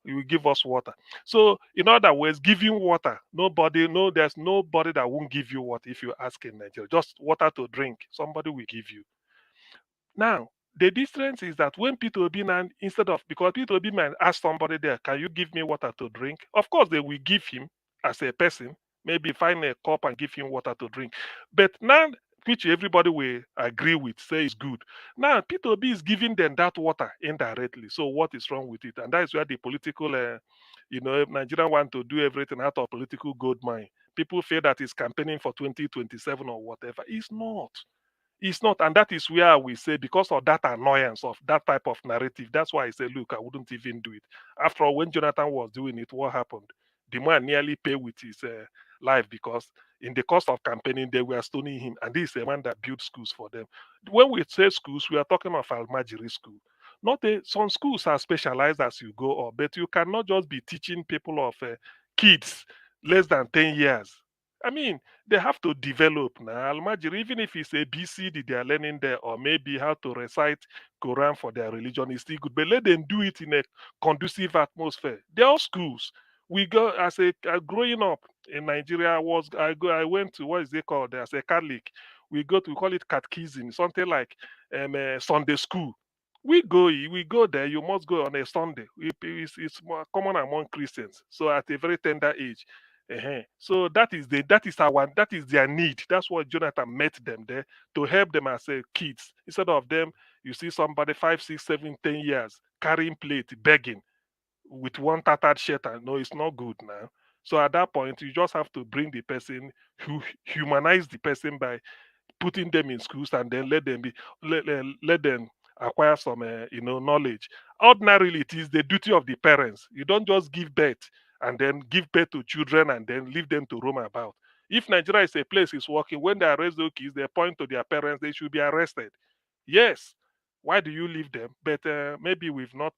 He will give us water. So, in other words, giving water, there's nobody that won't give you water if you ask in Nigeria. Just water to drink, somebody will give you. Now, The difference is that when Peter Obi man, instead of, because Peter Obi man asked somebody there, can you give me water to drink? Of course, they will give him as a person, maybe find a cup and give him water to drink. But now, which everybody will agree with, say is good. Now, Peter Obi is giving them that water indirectly. So what is wrong with it? And that is where the political, Nigeria want to do everything out of political gold mine. People feel that he's campaigning for 2027 or whatever. It's not. It's not, and that is where we say, because of that annoyance of that type of narrative, that's why I say, look, I wouldn't even do it. After all, when Jonathan was doing it, what happened? The man nearly paid with his life, because in the course of campaigning, they were stoning him, and this is a man that built schools for them. When we say schools, we are talking of Almajiri school. Not some schools are specialized as you go up, but you cannot just be teaching people of kids less than 10 years. I mean, they have to develop now. Almajiri, even if it's a BCD they are learning there, or maybe how to recite Quran for their religion, is still good. But let them do it in a conducive atmosphere. They are schools. We go as a growing up in Nigeria. I went to, what is it called? As a Catholic, we call it catechism, something like Sunday school. We go there. You must go on a Sunday. It's more common among Christians. So at a very tender age. So that is their need. That's what Jonathan met them there, to help them as kids. Instead of them, you see somebody 5, 6, 7, 10 years carrying plate, begging with one tattered shirt, and no, it's not good now. So at that point, you just have to bring the person, humanize the person by putting them in schools, and then let them acquire some knowledge. Ordinarily, it is the duty of the parents. You don't just give birth and then give birth to children and then leave them to roam about. If Nigeria is a place is working, when they arrest those kids, they point to their parents, they should be arrested. Yes. Why do you leave them? But maybe we've not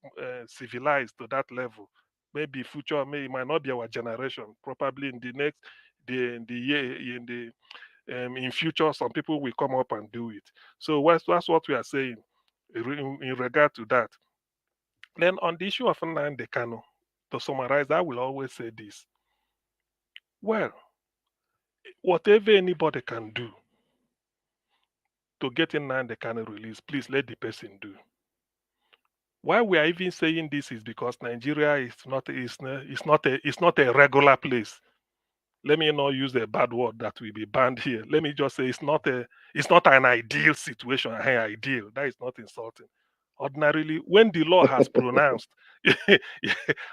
civilized to that level. Maybe future, it might not be our generation. Probably in the next, in the year, in future, some people will come up and do it. So that's what we are saying in regard to that. Then on the issue of Nnamdi Kanu, to summarize, I will always say this. Well, whatever anybody can do to get Nnamdi Kanu released, please let the person do. Why we are even saying this is because Nigeria is not a regular place. Let me not use a bad word that will be banned here. Let me just say it's not an ideal situation. Ideal. That is not insulting. Ordinarily, when the law has pronounced,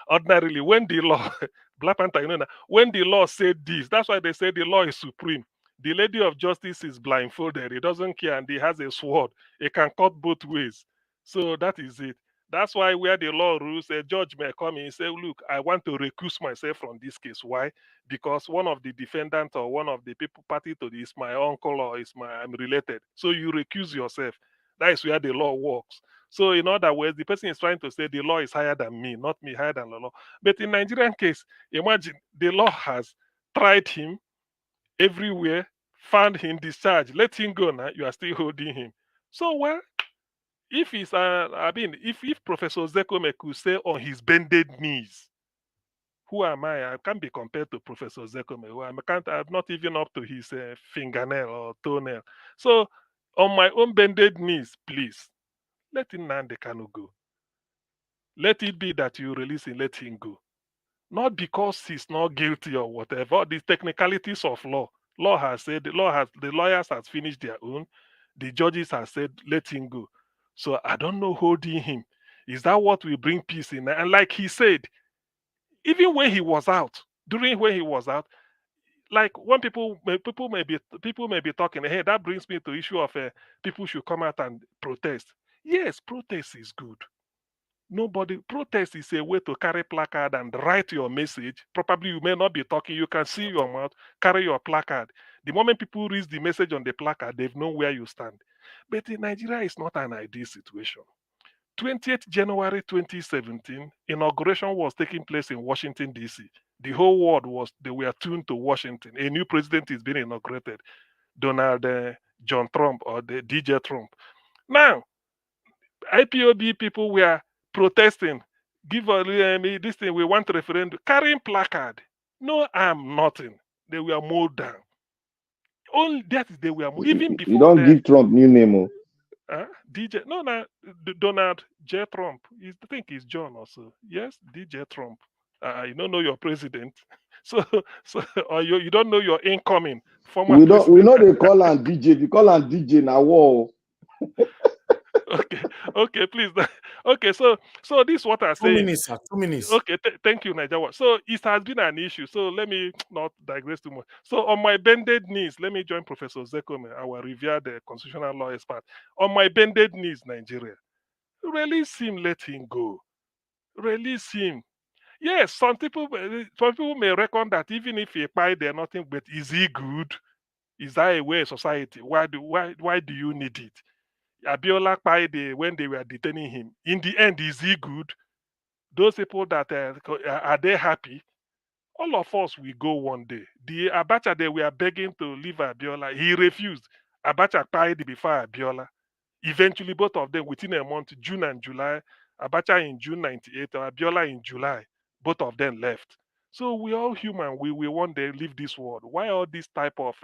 ordinarily, when the law, Black Panther, when the law said this, that's why they say the law is supreme. The Lady of Justice is blindfolded. He doesn't care, and he has a sword. It can cut both ways. So that is it. That's why where the law rules, a judge may come in and say, look, I want to recuse myself from this case. Why? Because one of the defendants or one of the people party to this is my uncle or I'm related. So you recuse yourself. That is where the law works. So in other words, the person is trying to say the law is higher than me, not me higher than the law. But in Nigerian case, imagine the law has tried him everywhere, found him discharged, let him go now. You are still holding him. So well, if he's if Professor Zekome could say on his bended knees, who am I? I can't be compared to Professor Zekome. I'm not even up to his fingernail or toenail. So on my own bended knees, please, let Nnamdi Kanu go. Let it be that you release him, let him go. Not because he's not guilty or whatever. The technicalities of law. Law has said, the lawyers has finished their own. The judges have said, let him go. So I don't know holding him. Is that what will bring peace in? And like he said, even when he was out, when he was out, like when people may be talking, hey, that brings me to issue of people should come out and protest. Yes, protest is good. Protest is a way to carry placard and write your message. Probably you may not be talking, you can see your mouth, carry your placard. The moment people read the message on the placard, they've known where you stand. But in Nigeria, it's not an ideal situation. 20th January 2017, inauguration was taking place in Washington, D.C. The whole world they were tuned to Washington. A new president is being inaugurated, Donald John Trump or the DJ Trump. Now, IPOB people were protesting, give this thing, we want referendum, carrying placard. No, I'm nothing. They were mowed down. Only that they were mowed. Even You before don't that. give Trump new name. DJ, no, no, Donald J. Trump. I think he's John also. Yes, DJ Trump. You don't know your president, so or you don't know your incoming former We president. know they call on DJ. We call on DJ now. Whoa. Okay, please. Okay, so this is what I'm 2 saying. minutes, sir. 2 minutes. Okay, thank you, Nigeria. So it has been an issue. So let me not digress too much. So on my bended knees, let me join Professor Zekome, our revered constitutional law expert. On my bended knees, Nigeria, release him, let him go. Release him. Yes, some people may reckon that even if he buy, they're nothing. But is he good? Is that a way of society? Why do you need it? Abiola Paide, when they were detaining him, in the end, is he good? Those people that are they happy? All of us will go one day. The Abacha, they were begging to leave Abiola. He refused. Abacha Paide before Abiola. Eventually, both of them within a month, June and July, Abacha in June 98, Abiola in July, both of them left. So we all human. We one day leave this world. Why all this type of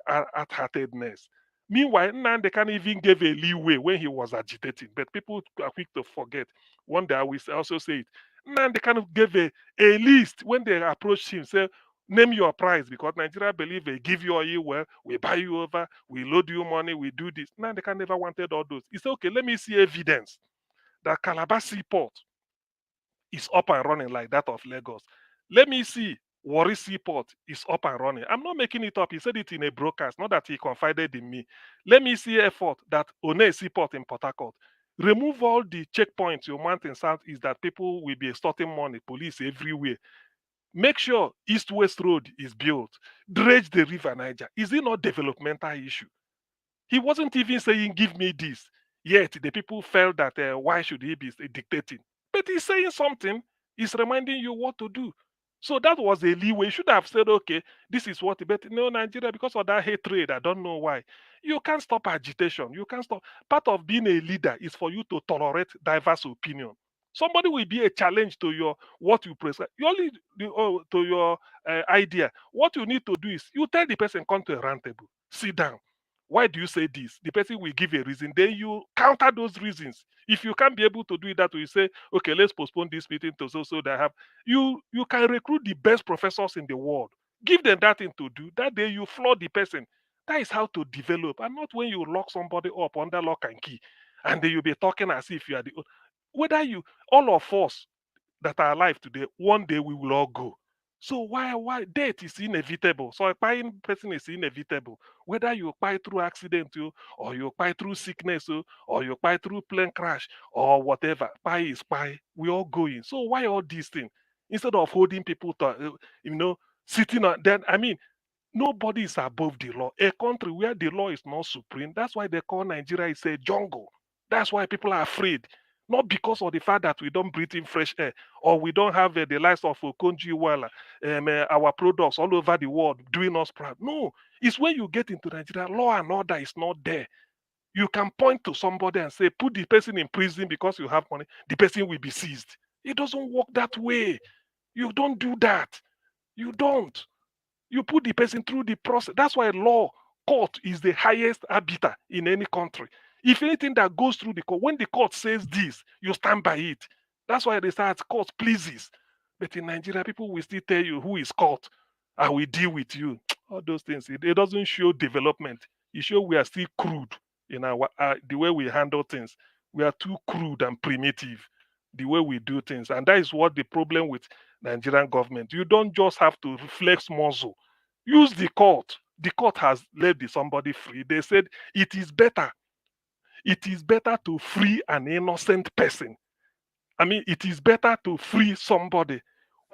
hard-heartedness? Meanwhile, they can't even give a leeway when he was agitating. But people are quick to forget. One day I will also say it. They kind of gave a list when they approached him, say, name your price, because Nigeria believe they give you oil, well, we buy you over, we load you money, we do this. Now they can never wanted all those. It's okay, let me see evidence that Calabar Seaport is up and running like that of Lagos. Let me see Warri Seaport is up and running. I'm not making it up. He said it in a broadcast, not that he confided in me. Let me see effort that One Seaport in Port Harcourt. Remove all the checkpoints you want in South is that people will be extorting money, police everywhere. Make sure East-West Road is built. Dredge the River Niger. Is it not developmental issue? He wasn't even saying, give me this. Yet the people felt that why should he be dictating? But he's saying something. He's reminding you what to do. So that was a leeway. You should have said, okay, this is what. But no, Nigeria, because of that hatred, I don't know why. You can't stop agitation. You can't stop. Part of being a leader is for you to tolerate diverse opinion. Somebody will be a challenge to your what you prescribe. You only to your idea. What you need to do is you tell the person, come to a round table, sit down. Why do you say this? The person will give a reason. Then you counter those reasons. If you can't be able to do it that way, you say, okay, let's postpone this meeting to so that have you can recruit the best professors in the world. Give them that thing to do. That day you floor the person. That is how to develop, and not when you lock somebody up under lock and key, and then you'll be talking as if you are the whether you all of us that are alive today, one day we will all go. So why death is inevitable. So a buying person is inevitable. Whether you buy through accident or you buy through sickness or you buy through plane crash or whatever, buy is buy. We all going. So why all these things? Instead of holding people to sitting on then I mean nobody is above the law. A country where the law is not supreme, that's why they call Nigeria is a jungle. That's why people are afraid. Not because of the fact that we don't breathe in fresh air or we don't have the likes of Okonjo our products all over the world doing us proud. No, it's when you get into Nigeria, law and order is not there. You can point to somebody and say, put the person in prison because you have money, the person will be seized. It doesn't work that way. You don't do that. You don't. You put the person through the process. That's why law court is the highest arbiter in any country. If anything that goes through the court, when the court says this, you stand by it. That's why they say court pleases. But in Nigeria, people will still tell you who is court. I will deal with you. All those things. It doesn't show development. It shows we are still crude in our the way we handle things. We are too crude and primitive the way we do things. And that is what the problem with Nigerian government. You don't just have to flex muscle. Use the court. The court has let somebody free. They said it is better. It is better to free an innocent person. I mean, it is better to free somebody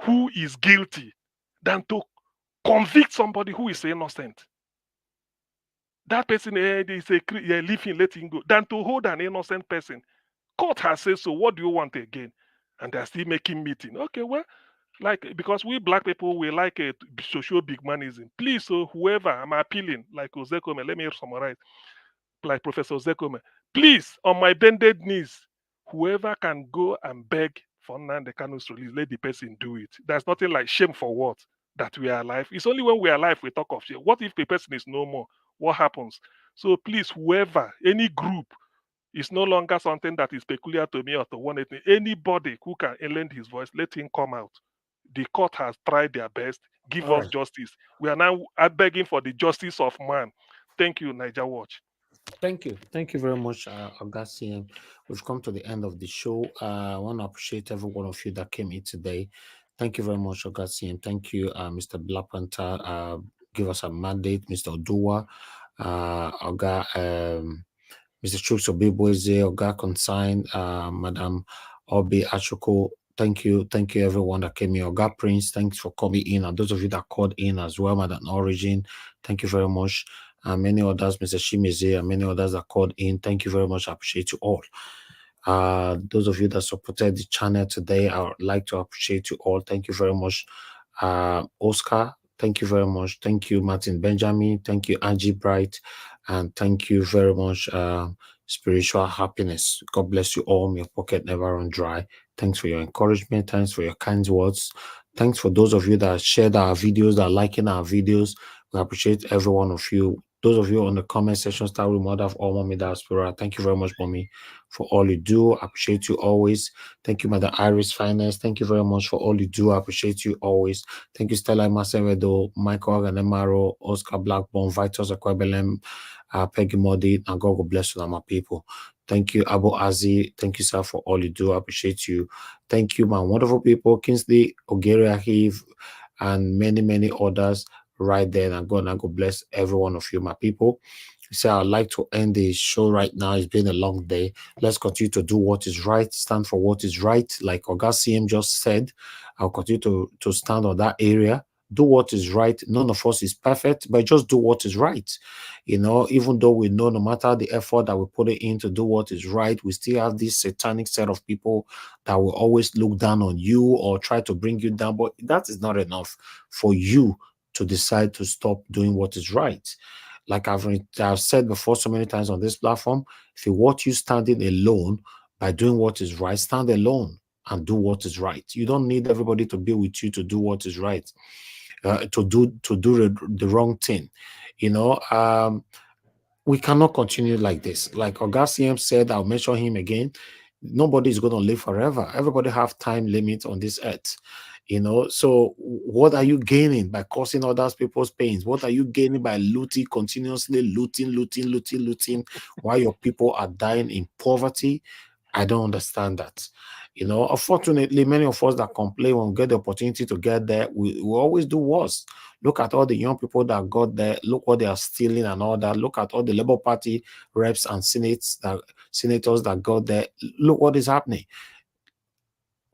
who is guilty than to convict somebody who is innocent. That person is leave him, let him go, than to hold an innocent person. Court has said so. What do you want again? And they're still making meeting. Okay, well, like because we black people we like a social big manism. Please, so whoever I'm appealing, like Ozekome, let me summarize, like Professor Ozekome, please, on my bended knees, whoever can go and beg for Nnamdi Kanu's release, let the person do it. There's nothing like shame for what? That we are alive. It's only when we are alive we talk of shame. What if the person is no more? What happens? So please, whoever, any group, It's no longer something that is peculiar to me or to one ethnic. Anybody who can lend his voice, let him come out. The court has tried their best. Give All us right. justice. We are now begging for the justice of man. Thank you, Niger Watch. Thank you. Thank you very much, Augustine. We've come to the end of the show. I want to appreciate every one of you that came in today. Thank you very much, Augustine. Thank you, Mr. Blackpanther. Give us a mandate, Mr. Odua, Mr. Chuks Obibweze, Oga Consign, Madam Obi Achoko. Thank you, everyone that came in. Oga Prince, thanks for coming in, and those of you that called in as well, Madam Origin, thank you very much. And many others, Mr. Shimize, and many others that called in. Thank you very much. I appreciate you all. Those of you that supported the channel today, I would like to appreciate you all. Thank you very much. Oscar, thank you very much. Thank you, Martin Benjamin. Thank you, Angie Bright. And thank you very much, Spiritual Happiness. God bless you all. May your pocket never run dry. Thanks for your encouragement. Thanks for your kind words. Thanks for those of you that shared our videos, that are liking our videos. We appreciate every one of you. Those of you on the comment section, Star Mother of all Mommy Diaspora, thank you very much, Mommy, for all you do. I appreciate you always. Thank you, Mother Iris Finance. Thank you very much for all you do. I appreciate you always. Thank you, Stella Masevedo, Michael Ganemaro, Oscar Blackburn, Vitus Akwebelem, Peggy Modi, and God will bless you, my people. Thank you, Abu Azi. Thank you, sir, for all you do. I appreciate you. Thank you, my wonderful people, Kingsley, Ogere Ahiv, and many, many others right there. And God bless every one of you, my people. So I'd like to end the show right now. It's been a long day. Let's continue to do what is right, stand for what is right. Like Oga CM just said, I'll continue to stand on that area. Do what is right. None of us is perfect, but just do what is right. You know, even though we know no matter the effort that we put it in to do what is right, we still have this satanic set of people that will always look down on you or try to bring you down. But that is not enough for you to decide to stop doing what is right. Like I've said before so many times on this platform, if you want you standing alone by doing what is right, stand alone and do what is right. You don't need everybody to be with you to do what is right, to do the wrong thing. You know, we cannot continue like this. Like Augustine said, I'll mention him again. Nobody is going to live forever. Everybody have time limit on this earth. You know, so what are you gaining by causing other people's pains? What are you gaining by looting, continuously looting, while your people are dying in poverty? I don't understand that. You know, unfortunately, many of us that complain when we get the opportunity to get there, we always do worse. Look at all the young people that got there. Look what they are stealing and all that. Look at all the Labour Party reps and senators that got there. Look what is happening.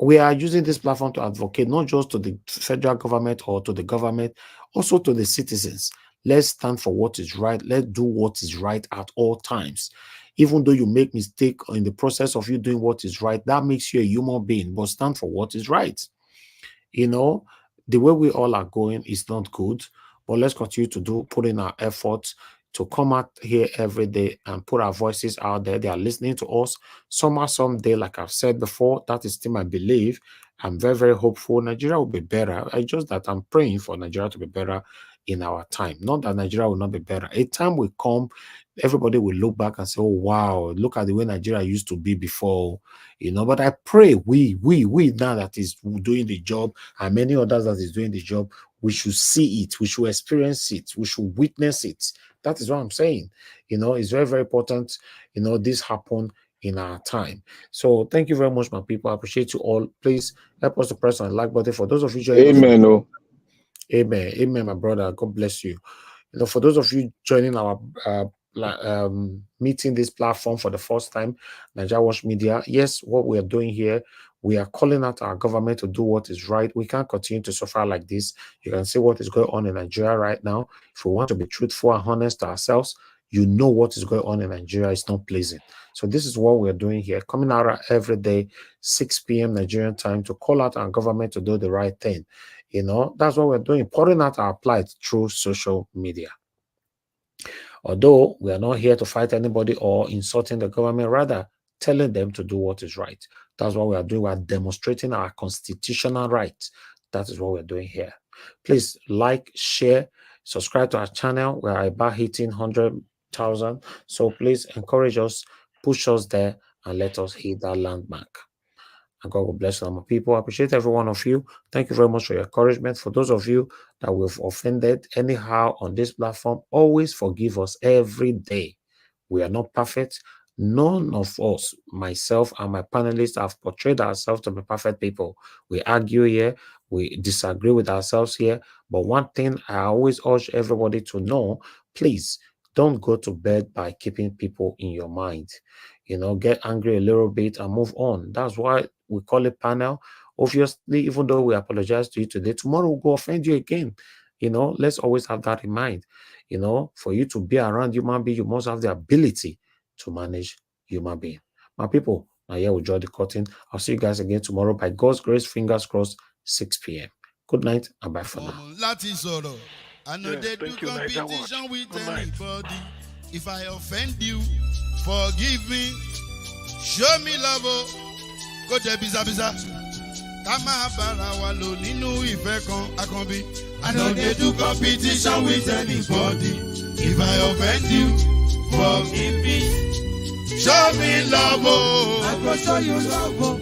We are using this platform to advocate not just to the federal government or to the government, also to the citizens. Let's stand for what is right. Let's do what is right at all times. Even though you make mistake in the process of you doing what is right, that makes you a human being, but stand for what is right. You know, the way we all are going is not good, but let's continue to put in our efforts to come out here every day and put our voices out there. They are listening to us. Someday, like I've said before, that is still my belief. I'm very, very hopeful Nigeria will be better. I just that I'm praying for Nigeria to be better in our time. Not that Nigeria will not be better. A time will come, everybody will look back and say, oh, wow, look at the way Nigeria used to be before. You know, but I pray we now that is doing the job and many others that is doing the job, we should see it, we should experience it, we should witness it. That is what I'm saying. You know, it's very, very important, you know, this happened in our time. So thank you very much, my people. I appreciate you all. Please help us to press on the like button. For those of you joining Amen. Oh. Amen. Amen, my brother. God bless you. You know, for those of you joining our meeting this platform for the first time, Nigeria Watch Media, yes, what we are doing here, we are calling out our government to do what is right. We can't continue to suffer like this. You can see what is going on in Nigeria right now. If we want to be truthful and honest to ourselves, you know what is going on in Nigeria is not pleasant. So this is what we're doing here, coming out every day, 6 p.m. Nigerian time, to call out our government to do the right thing. You know, that's what we're doing, pouring out our plight through social media. Although we are not here to fight anybody or insulting the government, rather telling them to do what is right. That's what we are doing. We are demonstrating our constitutional right. That is what we're doing here. Please like, share, subscribe to our channel. We are about hitting 100,000. So please encourage us. push us there and let us hit that landmark. And God will bless all my people. I appreciate every one of you. Thank you very much for your encouragement. For those of you that we've offended anyhow on this platform, always forgive us every day. We are not perfect. None of us, myself and my panelists, have portrayed ourselves to be perfect people. We argue here. We disagree with ourselves here. But one thing I always urge everybody to know, please don't go to bed by keeping people in your mind. Get angry a little bit and move on. That's why we call it panel. Obviously, even though we apologize to you today, tomorrow we'll go offend you again. Let's always have that in mind. For you to be around human being, you must have the ability to manage human being. My people, now here we draw the curtain. I'll see you guys again tomorrow by God's grace, fingers crossed, 6 p.m. Good night and bye for now. I know they do competition with anybody. If I offend you, forgive me. Show me love. Go to biza. Kama bara wa lo ninu ife kan akanbi. I know they do competition with anybody. If I offend you, forgive me. Show me love. I go show you love.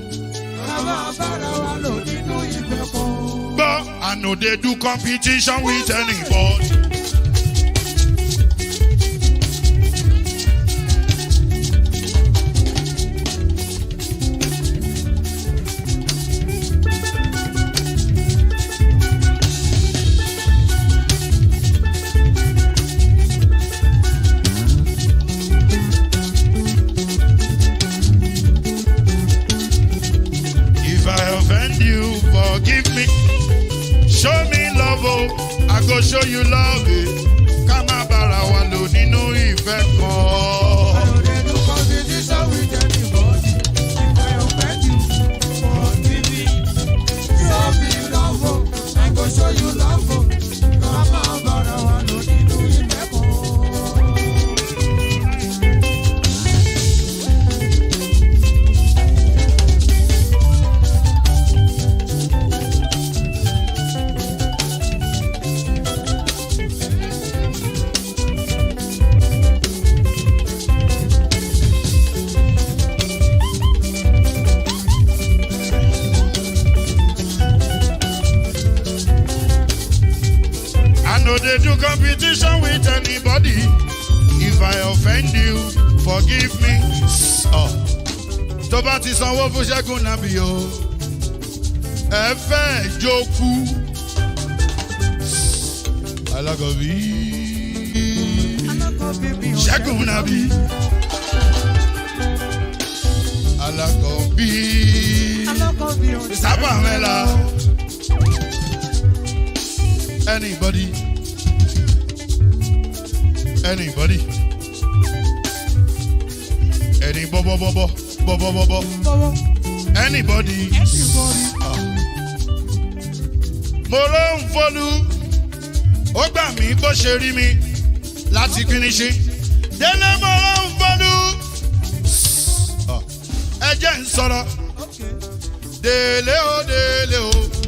Kama bara wa lo ninu ife kan. But I know they do competition with anybody. Forgive me, show me love, I go show you love. Kama bara wa lo nínú ìfẹ́ kan. I know they do competition with anybody. If I offend you, forgive me. Show me love, I go show you love. Kama bara wa lo nínú ìfẹ́ kan. They do competition with anybody. If I offend you, forgive me. Tó bá ti sanwó fún Ṣẹ́gun Nàbí o, ẹ fẹ́ jókù. Alákọ̀bí Ṣẹ́gun Nàbí. Alákọ̀bí Sábà Mẹ́la. Anybody? Any bobo. Anybody? Mo ló ń fọlú, ó gbà mí bó ṣe rí mi láti kíníṣí. Délé mo ló ń fọlú, ẹ jẹ́ ń sọ̀rọ̀. Délé o.